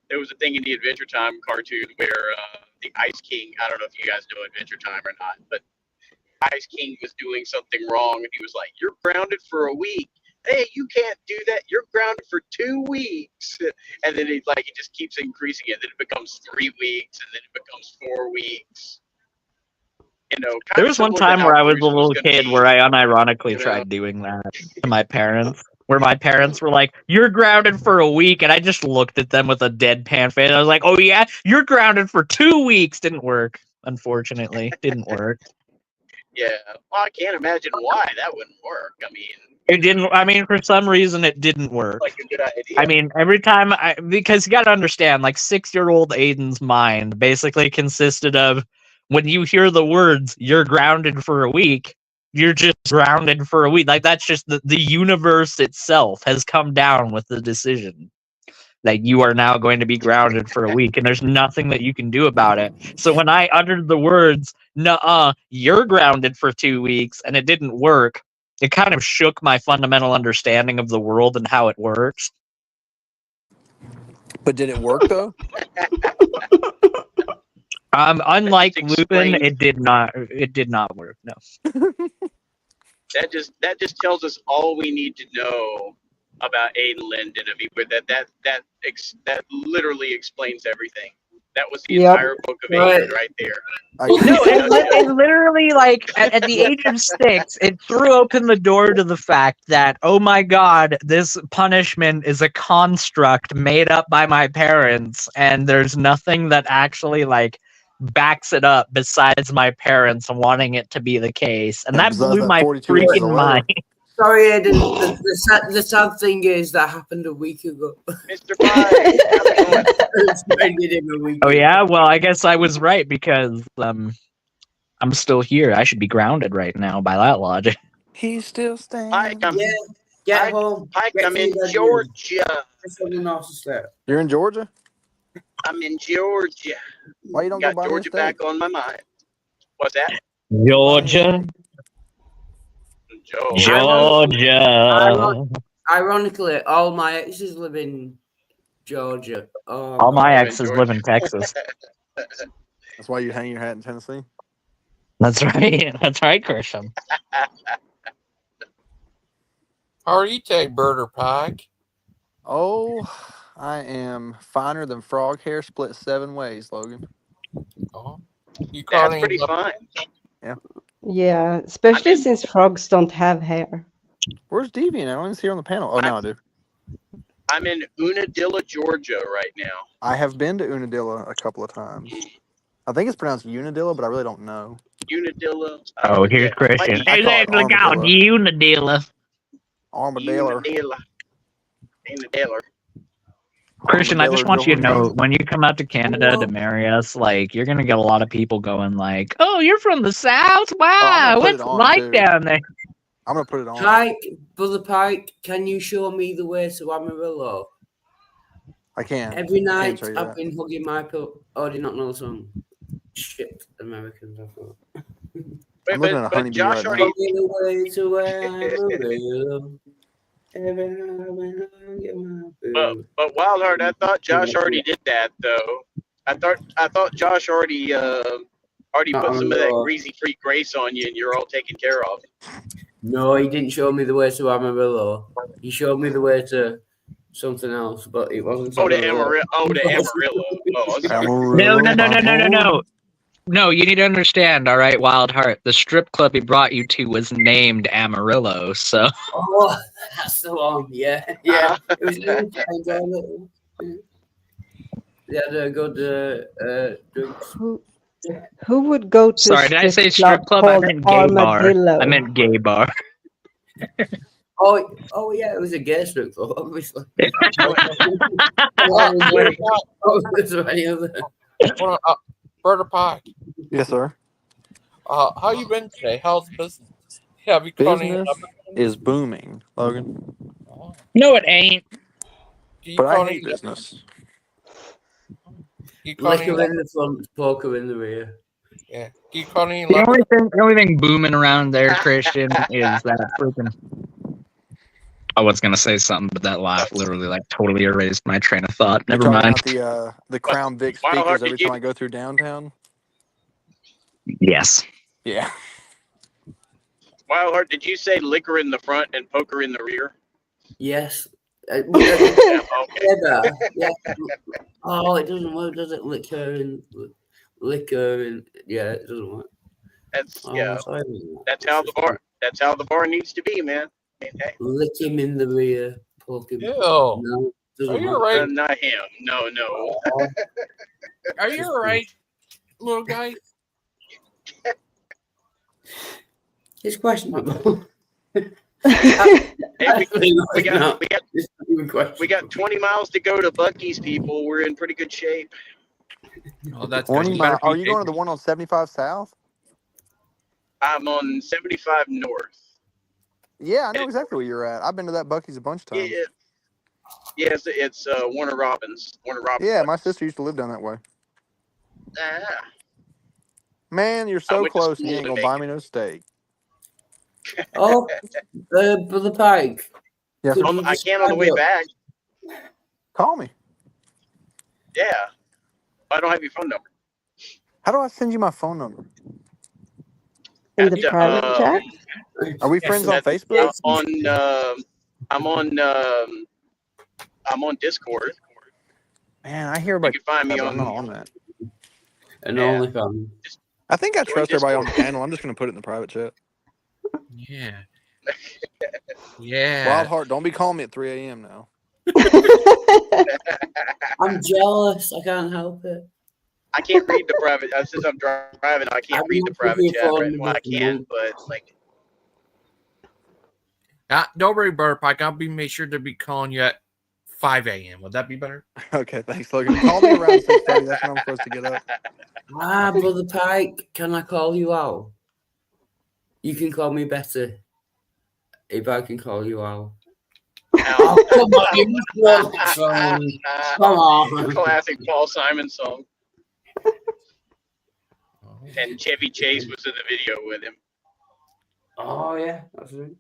S10: there was a thing in the Adventure Time cartoon where the Ice King, I don't know if you guys know Adventure Time or not, but Ice King was doing something wrong, and he was like, "You're grounded for a week." Hey, you can't do that. You're grounded for 2 weeks. And then it just keeps increasing it. Then it becomes 3 weeks, and then it becomes 4 weeks.
S17: There was one time where I was a little kid where I unironically
S10: you know?
S17: tried doing that to my parents, where my parents were like, "You're grounded for a week," and I just looked at them with a deadpan face. I was like, "Oh yeah, you're grounded for 2 weeks." Didn't work, unfortunately. Didn't work.
S10: Yeah, well, I can't imagine why that wouldn't work. I mean,
S17: It didn't. I mean, for some reason, it didn't work.
S10: like a good idea.
S17: I mean, every time because you got to understand, like 6-year-old Aiden's mind basically consisted of when you hear the words "you're grounded for a week," you're just grounded for a week. Like that's just the universe itself has come down with the decision that you are now going to be grounded for a week, and there's nothing that you can do about it. So when I uttered the words "nuh-uh, you're grounded for 2 weeks," and it didn't work, it kind of shook my fundamental understanding of the world and how it works.
S8: But did it work though?
S17: Unlike Lupin, it did not. It did not work. No.
S10: That just tells us all we need to know about Aiden Linden. I mean, that literally explains everything. That was the entire book of Aiden right there.
S17: No, it literally, like, at the age of 6, it threw open the door to the fact that, oh my god, this punishment is a construct made up by my parents, and there's nothing that actually, like, backs it up besides my parents wanting it to be the case. And that blew my freaking mind.
S6: Sorry, Aidan. The sad thing is that happened a week ago.
S10: Mr. Pye,
S17: Oh yeah, well I guess I was right because I'm still here. I should be grounded right now by that logic.
S8: He's still staying.
S10: Pike, I'm in
S6: Get
S10: Georgia.
S8: You're in Georgia?
S10: I'm in Georgia.
S8: Why you don't
S10: got
S8: go by
S10: Georgia
S8: this
S10: back on my mind? What's that?
S17: Georgia. Georgia.
S6: Ironically, all my exes live in Georgia.
S17: All my exes live in Texas.
S8: That's why you hang your hat in Tennessee?
S17: That's right. That's right, Christian.
S1: How are you today, Birder Pike?
S8: Oh, I am finer than frog hair split 7 ways, Logan.
S1: Oh,
S10: that's pretty fine.
S8: Yeah.
S5: Yeah, especially since frogs don't have hair.
S8: Where's Deviant? I don't see her on the panel. Oh, now I do.
S10: I'm in Unadilla, Georgia right now.
S8: I have been to Unadilla a couple of times. I think it's pronounced Unadilla, but I really don't know.
S10: Unadilla.
S17: Oh, here's Christian. Hey, look out, Unadilla.
S8: Armadillo.
S10: Unadilla.
S17: Christian, I just want you to know, when you come out to Canada to marry us, like, you're going to get a lot of people going like, oh, you're from the South? Wow, what's it like down there?
S8: I'm going to put it on.
S6: Pike, Brother Pike, can you show me the way to Amarillo?
S8: I can.
S6: Every night I've been hugging my pillow. Oh, do you not know the song? Shit, Americans, I thought.
S8: I'm looking at a honeybee right now.
S6: The way to Amarillo.
S10: But Wildheart, I thought Josh already did that though. I thought Josh already put some of that greasy free grace on you, and you're all taken care of.
S6: No, he didn't show me the way to Amarillo. He showed me the way to something else, but it wasn't.
S10: Oh, to Amarillo. Oh, to Amarillo. Oh,
S17: No. No, you need to understand, all right, Wildheart. The strip club he brought you to was named Amarillo, so.
S6: Oh, that's the one. Yeah. It was they had a good drinks.
S5: Who would go to?
S17: Sorry, did I say strip club? I meant gay bar. I meant gay bar.
S6: Oh yeah, it was a gay strip club, obviously.
S1: Birder Pike.
S8: Yes, sir.
S1: How you been today? How's business? Have you caught any
S8: Business is booming, Logan.
S17: No, it ain't.
S8: But I hate business.
S6: Liquor in the front, poker in the rear.
S1: Yeah. Do you call any
S17: The only thing booming around there, Christian, is that freaking. I was gonna say something, but that laugh literally like totally erased my train of thought.
S8: You're
S17: Never
S8: talking
S17: mind.
S8: about the Crown Vic
S10: Wildheart,
S8: speakers
S10: did
S8: every
S10: you-
S8: time I go through downtown?
S17: Yes.
S8: Yeah.
S10: Wildheart, did you say liquor in the front and poker in the rear?
S6: Yes.
S10: Yeah, okay.
S6: Yeah. Oh, it doesn't work, does it? Liquor and yeah, it doesn't work.
S10: That's
S6: Oh,
S10: yeah.
S6: sorry.
S10: That's how the bar. That's how the bar needs to be, man. I mean, hey.
S6: Lick him in the rear, poke him.
S1: Ew.
S6: No,
S1: Are
S6: doesn't
S1: you
S6: work.
S1: alright?
S10: Not him. No, no.
S1: Are you alright, little guy?
S6: It's questionable.
S10: Hey, we
S6: No.
S10: got 20 miles to go to Bucky's, people. We're in pretty good shape.
S1: Oh, that's
S8: 20 miles. Are you going to the one on 75 South?
S10: I'm on 75 North.
S8: Yeah, I know exactly where you're at. I've been to that Bucky's a bunch of times.
S10: Yeah, it's Warner Robins.
S8: Yeah, my sister used to live down that way.
S10: Ah.
S8: Man, you're
S10: I
S8: so
S10: went to
S8: close.
S10: school
S8: You ain't
S10: in
S8: gonna buy me no steak.
S6: Oh, Brother Pike.
S8: Yes,
S6: Could
S8: sir.
S6: you
S10: I can't on the way back.
S8: Call me.
S10: Yeah. I don't have your phone number.
S8: How do I send you my phone number?
S5: In the private chat?
S8: Are we friends on Facebook?
S10: I'm on Discord.
S8: Man, I hear about
S10: You can find me
S8: I'm not
S10: on
S8: on that.
S6: And only family.
S8: I think I trust everybody on the
S10: Discord.
S8: panel. I'm just gonna put it in the private chat.
S1: Yeah. Yeah.
S8: Wildheart, don't be calling me at 3 a.m. now.
S6: I'm jealous. I can't help it.
S10: I can't read the private. Since I'm driving, I can't read the private chat. Right? Well, I can, but like.
S1: Don't worry, Brother Pike. I'll be make sure to be calling you at 5 a.m. Would that be better?
S8: Okay, thanks, Logan. Call me around 6:30. That's when I'm supposed to get up.
S6: Brother Pike, can I call you out? You can call me better if I can call you out. Oh, come on, you must know that song. Come on.
S10: Classic Paul Simon song. And Chevy Chase was in the video with him.
S6: Oh yeah, that's right.
S10: It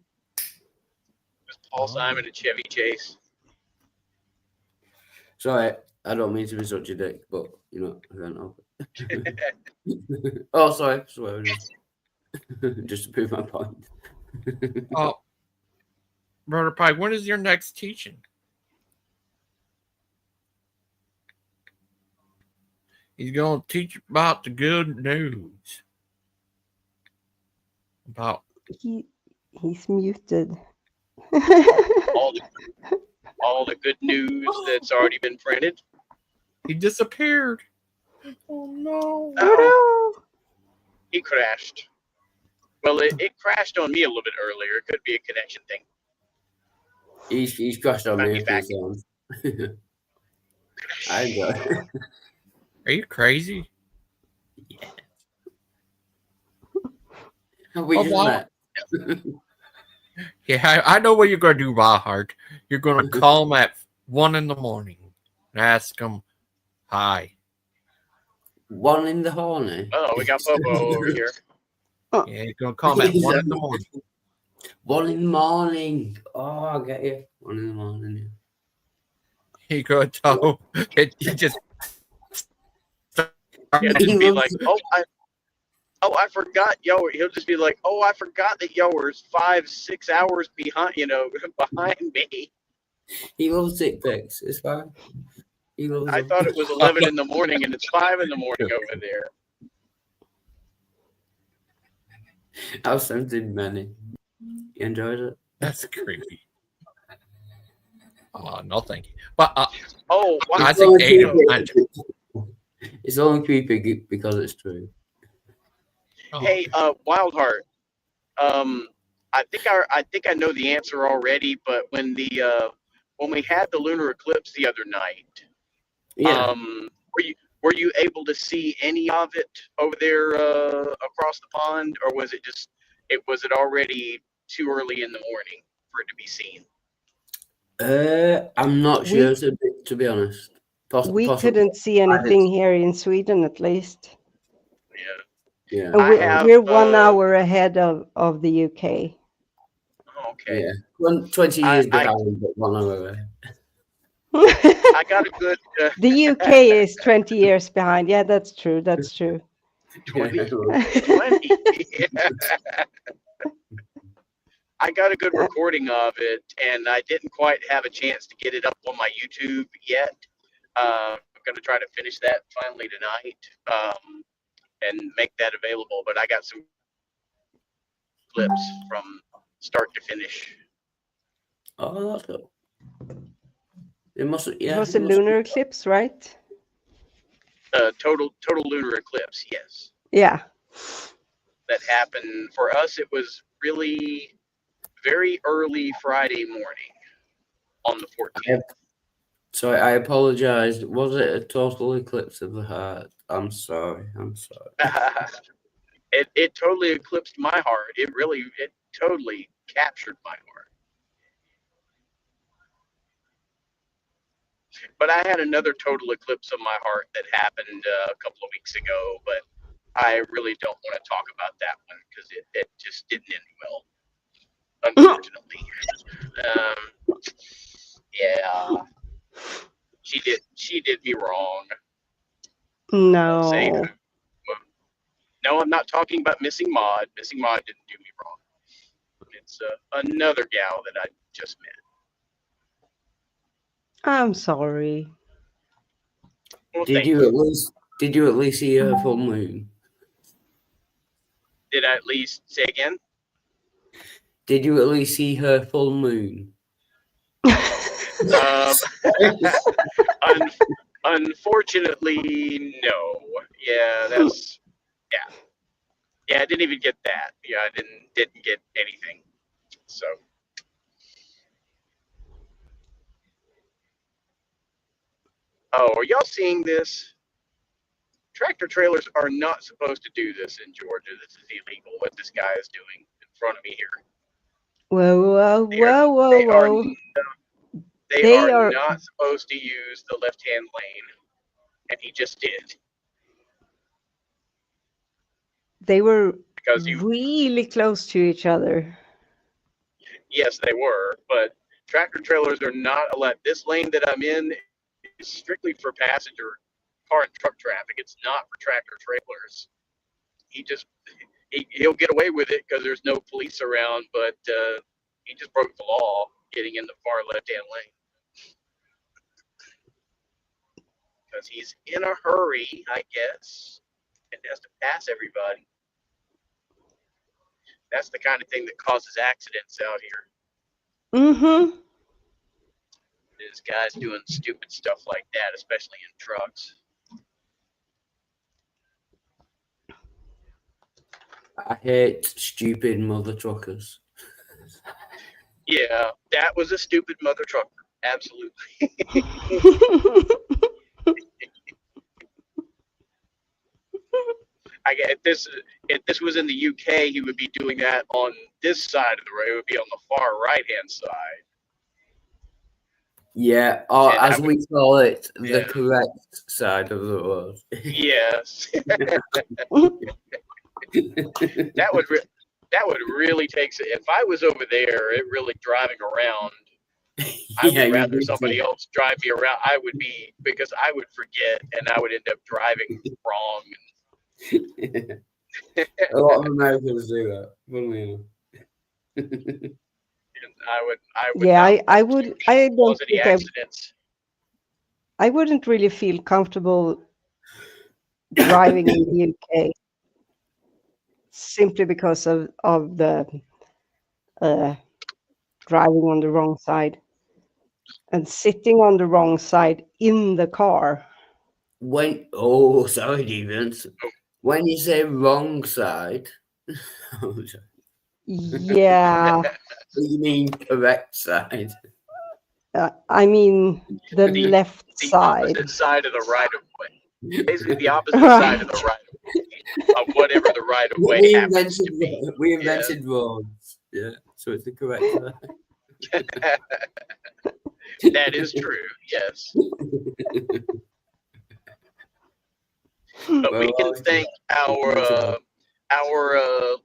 S10: was Paul Simon and Chevy Chase.
S6: Sorry, I don't mean to be such a dick, but you know, I can't help it. Oh, sorry, just to prove my point.
S1: Oh, Brother Pike, when is your next teaching? He's going to teach about the good news. About
S5: He's muted.
S10: all the good news that's already been printed.
S1: He disappeared. Oh no!
S10: Oh, he crashed. Well, it crashed on me a little bit earlier. It could be a connection thing.
S6: He's crashed on me a few times. I got it.
S1: Are you crazy?
S6: Yeah. We just met.
S1: Yeah, I know what you're going to do, Wildheart. You're going to call him at 1 a.m. and ask him, hi.
S6: 1 in the morning.
S10: Oh, we got Bobo over here.
S1: Yeah, you're going to call him at 1 in the morning.
S6: 1 in the morning. Oh, I get you. 1 in the morning.
S1: He going to tell him. He just...
S10: Yeah, just be like, I forgot, yo. He'll just be like, oh, I forgot that yo was 5-6 hours behind, behind me.
S6: He loves dick pics. It's fine. He loves
S10: I
S6: them.
S10: thought it was 11 in the morning, and it's 5 in the morning over there.
S6: I've sent him many. You enjoyed it?
S1: That's creepy. Oh, no, thank you. But
S10: wow.
S1: I think
S6: it's only creepy because it's true.
S10: Hey, Wildheart. I think I know the answer already, but when we had the lunar eclipse the other night, were you able to see any of it over there across the pond, or was it already too early in the morning for it to be seen?
S6: I'm not sure, to be honest.
S5: We
S6: Possibly.
S5: couldn't see anything here in Sweden, at least.
S6: Yeah.
S5: And we're 1 hour ahead of the UK.
S10: Okay.
S6: Yeah. 20 years behind, but 1 hour away.
S10: I got a good.
S5: The UK is 20 years behind. Yeah, that's true. That's true.
S10: 20. I got a good recording of it, and I didn't quite have a chance to get it up on my YouTube yet. I'm going to try to finish that finally tonight and make that available. But I got some clips from start to finish.
S6: Oh, that's good. It must.
S5: It was a lunar eclipse, right?
S10: Total lunar eclipse. Yes.
S5: Yeah.
S10: That happened for us. It was really very early Friday morning on the 14th.
S6: Sorry, I apologize. Was it a total eclipse of the heart? I'm sorry.
S10: It totally eclipsed my heart. It totally captured my heart. But I had another total eclipse of my heart that happened a couple of weeks ago, but I really don't want to talk about that one because it just didn't end well, unfortunately. Yeah, she did me wrong.
S5: No.
S10: No, I'm not talking about Missing Maud. Missing Maud didn't do me wrong. It's another gal that I just met.
S5: I'm sorry.
S10: Well,
S6: Did you at least see her full moon?
S10: Did I at least say again?
S6: Did you at least see her full moon?
S10: Unfortunately, no. Yeah, yeah. I didn't even get that. Yeah, I didn't get anything. So. Oh, are y'all seeing this? Tractor trailers are not supposed to do this in Georgia. This is illegal. What this guy is doing in front of me here.
S5: Whoa.
S10: They are not supposed to use the left-hand lane, and he just did.
S5: They were really close to each other.
S10: Yes, they were, but tractor trailers are not allowed. This lane that I'm in is strictly for passenger car and truck traffic. It's not for tractor trailers. He'll get away with it because there's no police around, but he just broke the law getting in the far left-hand lane. Because he's in a hurry, I guess, and has to pass everybody. That's the kind of thing that causes accidents out here.
S5: Mm-hmm.
S10: Is guys doing stupid stuff like that, especially in trucks.
S6: I hate stupid mother truckers.
S10: Yeah, that was a stupid mother trucker. Absolutely. If this was in the UK, he would be doing that on this side of the road. It would be on the far right-hand side.
S6: Yeah, or as we call it, the correct side of the road.
S10: Yes. That would really take. If I was over there, really driving around, I would rather somebody else drive me around. I would be, because I would forget and I would end up driving wrong.
S6: A lot of Americans do that.
S5: I wouldn't really feel comfortable driving in the UK simply because of the driving on the wrong side and sitting on the wrong side in the car.
S6: Sorry, Deviant. When you say wrong side,
S5: yeah.
S6: You mean correct side?
S5: I mean the left side.
S10: Opposite side of the right of way. Basically, the opposite side of the right of way of whatever the right of way happens to be.
S6: We invented roads. Yeah, so it's the correct side.
S10: That is true. Yes. But we can thank our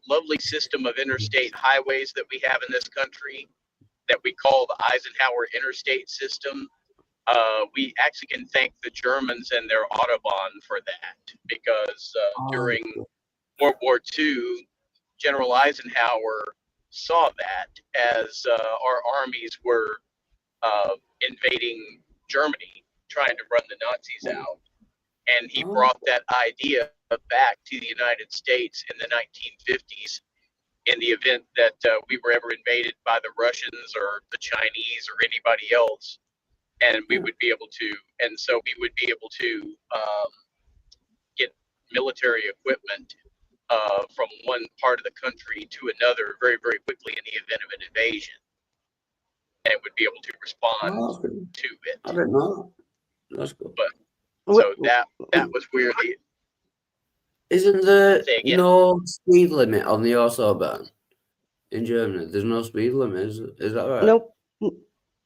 S10: lovely system of interstate highways that we have in this country that we call the Eisenhower Interstate System. We actually can thank the Germans and their Autobahn for that, because during World War II, General Eisenhower saw that as our armies were invading Germany, trying to run the Nazis out. And he brought that idea back to the United States in the 1950s in the event that we were ever invaded by the Russians or the Chinese or anybody else. And we would be able to, and so we would be able to get military equipment from one part of the country to another very, very quickly in the event of an invasion. And would be able to respond to it.
S6: I don't know. That's good.
S10: But so that was where the
S6: isn't there no speed limit on the Autobahn in Germany? There's no speed limit, is that right?
S5: Nope.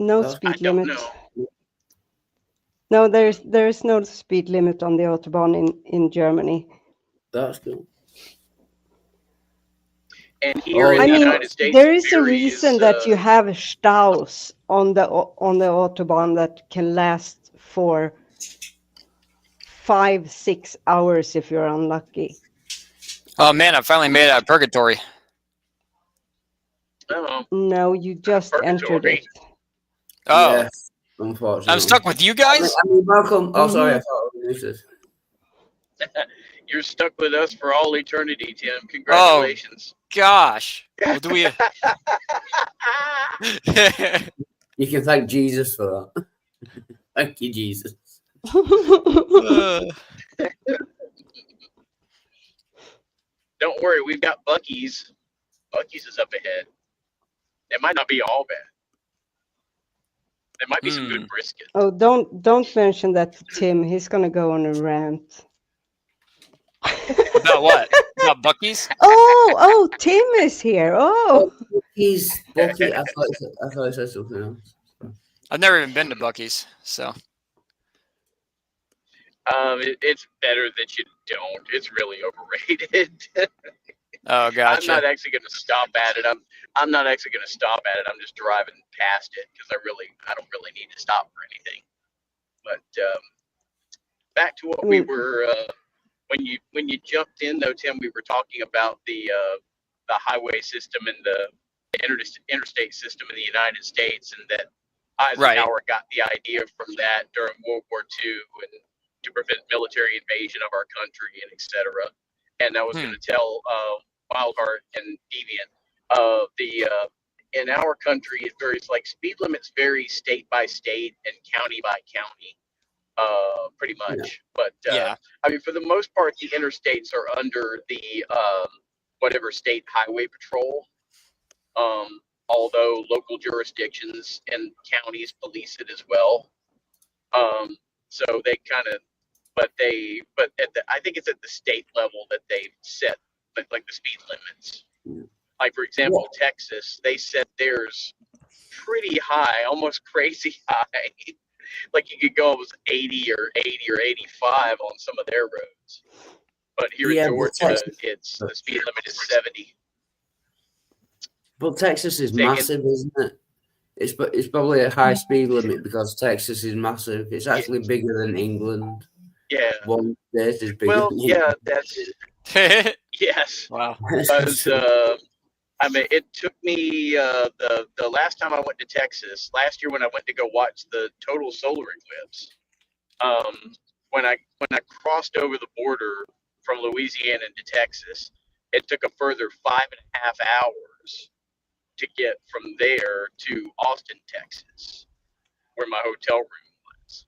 S5: No speed limit. No, there's no speed limit on the Autobahn in Germany.
S6: That's cool.
S10: And here in the United States,
S5: there is a reason that you have staus on the Autobahn that can last for 5-6 hours if you're unlucky.
S19: Oh man, I finally made it out of purgatory.
S5: No, you just entered it.
S19: Oh,
S6: yes, unfortunately.
S19: I'm stuck with you guys.
S6: I mean, Malcolm. Oh, sorry, I thought I was this.
S10: You're stuck with us for all eternity, Tim. Congratulations.
S19: Oh, gosh. Well, do we?
S6: You can thank Jesus for that. Thank you, Jesus.
S10: Don't worry, we've got Buc-ee's. Buc-ee's is up ahead. It might not be all bad. There might be some good brisket.
S5: Oh, don't mention that to Tim. He's gonna go on a rant.
S19: About what? About Buc-ee's?
S5: Oh, Tim is here. Oh,
S6: he's Buc-ee. I thought I said something else.
S19: I've never even been to Buc-ee's, so.
S10: It's better that you don't. It's really overrated.
S19: Oh, gotcha.
S10: I'm not actually going to stop at it. I'm not actually going to stop at it. I'm just driving past it because I don't really need to stop for anything. But back to what we were when you jumped in though, Tim, we were talking about the highway system and the interstate system in the United States, and that Eisenhower got the idea from that during World War II and to prevent military invasion of our country and etc. And I was going to tell Wildheart and Deviant in our country it varies, like speed limits vary state by state and county by county, pretty much. But I mean, for the most part, the interstates are under the whatever state highway patrol. Although local jurisdictions and counties police it as well. So they kind of, I think it's at the state level that they set like the speed limits. Like for example, Texas, they set theirs pretty high, almost crazy high. Like you could go almost 80 or 85 on some of their roads. But here in Georgia, the speed limit is 70.
S6: But Texas is massive, isn't it? It's probably a high speed limit because Texas is massive. It's actually bigger than England.
S10: Yeah.
S6: One state is bigger.
S10: Well,
S6: than
S10: yeah,
S6: England.
S10: that's yes.
S19: Wow.
S10: Because I mean, it took me the last time I went to Texas last year when I went to go watch the total solar eclipse. When I crossed over the border from Louisiana into Texas, it took a further 5.5 hours to get from there to Austin, Texas, where my hotel room was.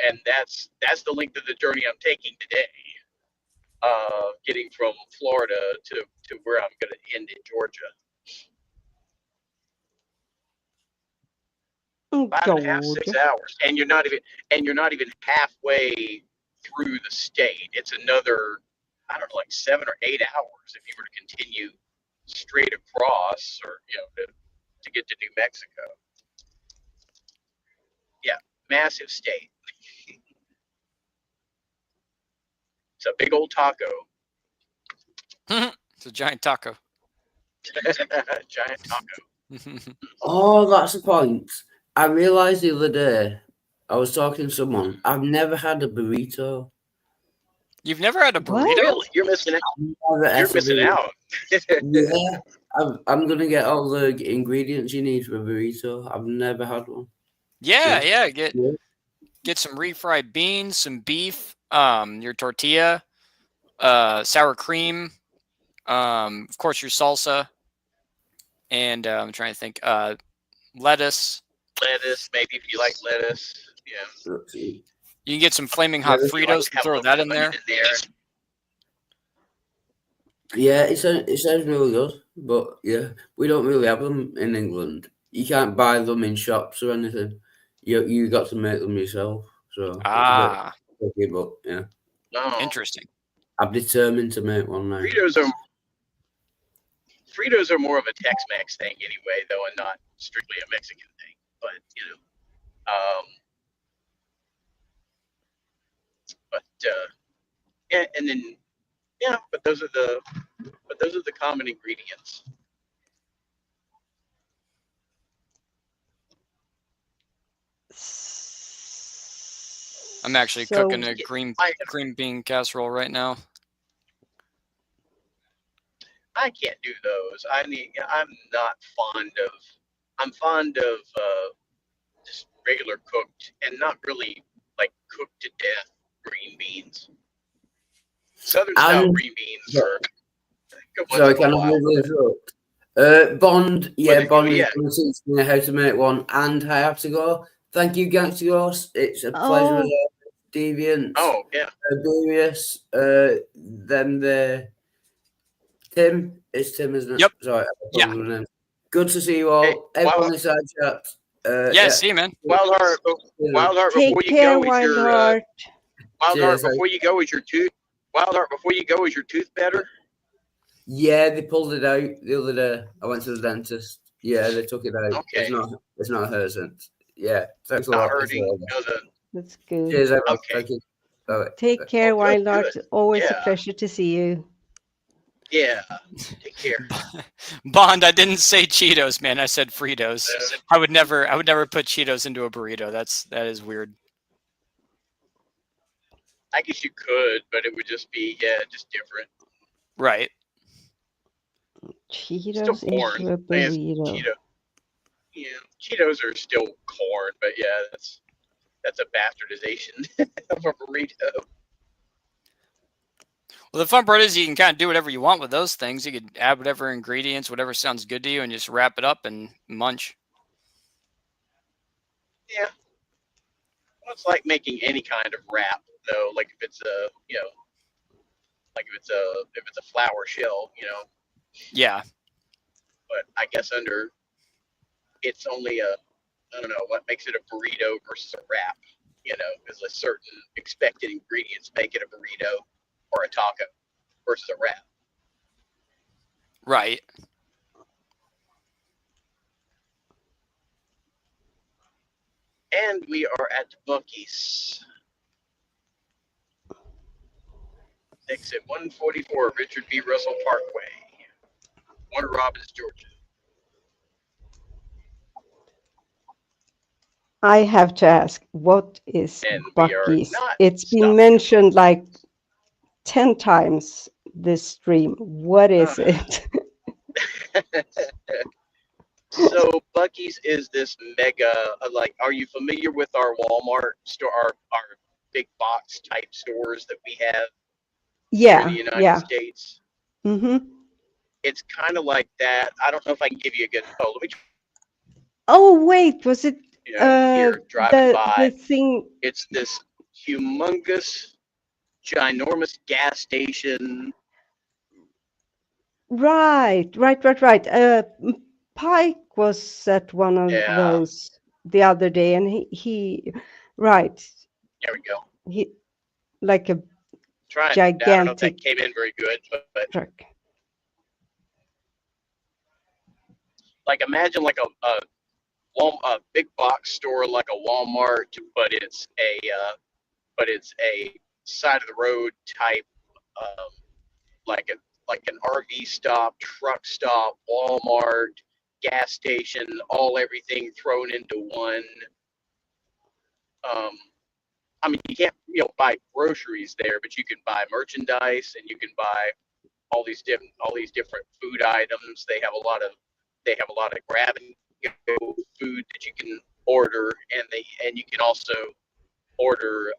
S10: And that's the length of the journey I'm taking today, getting from Florida to where I'm going to end in Georgia. 5.5, 6 hours, and you're not even halfway through the state. It's another, I don't know, like 7 or 8 hours if you were to continue straight across, or to get to New Mexico. Yeah, massive steak. It's a big old taco.
S19: It's a giant taco.
S10: Giant taco.
S6: Oh, that's the point. I realized the other day, I was talking to someone, I've never had a burrito.
S19: You've never had a burrito?
S10: Really? You're missing out. You're missing out.
S6: Yeah, I'm gonna get all the ingredients you need for a burrito. I've never had one.
S19: Yeah. Get some refried beans, some beef, your tortilla, sour cream, of course your salsa, and I'm trying to think, lettuce.
S10: Lettuce, maybe if you like lettuce. Yeah.
S19: You can get some flaming hot Fritos and throw that in there.
S6: Yeah, it sounds really good, but yeah, we don't really have them in England. You can't buy them in shops or anything. You got to make them yourself. So it's a bit tricky, but yeah.
S10: No.
S19: Interesting.
S6: I'm determined to make one now.
S10: Fritos are more of a Tex-Mex thing anyway, though, and not strictly a Mexican thing. But and then but those are the common ingredients.
S19: I'm actually cooking a green bean casserole right now.
S10: I can't do those. I'm fond of just regular cooked and not really like cooked to death green beans. Southern style green beans are good ones.
S6: So kind of Bond, Bond is going to teach me how to make one, and I have to go. Thank you, Gangster Ghost. It's a pleasure. Deviant.
S10: Oh yeah.
S6: Various. Then the Tim. It's Tim, isn't it?
S19: Yep.
S6: Sorry.
S19: Yeah.
S6: Good to see you all. Everyone inside chat.
S19: See you, man.
S10: Wildheart,
S5: Take
S10: before you
S5: care,
S10: go, is your
S5: Wildheart.
S10: before you go, is your tooth Wildheart? Before you go, is your tooth better?
S6: Yeah, they pulled it out the other day. I went to the dentist. Yeah, they took it out.
S10: Okay.
S6: It's not hurting. Yeah, thanks a
S10: Not
S6: lot.
S10: hurting.
S5: That's good.
S6: Cheers, everyone.
S10: Okay.
S6: Thank you. Bye.
S5: Take care, Wildheart.
S10: good.
S5: Always a
S10: Yeah.
S5: pleasure to see you.
S10: Yeah. Take care.
S19: Bond, I didn't say Cheetos, man. I said Fritos. I would never put Cheetos into a burrito. That is weird.
S10: I guess you could, but it would just be just different.
S19: Right.
S5: Cheetos
S10: Still corn.
S5: into a burrito.
S10: Yeah, Cheetos are still corn, but yeah, that's a bastardization of a burrito.
S19: Well, the fun part is you can kind of do whatever you want with those things. You could add whatever ingredients, whatever sounds good to you, and just wrap it up and munch.
S10: Yeah. Well, it's like making any kind of wrap, though. Like if it's if it's a flour shell,
S19: Yeah.
S10: But I guess it's only I don't know what makes it a burrito versus a wrap. Because a certain expected ingredients make it a burrito or a taco versus a wrap.
S19: Right.
S10: And we are at Buc-ee's. Exit 144, Richard B. Russell Parkway, Warner Robins, Georgia.
S5: I have to ask, what is
S10: And we are
S5: Buc-ee's?
S10: not
S5: It's been mentioned like 10 times this stream. What is it?
S10: So Buc-ee's is this mega, are you familiar with our Walmart store, our big box type stores that we have in the United States?
S5: Mm-hmm.
S10: It's kind of like that. I don't know if I can give you a good, let me
S5: Oh, wait, was it
S10: here, driving by.
S5: the thing?
S10: It's this humongous, ginormous gas station.
S5: Right. Pike was at one of those the other day, and he right.
S10: There we go.
S5: He like a
S10: gigantic. I don't know if that came in very good, but
S5: truck.
S10: Like imagine like a a big box store like a Walmart, but it's a side of the road type, um, like an RV stop, truck stop, Walmart, gas station, everything thrown into one. I mean, you can't buy groceries there, but you can buy merchandise and you can buy all these different food items. They have a lot of grab and go food that you can order, and you can also order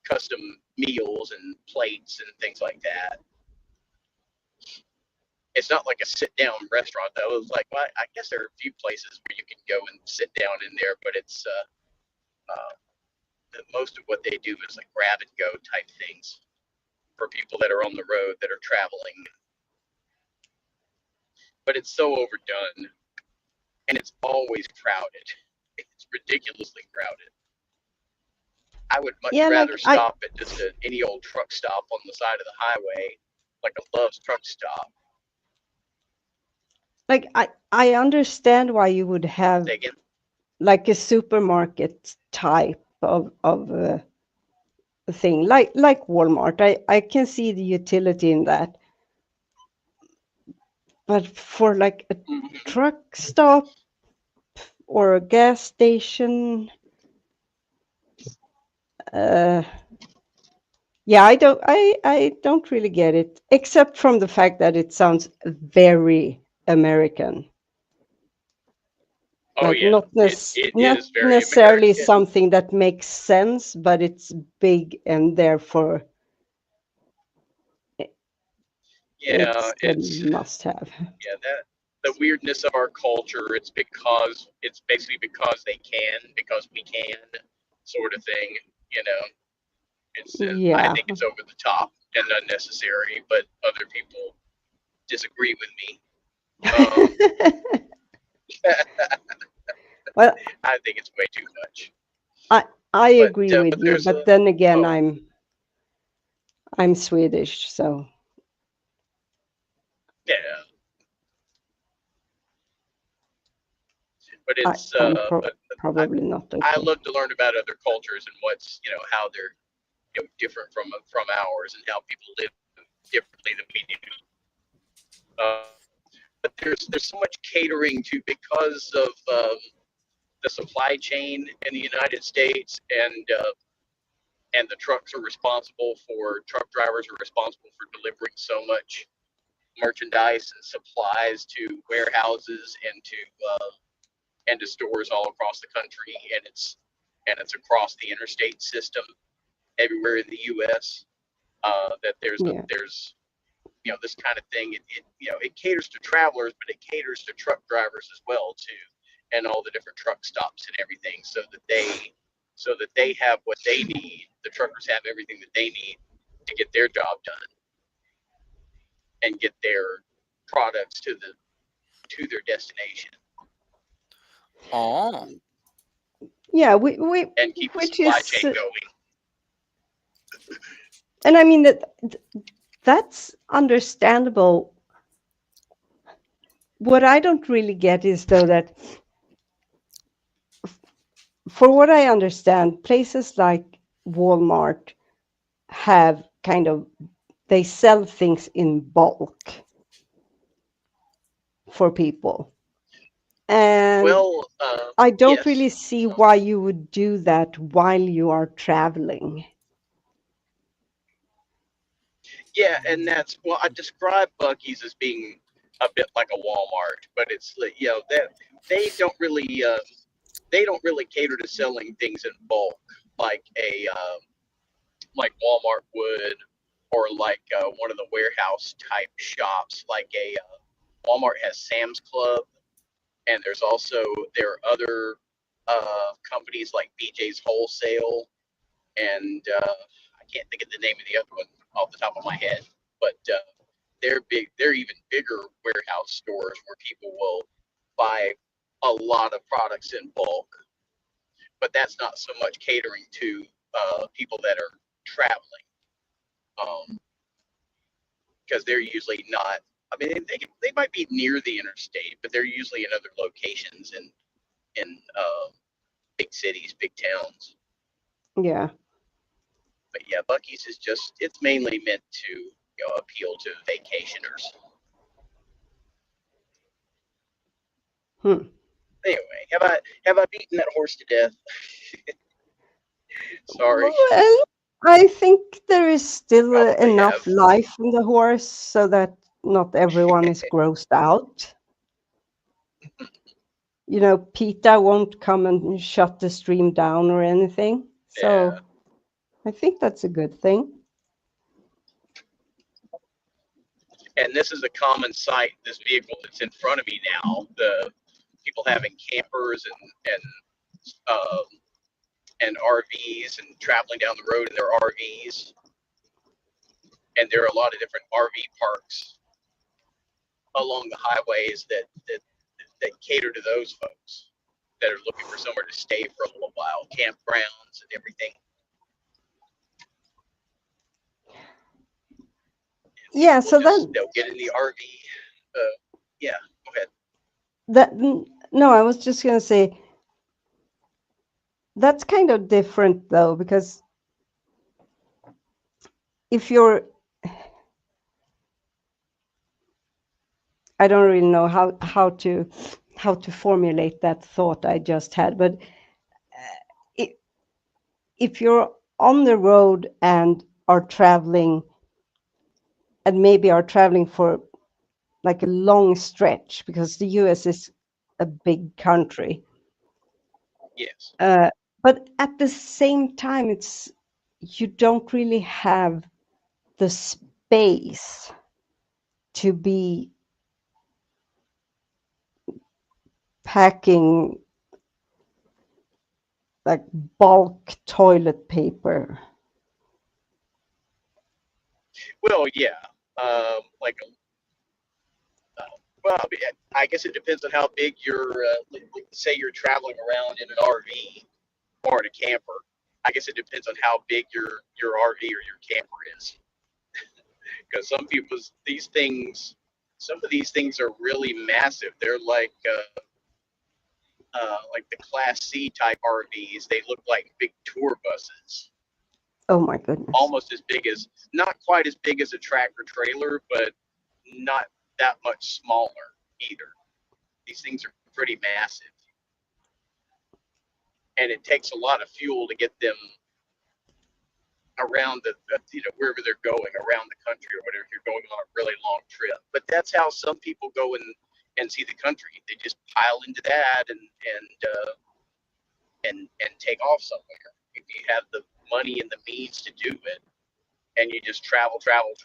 S10: custom meals and plates and things like that. It's not like a sit-down restaurant, though. It's like, well, I guess there are a few places where you can go and sit down in there, but it's most of what they do is like grab and go type things for people that are on the road that are traveling. But it's so overdone, and it's always crowded. It's ridiculously crowded. I would much rather stop at just any old truck stop on the side of the highway, like a Love's truck stop.
S5: Like I understand why you would have like a supermarket type of thing, like Walmart. I can see the utility in that. But for like a truck stop or a gas station, yeah, I don't really get it, except from the fact that it sounds very American.
S10: Oh,
S5: like
S10: yeah.
S5: not necessarily
S10: American.
S5: something that makes sense, but it's big and therefore
S10: Yeah,
S5: it's a must have.
S10: Yeah, that the weirdness of our culture. It's basically because they can, because we can, sort of thing. It's I
S5: Yeah.
S10: think it's over the top and unnecessary, but other people disagree with me.
S5: Well,
S10: I think it's way too much.
S5: I agree with you, but then again, I'm Swedish, so
S10: yeah. But it's
S5: I'm probably not okay.
S10: I love to learn about other cultures and what's how they're different from ours and how people live differently than we do. But there's so much catering to because of the supply chain in the United States, and the trucks are responsible for truck drivers are responsible for delivering so much merchandise and supplies to warehouses and to stores all across the country, and it's across the interstate system everywhere in the U.S. That there's this kind of thing. It caters to travelers, but it caters to truck drivers as well too, and all the different truck stops and everything, so that they have what they need. The truckers have everything that they need to get their job done and get their products to their destination.
S19: Oh.
S5: Yeah, we
S10: and keep the
S5: which
S10: supply
S5: is
S10: chain going.
S5: and I mean that's understandable. What I don't really get is though that for what I understand, places like Walmart have they sell things in bulk for people. And I don't really see why you would do that while you are traveling.
S10: Yeah, and that's I describe Buc-ee's as being a bit like a Walmart, but it's that they don't really cater to selling things in bulk like like Walmart would, or like one of the warehouse type shops. Like Walmart has Sam's Club, and there are other companies like BJ's Wholesale, and I can't think of the name of the other one off the top of my head, but they're big. They're even bigger warehouse stores where people will buy a lot of products in bulk, but that's not so much catering to people that are traveling, because they're usually not. I mean, they might be near the interstate, but they're usually in other locations, and in big cities, big towns.
S5: Yeah.
S10: But yeah, Buc-ee's is it's mainly meant to appeal to vacationers. Anyway, have I beaten that horse to death? Sorry.
S5: Well, I think there is still
S10: Probably
S5: enough
S10: have.
S5: life in the horse so that not everyone is grossed out. You know, PETA won't come and shut the stream down or anything. So I think that's a good thing.
S10: And this is a common sight, this vehicle that's in front of me now, the people having campers and RVs and traveling down the road in their RVs. And there are a lot of different RV parks along the highways that cater to those folks that are looking for somewhere to stay for a little while, campgrounds and everything.
S5: Yeah, so
S10: They'll get in the RV. Yeah, go ahead.
S5: No, I was just gonna say that's kind of different though, because if you're, I don't really know how to formulate that thought I just had, but if you're on the road and are traveling, and maybe are traveling for like a long stretch, because the US is a big country.
S10: Yes.
S5: But at the same time, you don't really have the space to be packing like bulk toilet paper.
S10: Well, yeah. Well, I guess it depends on how big say you're traveling around in an RV or in a camper. I guess it depends on how big your RV or your camper is. Because some of these things are really massive. They're like the Class C type RVs. They look like big tour buses.
S5: Oh my goodness.
S10: Almost as big not quite as big as a tractor trailer, but not that much smaller either. These things are pretty massive. And it takes a lot of fuel to get them around wherever they're going, around the country or whatever, if you're going on a really long trip. But that's how some people go and see the country. They just pile into that and take off somewhere. If you have the money and the means to do it, and you just travel around,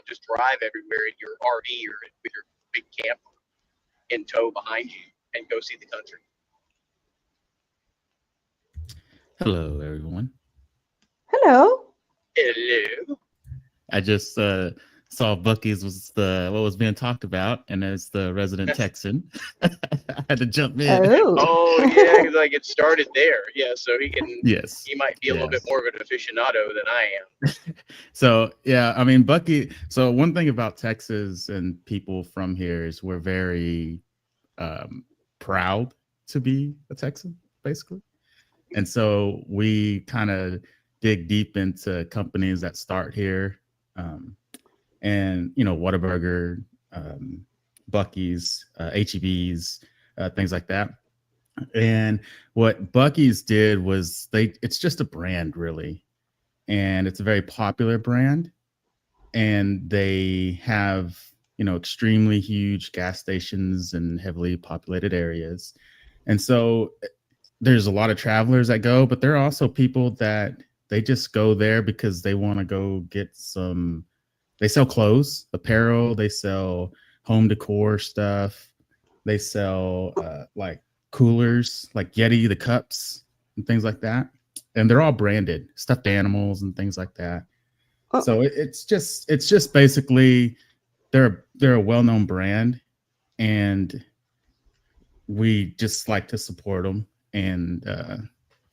S10: just drive everywhere in your RV or with your big camper in tow behind you and go see the country.
S20: Hello, everyone.
S5: Hello.
S10: Hello.
S20: I just saw Buc-ee's was what was being talked about, and as the resident Texan, I had to jump in.
S10: Oh yeah, because it started there. Yeah, so he can.
S20: Yes.
S10: He might be a little bit more of an aficionado than I am.
S20: So yeah, I mean Buc-ee. So one thing about Texas and people from here is we're very proud to be a Texan, basically. And so we kind of dig deep into companies that start here, and Whataburger, Buc-ee's, HEB's, things like that. And what Buc-ee's did was it's just a brand really, and it's a very popular brand, and they have extremely huge gas stations in heavily populated areas, and so there's a lot of travelers that go, but there are also people that they just go there because they want to go get some. They sell clothes, apparel, they sell home decor stuff, they sell like coolers, like Yeti, the cups and things like that. And they're all branded, stuffed animals and things like that. So it's just basically they're a well-known brand, and we just like to support them. And I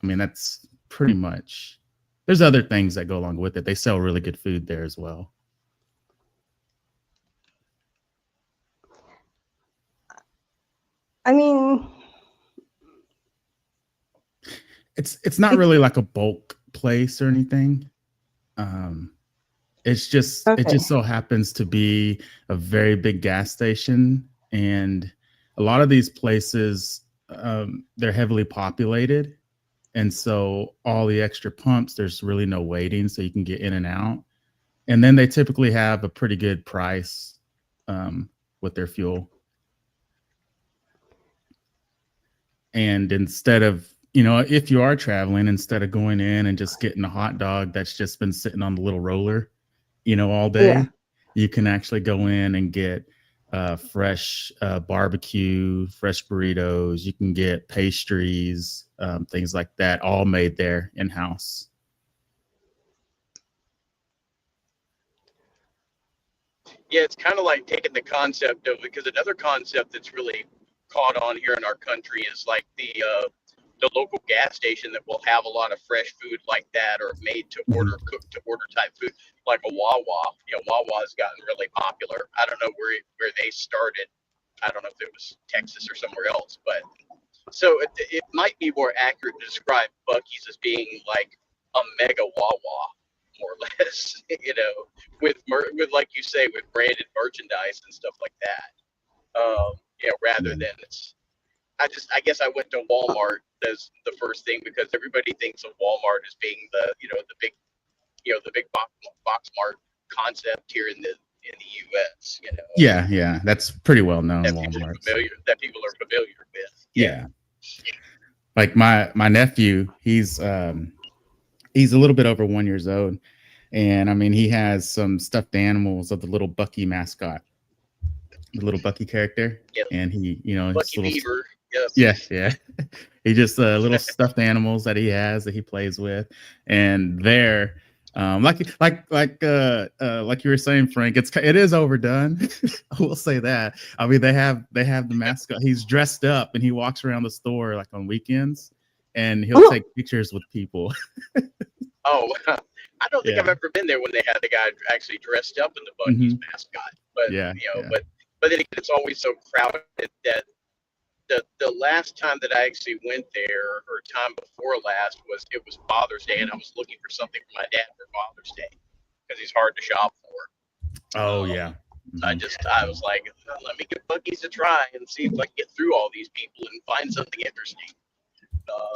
S20: mean, that's pretty much. There's other things that go along with it. They sell really good food there as well.
S5: I mean,
S20: It's not really like a bulk place or anything. It's just it just so happens to be a very big gas station, and a lot of these places they're heavily populated, and so all the extra pumps, there's really no waiting, so you can get in and out. And then they typically have a pretty good price with their fuel. And instead of, if you are traveling, instead of going in and just getting a hot dog that's just been sitting on the little roller, all day, you can actually go in and get fresh barbecue, fresh burritos. You can get pastries, things like that, all made there in-house.
S10: Yeah, it's kind of like taking the concept of, because another concept that's really caught on here in our country is like the local gas station that will have a lot of fresh food like that, or made to order, cooked to order type food, like a Wawa. Wawa has gotten really popular. I don't know where they started. I don't know if it was Texas or somewhere else, but so it might be more accurate to describe Buc-ee's as being like a mega Wawa, more or less, with like you say, with branded merchandise and stuff like that. Rather than I guess I went to Walmart as the first thing, because everybody thinks of Walmart as being the big box mart concept here in the U.S.
S20: Yeah, that's pretty well known.
S10: That people are familiar with.
S20: Yeah. Like my nephew, he's a little bit over 1 year old, and I mean, he has some stuffed animals of the little Buc-ee mascot, the little Buc-ee character, and he,
S10: Buc-ee Beaver.
S20: Yeah. He just little stuffed animals that he has that he plays with, and they're like you were saying, Frank, it is overdone. I will say that. I mean, they have the mascot. He's dressed up and he walks around the store like on weekends, and he'll take pictures with people.
S10: Oh, I don't think I've ever been there when they had the guy actually dressed up in the Buc-ee's mascot. But but then again, it's always so crowded that the last time that I actually went there, or time before last, was Father's Day, and I was looking for something for my dad for Father's Day because he's hard to shop for.
S20: Oh yeah.
S10: I was like, let me give Buc-ee's a try and see if I can get through all these people and find something interesting.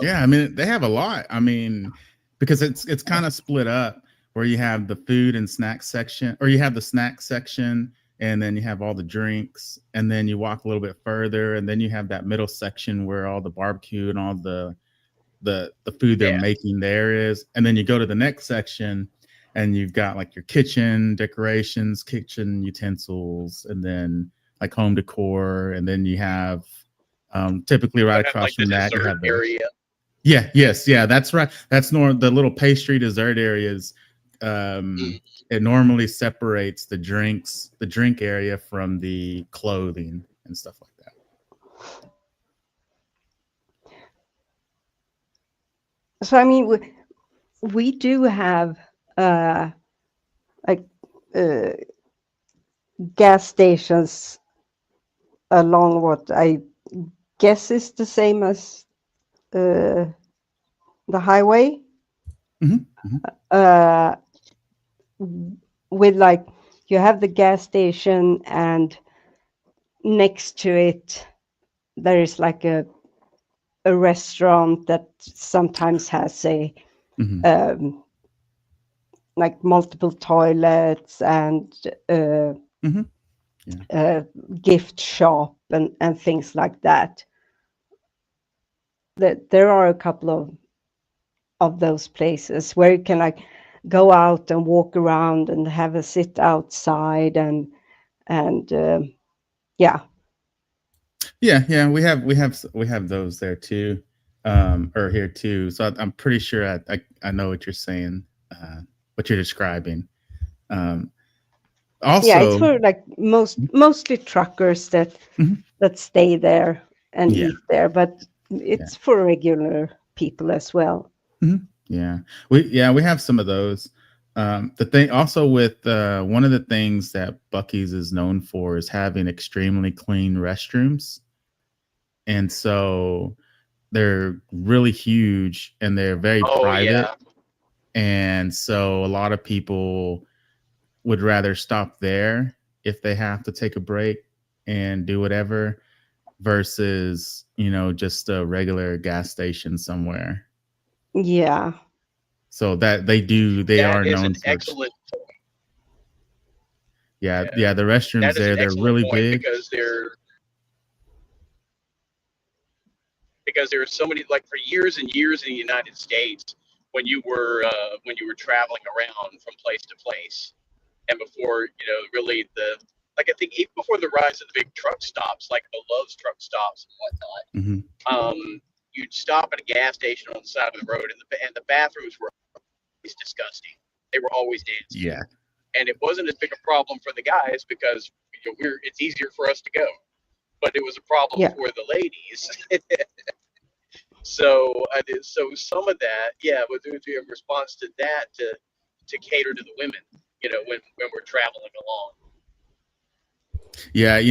S20: Yeah, I mean, they have a lot. I mean, because it's kind of split up where you have the food and snack section, or you have the snack section, and then you have all the drinks, and then you walk a little bit further, and then you have that middle section where all the barbecue and all the food they're making there is, and then you go to the next section, and you've got like your kitchen decorations, kitchen utensils, and then like home decor, and then you have typically right across from that you have
S10: area.
S20: Yeah, that's right. That's the little pastry dessert areas. It normally separates the drink area from the clothing and stuff like that.
S5: So I mean, we do have gas stations along what I guess is the same as the highway. With like, you have the gas station, and next to it there is like a restaurant that sometimes has a like multiple toilets and gift shop and things like that. There are a couple of those places where you can like go out and walk around and have a sit outside and yeah,
S20: we have those there too, or here too. So I'm pretty sure I know what you're saying, what you're describing. Also,
S5: yeah, it's for like mostly truckers that stay there and eat there, but it's for regular people as well.
S20: Yeah, we have some of those. The thing also with one of the things that Buc-ee's is known for is having extremely clean restrooms, and so they're really huge and they're very private.
S10: Yeah.
S20: And so a lot of people would rather stop there if they have to take a break and do whatever versus, just a regular gas station somewhere.
S5: Yeah.
S20: So that they
S10: That
S20: are
S10: is
S20: known
S10: an
S20: for.
S10: excellent point.
S20: Yeah, the restrooms
S10: That is
S20: there,
S10: an
S20: they're
S10: excellent
S20: really
S10: point
S20: big.
S10: because there are so many, like, for years and years in the United States, when you were traveling around from place to place, and before really I think even before the rise of the big truck stops, like the Love's truck stops and whatnot, you'd stop at a gas station on the side of the road, and the bathrooms were always disgusting. They were always nasty.
S20: Yeah.
S10: And it wasn't as big a problem for the guys because it's easier for us to go, but it was a problem for the ladies. So some of that, was in response to that to cater to the women, when we're traveling along.
S20: Yeah,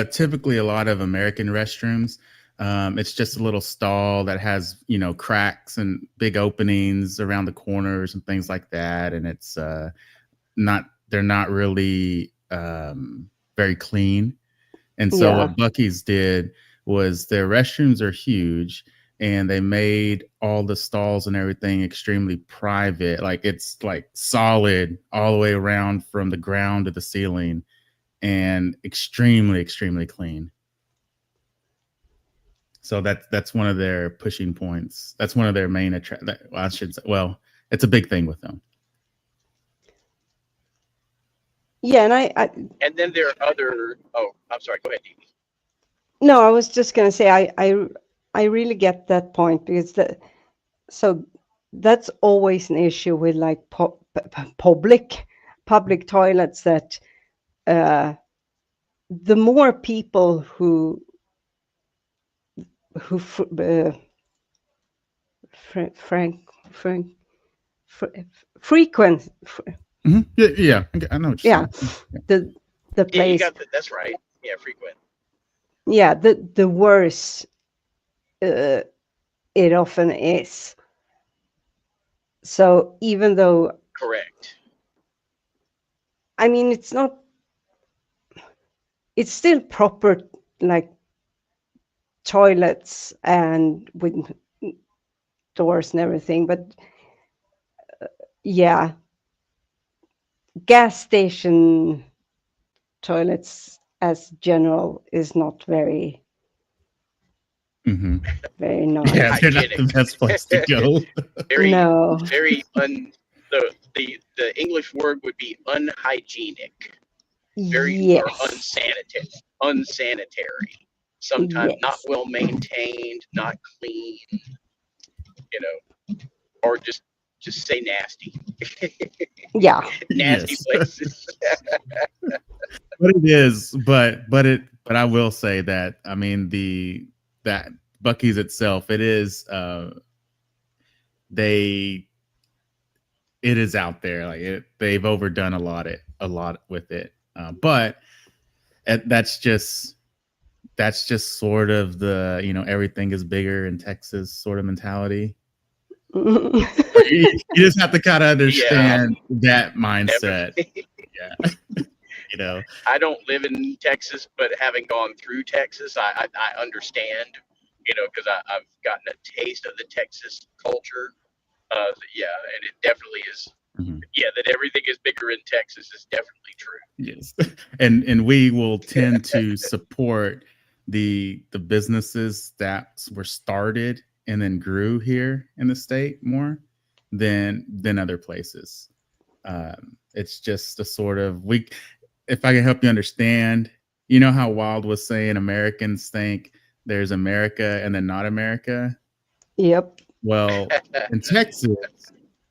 S20: typically a lot of American restrooms, it's just a little stall that has, cracks and big openings around the corners and things like that. And it's they're not really very clean. And so what Buc-ee's did was their restrooms are huge and they made all the stalls and everything extremely private. Like it's like solid all the way around from the ground to the ceiling and extremely, extremely clean. So that's one of their pushing points. That's one of their main I should say. Well, it's a big thing with them.
S5: Yeah, and
S10: and then there are other. Oh, I'm sorry. Go ahead, Dee.
S5: No, I was just gonna say I really get that point because that's always an issue with like public toilets that the more people who frequent.
S20: Yeah, I know what you're saying.
S5: The place.
S10: That's right. Yeah, frequent.
S5: Yeah, the worse it often is. So even though
S10: correct,
S5: I mean it's still proper like toilets and with doors and everything, but yeah, gas station toilets as general is not very very nice.
S20: Yeah, they're not the best place to go.
S10: Very,
S5: no.
S10: Very the English word would be unhygienic. Very or unsanitary. Sometimes not well maintained, not clean. Or just say nasty.
S5: Yeah.
S10: Nasty places.
S20: But it is, but I will say that I mean that Buc-ee's itself, it is it is out there. Like they've overdone a lot with it. But that's just sort of the everything is bigger in Texas sort of mentality. you just have to kind of understand that mindset. Yeah.
S10: I don't live in Texas, but having gone through Texas, I understand, because I've gotten a taste of the Texas culture. And it definitely is. Yeah, that everything is bigger in Texas is definitely true.
S20: Yes, and we will tend to support the businesses that were started and then grew here in the state more than other places. It's just a sort of if I can help you understand, how Wild was saying Americans think there's America and then not America.
S5: Yep.
S20: Well, in Texas,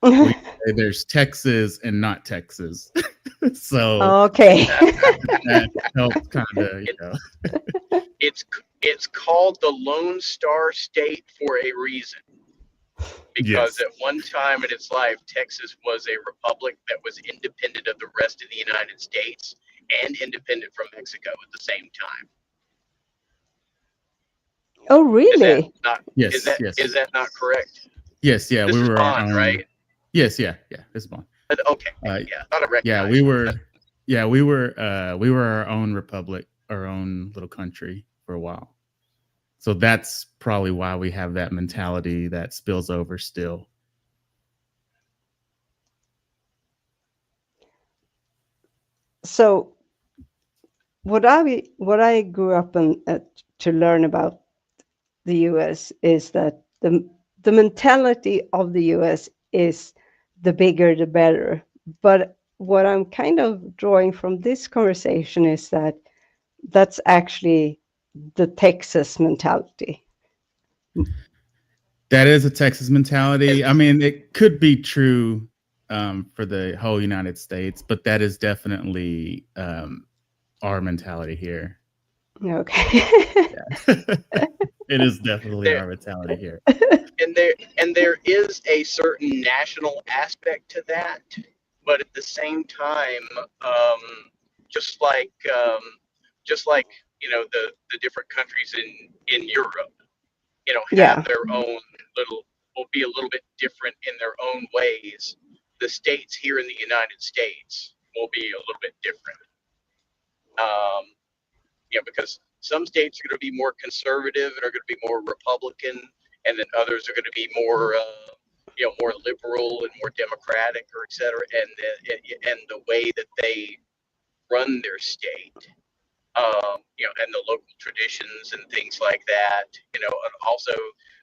S20: we say there's Texas and not Texas. So
S5: okay.
S20: that helps kind of,
S10: It's called the Lone Star State for a reason. Because at one time in its life, Texas was a republic that was independent of the rest of the United States and independent from Mexico at the same time.
S5: Oh, really?
S20: Yes,
S10: Is that
S20: yes.
S10: is that not correct?
S20: Yes, yeah,
S10: This
S20: we
S10: is
S20: were our
S10: Bond,
S20: own.
S10: right?
S20: Yes, yeah, it's Bond.
S10: Okay, yeah, thought I recognized.
S20: Yeah, we were. Yeah, we were our own republic, our own little country for a while. So that's probably why we have that mentality that spills over still.
S5: So what I grew up to learn about the US is that the mentality of the US is the bigger the better. But what I'm kind of drawing from this conversation is that that's actually the Texas mentality.
S20: That is a Texas mentality. I mean, it could be true for the whole United States, but that is definitely our mentality here.
S5: Okay.
S20: It is definitely our mentality here.
S10: And there is a certain national aspect to that, but at the same time, just like the different countries in Europe, have their own will be a little bit different in their own ways. The states here in the United States will be a little bit different. Because some states are going to be more conservative and are going to be more Republican, and then others are going to be more, more liberal and more democratic, or et cetera. And the way that they run their state, and the local traditions and things like that, and also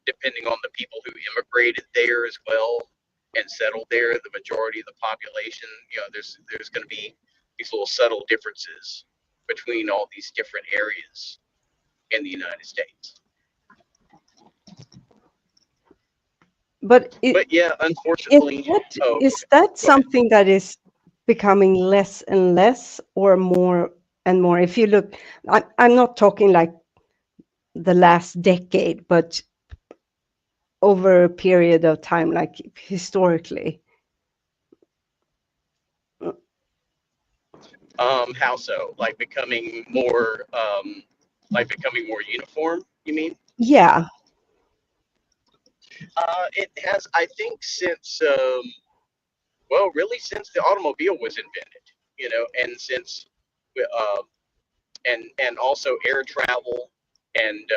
S10: depending on the people who immigrated there as well and settled there, the majority of the population, there's going to be these little subtle differences between all these different areas in the United States.
S5: But
S10: yeah, unfortunately,
S5: is that something that is becoming less and less, or more and more? If you look, I'm not talking like the last decade, but over a period of time, like historically.
S10: How so? Like becoming more uniform, you mean?
S5: Yeah.
S10: It has, I think, since really since the automobile was invented, and since and also air travel and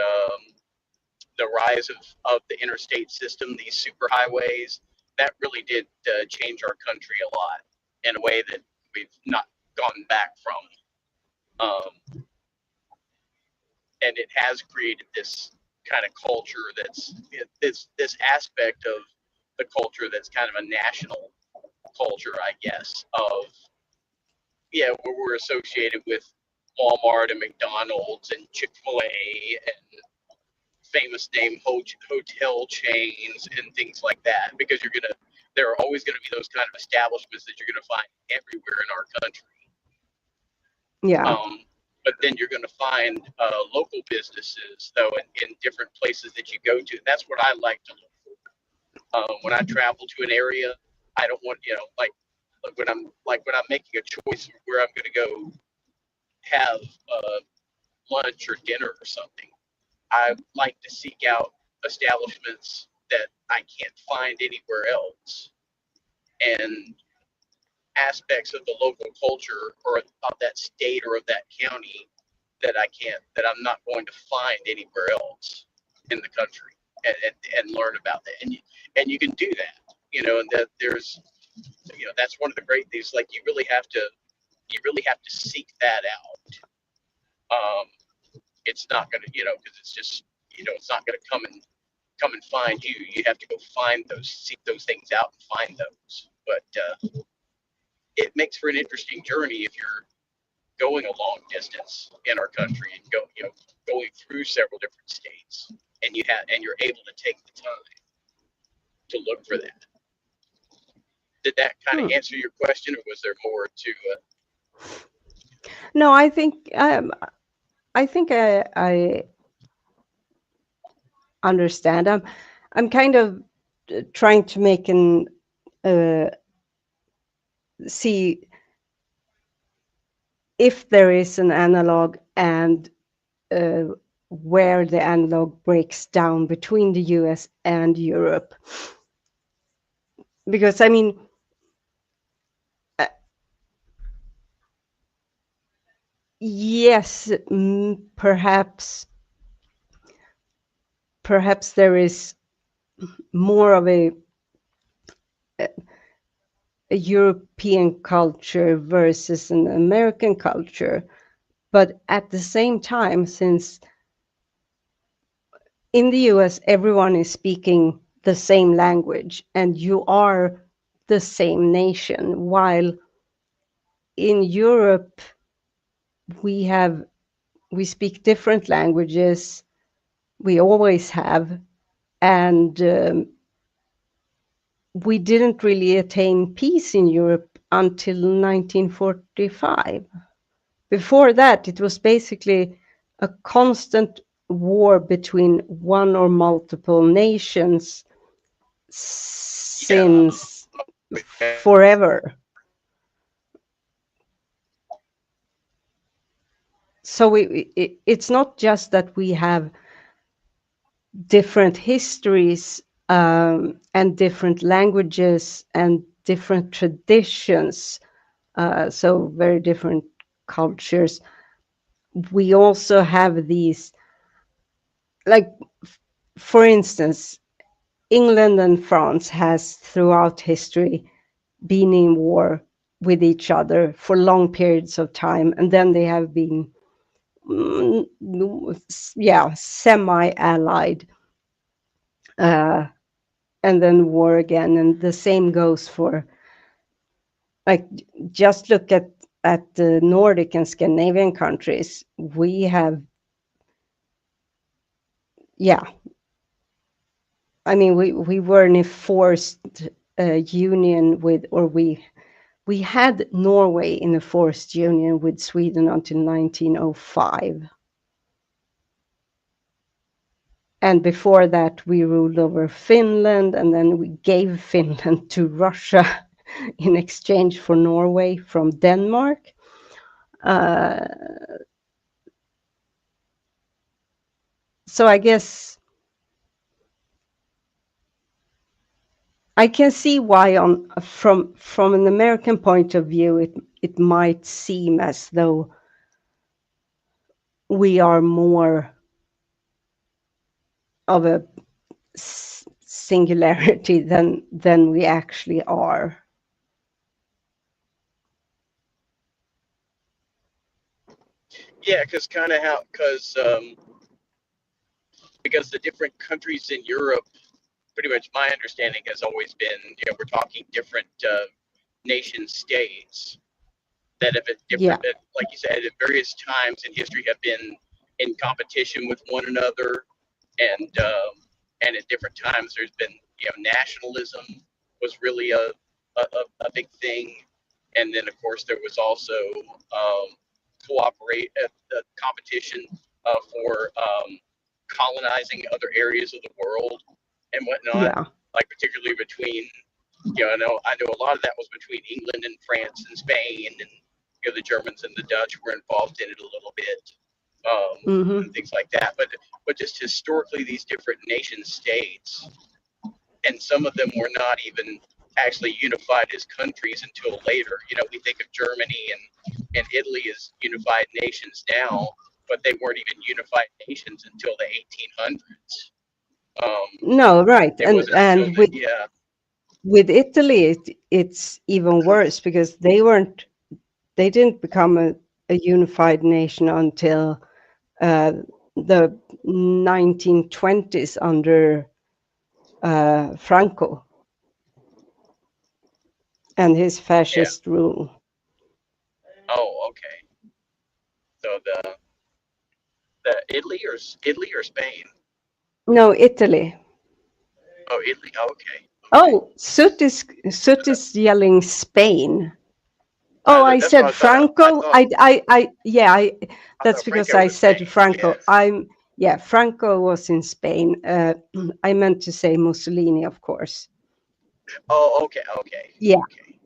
S10: the rise of the interstate system, these superhighways, that really did change our country a lot in a way that we've not gone back from. And it has created this kind of culture that's this aspect of the culture that's kind of a national culture, I guess, of where we're associated with Walmart and McDonald's and Chick-fil-A and famous name hotel chains and things like that, because there are always going to be those kind of establishments that you're going to find everywhere in our country.
S5: Yeah.
S10: But then you're going to find local businesses, though, in different places that you go to. That's what I like to look for. When I travel to an area, I don't want, when I'm making a choice of where I'm going to go have lunch or dinner or something, I like to seek out establishments that I can't find anywhere else, and aspects of the local culture or of that state or of that county that I'm not going to find anywhere else in the country, and learn about that. And you can do that, and that there's, that's one of the great things. Like you really have to seek that out. It's not going to, because it's just, it's not going to come and find you. You have to go seek those things out and find those. But it makes for an interesting journey if you're going a long distance in our country and going through several different states, and you're able to take the time to look for that. Did that kind of answer your question, or was there more to
S5: No, I think I understand. I'm kind of trying to make see if there is an analog and where the analog breaks down between the US and Europe. Because, I mean, yes, perhaps there is more of a European culture versus an American culture. But at the same time, since in the US, everyone is speaking the same language and you are the same nation, while in Europe, we speak different languages. We always have. And we didn't really attain peace in Europe until 1945. Before that, it was basically a constant war between one or multiple nations since forever. So it's not just that we have different histories and different languages and different traditions, so very different cultures. We also have these, like, for instance, England and France has throughout history been in war with each other for long periods of time, and then they have been semi-allied, and then war again. And the same goes for, like, just look at the Nordic and Scandinavian countries. We have, I mean, we were in a forced union with, or we had Norway in a forced union with Sweden until 1905. And before that, we ruled over Finland, and then we gave Finland to Russia in exchange for Norway from Denmark. So I guess I can see why, from an American point of view, it might seem as though we are more of a singularity than we actually are.
S10: Yeah, because the different countries in Europe, pretty much my understanding has always been, we're talking different nation states that have at different, like you said, at various times in history have been in competition with one another, and at different times there's been, nationalism was really a big thing, and then of course there was also competition for colonizing other areas of the world and whatnot. Like particularly between, I know a lot of that was between England and France and Spain, and the Germans and the Dutch were involved in it a little bit, and things like that. But just historically, these different nation states, and some of them were not even actually unified as countries until later. We think of Germany and Italy as unified nations now, but they weren't even unified nations until the 1800s.
S5: No, right, and with Italy, it's even worse, because they didn't become a unified nation until the 1920s under Franco and his fascist rule.
S10: Oh, okay. So the Italy or Spain?
S5: No, Italy.
S10: Oh, Italy. Okay.
S5: Oh, Sut is yelling Spain. Oh, I said Franco. That's because I said Franco. Franco was in Spain. I meant to say Mussolini, of course.
S10: Oh, okay.
S5: Yeah.
S10: Okay.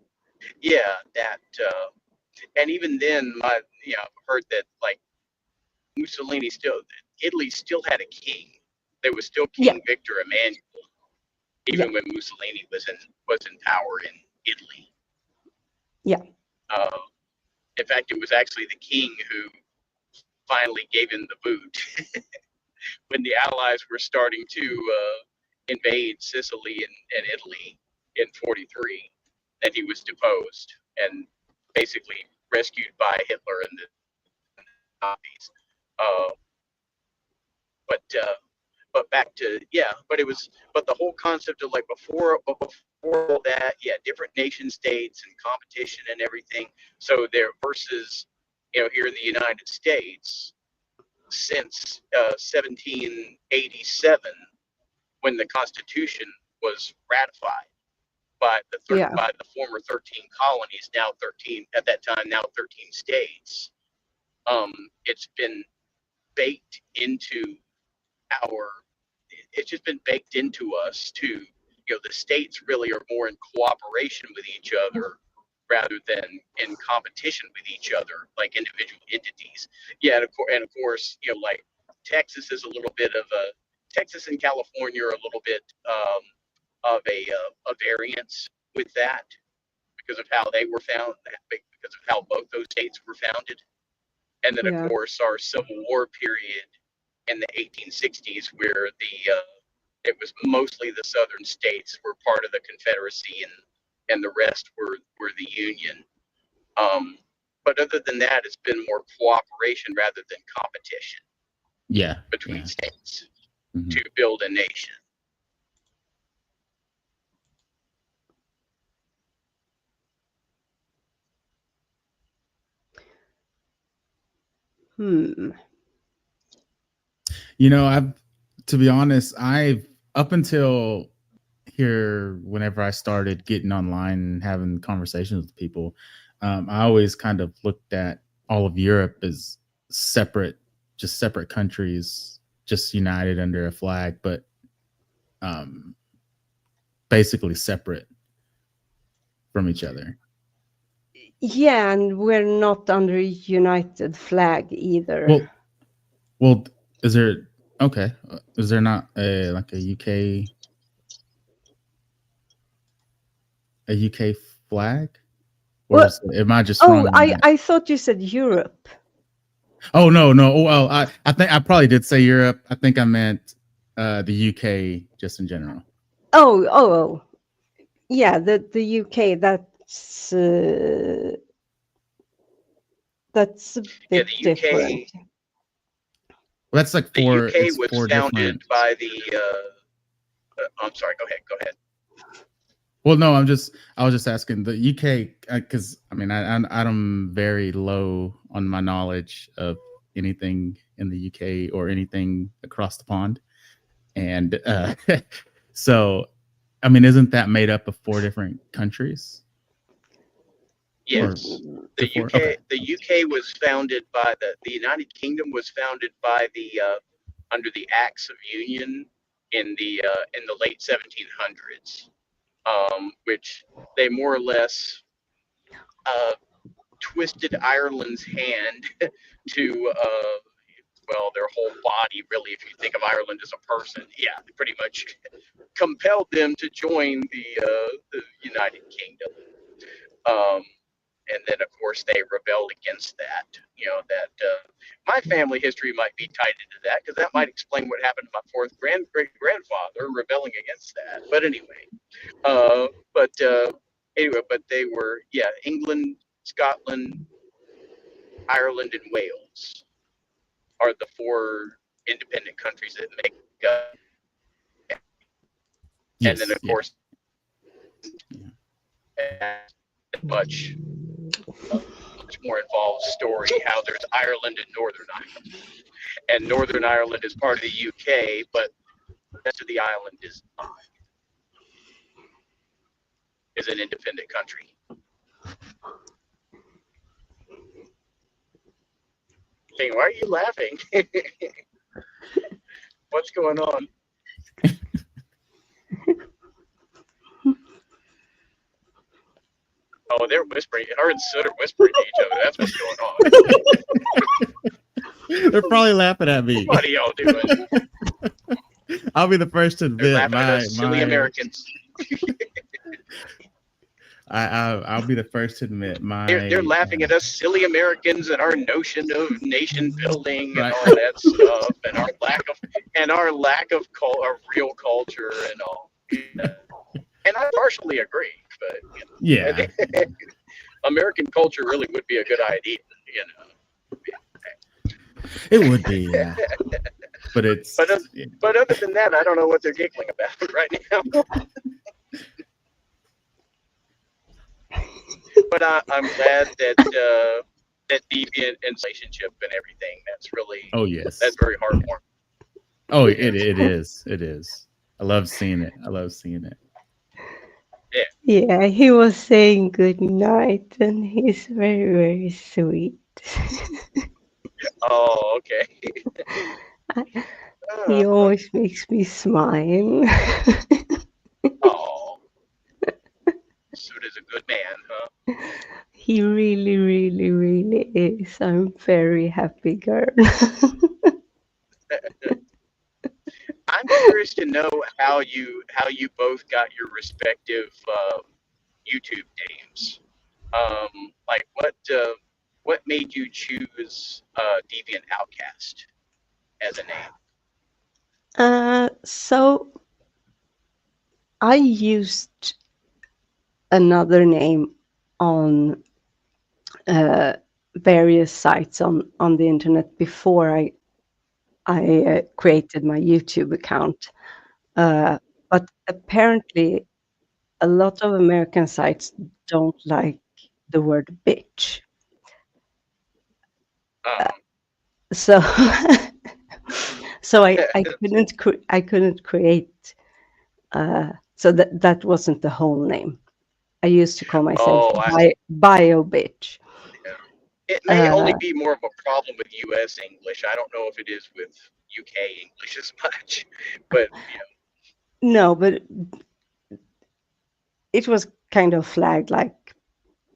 S10: Yeah, that, and even then, I've heard that, like, Mussolini still, Italy still had a king. There was still King Victor Emmanuel, even when Mussolini was in power in Italy.
S5: Yeah.
S10: In fact, it was actually the king who finally gave him the boot when the Allies were starting to invade Sicily and Italy in '43. That he was deposed and basically rescued by Hitler and the Nazis. But back to but the whole concept of like before all that, different nation states and competition and everything. So there versus here in the United States since 1787, when the Constitution was ratified by the former 13 colonies, now 13 at that time, now 13 states. It's been baked into it's just been baked into us to, the states really are more in cooperation with each other rather than in competition with each other, like individual entities. And of course, like Texas is a little bit of Texas and California are a little bit of a variance with that because of how they were found, because of how both those states were founded. And then, of course, our Civil War period in the 1860s, where it was mostly the southern states were part of the Confederacy and the rest were the Union. But other than that, it's been more cooperation rather than competition. Between states to build a nation.
S20: To be honest, I've up until here, whenever I started getting online and having conversations with people, I always kind of looked at all of Europe as separate countries, just united under a flag, but basically separate from each other.
S5: Yeah, and we're not under a united flag either.
S20: Well, is there not a UK flag? Or am I just wrong?
S5: I thought you said Europe.
S20: Oh no. Well, I think I probably did say Europe. I think I meant the UK just in general.
S5: Oh. Yeah, the UK, that's a bit
S10: the
S5: different.
S20: Well, that's like four.
S10: The UK was founded by the. I'm sorry. Go ahead.
S20: Well, no, I was just asking the UK because I mean I'm very low on my knowledge of anything in the UK or anything across the pond, and so I mean, isn't that made up of 4 different countries?
S10: Yes, the UK was founded by the United Kingdom was founded by the under the Acts of Union in the late 1700s, which they more or less twisted Ireland's hand to their whole body, really. If you think of Ireland as a person, they pretty much compelled them to join the United Kingdom. And then, of course, they rebelled against that. My family history might be tied into that because that might explain what happened to my 4th great-grandfather rebelling against that. But anyway, but they were, England, Scotland, Ireland, and Wales are the 4 independent countries that make up. And then, of course, much more involved story how there's Ireland and Northern Ireland, and Northern Ireland is part of the UK, but the rest of the island is an independent country. Hey, why are you laughing? What's going on? Oh, they're whispering. Her and Soot are whispering to each other. That's what's going on.
S20: They're probably laughing at me.
S10: What are y'all doing?
S20: I'll be the first to
S10: They're
S20: admit
S10: laughing at us silly Americans.
S20: I'll be the first to admit
S10: They're laughing at us silly Americans and our notion of nation building and
S20: Right.
S10: all that stuff, and our lack of real culture and all. And I partially agree, but
S20: Yeah.
S10: American culture really would be a good idea, you know.
S20: It would be, yeah. But it's
S10: but other than that, I don't know what they're giggling about right now. But I'm glad that that deviant relationship and everything. That's really that's very heartwarming.
S20: Oh, it is. It is. I love seeing it.
S5: Yeah, he was saying good night, and he's very, very sweet.
S10: Oh, okay.
S5: He always makes me smile.
S10: Oh, so does a good man, huh?
S5: He really, really, really is. I'm a very happy girl.
S10: I'm curious to know how you both got your respective YouTube names. Like what made you choose Deviant Outcast as a name?
S5: So I used another name on various sites on the internet before I created my YouTube account. But apparently a lot of American sites don't like the word bitch. So so I couldn't create so that wasn't the whole name. I used to call myself Bio Bitch.
S10: Yeah. It may only be more of a problem with US English. I don't know if it is with UK English as much. But
S5: no, but it was kind of flagged like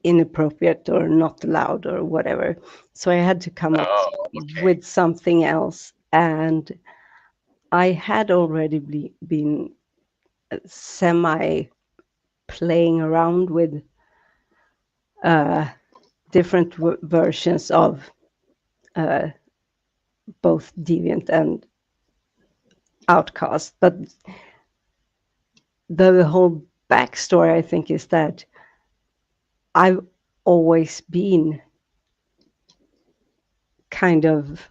S5: inappropriate or not allowed or whatever. So I had to come up with something else. And I had already been semi playing around with different versions of both Deviant and Outcast. But the whole backstory, I think, is that I've always been kind of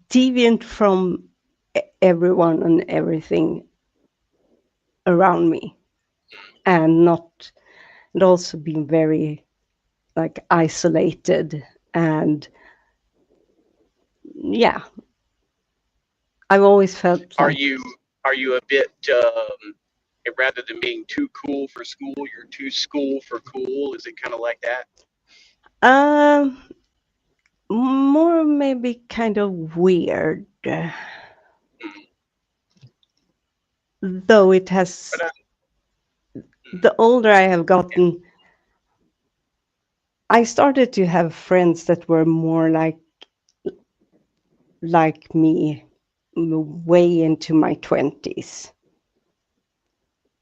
S5: deviant from everyone and everything around me, and also being very like isolated. And yeah, I've always felt like,
S10: are you a bit rather than being too cool for school, you're too school for cool? Is it kind of like that?
S5: More maybe kind of weird. Though it has, the older I have gotten, I started to have friends that were more like me way into my 20s.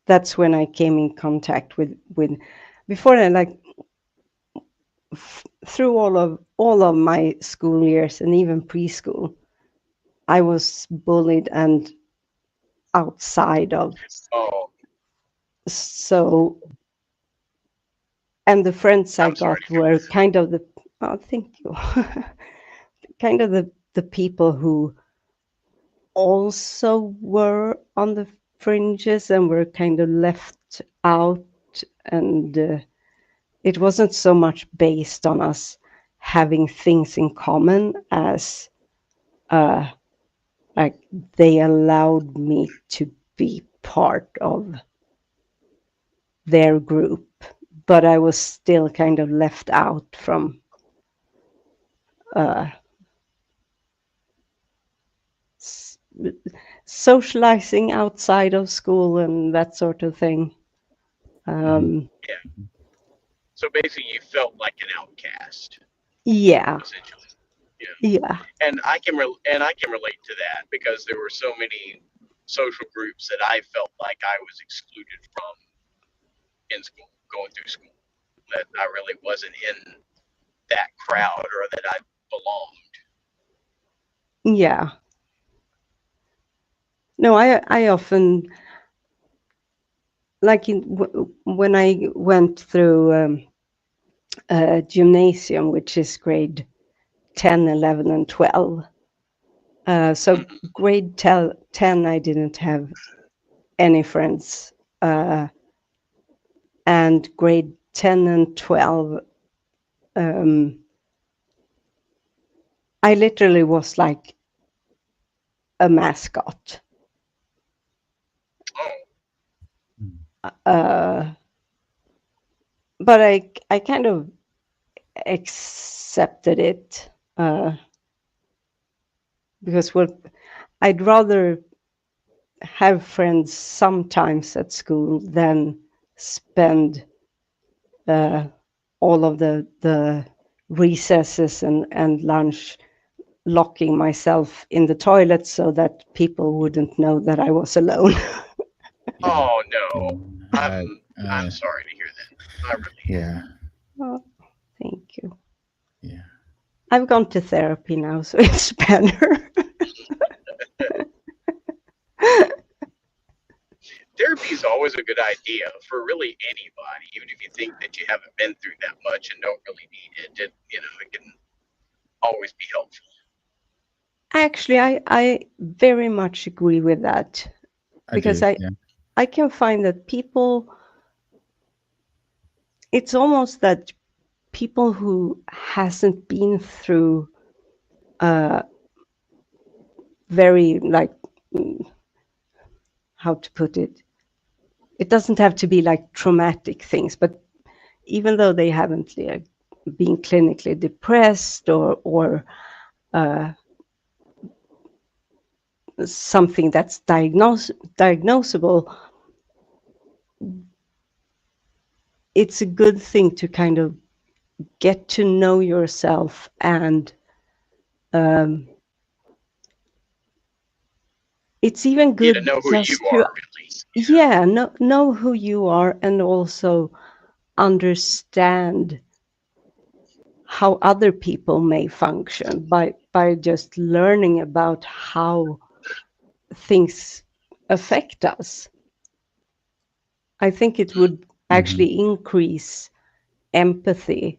S5: That's when I came in contact with before then, like through all of my school years and even preschool, I was bullied and outside of. So, and the friends I got were kind of thank you, kind of the people who also were on the fringes and were kind of left out, and it wasn't so much based on us having things in common as like they allowed me to be part of their group, but I was still kind of left out from socializing outside of school and that sort of thing.
S10: Yeah. So basically, you felt like an outcast.
S5: Yeah.
S10: Essentially.
S5: Yeah.
S10: And I can relate to that because there were so many social groups that I felt like I was excluded from in school, going through school, that I really wasn't in that crowd or that I belonged.
S5: Yeah. No, I often, like when I went through gymnasium, which is grade 10, 11, and 12. So grade 10, I didn't have any friends. And grade 10 and 12, I literally was like a mascot. But I kind of accepted it because I'd rather have friends sometimes at school than spend all of the recesses and lunch locking myself in the toilet so that people wouldn't know that I was alone.
S10: Oh no, I'm sorry to hear that. I really
S20: Yeah.
S5: Oh, thank you.
S20: Yeah.
S5: I've gone to therapy now, so it's better.
S10: Therapy is always a good idea for really anybody, even if you think that you haven't been through that much and don't really need it. It can always be helpful.
S5: Actually, I very much agree with that because I can find that people, it's almost that people who hasn't been through very, like, how to put it, it doesn't have to be like traumatic things, but even though they haven't been clinically depressed or something that's diagnosable, it's a good thing to kind of get to know yourself and it's even good
S10: to know who
S5: just
S10: you
S5: to,
S10: are, at least.
S5: yeah, know who you are and also understand how other people may function by just learning about how things affect us. I think it would actually increase empathy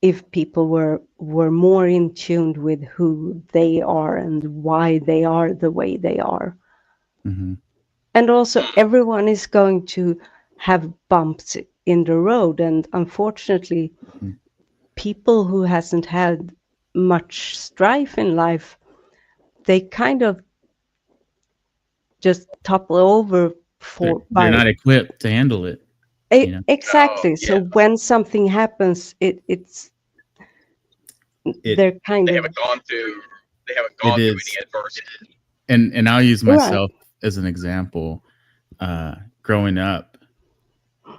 S5: if people were more in tune with who they are and why they are the way they are. And also, everyone is going to have bumps in the road, and unfortunately, people who hasn't had much strife in life, they kind of just topple over
S20: They're not equipped to handle it.
S5: Exactly. So when something happens, they're kind
S10: They
S5: of
S10: haven't gone through any adversity.
S20: And I'll use myself as an example. Growing up,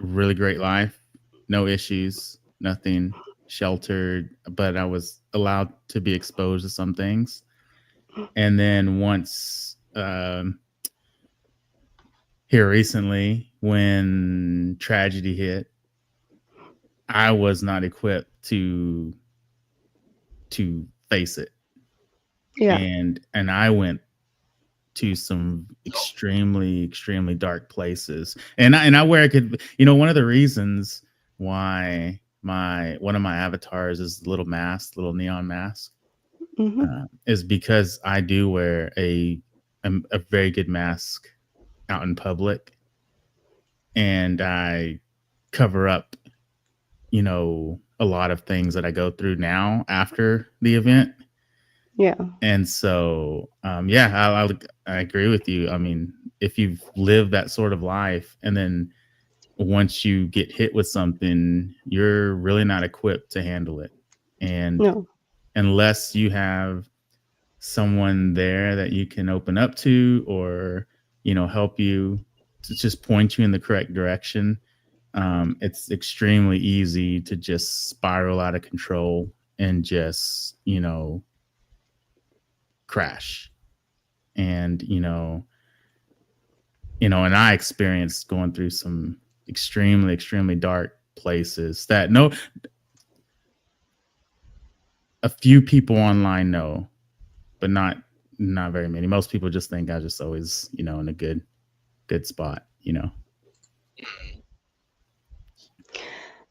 S20: really great life, no issues, nothing, sheltered, but I was allowed to be exposed to some things. And then once here recently, when tragedy hit, I was not equipped to face it.
S5: Yeah.
S20: And I went to some extremely dark places. And I where I could, one of the reasons why one of my avatars is the little mask, little neon mask, is because I do wear a very good mask out in public, and I cover up, a lot of things that I go through now after the event.
S5: Yeah.
S20: And so, I agree with you. I mean, if you've lived that sort of life and then once you get hit with something, you're really not equipped to handle it. And unless you have someone there that you can open up to or, help you to just point you in the correct direction, it's extremely easy to just spiral out of control and just, crash. And, and I experienced going through some extremely, extremely dark places that a few people online know, but not very many. Most people just think I just always, in a good spot,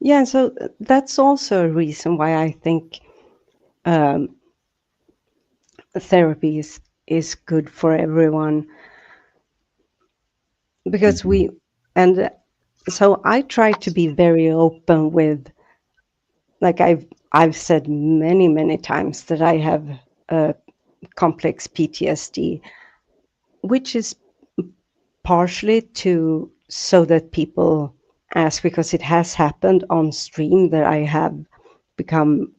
S5: Yeah, so that's also a reason why I think therapy is good for everyone, because so I try to be very open with, like I've said many times that I have complex PTSD, which is partially so that people ask, because it has happened on stream that I have become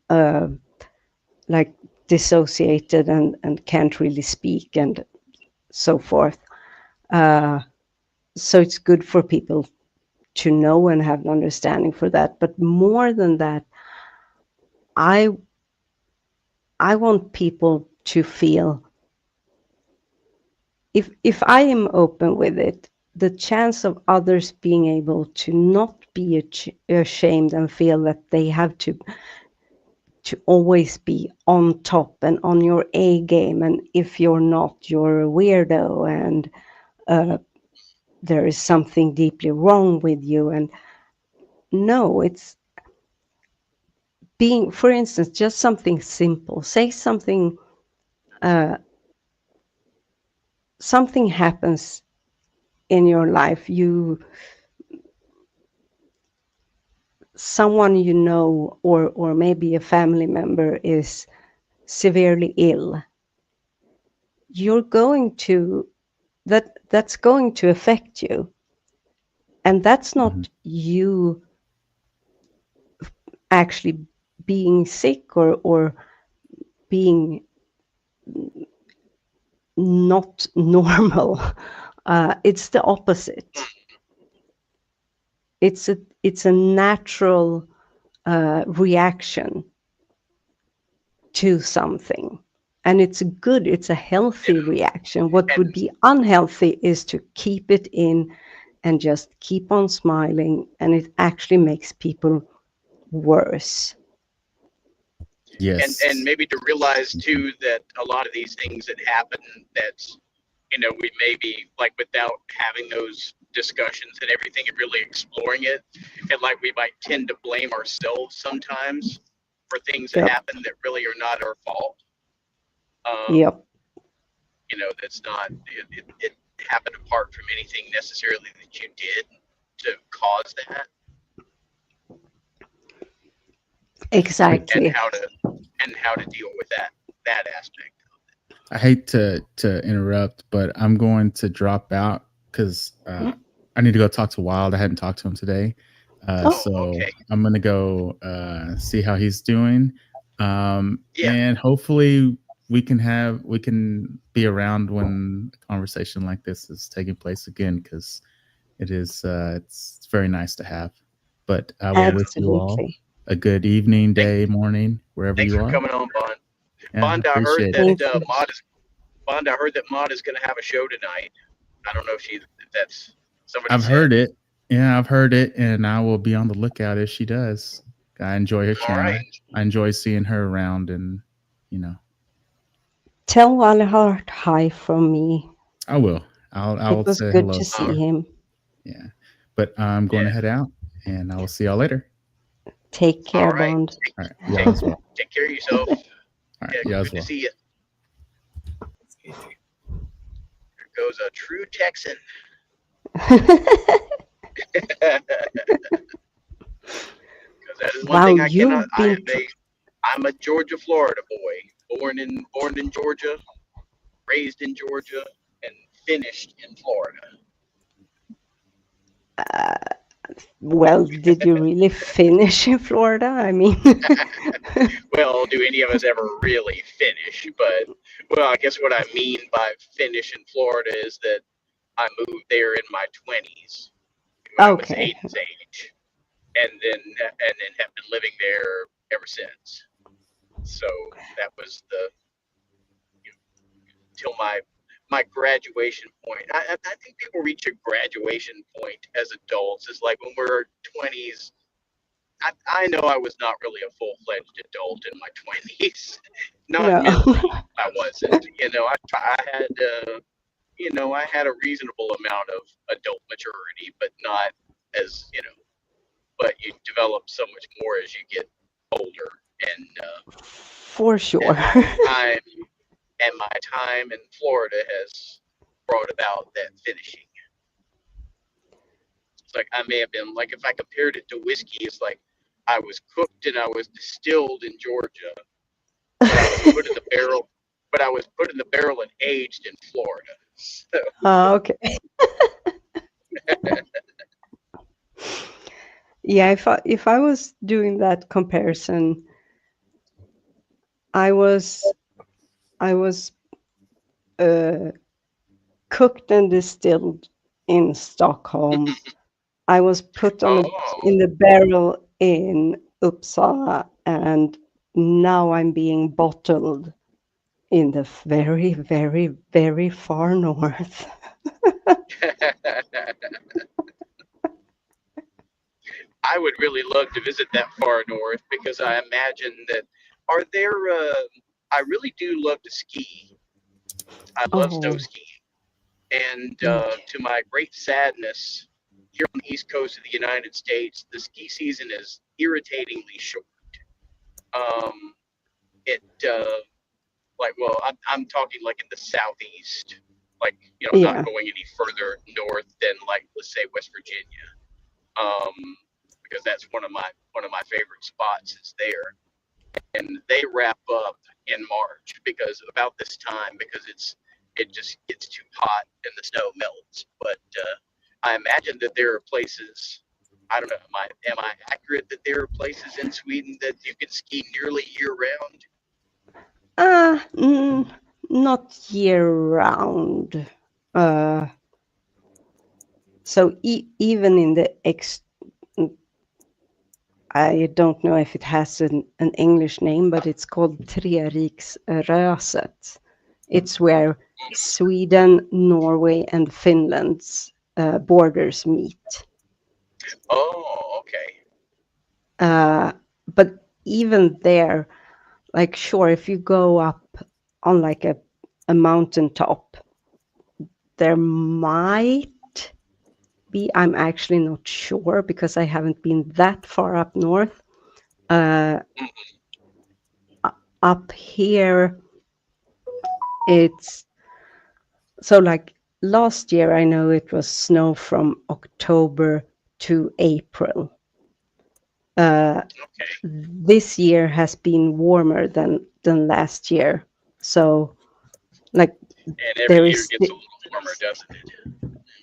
S5: like dissociated and can't really speak and so forth. So it's good for people to know and have an understanding for that. But more than that, I want people to feel, if I am open with it, the chance of others being able to not be ashamed and feel that they have to always be on top and on your A game, and if you're not, you're a weirdo, and there is something deeply wrong with you. And no, it's being, for instance, just something simple. Say something something happens in your life, someone you know, or maybe a family member is severely ill. You're going to that's going to affect you, and that's not you actually being sick or being not normal. It's the opposite. It's a natural reaction to something, and it's a healthy reaction. What would be unhealthy is to keep it in and just keep on smiling, and it actually makes people worse.
S20: Yes.
S10: And maybe to realize too that a lot of these things that happen, that's, we may be like, without having those discussions and everything and really exploring it, and like we might tend to blame ourselves sometimes for things that happen that really are not our fault.
S5: Yep.
S10: That's not, it happened apart from anything necessarily that you did to cause that.
S5: Exactly.
S10: And how to deal with that aspect.
S20: I hate to interrupt, but I'm going to drop out because I need to go talk to Wild. I hadn't talked to him today. Okay. I'm going to go see how he's doing. And hopefully we can be around when a conversation like this is taking place again, because it's very nice to have. But I will wish you all a good evening, day, morning, wherever you are.
S10: Thanks for coming on, Bond.
S20: Yeah,
S10: Bond, I heard that Maud is going to have a show tonight. I don't know if that's somebody.
S20: I've heard it. Yeah, I've heard it, and I will be on the lookout if she does. I enjoy her channel. Right. I enjoy seeing her around, and
S5: Tell Wildheart hi from me.
S20: I will. I'll
S5: it was
S20: say
S5: good
S20: hello
S5: to see him.
S20: Yeah, but I'm going to head out, and I will see y'all later.
S5: Take care, Bond.
S20: All right, y'all as well.
S10: Take care of yourself.
S20: All right, y'all as
S10: good
S20: well.
S10: to see you. There goes a true Texan. That is one thing I cannot. I'm a Georgia, Florida boy, born in Georgia, raised in Georgia, and finished in Florida.
S5: Well, did you really finish in Florida? I mean,
S10: well, do any of us ever really finish? But I guess what I mean by finish in Florida is that I moved there in my 20s. When I was Aiden's age. And then have been living there ever since. So that was the till my graduation point. I think people reach a graduation point as adults. It's like when we're 20s. I know I was not really a full-fledged adult in my 20s. Not
S5: No.
S10: mentally, I wasn't. I had I had a reasonable amount of adult maturity, but not as but you develop so much more as you get older, and
S5: For sure.
S10: my time in Florida has brought about that finishing. It's like I may have been like, if I compared it to whiskey, it's like I was cooked and I was distilled in Georgia, but I was put in the barrel. But I was put in the barrel and aged in Florida. So.
S5: Okay. Yeah, if I was doing that comparison, I was cooked and distilled in Stockholm. I was put in the barrel in Uppsala, and now I'm being bottled in the very, very, very far north.
S10: I would really love to visit that far north, because I imagine that I really do love to ski. I love snow skiing. And to my great sadness, here on the East Coast of the United States, the ski season is irritatingly short. I'm talking like in the southeast, like not going any further north than, like, let's say West Virginia, because that's one of my favorite spots is there, and they wrap up in March because about this time, because it just gets too hot and the snow melts. But I imagine that there are places. I don't know. Am I accurate that there are places in Sweden that you can ski nearly year round?
S5: Not year round. So even in the I don't know if it has an English name, but it's called Treriksröset. It's where Sweden, Norway, and Finland's borders meet.
S10: Oh, okay.
S5: But even there, like, sure, if you go up on like a mountaintop, there might be, I'm actually not sure because I haven't been that far up north. Up here, it's so like last year, I know it was snow from October to April. This year has been warmer than last year, so like
S10: and every year gets a little warmer, doesn't it?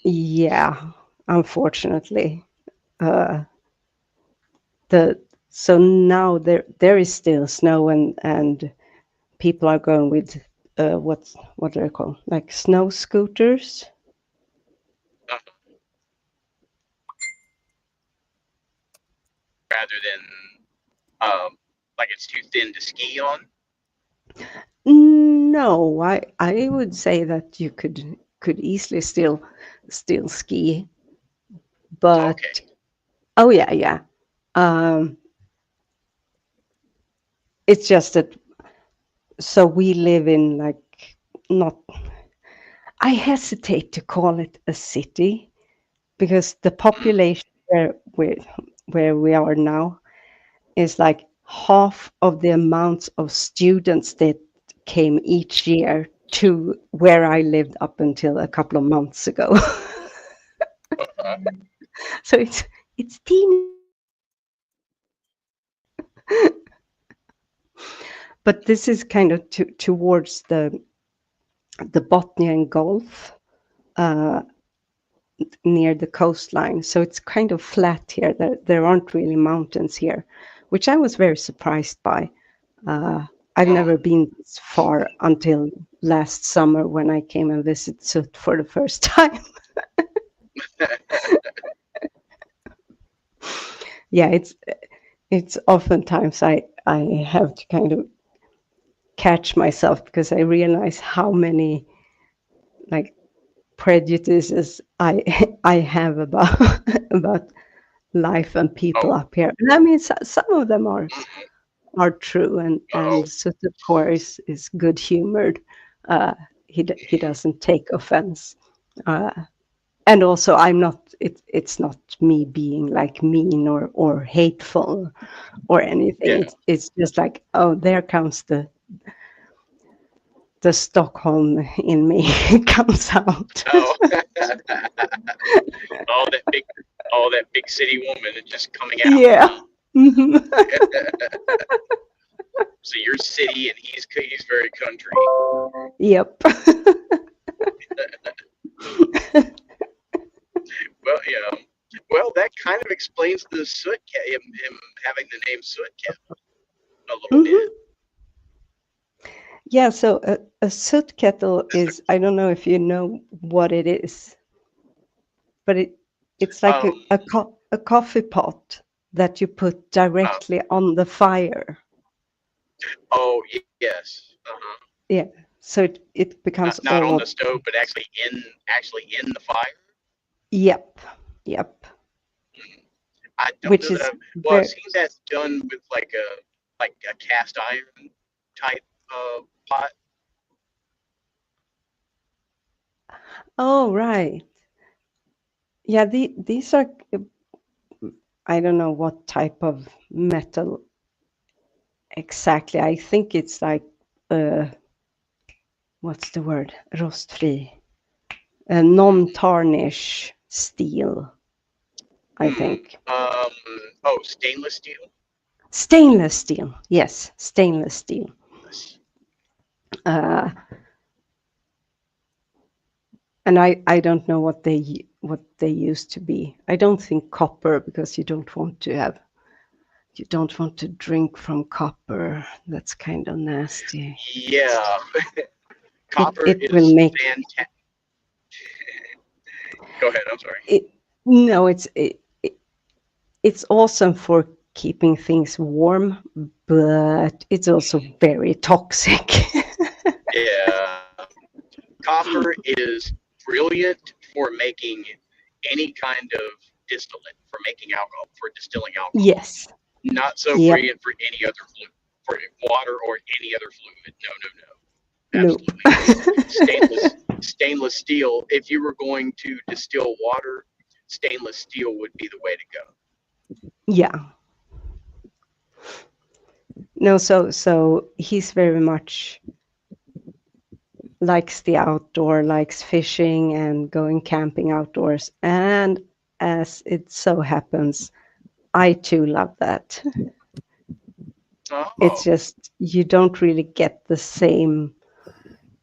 S5: Yeah, unfortunately. So now there is still snow, and people are going with what do they call, like snow scooters?
S10: Rather than like it's too thin to ski on?
S5: No, I would say that you could easily still ski, but oh yeah. It's just that, so we live in like, not, I hesitate to call it a city, because the population where we are now is like half of the amounts of students that came each year to where I lived up until a couple of months ago. So it's teeny. But this is kind of towards the Botnian Gulf, near the coastline. So it's kind of flat here. There aren't really mountains here, which I was very surprised by. I've never been this far until last summer when I came and visited for the first time. Yeah, it's oftentimes I have to kind of catch myself because I realize how many like prejudices I I have about about life and people up here. And I mean, some of them are true, and Sut, of course, is good humored. He doesn't take offense, and also I'm not. It's not me being like mean or hateful or anything. It's just like, oh, there comes the Stockholm in me comes out.
S10: all that big city woman is just coming out.
S5: Yeah.
S10: So you're city and he's very country.
S5: Yep.
S10: Well, yeah. Well, that kind of explains the Soot Cat, him having the name Soot Cat a little bit.
S5: Yeah, so a soot kettle is, I don't know if you know what it is, but it's like a coffee pot that you put directly on the fire.
S10: Oh, yes. Uh-huh.
S5: Yeah, so it becomes
S10: not on the
S5: almost.
S10: stove, but actually in the fire.
S5: Yep.
S10: I don't
S5: Which
S10: know
S5: is
S10: that. Well, I've seen that done with like a cast iron type pot.
S5: Oh, right. Yeah, these are, I don't know what type of metal exactly. I think it's like, what's the word? Rostfri. Non-tarnish steel, I think.
S10: Stainless steel?
S5: Stainless steel, yes, stainless steel. And I don't know what they used to be. I don't think copper, because you don't want to drink from copper. That's kind of nasty.
S10: Yeah. Copper
S5: it
S10: is
S5: will make.
S10: fantastic. Go ahead. I'm sorry.
S5: It's awesome for keeping things warm, but it's also very toxic.
S10: Yeah. Copper is brilliant for making any kind of distillate, for making alcohol, for distilling alcohol.
S5: Yes.
S10: Not so brilliant for any other fluid, for water or any other fluid. No. Absolutely. Stainless steel. If you were going to distill water, stainless steel would be the way to go.
S5: Yeah. No, so he's very much likes the outdoor, likes fishing and going camping outdoors. And as it so happens, I too love that. It's just, you don't really get the same.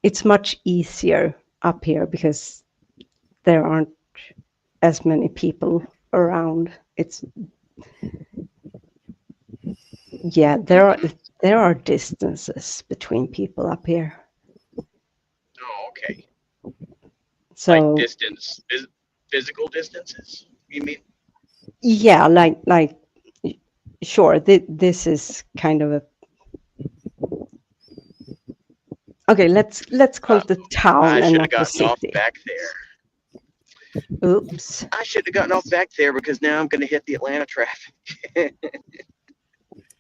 S5: It's much easier up here because there aren't as many people around. There are distances between people up here.
S10: Oh, okay.
S5: So
S10: like distance, physical distances, you mean?
S5: Yeah, like sure, this is kind of a. Okay, let's call it the town and not the city.
S10: Off back there.
S5: Oops.
S10: I should have gotten off back there because now I'm going to hit the Atlanta traffic.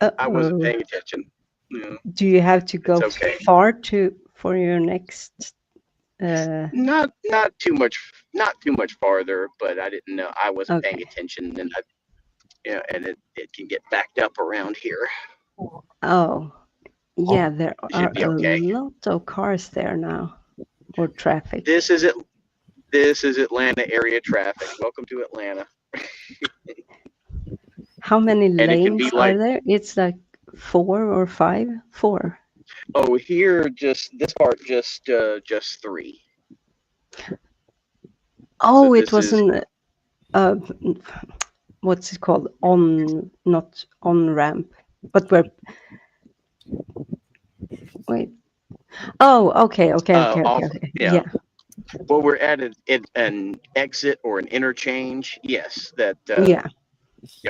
S10: I wasn't paying attention. No.
S5: Do you have to go far for your next?
S10: Not too much farther, but I didn't know. I wasn't paying attention, and and it can get backed up around here.
S5: Oh, yeah, there are a lot of cars there now, or traffic.
S10: This is Atlanta area traffic. Welcome to Atlanta.
S5: How many lanes are there? It's like 4 or 5. 4.
S10: Oh, here this part just 3.
S5: Oh, so it wasn't. What's it called? Not on ramp, but we're. Wait. Oh, okay. Yeah.
S10: Well, we're at an exit or an interchange. Yes, that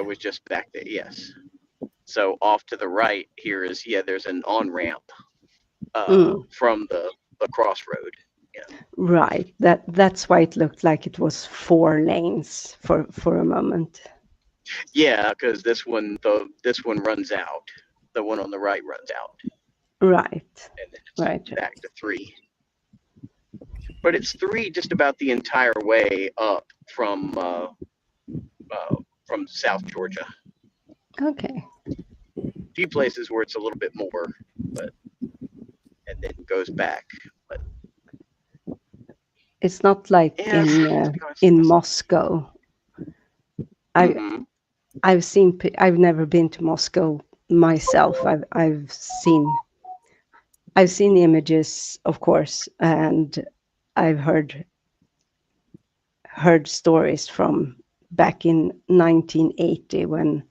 S10: was just back there. Yes. So off to the right here is there's an on ramp. from the crossroad. Yeah.
S5: Right. That's why it looked like it was 4 lanes for a moment.
S10: Yeah, because this one runs out. The one on the right runs out.
S5: Right.
S10: And then it's
S5: Right.
S10: back to 3. But it's 3 just about the entire way up from South Georgia.
S5: Okay.
S10: A few places where it's a little bit more, but and then goes back. But
S5: It's not like
S10: yeah,
S5: in Moscow. I've seen. I've never been to Moscow myself. I've seen images, of course, and I've heard stories from back in 1980 when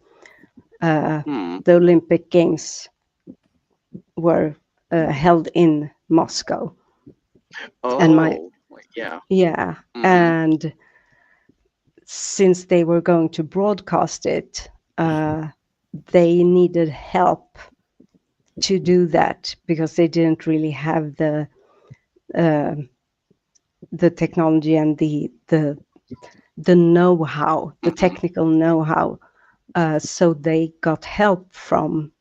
S5: the Olympic Games were held in Moscow.
S10: Oh, yeah.
S5: And since they were going to broadcast it, they needed help to do that because they didn't really have the technology and the know-how, the technical know-how. So they got help from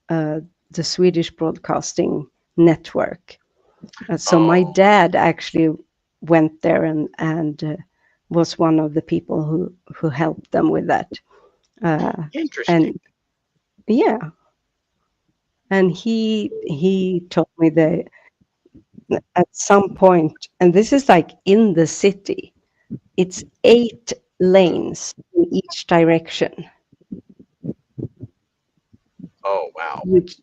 S5: the Swedish Broadcasting Network. So my dad actually went there and was one of the people who helped them with that.
S10: Interesting.
S5: And he told me that at some point, and this is like in the city, it's 8 lanes in each direction.
S10: Oh wow.
S5: Which,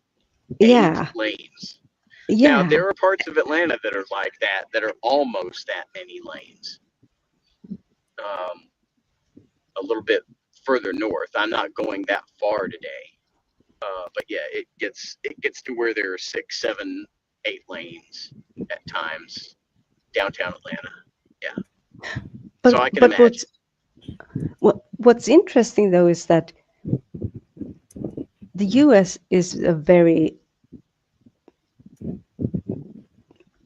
S10: 8 lanes.
S5: Yeah.
S10: Now there are parts of Atlanta that are like that are almost that many lanes. A little bit further north. I'm not going that far today. But yeah, it gets to where there are 6, 7, 8 lanes at times downtown Atlanta. Yeah. So I can imagine.
S5: What's interesting though is that the U.S. is a very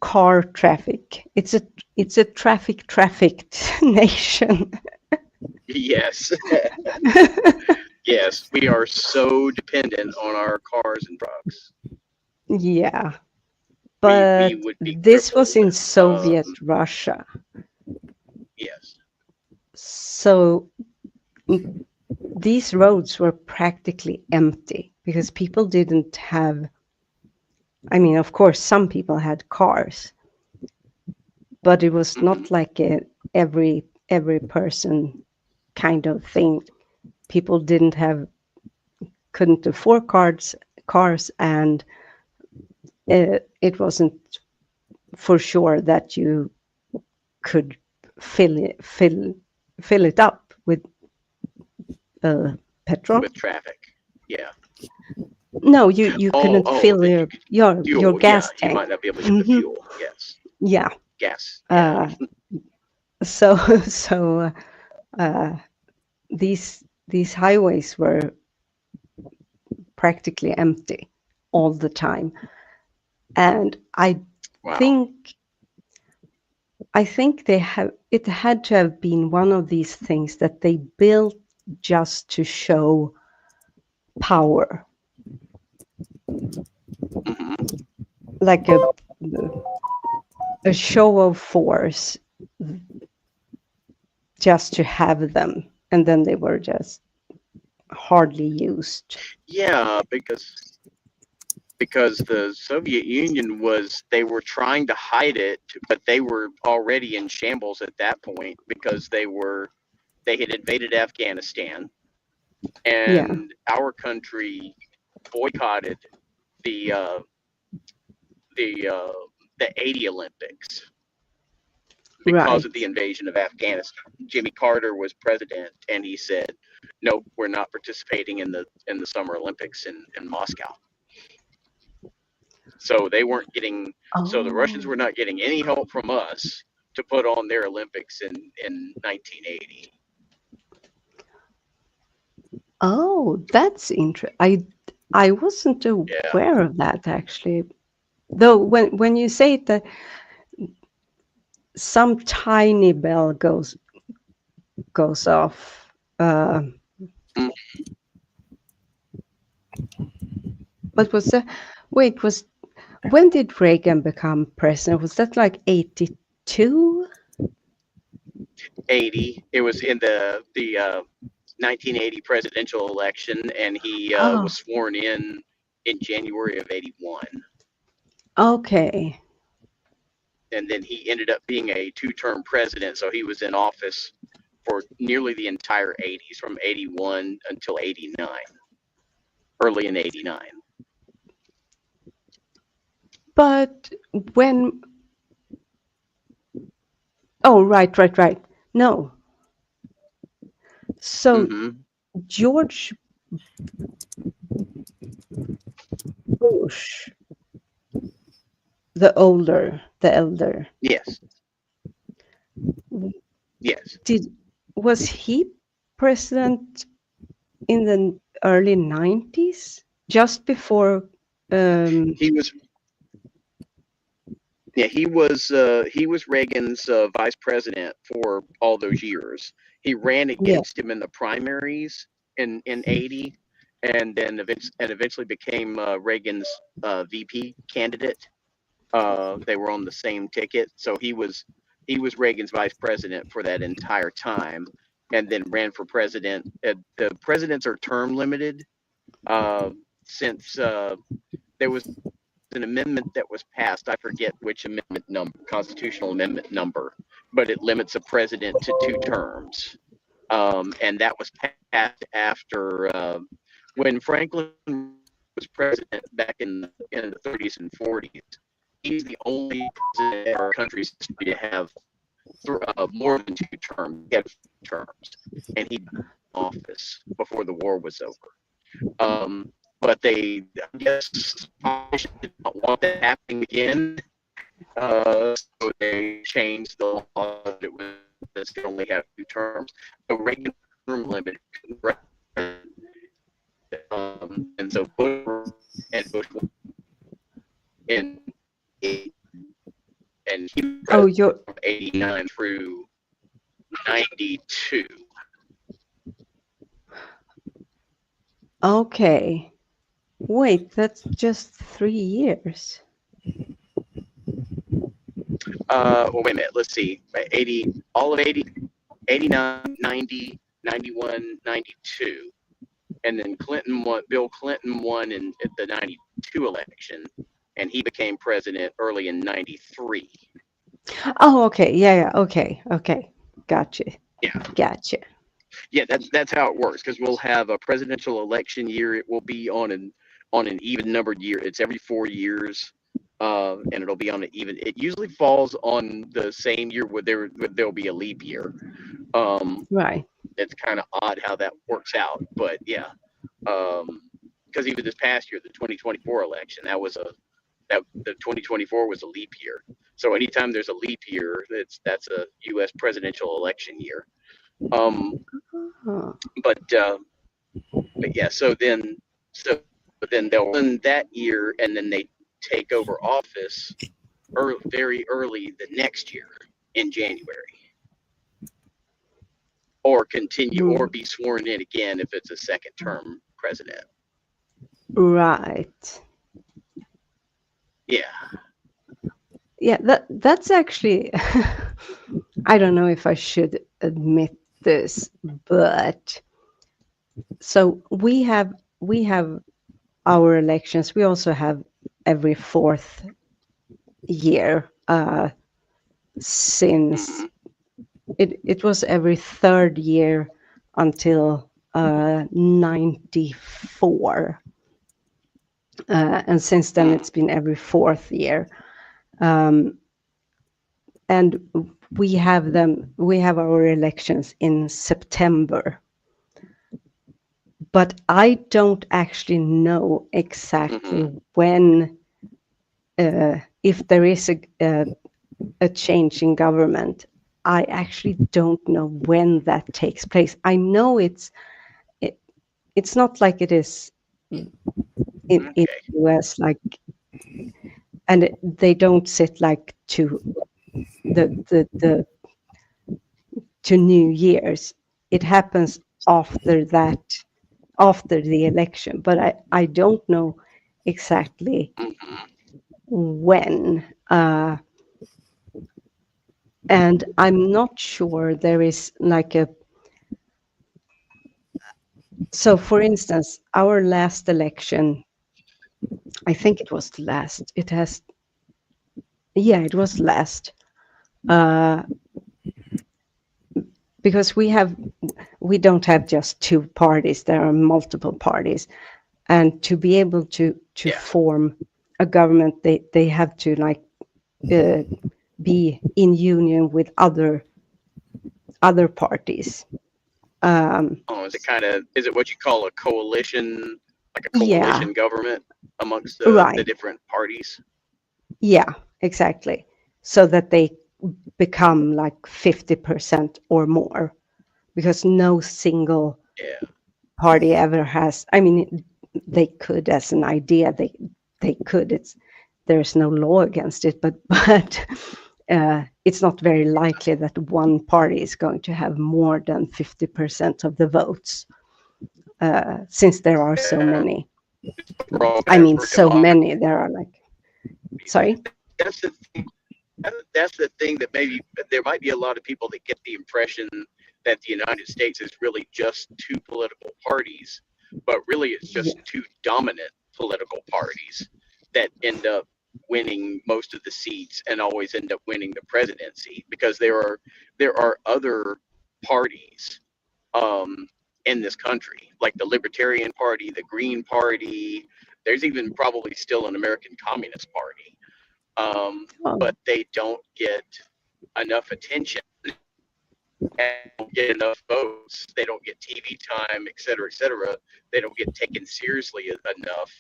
S5: car traffic. It's a trafficked nation.
S10: Yes. Yes, we are so dependent on our cars and trucks.
S5: Yeah. But this was in Soviet Russia.
S10: Yes.
S5: So these roads were practically empty because people didn't have, I mean, of course, some people had cars, but it was not like every person kind of thing. People couldn't afford cars, and it wasn't for sure that you could fill it up with petrol.
S10: With traffic. Yeah.
S5: No, you couldn't fill your gas tank.
S10: You might not be able to get the fuel. Yes.
S5: Yeah.
S10: Gas.
S5: So these highways were practically empty all the time, and I think it had to have been one of these things that they built just to show power, like a show of force, just to have them, and then they were just hardly used.
S10: Yeah, because the Soviet Union they were trying to hide it, but they were already in shambles at that point because they had invaded Afghanistan, and our country boycotted the 80 Olympics because of the invasion of Afghanistan. Jimmy Carter was president, and he said, "No, we're not participating in the Summer Olympics in Moscow." So they weren't getting. So the Russians were not getting any help from us to put on their Olympics in 1980.
S5: Oh, that's interesting. I wasn't aware of that, actually. Though when you say that some tiny bell goes off. But was that? Wait, when did Reagan become president? Was that like 82?
S10: 80. It was in the 1980 presidential election, and he
S5: Oh.
S10: was sworn in January of 81.
S5: Okay.
S10: And then he ended up being a two-term president, so he was in office for nearly the entire 80s, from 81 until 89, early in 89.
S5: But when... Oh, right. No. So George Bush, the elder.
S10: Yes. Yes.
S5: Was he president in the early 90s? Just before
S10: he was. Yeah, he was Reagan's vice president for all those years. He ran against him in the primaries in 80, and then eventually became Reagan's VP candidate. They were on the same ticket, so he was Reagan's vice president for that entire time, and then ran for president. The presidents are term limited, since there was an amendment that was passed. I forget which amendment number, constitutional amendment number, but it limits a president to 2 terms. And that was passed after when Franklin was president back in the 30s and 40s. He's the only president in our country's history to have more than 2 terms. He had 2 terms, and he was in office before the war was over. But they, I guess, did not want that happening again, so they changed the law that it was to only have 2 terms. The Reagan term limit, and so Bush in 8, and he was from 89 through 92.
S5: Okay. Wait, that's just 3 years.
S10: Well, wait a minute. Let's see. 80, all of 80, 89, 90, 91, 92. And then Bill Clinton won in the 92 election, and he became president early in 93.
S5: Oh, okay. Yeah. Okay. Gotcha.
S10: Yeah.
S5: Gotcha.
S10: Yeah, that's how it works, because we'll have a presidential election year. It will be on an even numbered year. It's every 4 years, and it'll be on an even. It usually falls on the same year where there'll be a leap year.
S5: Right.
S10: It's kind of odd how that works out, but yeah, because even this past year, the 2024 election, the 2024 was a leap year. So anytime there's a leap year, that's a U.S. presidential election year. But yeah, so then they'll win that year, and then they take over office very early the next year in January, or continue or be sworn in again if it's a second term president.
S5: Right.
S10: Yeah.
S5: Yeah, that's actually I don't know if I should admit this, but so we have our elections. We also have every 4th year since it was every 3rd year until 94. And since then it's been every 4th year. And we have our elections in September. But I don't actually know exactly when, if there is a change in government. I actually don't know when that takes place. I know it's not like it is in the US, like and they don't sit like to the to New Year's. It happens after that, after the election, but I don't know exactly when. And I'm not sure there is like a. So, for instance, our last election, I think it was the last. It has, yeah, it was last. Because we don't have just two parties. There are multiple parties, and to be able to form a government, they have to like be in union with other parties.
S10: Is it what you call a coalition, like a
S5: Yeah.
S10: coalition government amongst
S5: Right.
S10: the different parties?
S5: Yeah, exactly. So that they become like 50% or more, because no single party ever has. I mean, they could, as an idea, they could. There's no law against it, but it's not very likely that one party is going to have more than 50% of the votes, since there are so many. I mean, so many. There are like, sorry.
S10: That's the thing. That's the thing that maybe there might be a lot of people that get the impression that the United States is really just two political parties, but really it's just two dominant political parties that end up winning most of the seats and always end up winning the presidency, because there are other parties in this country, like the Libertarian Party, the Green Party. There's even probably still an American Communist Party. But they don't get enough attention and don't get enough votes. They don't get TV time, et cetera, et cetera. They don't get taken seriously enough.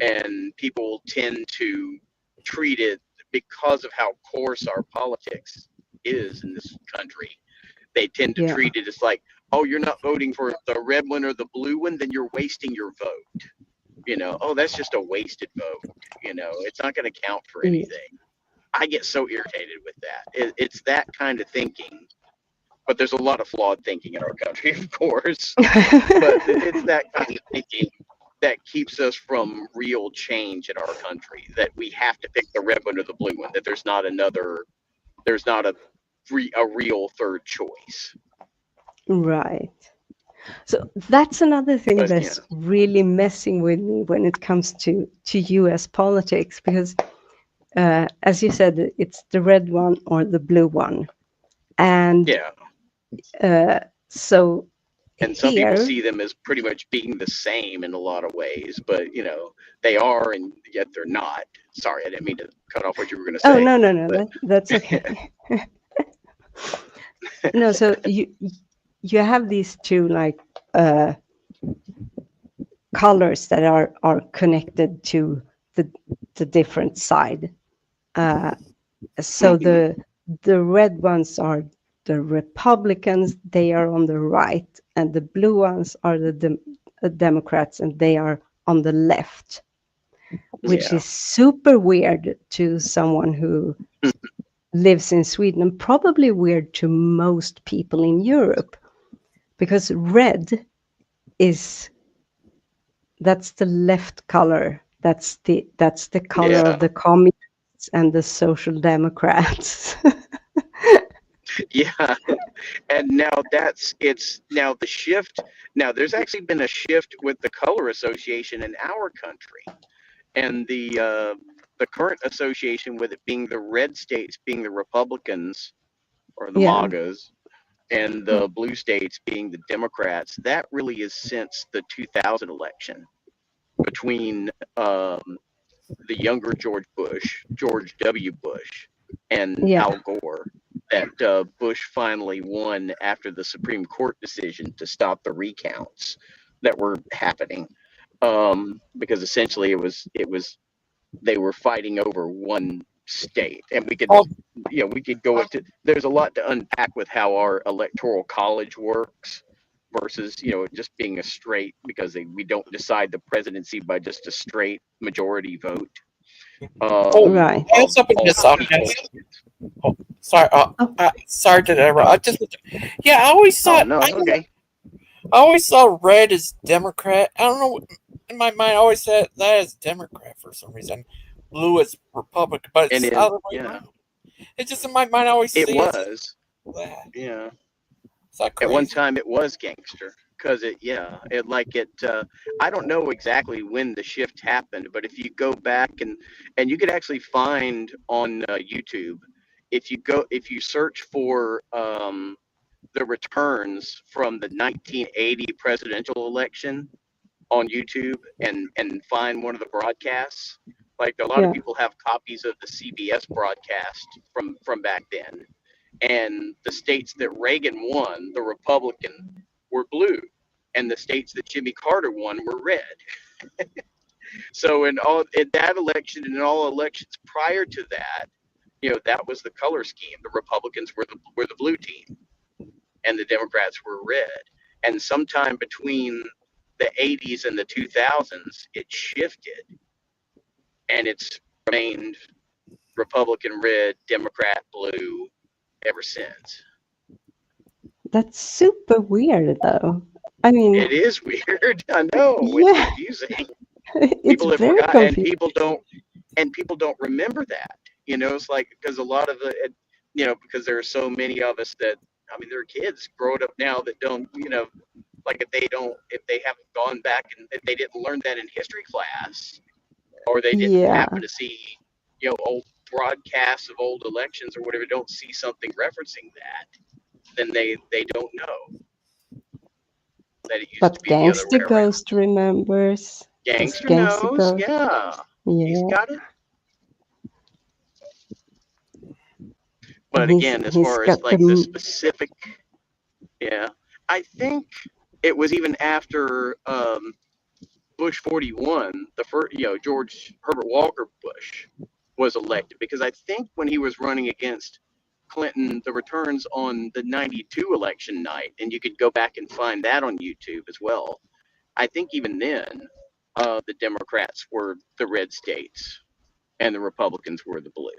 S10: And people tend to treat it, because of how coarse our politics is in this country. They tend to treat it as like, oh, you're not voting for the red one or the blue one, then you're wasting your vote. You know, oh, that's just a wasted vote. You know, it's not going to count for anything. I get so irritated with that. It's that kind of thinking, but there's a lot of flawed thinking in our country, of course. But it's that kind of thinking that keeps us from real change in our country, that we have to pick the red one or the blue one, that there's not a real third choice.
S5: Right. So that's another thing that's really messing with me when it comes to US politics, because as you said, it's the red one or the blue one. And so
S10: and some people see them as pretty much being the same in a lot of ways, but you know, they are, and yet they're not. Sorry, I didn't mean to cut off what you were going to say.
S5: Oh, no, that's okay. No, so you have these two like colors that are connected to the different side. So the red ones are the Republicans, they are on the right, and the blue ones are the Democrats, and they are on the left, which is super weird to someone who lives in Sweden, and probably weird to most people in Europe, because red that's the left color. That's the color of the communists and the social democrats.
S10: Yeah, and now now the shift. Now there's actually been a shift with the color association in our country, and the current association with it being the red states being the Republicans or the MAGAs, and the blue states being the Democrats. That really is since the 2000 election between the younger George W. Bush, and Al Gore, that Bush finally won after the Supreme Court decision to stop the recounts that were happening, because essentially it was they were fighting over one state, and we could go into, there's a lot to unpack with how our electoral college works versus just being a straight, because we don't decide the presidency by just a straight majority vote.
S5: Right.
S1: I also been this Outcast. Sorry, sorry to interrupt. I just, yeah, I always thought.
S10: no, okay.
S1: I always saw red as Democrat. I don't know. In my mind, I always said that as Democrat for some reason. Blue as Republican, but it's
S10: And
S1: the other way around. It's just in my mind. I always see
S10: it
S1: it
S10: was.
S1: that.
S10: Yeah.
S1: Is that
S10: At one
S1: crazy?
S10: time, it was Gangster because I don't know exactly when the shift happened, but if you go back and you could actually find on YouTube, if you search for the returns from the 1980 presidential election on YouTube and find one of the broadcasts. Like a lot of
S5: Yeah.
S10: people have copies of the CBS broadcast from back then, and the states that Reagan won, the Republican, were blue, and the states that Jimmy Carter won were red. So in that election and in all elections prior to that, that was the color scheme. The Republicans were the blue team, and the Democrats were red. And sometime between the 80s and the 2000s, it shifted, and it's remained Republican red, Democrat blue ever since.
S5: That's super weird, though. I mean,
S10: It is weird. I know.
S5: Yeah.
S10: It's confusing.
S5: it's
S10: People have
S5: very
S10: forgotten,
S5: confusing.
S10: and people don't remember that. It's like because a lot of because there are so many of us that there are kids growing up now that don't like if they haven't gone back and if they didn't learn that in history class, or they didn't
S5: Yeah.
S10: happen to see old broadcasts of old elections or whatever, don't see something referencing that, then they don't know that it used
S5: But
S10: to be the other
S5: Gangster
S10: way around.
S5: Ghost remembers. 'Cause
S10: Gangster
S5: Gangster
S10: knows,
S5: Ghost.
S10: yeah. He's
S5: Yeah.
S10: got it.
S5: And
S10: But again, as
S5: he's
S10: far as
S5: got
S10: like the specific, yeah, I think it was even after Bush 41, the first, George Herbert Walker Bush was elected, because I think when he was running against Clinton, the returns on the 92 election night, and you could go back and find that on YouTube as well. I think even then, the Democrats were the red states and the Republicans were the blue.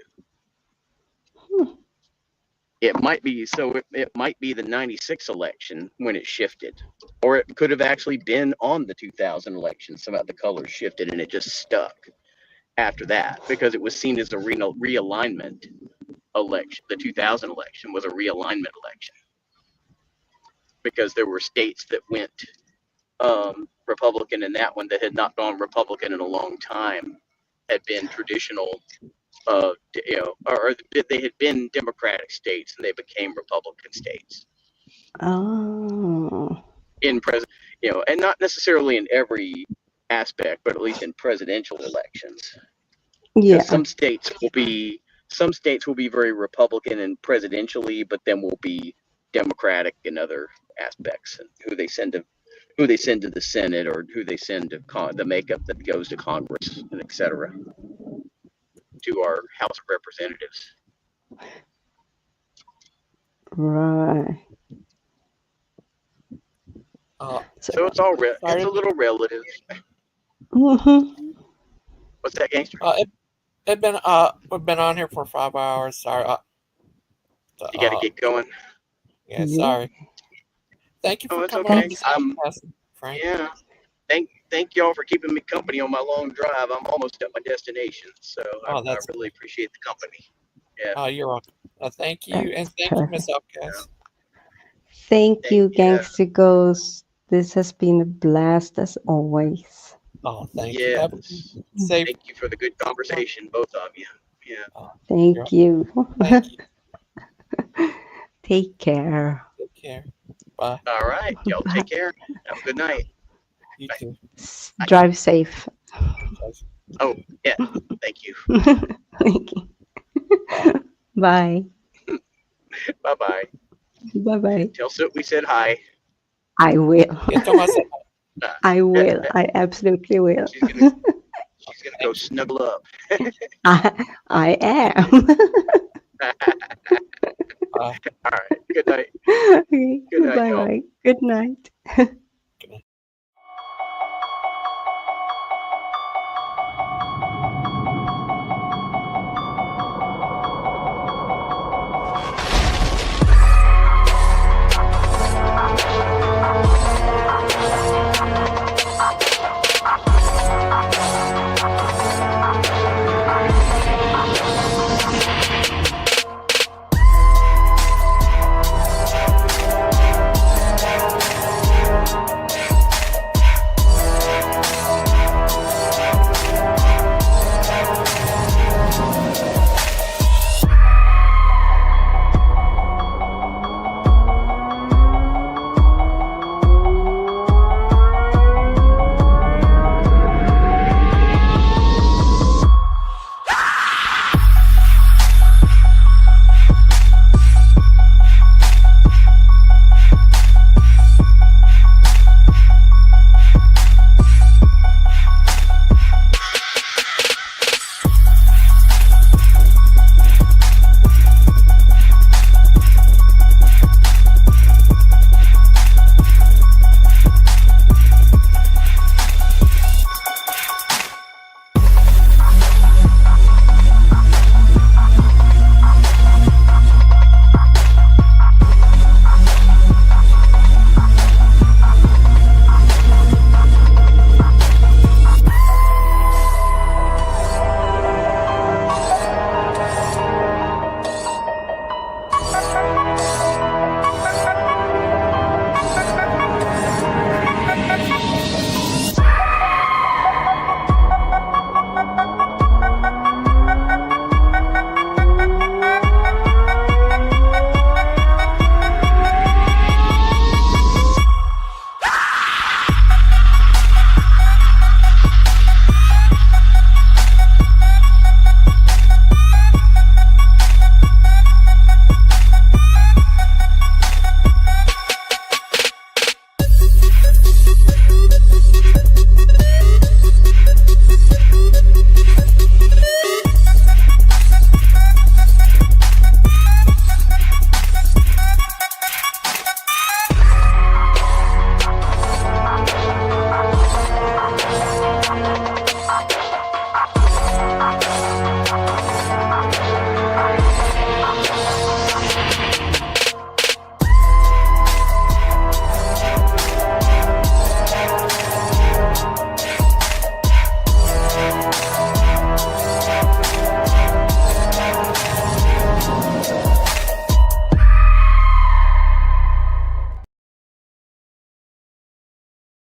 S10: It might be it might be the 96 election when it shifted, or it could have actually been on the 2000 election. Somehow the colors shifted and it just stuck after that because it was seen as a realignment election. The 2000 election was a realignment election because there were states that went Republican in that one that had not gone Republican in a long time, had been traditional. Or they had been Democratic states and they became Republican states.
S5: Oh.
S10: In and not necessarily in every aspect, but at least in presidential elections.
S5: Yeah.
S10: Some states will be very Republican and presidentially, but then will be Democratic in other aspects, and who they send to the Senate or who they send to the makeup that goes to Congress and etc. to our House of Representatives.
S5: Right.
S10: So it's all it's a little relative.
S5: Mm-hmm.
S10: What's that, Gangster?
S1: We've been on here for 5 hours. Sorry.
S10: You got to get going.
S1: Yeah, sorry. Thank you for coming
S10: okay.
S1: on, Frank.
S10: Yeah. Thank y'all for keeping me company on my long drive. I'm almost at my destination, so I really appreciate the company. Yeah.
S1: Oh, you're welcome. Thank you, and thank you, Miss Outcast.
S5: Thank you, Gangster Ghost. This has been a blast as always.
S1: Oh, thank
S10: you.
S1: Thank
S10: you for the good conversation, both of you. Yeah.
S5: Thank you.
S1: Thank you.
S5: Take care.
S1: Take care. Bye.
S10: All right. Y'all take care. Have a good night.
S1: You too.
S5: Drive safe.
S10: Oh, yeah. Thank you.
S5: Thank you. Bye.
S10: Bye-bye.
S5: Bye-bye.
S10: Tell Soot we said hi.
S5: I will.
S1: Yeah, tell myself.
S5: I will. I absolutely will.
S10: She's gonna go snuggle up.
S5: I am.
S10: All right. Good night.
S5: Okay.
S10: Good night, y'all.
S5: Bye-bye. Good night.